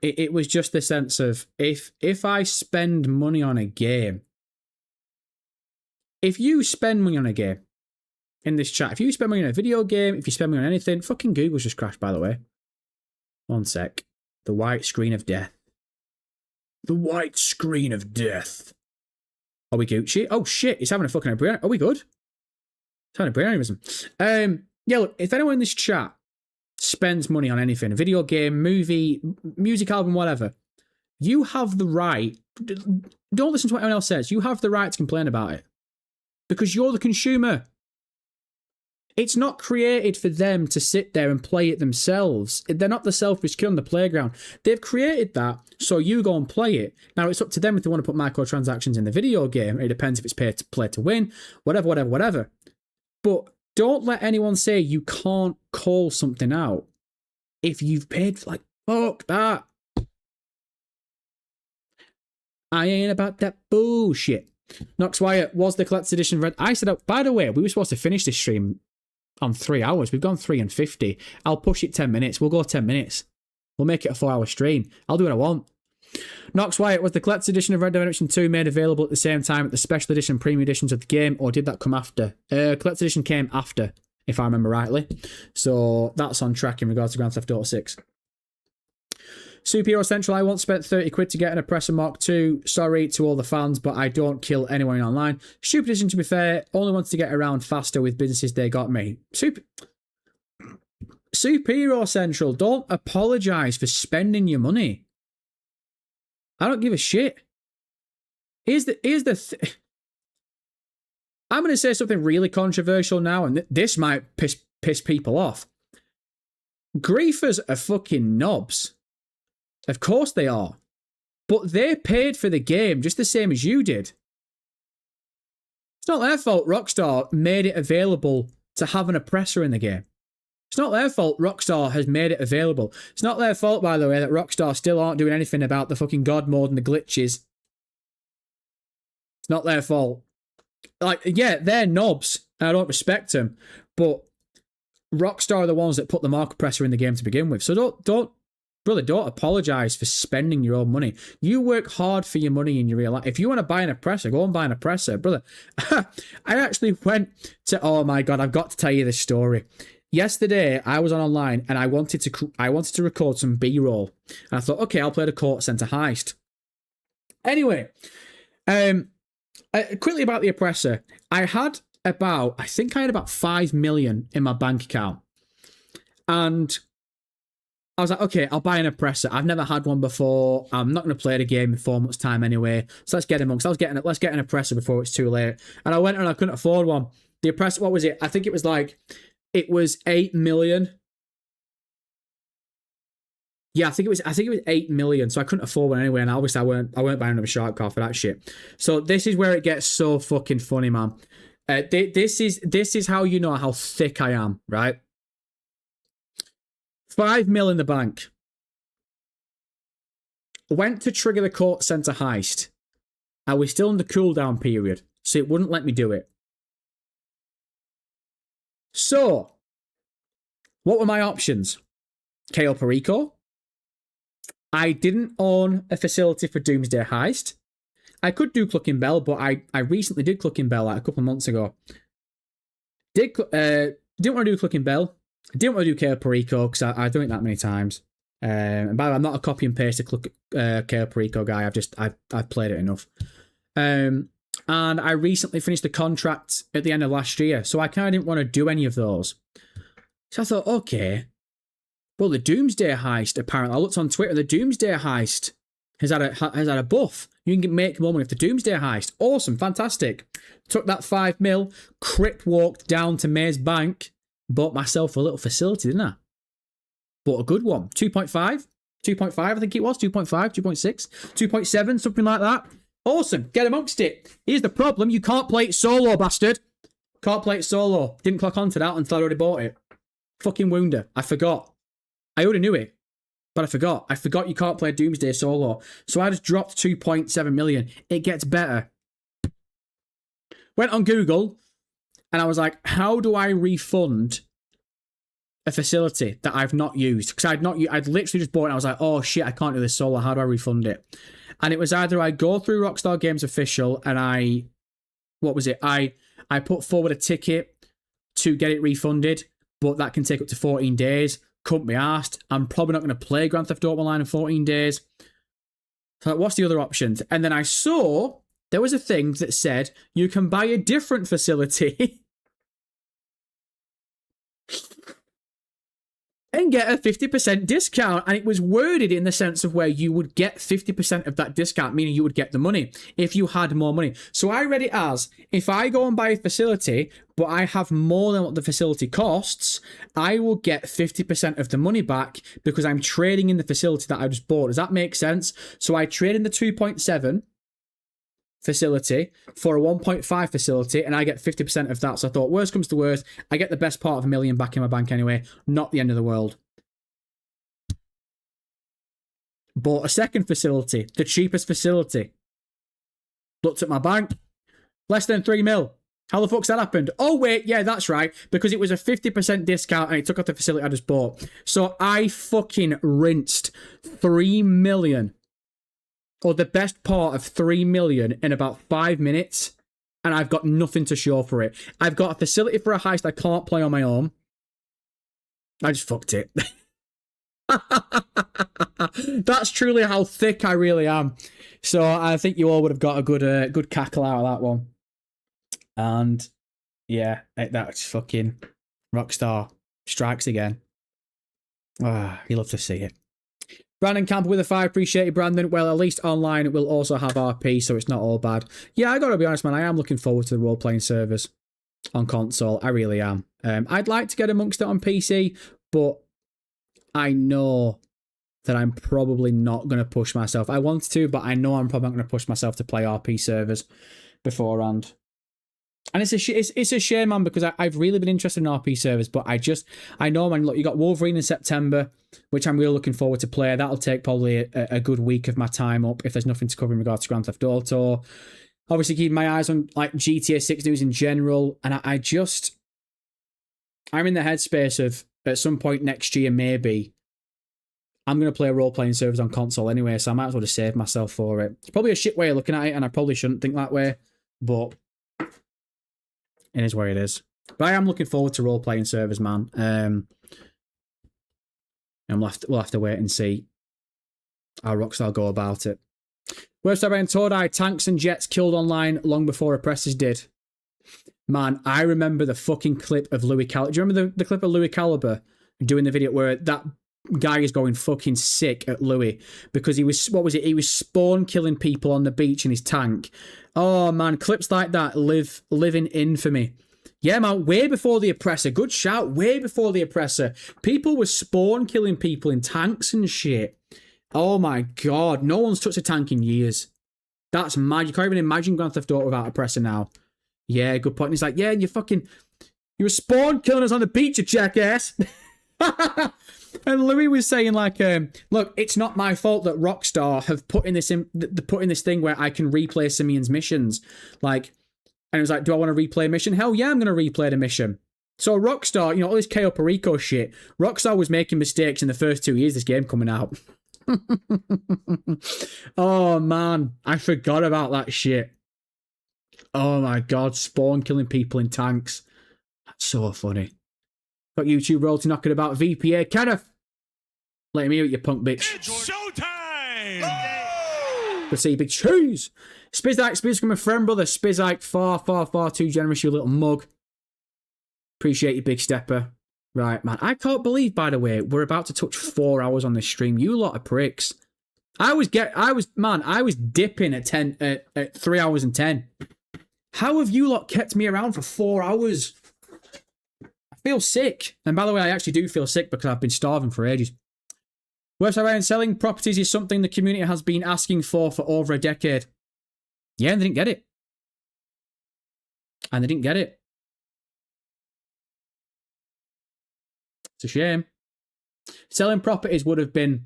It was just the sense of if I spend money on a game, if you spend money on a game in this chat, if you spend money on a video game, if you spend money on anything, fucking Google's just crashed, by the way. One sec. The white screen of death. The white screen of death. Are we Gucci? Oh shit, it's having a fucking brain. Are we good? It's having a brain aneurysm. Yeah, look, if anyone in this chat spends money on anything, a video game, movie, music album, whatever, you have the right, don't listen to what anyone else says, you have the right to complain about it. Because you're the consumer. It's not created for them to sit there and play it themselves. They're not the selfish kid on the playground. They've created that so you go and play it. Now, it's up to them if they want to put microtransactions in the video game. It depends if it's pay to play to win, whatever. But don't let anyone say you can't call something out if you've paid for, like, fuck that. I ain't about that bullshit. Nox Wyatt, was the collector's edition red? I said, by the way, we were supposed to finish this stream on 3 hours. We've gone 3 and 50. I'll push it 10 minutes. We'll go 10 minutes. We'll make it a 4-hour stream. I'll do what I want. Nox Wyatt, was the collector's edition of Red Dead Redemption 2 made available at the same time at the special edition and premium editions of the game, or did that come after? Collector's edition came after, if I remember rightly. So that's on track in regards to Grand Theft Auto 6. Superhero Central, I once spent 30 quid to get an Oppressor Mark II. Sorry to all the fans, but I don't kill anyone online. Stupid decision, to be fair. Only wanted to get around faster with businesses they got me. Superhero Central, don't apologise for spending your money. I don't give a shit. I'm going to say something really controversial now, and this might piss people off. Griefers are fucking knobs. Of course they are. But they paid for the game just the same as you did. It's not their fault Rockstar made it available to have an oppressor in the game. It's not their fault Rockstar has made it available. It's not their fault, by the way, that Rockstar still aren't doing anything about the fucking God mode and the glitches. It's not their fault. Like, yeah, they're knobs, and I don't respect them, but Rockstar are the ones that put the mark oppressor in the game to begin with. So don't apologise for spending your own money. You work hard for your money in your real life. If you want to buy an oppressor, go and buy an oppressor. Brother, I actually went to... Oh my God, I've got to tell you this story. yesterday I was on online and I wanted to record some B-roll. And I thought, okay, I'll play the court center heist. Anyway, quickly about the oppressor. I think I had about 5 million in my bank account. And I was like, okay, I'll buy an oppressor. I've never had one before. I'm not going to play the game in 4 months' time anyway. So let's get him on. Let's get an oppressor before it's too late. And I went and I couldn't afford one. The oppressor, what was it? I think it was 8 million. Yeah, I think it was 8 million. So I couldn't afford one anyway. And obviously I weren't buying another shark car for that shit. So this is where it gets so fucking funny, man. This is how you know how thick I am, right? 5 mil in the bank. Went to trigger the court center heist. I was still in the cooldown period, so it wouldn't let me do it. So, what were my options? KO Perico. I didn't own a facility for Doomsday Heist. I could do Clucking Bell, but I recently did Clucking Bell like a couple of months ago. Didn't want to do Clucking Bell. I didn't want to do KO Perico because I've done it that many times. And by the way, I'm not a copy and paste KO Perico guy. I've played it enough. And I recently finished the contract at the end of last year, so I kind of didn't want to do any of those. So I thought, okay, well, the Doomsday Heist, apparently, I looked on Twitter, the Doomsday Heist has had a buff. You can make more money with the Doomsday Heist. Awesome, fantastic. Took that 5 mil, crip walked down to Maze Bank, bought myself a little facility, didn't I? Bought a good one. 2.5? 2.5, I think it was. 2.5, 2.6, 2.7, something like that. Awesome. Get amongst it. Here's the problem. You can't play it solo, bastard. Can't play it solo. Didn't clock onto that until I already bought it. Fucking wounder. I forgot. I already knew it, but I forgot. I forgot you can't play Doomsday solo. So I just dropped 2.7 million. It gets better. Went on Google, and I was like, how do I refund a facility that I've not used? Because I'd literally just bought it, and I was like, oh shit, I can't do this solo. How do I refund it? And it was either I go through Rockstar Games Official and I put forward a ticket to get it refunded, but that can take up to 14 days. Couldn't be arsed. I'm probably not going to play Grand Theft Auto Online in 14 days. So what's the other options? And then I saw there was a thing that said you can buy a different facility and get a 50% discount. And it was worded in the sense of where you would get 50% of that discount, meaning you would get the money if you had more money. So I read it as, if I go and buy a facility, but I have more than what the facility costs, I will get 50% of the money back because I'm trading in the facility that I just bought. Does that make sense? So I trade in the 2.7 facility for a 1.5 facility, and I get 50% of that. So I thought, worst comes to worst, I get the best part of $1 million back in my bank anyway. Not the end of the world. Bought a second facility, the cheapest facility. Looked at my bank, less than 3 mil. How the fuck's that happened? Oh wait, yeah, that's right, because it was a 50% discount and it took off the facility I just bought. So I fucking rinsed 3 million, or the best part of 3 million, in about 5 minutes, and I've got nothing to show for it. I've got a facility for a heist I can't play on my own. I just fucked it. That's truly how thick I really am. So I think you all would have got a good cackle out of that one. And yeah, that's fucking Rockstar strikes again. Ah, you love to see it. Brandon Camp with a 5, appreciate you, Brandon. Well, at least online it will also have RP, so it's not all bad. Yeah, I gotta be honest, man, I am looking forward to the role-playing servers on console. I really am. I'd like to get amongst it on PC, but I know that I'm probably not going to push myself. I want to, but I know I'm probably not going to push myself to play RP servers beforehand. And it's a shame, man, because I've really been interested in RP servers, but I know, man, look, you got Wolverine in September, which I'm really looking forward to play. That'll take probably a good week of my time up if there's nothing to cover in regards to Grand Theft Auto. Obviously, keeping my eyes on like GTA 6 news in general, and I'm in the headspace of, at some point next year, maybe, I'm going to play role-playing servers on console anyway, so I might as well just save myself for it. It's probably a shit way of looking at it, and I probably shouldn't think that way, but it is where it is. But I am looking forward to role-playing servers, man. And we'll have to wait and see how Rockstar go about it. Worst ever in Tordai, tanks and jets killed online long before oppressors did. Man, I remember the fucking clip of Louis Caliber. Do you remember the clip of Louis Caliber doing the video where that guy is going fucking sick at Louis because he was, what was it? He was spawn killing people on the beach in his tank. Oh man, clips like that live in infamy. Yeah, man, way before the oppressor. Good shout, way before the oppressor. People were spawn killing people in tanks and shit. Oh my god, no one's touched a tank in years. That's mad. You can't even imagine Grand Theft Auto without oppressor now. Yeah, good point. And he's like, yeah, you were spawn killing us on the beach, you jackass. And Louis was saying like, look, it's not my fault that Rockstar have put in this thing where I can replay Simeon's missions. Like, and he was like, do I want to replay a mission? Hell yeah, I'm going to replay the mission. So Rockstar, all this Cayo Perico shit, Rockstar was making mistakes in the first 2 years this game coming out. Oh man, I forgot about that shit. Oh my god, spawn killing people in tanks. That's so funny. Got YouTube royalty knocking about VPA. Kenneth! Let me hear it, you punk bitch. It's showtime! Let's see, big cheese. Spizike from a friend, brother. Spizike, far too generous, you little mug. Appreciate you, big stepper. Right, man. I can't believe, by the way, we're about to touch 4 hours on this stream. You lot of pricks. I was dipping at 3 hours and 10. How have you lot kept me around for 4 hours? I feel sick. And by the way, I actually do feel sick because I've been starving for ages. Worst around selling properties is something the community has been asking for over a decade. Yeah, and they didn't get it. And they didn't get it. It's a shame. Selling properties would have been...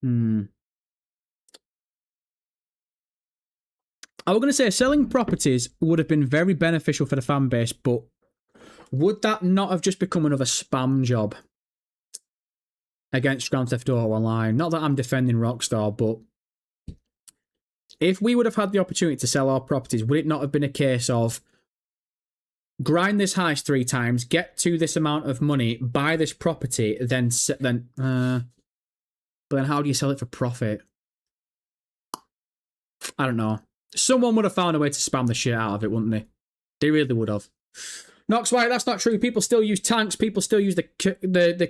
I was going to say selling properties would have been very beneficial for the fan base, but would that not have just become another spam job against Grand Theft Auto Online? Not that I'm defending Rockstar, but if we would have had the opportunity to sell our properties, would it not have been a case of grind this heist 3 times, get to this amount of money, buy this property, but then how do you sell it for profit? I don't know. Someone would have found a way to spam the shit out of it, wouldn't they? They really would have. Nox White, that's not true. People still use tanks. People still use the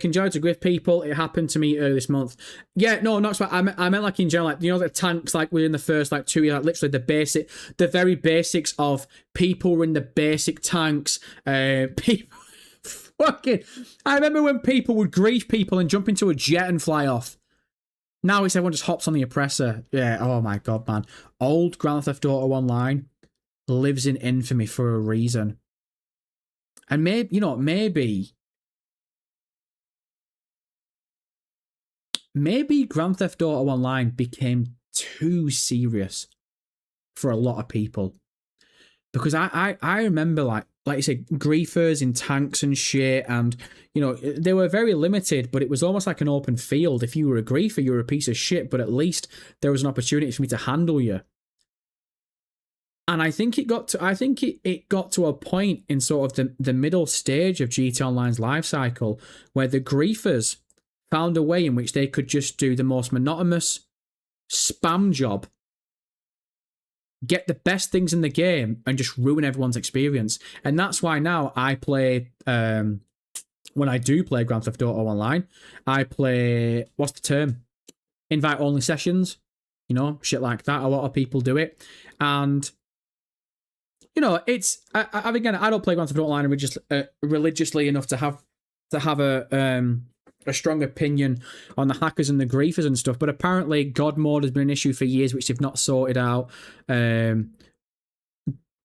conjoined grift people. It happened to me earlier this month. Yeah, no, Nox White. I meant like in general, like, the tanks like within the first like 2 years, like literally the very basics of people were in the basic tanks. People fucking. I remember when people would grief people and jump into a jet and fly off. Now it's everyone just hops on the oppressor. Yeah, oh my god, man. Old Grand Theft Auto Online lives in infamy for a reason. And maybe Grand Theft Auto Online became too serious for a lot of people. Because I remember like you said, griefers in tanks and shit, and they were very limited, but it was almost like an open field. If you were a griefer, you were a piece of shit, but at least there was an opportunity for me to handle you. And I think it got to a point in sort of the middle stage of GT Online's life cycle where the griefers found a way in which they could just do the most monotonous spam job, get the best things in the game, and just ruin everyone's experience. And that's why now I play, when I do play Grand Theft Auto Online, I play, what's the term? Invite-only sessions, shit like that. A lot of people do it. And it's again, I don't play Grand Theft Auto Online religiously enough to have a strong opinion on the hackers and the griefers and stuff. But apparently, God mode has been an issue for years, which they've not sorted out. Griefers,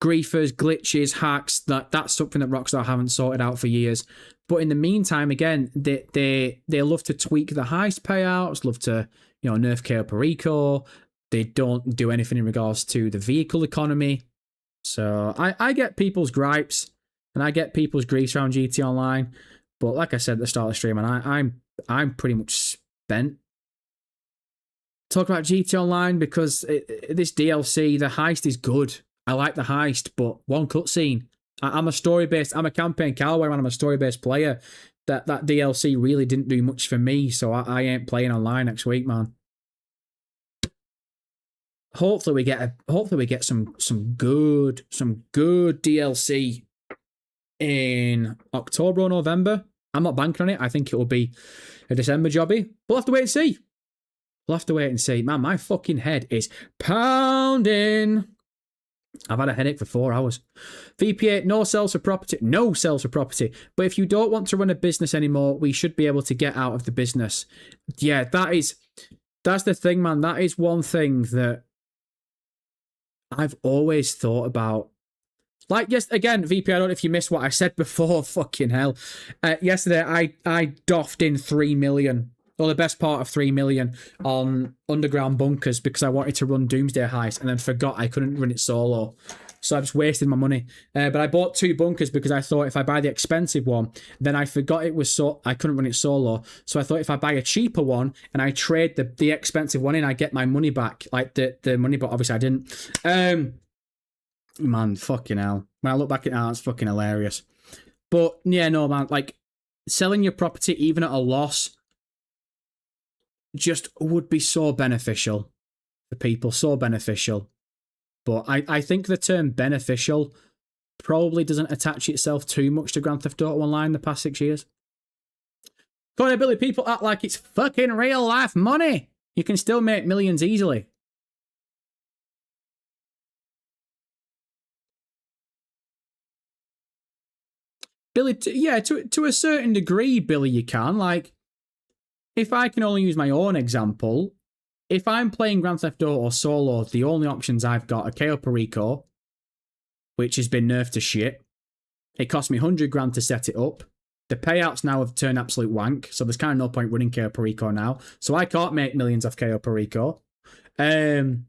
glitches, hacks. That's something that Rockstar haven't sorted out for years. But in the meantime, again, they love to tweak the heist payouts, love to nerf Cayo Perico. They don't do anything in regards to the vehicle economy. So I get people's gripes and I get people's griefs around GT Online, but like I said at the start of the stream, and I'm pretty much spent. Talk about GT Online because this DLC, the heist is good. I like the heist, but one cutscene. I'm a story-based, I'm a campaign cowboy, man. I'm a story-based player. That DLC really didn't do much for me, so I ain't playing online next week, man. Hopefully we get some good DLC in October or November. I'm not banking on it. I think it will be a December jobby. We'll have to wait and see. We'll have to wait and see. Man, my fucking head is pounding. I've had a headache for 4 hours. VP8, no sales for property. No sales for property. But if you don't want to run a business anymore, we should be able to get out of the business. Yeah, that's the thing, man. That is one thing that I've always thought about. Like, yes, again, VP, I don't know if you missed what I said before. Fucking hell. Yesterday, I doffed in 3 million. Or the best part of 3 million on underground bunkers because I wanted to run Doomsday Heist and then forgot I couldn't run it solo. So I just wasted my money. But I bought 2 bunkers because I thought if I buy the expensive one, then I forgot I couldn't run it solo. So I thought if I buy a cheaper one and I trade the expensive one in, I get my money back. Like the money, but obviously I didn't. Man, fucking hell. When I look back at it now, it's fucking hilarious. But yeah, no, man, like selling your property even at a loss just would be so beneficial for people, so beneficial. But I think the term beneficial probably doesn't attach itself too much to Grand Theft Auto Online the past 6 years. Cody Billy, people act like it's fucking real life money. You can still make millions easily. Billy, yeah, to a certain degree, Billy, you can. Like, if I can only use my own example, if I'm playing Grand Theft Auto solo, the only options I've got are Cayo Perico, which has been nerfed to shit. It cost me 100 grand to set it up. The payouts now have turned absolute wank, so there's kind of no point running Cayo Perico now. So I can't make millions off Cayo Perico. The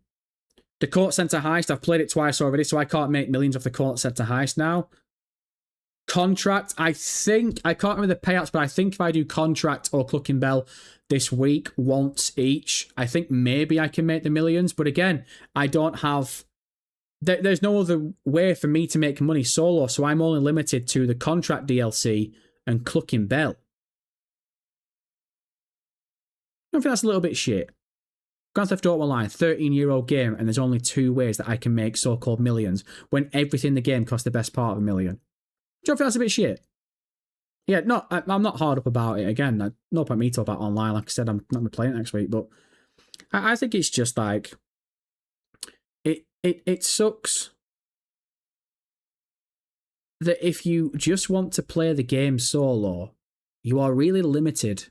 Court Center Heist, I've played it twice already, so I can't make millions off the Court Center Heist now. Contract, I can't remember the payouts, but I think if I do Contract or Clucking Bell this week once each, I think maybe I can make the millions. But again, I don't have... There's no other way for me to make money solo, so I'm only limited to the Contract DLC and Clucking Bell. I don't think that's a little bit shit. Grand Theft Auto Online, 13-year-old game, and there's only 2 ways that I can make so-called millions when everything in the game costs the best part of $1 million. Do you think that's a bit shit? Yeah, no, I'm not hard up about it. Again, no point me talking about online. Like I said, I'm not going to play it next week, but I think it's just like... It sucks that if you just want to play the game solo, you are really limited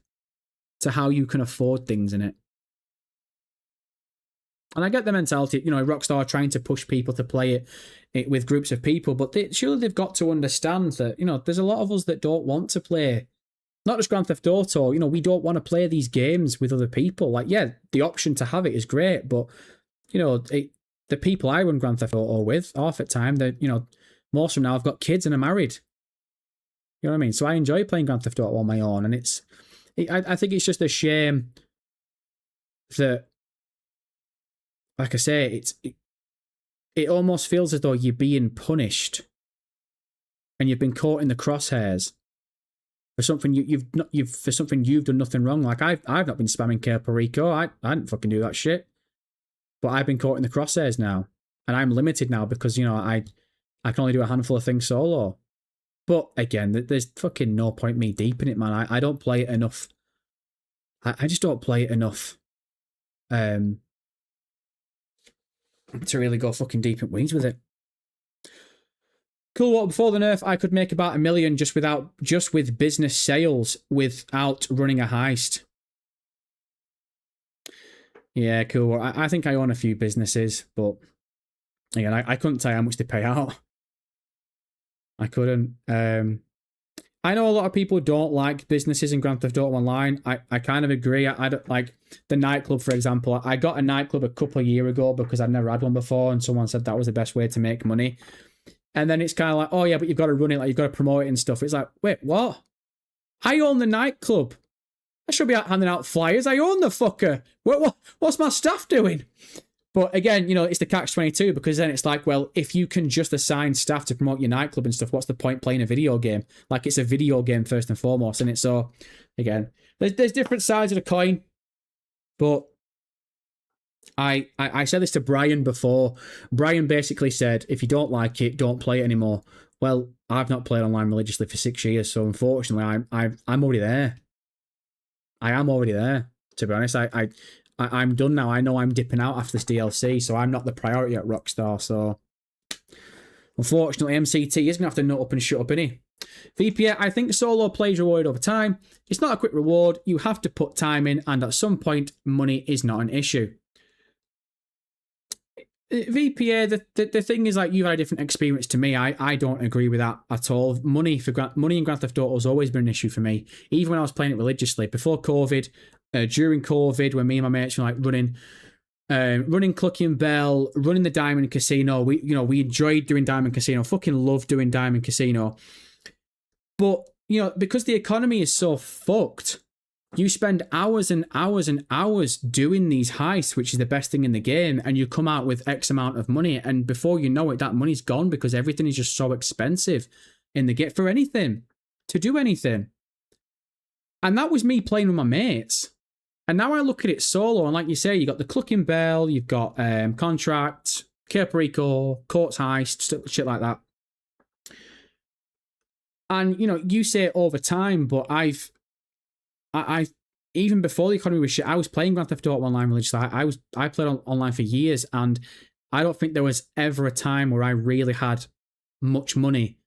to how you can afford things in it. And I get the mentality, Rockstar trying to push people to play it with groups of people, but surely they've got to understand that, there's a lot of us that don't want to play, not just Grand Theft Auto, we don't want to play these games with other people. Like, yeah, the option to have it is great, but, the people I run Grand Theft Auto with, half at time, most of them now have got kids and are married. You know what I mean? So I enjoy playing Grand Theft Auto on my own, and I think it's just a shame that, like I say, it almost feels as though you're being punished, and you've been caught in the crosshairs for something you've done nothing wrong. Like I've not been spamming Cayo Perico. I didn't fucking do that shit, but I've been caught in the crosshairs now, and I'm limited now because I can only do a handful of things solo. But again, there's fucking no point me deep in it, man. I don't play it enough. I just don't play it enough. To really go fucking deep in weeds with it. Cool. Well, before the nerf, I could make about $1 million just with business sales without running a heist. Yeah, cool. Well, I think I own a few businesses, but again, I couldn't tell you how much they pay out. I couldn't. I know a lot of people don't like businesses in Grand Theft Auto Online. I kind of agree. I don't like the nightclub, for example. I got a nightclub a couple of years ago because I'd never had one before, and someone said that was the best way to make money. And then it's kind of like, oh yeah, but you've got to run it, like you've got to promote it and stuff. It's like, wait, what? I own the nightclub. I should be out handing out flyers. I own the fucker. What's my staff doing? But again, you know, it's the catch-22 because then it's like, well, if you can just assign staff to promote your nightclub and stuff, what's the point playing a video game? Like, it's a video game first and foremost, and it's so, again, there's different sides of the coin, but I said this to Brian before. Brian basically said, if you don't like it, don't play it anymore. Well, I've not played online religiously for 6 years, so unfortunately, I'm already there. I am already there, to be honest. I'm done now. I know I'm dipping out after this DLC, so I'm not the priority at Rockstar. So, unfortunately, MCT is going to have to nut up and shut up, innit? VPA, I think solo plays reward over time. It's not a quick reward. You have to put time in, and at some point, money is not an issue. VPA, the thing is, like, you've had a different experience to me. I don't agree with that at all. Money in Grand Theft Auto has always been an issue for me, even when I was playing it religiously. Before COVID, during COVID, when me and my mates were like running Clucking Bell, running the Diamond Casino. We enjoyed doing Diamond Casino. Fucking loved doing Diamond Casino. But, you know, because the economy is so fucked, you spend hours and hours and hours doing these heists, which is the best thing in the game, and you come out with X amount of money, and before you know it, that money's gone because everything is just so expensive in the game for anything, to do anything. And that was me playing with my mates. And now I look at it solo, and like you say, you got the Clucking Bell, you've got Contract, Capo Rico, Courts Heist, shit like that. And, you know, you say it over time, but I even before the economy was shit, I was playing Grand Theft Auto Online religiously. I played online for years, and I don't think there was ever a time where I really had much money,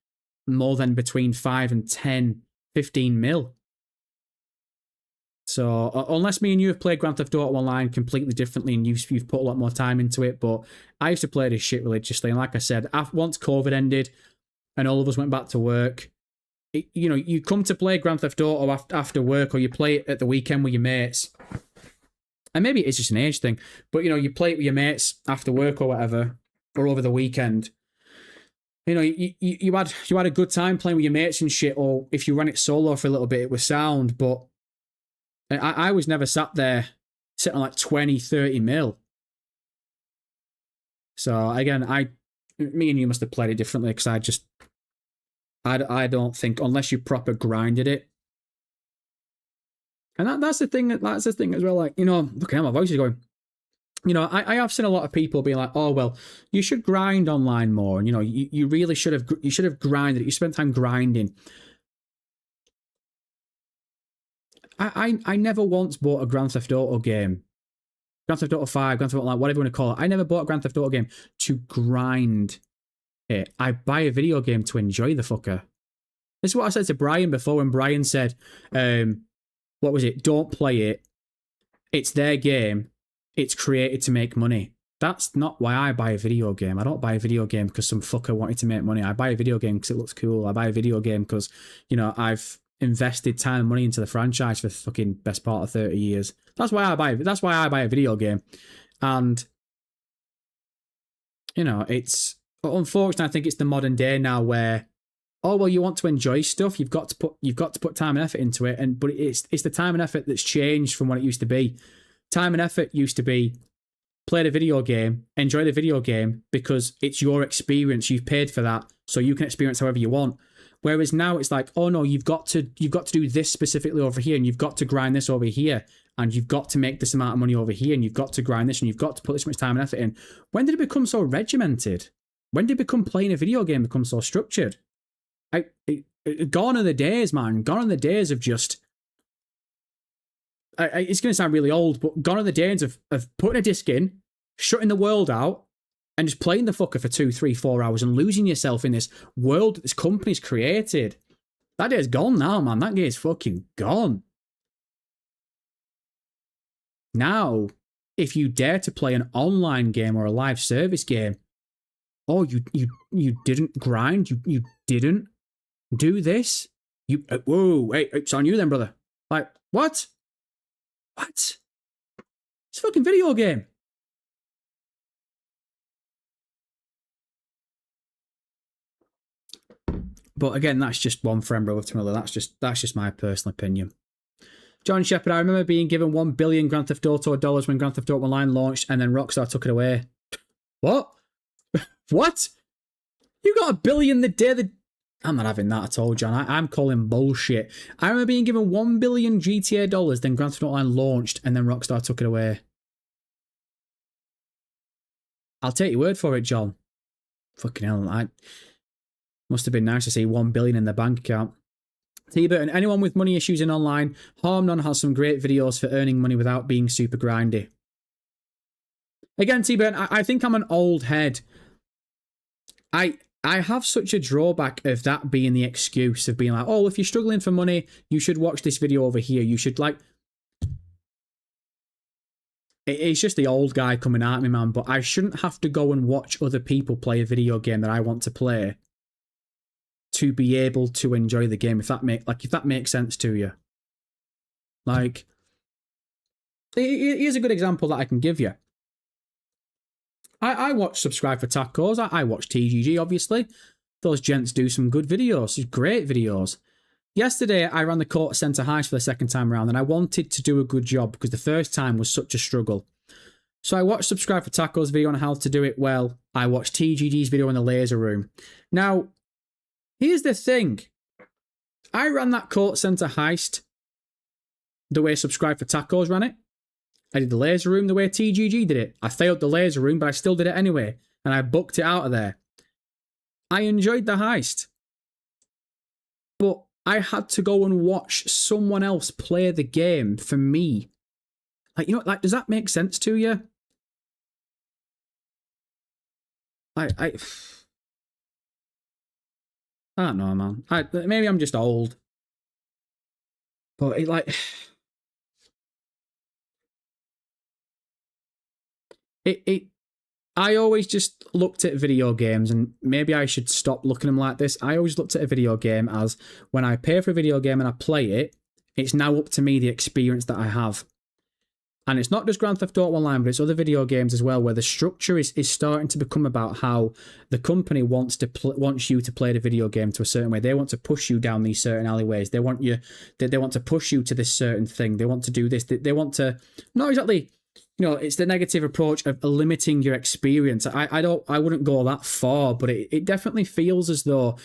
more than between 5 and 10, 15 mil. So unless me and you have played Grand Theft Auto Online completely differently and you've put a lot more time into it, but I used to play this shit religiously. And like I said, once COVID ended and all of us went back to work, you know, you come to play Grand Theft Auto after work, or you play it at the weekend with your mates. And maybe it's just an age thing, but, you know, you play it with your mates after work or whatever, or over the weekend. You know, you had a good time playing with your mates and shit, or if you ran it solo for a little bit, it was sound, but I was never sat there sitting on like 20, 30 mil. So again, me and you must have played it differently, because I don't think, unless you proper grinded it. And that's the thing as well, like, you know, look at how my voice is going. You know, I have seen a lot of people being like, oh, well, you should grind online more. And, you know, you really should have grinded it. You spent time grinding. I never once bought a Grand Theft Auto game. Grand Theft Auto 5, Grand Theft Auto Online, whatever you want to call it. I never bought a Grand Theft Auto game to grind it. I buy a video game to enjoy the fucker. This is what I said to Brian before, when Brian said, what was it? Don't play it. It's their game. It's created to make money. That's not why I buy a video game. I don't buy a video game because some fucker wanted to make money. I buy a video game because it looks cool. I buy a video game because, you know, I've invested time and money into the franchise for the fucking best part of 30 years. That's why I buy a video game. And, you know, it's unfortunate. I think it's the modern day now where, oh, well, you want to enjoy stuff, you've got to put time and effort into it. But it's the time and effort that's changed from what it used to be. Time and effort used to be play the video game, enjoy the video game because it's your experience. You've paid for that, so you can experience however you want. Whereas now it's like, oh no, you've got to do this specifically over here, and you've got to grind this over here, and you've got to make this amount of money over here, and you've got to grind this, and you've got to put this much time and effort in. When did it become so regimented? When did playing a video game become so structured? Gone are the days, man. Gone are the days of just... it's going to sound really old, but gone are the days of putting a disc in, shutting the world out, and just playing the fucker for 2, 3, 4 hours and losing yourself in this world that this company's created. That day's gone now, man. That day's fucking gone. Now, if you dare to play an online game or a live service game, oh, you didn't grind, you didn't do this, whoa, hey, it's on you then, brother. Like, what? It's a fucking video game. But again, that's just one friend, brother to another. That's just my personal opinion. John Shepard, I remember being given 1 billion Grand Theft Auto dollars when Grand Theft Auto Online launched, and then Rockstar took it away. What? What? You got $1 billion the day that... I'm not having that at all, John. I'm calling bullshit. I remember being given 1 billion GTA dollars, then Grand Theft Auto Online launched, and then Rockstar took it away. I'll take your word for it, John. Fucking hell, I must have been nice to see 1 billion in their bank account. T-Burton, anyone with money issues in online, Harmnon has some great videos for earning money without being super grindy. Again, T-Burton, I think I'm an old head. I have such a drawback of that being the excuse of being like, oh, if you're struggling for money, you should watch this video over here. You should like... It's just the old guy coming at me, man, but I shouldn't have to go and watch other people play a video game that I want to play to be able to enjoy the game, if that makes sense to you. Like, here's a good example that I can give you. I watch Subscribe for Tacos. I watch TGG, obviously. Those gents do some good videos, great videos. Yesterday, I ran the Court Centre Heist for the second time around, and I wanted to do a good job because the first time was such a struggle. So I watched Subscribe for Tacos video on how to do it well. I watched TGG's video in the laser room. Now, here's the thing. I ran that Court Centre Heist the way Subscribe for Tacos ran it. I did the laser room the way TGG did it. I failed the laser room, but I still did it anyway. And I booked it out of there. I enjoyed the heist. But I had to go and watch someone else play the game for me. Like, you know, like, does that make sense to you? I don't know, man. Maybe I'm just old. But it, like... I always just looked at video games, and maybe I should stop looking at them like this. I always looked at a video game as when I pay for a video game and I play it, it's now up to me the experience that I have. And it's not just Grand Theft Auto Online, but it's other video games as well, where the structure is starting to become about how the company wants you to play the video game to a certain way. They want to push you down these certain alleyways. They want to push you to this certain thing. They want to do this. They want to, not exactly... You know, it's the negative approach of limiting your experience. I wouldn't go that far, but it definitely feels as though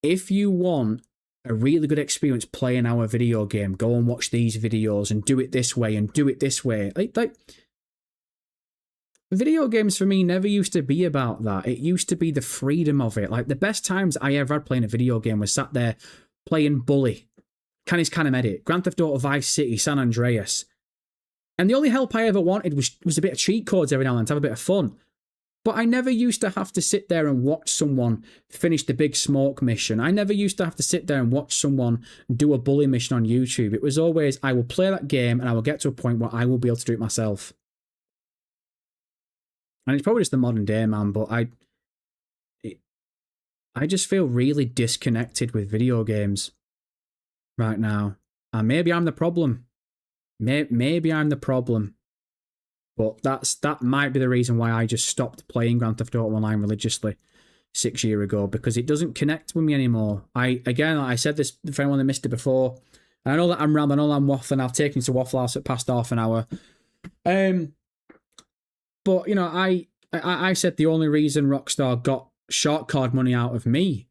if you want a really good experience playing our video game, go and watch these videos and do it this way and do it this way. Like video games for me never used to be about that. It used to be the freedom of it. Like the best times I ever had playing a video game was sat there playing Bully, Canis Canem Edit, Grand Theft Auto Vice City, San Andreas. And the only help I ever wanted was a bit of cheat codes every now and then to have a bit of fun. But I never used to have to sit there and watch someone finish the Big Smoke mission. I never used to have to sit there and watch someone do a bully mission on YouTube. It was always, I will play that game and I will get to a point where I will be able to do it myself. And it's probably just the modern day, man, but I just feel really disconnected with video games right now. And maybe I'm the problem. Maybe I'm the problem, but that might be the reason why I just stopped playing Grand Theft Auto Online religiously 6 years ago, because it doesn't connect with me anymore. I said this for anyone that missed it before, and I know that I'm rambling, I know I'm waffling. I've taken to Waffle House at past half an hour, but you know, I said the only reason Rockstar got shark card money out of me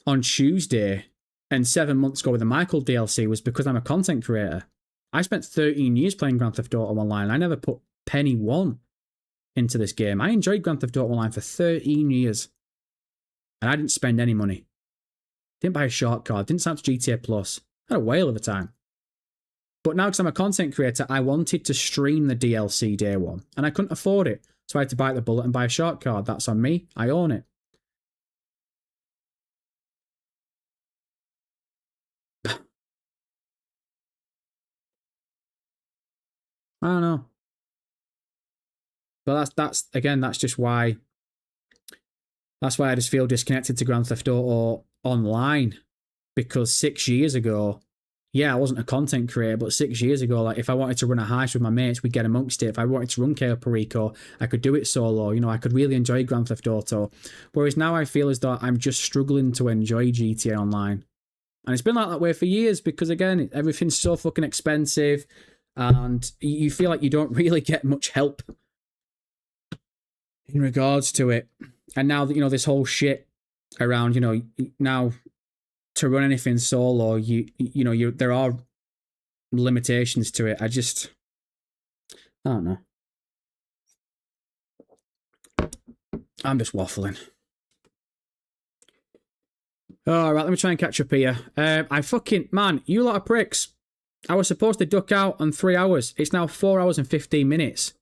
on Tuesday and 7 months ago with the Michael DLC was because I'm a content creator. I spent 13 years playing Grand Theft Auto Online. I never put penny one into this game. I enjoyed Grand Theft Auto Online for 13 years. And I didn't spend any money. Didn't buy a shark card. Didn't sign up to GTA Plus. Had a whale of a time. But now because I'm a content creator, I wanted to stream the DLC day one. And I couldn't afford it. So I had to bite the bullet and buy a shark card. That's on me. I own it. I don't know. But that's just why I just feel disconnected to Grand Theft Auto Online. Because 6 years ago, yeah, I wasn't a content creator, but 6 years ago, like if I wanted to run a heist with my mates, we'd get amongst it. If I wanted to run Cayo Perico, I could do it solo. You know, I could really enjoy Grand Theft Auto. Whereas now I feel as though I'm just struggling to enjoy GTA Online. And it's been like that way for years because, again, everything's so fucking expensive and you feel like you don't really get much help in regards to it. And now that, this whole shit around, now to run anything solo, there are limitations to it. I don't know. I'm just waffling. All right, let me try and catch up here. Man, you lot of pricks. I was supposed to duck out on 3 hours. It's now 4 hours and 15 minutes.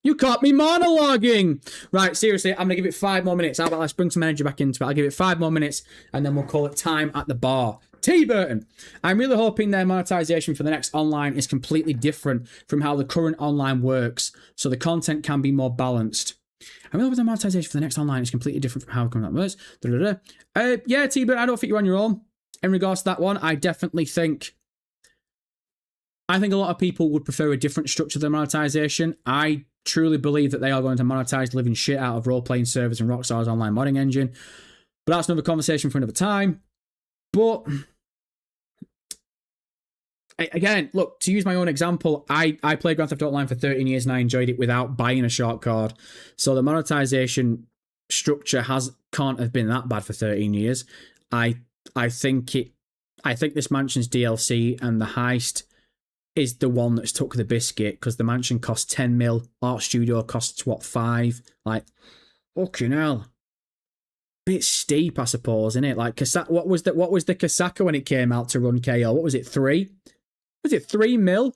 You caught me monologuing. Right, seriously, I'm going to give it 5 more minutes. How about let's bring some energy back into it. I'll give it 5 more minutes and then we'll call it time at the bar. T. Burton. I'm really hoping their monetization for the next online is completely different from how the current online works, so the content can be more balanced. I'm really hoping the monetization for the next online is completely different from how the current works. Yeah, T. Burton, I don't think you're on your own. In regards to that one, I think a lot of people would prefer a different structure to the monetization. I truly believe that they are going to monetize the living shit out of role-playing servers and Rockstar's online modding engine. But that's another conversation for another time. But again, look, to use my own example, I played Grand Theft Auto Online for 13 years and I enjoyed it without buying a shark card. So the monetization structure can't have been that bad for 13 years. I think this mansion's DLC and the heist is the one that's took the biscuit, because the mansion costs 10 mil, Art Studio costs 5? Like, fucking hell. Bit steep, I suppose, isn't it? Like, what was the Kasaka when it came out to run KO? What was it, 3? Was it 3 mil?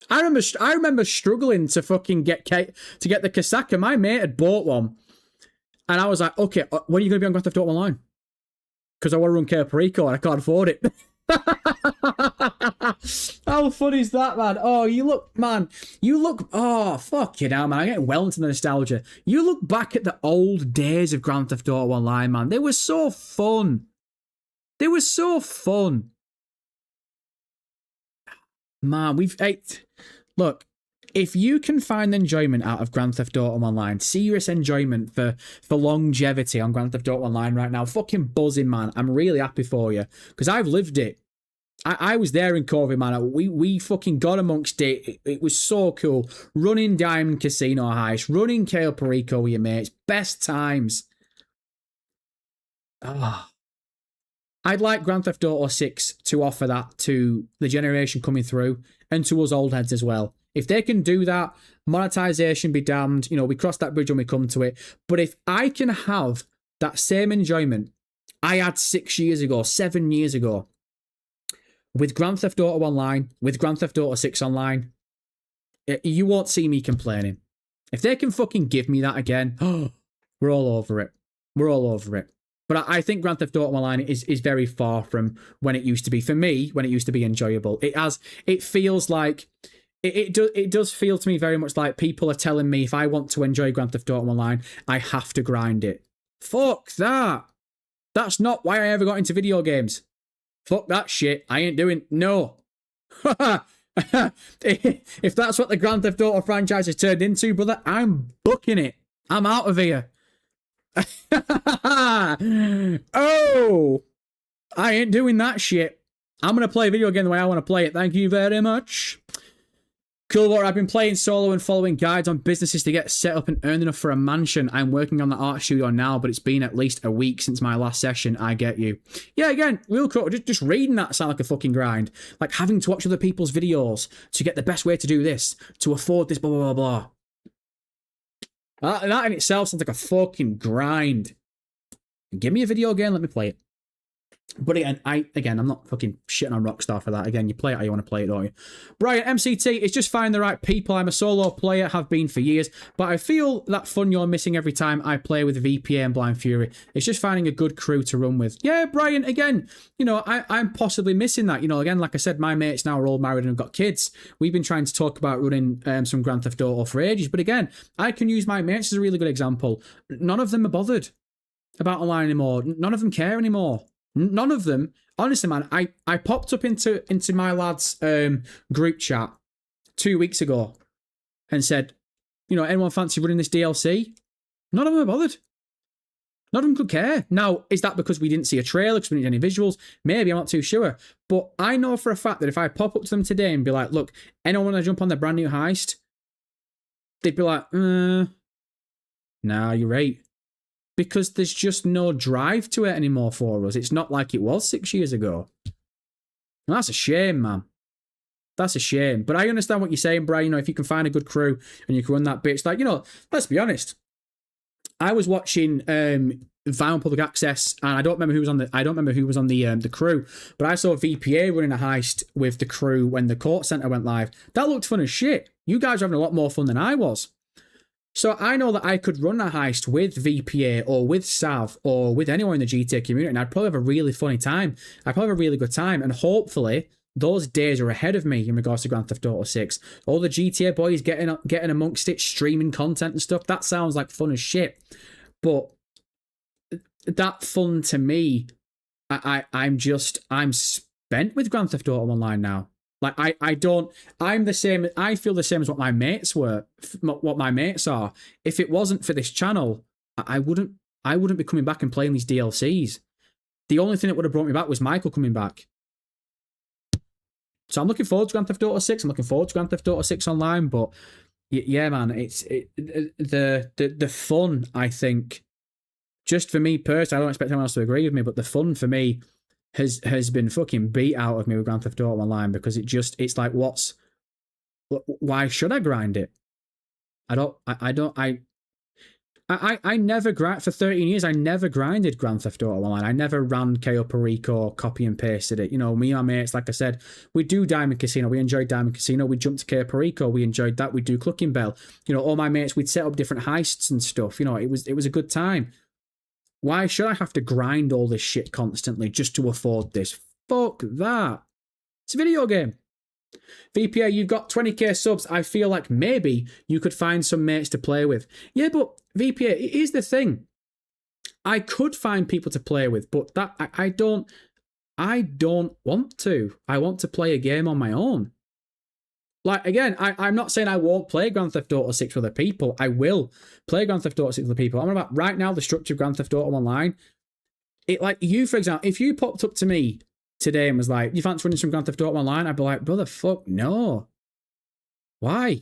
I remember struggling to fucking get the Kasaka. My mate had bought one. And I was like, okay, when are you going to be on Grand Theft Auto Online? Because I want to run KO Perico and I can't afford it. How funny is that, man? Oh, oh, fuck you now, man. I'm getting well into the nostalgia. You look back at the old days of Grand Theft Auto Online, man. They were so fun. Man, look, if you can find enjoyment out of Grand Theft Auto Online, serious enjoyment for longevity on Grand Theft Auto Online right now, fucking buzzing, man. I'm really happy for you, because I've lived it. I was there in COVID, man. We fucking got amongst it. It was so cool. Running Diamond Casino Heist, running KO Perico with your mates. Best times. I'd like Grand Theft Auto 6 to offer that to the generation coming through and to us old heads as well. If they can do that, monetization be damned. We cross that bridge when we come to it. But if I can have that same enjoyment I had 6 years ago, 7 years ago, with Grand Theft Auto Online, with Grand Theft Auto 6 Online, you won't see me complaining. If they can fucking give me that again, we're all over it. But I think Grand Theft Auto Online is very far from when it used to be. For me, when it used to be enjoyable. It feels like... It does feel to me very much like people are telling me if I want to enjoy Grand Theft Auto Online, I have to grind it. Fuck that. That's not why I ever got into video games. Fuck that shit. I ain't doing... No. If that's what the Grand Theft Auto franchise has turned into, brother, I'm booking it. I'm out of here. Oh! I ain't doing that shit. I'm going to play a video game the way I want to play it. Thank you very much. Cool, I've been playing solo and following guides on businesses to get set up and earn enough for a mansion. I'm working on the art studio now, but it's been at least a week since my last session. I get you. Yeah, again, real cool. Just reading that sound like a fucking grind. Like having to watch other people's videos to get the best way to do this, to afford this, blah, blah, blah, blah. That in itself sounds like a fucking grind. Give me a video game, let me play it. But again, I'm not fucking shitting on Rockstar for that. Again, you play it how you want to play it, don't you? Brian, MCT, it's just finding the right people. I'm a solo player, have been for years, but I feel that fun you're missing every time I play with VPA and Blind Fury. It's just finding a good crew to run with. Yeah, Brian, again, I'm possibly missing that. Again, like I said, my mates now are all married and have got kids. We've been trying to talk about running some Grand Theft Auto for ages, but again, I can use my mates as a really good example. None of them are bothered about online anymore. None of them care anymore. None of them. Honestly, man, I popped up into my lads' group chat 2 weeks ago and said, anyone fancy running this DLC? None of them are bothered. None of them could care. Now, is that because we didn't see a trailer, because we didn't see any visuals? Maybe, I'm not too sure. But I know for a fact that if I pop up to them today and be like, look, anyone want to jump on the brand new heist? They'd be like, nah, you're right. Because there's just no drive to it anymore for us. It's not like it was 6 years ago. And that's a shame, man. That's a shame. But I understand what you're saying, Brian. You know, if you can find a good crew and you can run that bitch, like, you know, let's be honest. I was watching Vinyl Public Access, and I don't remember who was on the crew, but I saw VPA running a heist with the crew when the court center went live. That looked fun as shit. You guys are having a lot more fun than I was. So I know that I could run a heist with VPA or with Sav or with anyone in the GTA community, and I'd probably have a really funny time. I'd probably have a really good time, and hopefully those days are ahead of me in regards to Grand Theft Auto 6. All the GTA boys getting amongst it, streaming content and stuff. That sounds like fun as shit. But that fun to me, I'm spent with Grand Theft Auto Online now. Like I'm the same. I feel the same as what my mates were, what my mates are. If it wasn't for this channel, I wouldn't be coming back and playing these DLCs. The only thing that would have brought me back was Michael coming back. So I'm looking forward to Grand Theft Auto 6. I'm looking forward to Grand Theft Auto 6 Online. But yeah, man, the fun, I think, just for me personally, I don't expect anyone else to agree with me, but the fun for me has been fucking beat out of me with Grand Theft Auto Online, because it's like, why should I grind it? I never grind for 13 years. I never grinded Grand Theft Auto Online. I never ran Cayo Perico, copy and pasted it. You know, me and my mates, like I said, we do Diamond Casino. We enjoyed Diamond Casino. We jumped to Cayo Perico. We enjoyed that. We do Clucking Bell. You know, all my mates, we'd set up different heists and stuff. You know, it was a good time. Why should I have to grind all this shit constantly just to afford this? Fuck that. It's a video game. VPA, you've got 20k subs. I feel like maybe you could find some mates to play with. Yeah, but VPA, here's the thing. I could find people to play with, but that I don't want to. I want to play a game on my own. Like, again, I'm not saying I won't play Grand Theft Auto 6 with other people. I will play Grand Theft Auto 6 with other people. I'm about right now the structure of Grand Theft Auto Online. It, like you, for example, if you popped up to me today and was like, you fancy running some Grand Theft Auto Online? I'd be like, brother, fuck no. Why?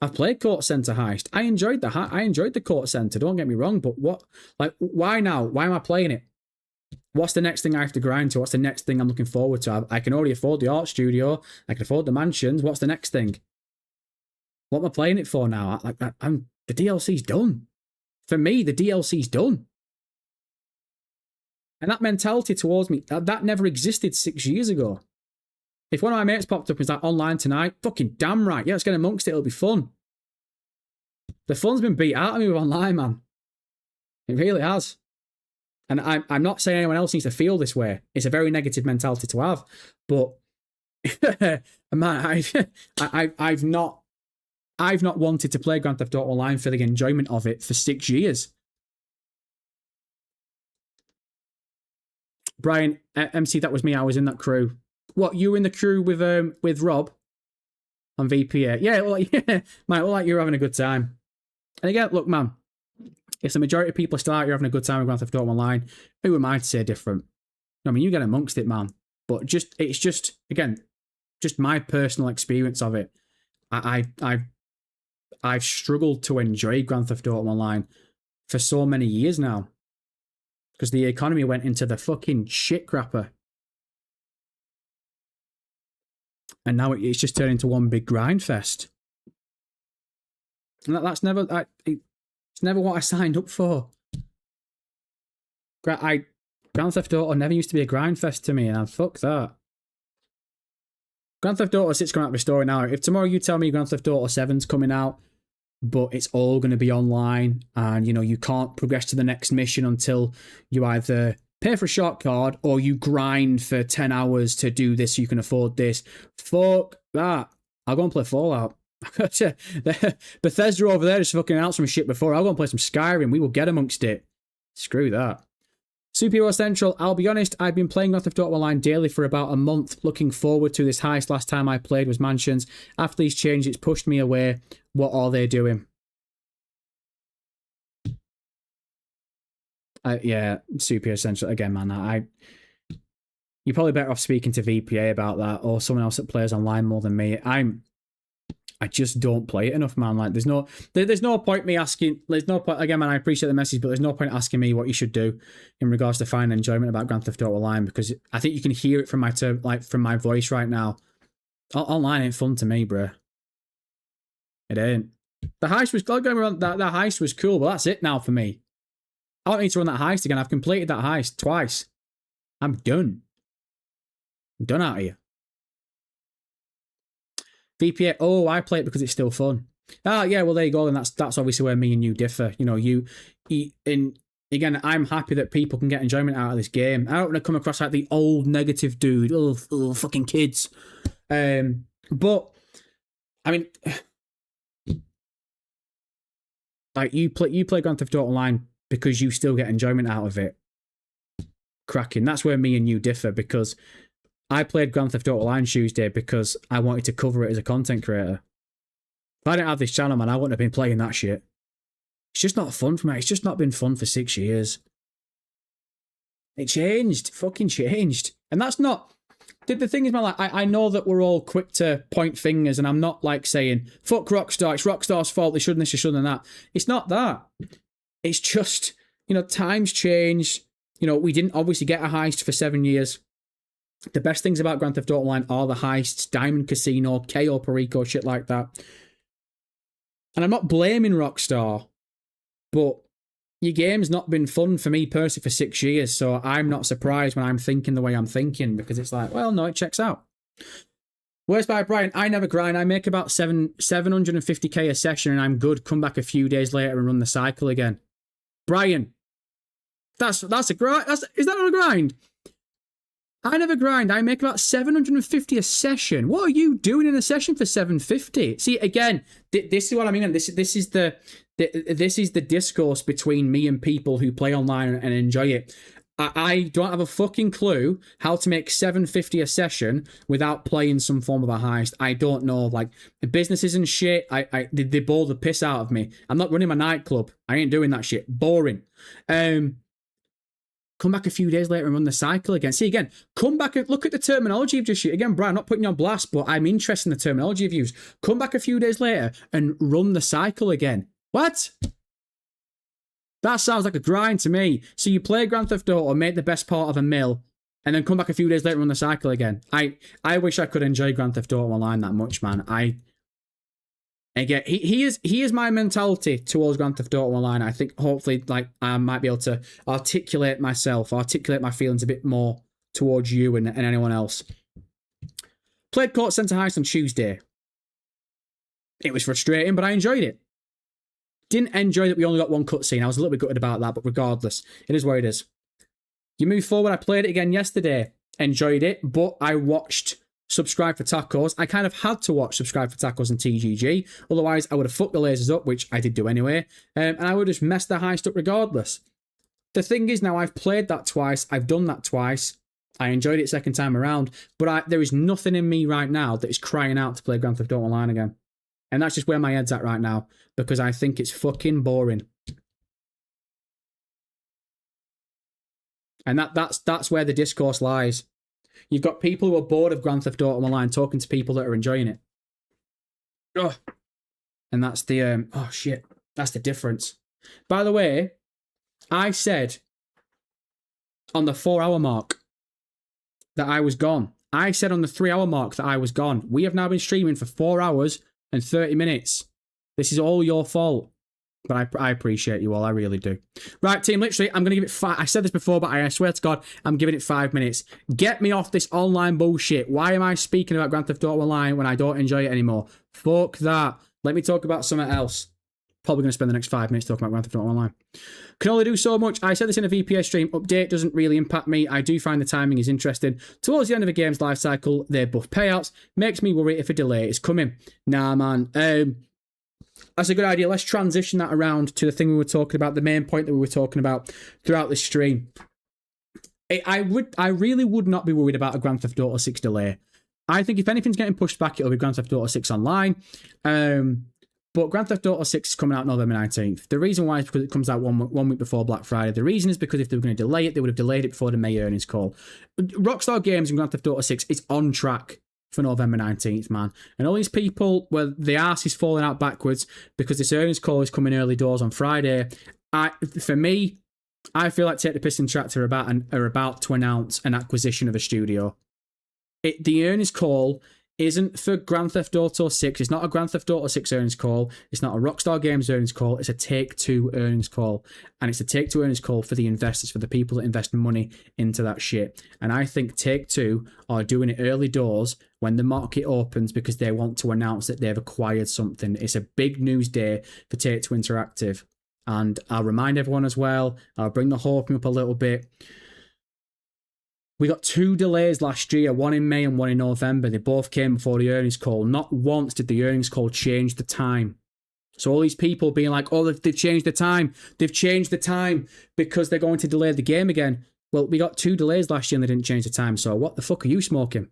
I've played Court Center Heist. I enjoyed the Court Center, don't get me wrong, but what? Like, why now? Why am I playing it? What's the next thing I have to grind to? What's the next thing I'm looking forward to? I can already afford the art studio. I can afford the mansions. What's the next thing? What am I playing it for now? The DLC's done. For me, the DLC's done. And that mentality towards me, that never existed 6 years ago. If one of my mates popped up and was like, online tonight, fucking damn right. Yeah, let's get amongst it. It'll be fun. The fun's been beat out of me with online, man. It really has. And I'm not saying anyone else needs to feel this way. It's a very negative mentality to have. But man, I've not wanted to play Grand Theft Auto Online for the enjoyment of it for 6 years. Brian, MC, that was me. I was in that crew. What, you were in the crew with Rob on VPA? Yeah, well, yeah, mate, well, like you're having a good time. And again, look, man, if the majority of people are still out here having a good time with Grand Theft Auto Online, who am I to say different? I mean, you get amongst it, man. But it's just my personal experience of it. I've struggled to enjoy Grand Theft Auto Online for so many years now. Because the economy went into the fucking shit crapper. And now it's just turned into one big grind fest. And that's never... It's never what I signed up for. Grand Theft Auto never used to be a grind fest to me, and fuck that. Grand Theft Auto 6 coming out of the story now. If tomorrow you tell me Grand Theft Auto 7's coming out, but it's all going to be online, and you know you can't progress to the next mission until you either pay for a short card or you grind for 10 hours to do this so you can afford this. Fuck that. I'll go and play Fallout. Bethesda over there just fucking out some shit before. I'll go and play some Skyrim. We will get amongst it. Screw that. Superhero Central. I'll be honest, I've been playing Grand Theft Auto Online daily for about a month. Looking forward to this heist. Last time I played was Mansions. After these changes, it's pushed me away. What are they doing? Yeah, super essential. Again, man, you're probably better off speaking to VPA about that or someone else that plays online more than me. I just don't play it enough, man. Like, there's no point me asking. There's no point. Again, man, I appreciate the message, but there's no point asking me what you should do in regards to finding enjoyment about Grand Theft Auto Online, because I think you can hear it from my voice right now. Online ain't fun to me, bro. It ain't. The heist was that heist was cool, but that's it now for me. I don't need to run that heist again. I've completed that heist twice. I'm done. I'm done out of here. VPA, oh, I play it because it's still fun. Ah, yeah, well, there you go. And that's obviously where me and you differ. You know, again, I'm happy that people can get enjoyment out of this game. I don't want to come across like the old negative dude. Oh, fucking kids. But, I mean, like, you play Grand Theft Auto Online because you still get enjoyment out of it. Cracking. That's where me and you differ, because I played Grand Theft Auto Online Tuesday because I wanted to cover it as a content creator. If I didn't have this channel, man, I wouldn't have been playing that shit. It's just not fun for me. It's just not been fun for 6 years. It changed. Fucking changed. And that's not... The thing is, man, like, I know that we're all quick to point fingers, and I'm not, like, saying, fuck Rockstar, it's Rockstar's fault, they shouldn't this, they shouldn't that. It's not that. It's just, you know, times change. You know, we didn't obviously get a heist for 7 years. The best things about Grand Theft Auto Online are the heists, Diamond Casino, KO Perico, shit like that. And I'm not blaming Rockstar, but your game's not been fun for me personally for 6 years, so I'm not surprised when I'm thinking the way I'm thinking, because it's like, well, no, it checks out. Worst by Brian, I never grind. I make about 750k a session and I'm good. Come back a few days later and run the cycle again. Brian, that's a grind. Is that not a grind? I never grind. I make about 750 a session. What are you doing in a session for 750? See, again, this is what I mean. And this is the discourse between me and people who play online and enjoy it. I don't have a fucking clue how to make 750 a session without playing some form of a heist. I don't know. Like, the businesses and shit, they bore the piss out of me. I'm not running my nightclub. I ain't doing that shit. Boring. Come back a few days later and run the cycle again. See, again, come back and look at the terminology you've just used. Again, Brian, I'm not putting you on blast, but I'm interested in the terminology you've used. Come back a few days later and run the cycle again. What? That sounds like a grind to me. So you play Grand Theft Auto, make the best part of a mill, and then come back a few days later and run the cycle again. I wish I could enjoy Grand Theft Auto Online that much, man. Again, he is my mentality towards Grand Theft Auto Online. I think hopefully, like, I might be able to articulate my feelings a bit more towards you and anyone else. Played Court Center Heist on Tuesday. It was frustrating, but I enjoyed it. Didn't enjoy that we only got one cutscene. I was a little bit gutted about that, but regardless, it is what it is. You move forward. I played it again yesterday. Enjoyed it, but I watched Subscribe for Tacos. I kind of had to watch Subscribe for Tacos and TGG. Otherwise, I would have fucked the lasers up, which I did do anyway. And I would have just messed the heist up regardless. The thing is, now I've played that twice. I've done that twice. I enjoyed it second time around. But there is nothing in me right now that is crying out to play Grand Theft Auto Online again. And that's just where my head's at right now. Because I think it's fucking boring. And that's where the discourse lies. You've got people who are bored of Grand Theft Auto Online talking to people that are enjoying it. Ugh. And that's the, oh shit, that's the difference. By the way, I said on the 4-hour mark that I was gone. I said on the 3-hour mark that I was gone. We have now been streaming for 4 hours and 30 minutes. This is all your fault. But I appreciate you all. I really do. Right, team, literally, I'm going to give it 5. I said this before, but I swear to God, I'm giving it 5 minutes. Get me off this online bullshit. Why am I speaking about Grand Theft Auto Online when I don't enjoy it anymore? Fuck that. Let me talk about something else. Probably going to spend the next 5 minutes talking about Grand Theft Auto Online. Can only do so much. I said this in a VPS stream. Update doesn't really impact me. I do find the timing is interesting. Towards the end of a game's life cycle, they buff payouts. Makes me worry if a delay is coming. Nah, man. That's a good idea. Let's transition that around to the thing we were talking about, the main point that we were talking about throughout this stream. I really would not be worried about a Grand Theft Auto 6 delay. I think if anything's getting pushed back, it'll be Grand Theft Auto 6 Online. But Grand Theft Auto 6 is coming out November 19th. The reason why is because it comes out one week before Black Friday. The reason is because if they were going to delay it, they would have delayed it before the May earnings call. Rockstar Games and Grand Theft Auto 6 is on track for November 19th, man. And all these people, well, the arse is falling out backwards because this earnings call is coming early doors on Friday. For me, I feel like Take the Piss and Tractor are about to announce an acquisition of a studio. The earnings call isn't for Grand Theft Auto 6. It's not a Grand Theft Auto 6 earnings call. It's not a Rockstar Games earnings call. It's a Take-Two earnings call. And it's a Take-Two earnings call for the investors, for the people that invest money into that shit. And I think Take-Two are doing it early doors when the market opens because they want to announce that they've acquired something. It's a big news day for Take-Two Interactive. And I'll remind everyone as well, I'll bring the hoping up a little bit. We got 2 delays last year, one in May and one in November. They both came before the earnings call. Not once did the earnings call change the time. So all these people being like, oh, they've changed the time. They've changed the time because they're going to delay the game again. Well, we got 2 delays last year and they didn't change the time. So what the fuck are you smoking?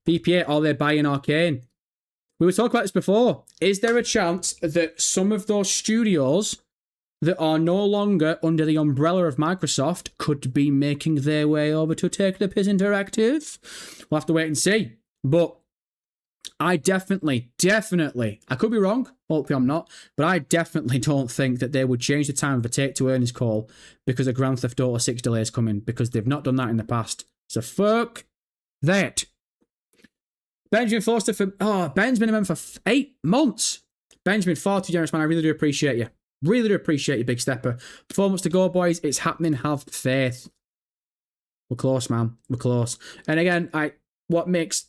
BPA, are they buying Arcane? We were talking about this before. Is there a chance that some of those studios that are no longer under the umbrella of Microsoft could be making their way over to Take the Piss Interactive? We'll have to wait and see. But I definitely, I could be wrong, hopefully I'm not, but I definitely don't think that they would change the time of a Take-Two earnings call because a Grand Theft Auto 6 delay is coming, because they've not done that in the past. So fuck that. Benjamin Foster Ben's been a member for 8 months. Benjamin, far too generous, man. I really do appreciate you. Really do appreciate you, big stepper. 4 months to go, boys. It's happening. Have faith. We're close, man. We're close. And again, what makes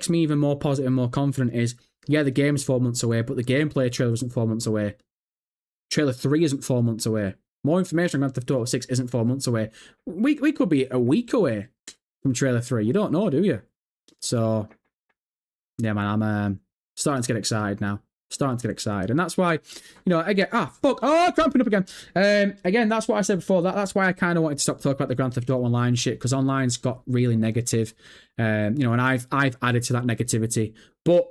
me even more positive and more confident is, yeah, the game's 4 months away, but the gameplay trailer isn't 4 months away. Trailer 3 isn't 4 months away. More information on Grand Theft Auto 6 isn't 4 months away. We could be a week away from trailer 3. You don't know, do you? So, yeah, man, I'm starting to get excited now. Starting to get excited. And that's why, again, cramping up again. Again, that's what I said before. That's why I kind of wanted to stop talking about the Grand Theft Auto Online shit, because online's got really negative. And I've added to that negativity. But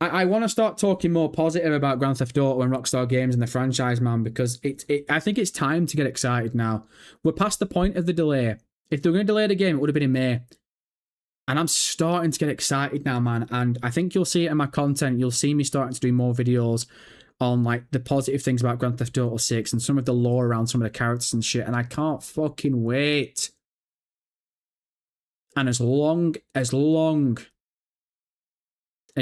I want to start talking more positive about Grand Theft Auto and Rockstar Games and the franchise, man, because I think it's time to get excited now. We're past the point of the delay. If they were going to delay the game, it would have been in May. And I'm starting to get excited now, man. And I think you'll see it in my content. You'll see me starting to do more videos on like the positive things about Grand Theft Auto 6 and some of the lore around some of the characters and shit. And I can't fucking wait. And as long as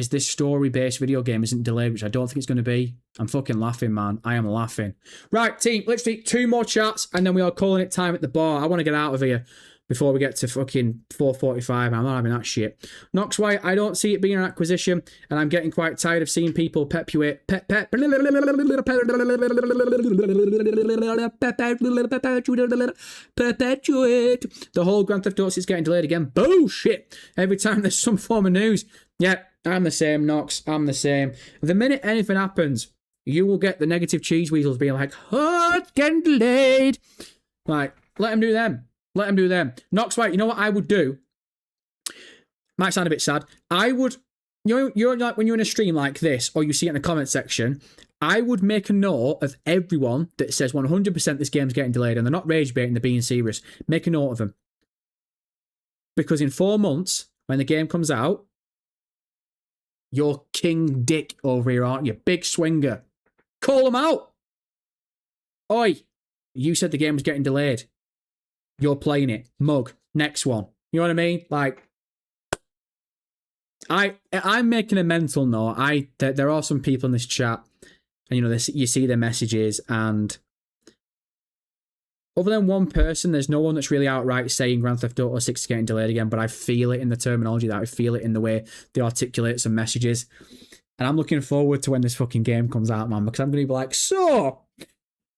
this story-based video game isn't delayed, which I don't think it's going to be, I'm fucking laughing, man. I am laughing. Right, team, literally 2 more chats and then we are calling it time at the bar. I want to get out of here before we get to fucking 4:45. I'm not having that shit. Knox White, I don't see it being an acquisition, and I'm getting quite tired of seeing people perpetuate the whole Grand Theft Auto is getting delayed again. Bullshit. Every time there's some form of news. Yeah, I'm the same, Knox. I'm the same. The minute anything happens, you will get the negative cheese weasels being like, oh, it's getting delayed. Like, let them do them. Let them do them. Knox White, you know what I would do? Might sound a bit sad. I would, you're like when you're in a stream like this, or you see it in the comment section, I would make a note of everyone that says 100% this game's getting delayed, and they're not rage baiting, they're being serious. Make a note of them. Because in 4 months, when the game comes out, you're King Dick over here, aren't you? Big swinger. Call them out. Oi, you said the game was getting delayed. You're playing it. Mug. Next one. You know what I mean? Like, I'm making a mental note. There are some people in this chat, and you see their messages, and other than one person, there's no one that's really outright saying Grand Theft Auto 6 is getting delayed again, but I feel it in the terminology, that I feel it in the way they articulate some messages. And I'm looking forward to when this fucking game comes out, man, because I'm going to be like, so,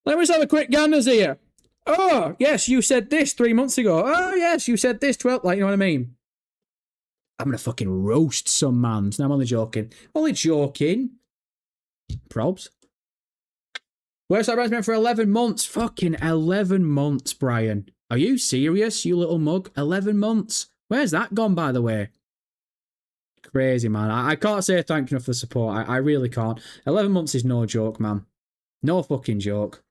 let me just have a quick ganders here. Oh, yes, you said this 3 months ago. Oh, yes, you said this 12, like, you know what I mean? I'm going to fucking roast some mans. No, I'm only joking. Only joking. Probs. Where's that been for 11 months? Fucking 11 months, Brian. Are you serious, you little mug? 11 months. Where's that gone, by the way? Crazy, man. I can't say thank you enough for the support. I really can't. 11 months is no joke, man. No fucking joke.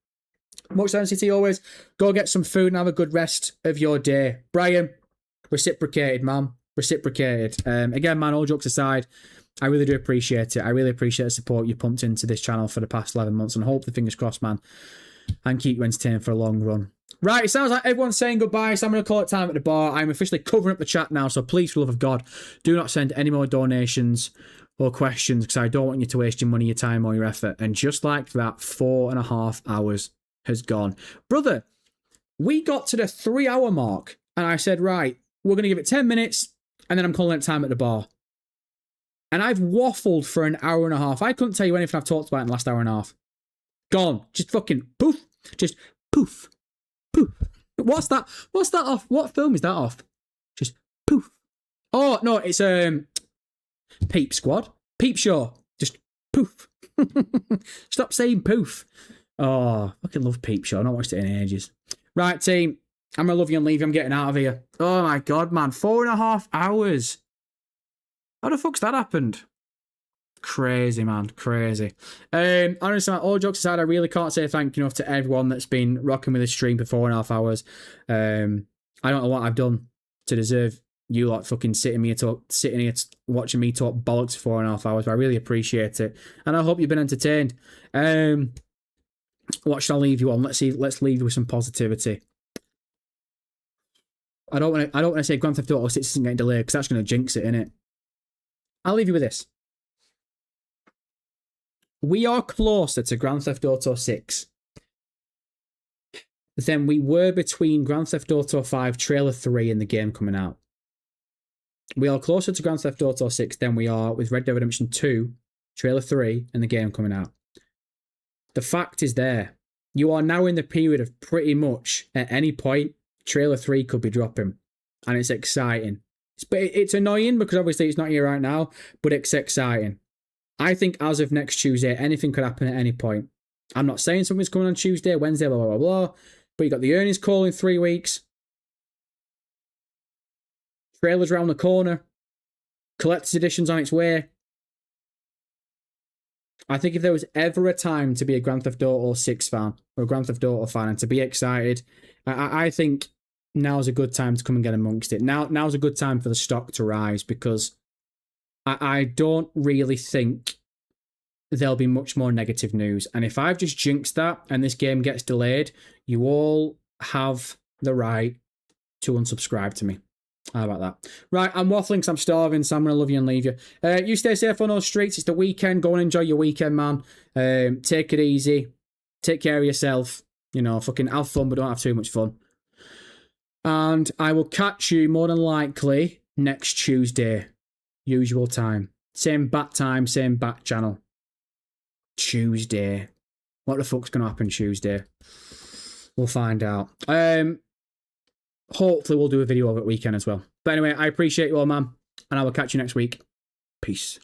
Much sense to you always. Go get some food and have a good rest of your day. Brian, reciprocated, man. Reciprocated. Again, man, all jokes aside, I really do appreciate it. I really appreciate the support you pumped into this channel for the past 11 months, and hope the fingers crossed, man, and keep you entertained for a long run. Right, it sounds like everyone's saying goodbye, so I'm going to call it time at the bar. I'm officially covering up the chat now, so please, for the love of God, do not send any more donations or questions, because I don't want you to waste your money, your time, or your effort. And just like that, 4.5 hours has gone. Brother, we got to the 3-hour mark, and I said, right, we're going to give it 10 minutes, and then I'm calling it time at the bar. And I've waffled for an hour and a half. I couldn't tell you anything I've talked about in the last hour and a half. Gone. Just fucking poof. Just poof. Poof. What's that? What's that off? What film is that off? Just poof. Oh, no, it's Peep Squad. Peep Show. Just poof. Stop saying poof. Oh, I fucking love Peep Show. I've not watched it in ages. Right, team. I'm going to love you and leave you. I'm getting out of here. Oh, my God, man. 4.5 hours. How the fuck's that happened? Crazy, man. Crazy. Honestly, all jokes aside, I really can't say thank you enough to everyone that's been rocking with the stream for 4.5 hours. I don't know what I've done to deserve you lot fucking sitting here watching me talk bollocks for 4.5 hours, but I really appreciate it. And I hope you've been entertained. What should I leave you on? Let's leave you with some positivity. I don't want to say Grand Theft Auto 6 isn't getting delayed, because that's going to jinx it, innit? I'll leave you with this. We are closer to Grand Theft Auto 6 than we were between Grand Theft Auto 5 Trailer 3 and the game coming out. We are closer to Grand Theft Auto 6 than we are with Red Dead Redemption 2, Trailer 3, and the game coming out. The fact is there. You are now in the period of pretty much at any point, Trailer 3 could be dropping. And it's exciting. But it's annoying because obviously it's not here right now, but it's exciting. I think as of next Tuesday, anything could happen at any point. I'm not saying something's coming on Tuesday, Wednesday, blah, blah, blah, blah. But you got the earnings call in 3 weeks. Trailers around the corner. Collector's edition's on its way. I think if there was ever a time to be a Grand Theft Auto 6 fan, or a Grand Theft Auto fan, and to be excited, I think now's a good time to come and get amongst it. Now's a good time for the stock to rise, because I don't really think there'll be much more negative news. And if I've just jinxed that and this game gets delayed, you all have the right to unsubscribe to me. How about that? Right, I'm waffling because I'm starving, so I'm going to love you and leave you. You stay safe on those streets. It's the weekend. Go and enjoy your weekend, man. Take it easy. Take care of yourself. You know, fucking have fun, but don't have too much fun. And I will catch you more than likely next Tuesday. Usual time. Same bat time, same bat channel. Tuesday. What the fuck's going to happen Tuesday? We'll find out. Hopefully we'll do a video over at weekend as well. But anyway, I appreciate you all, man. And I will catch you next week. Peace.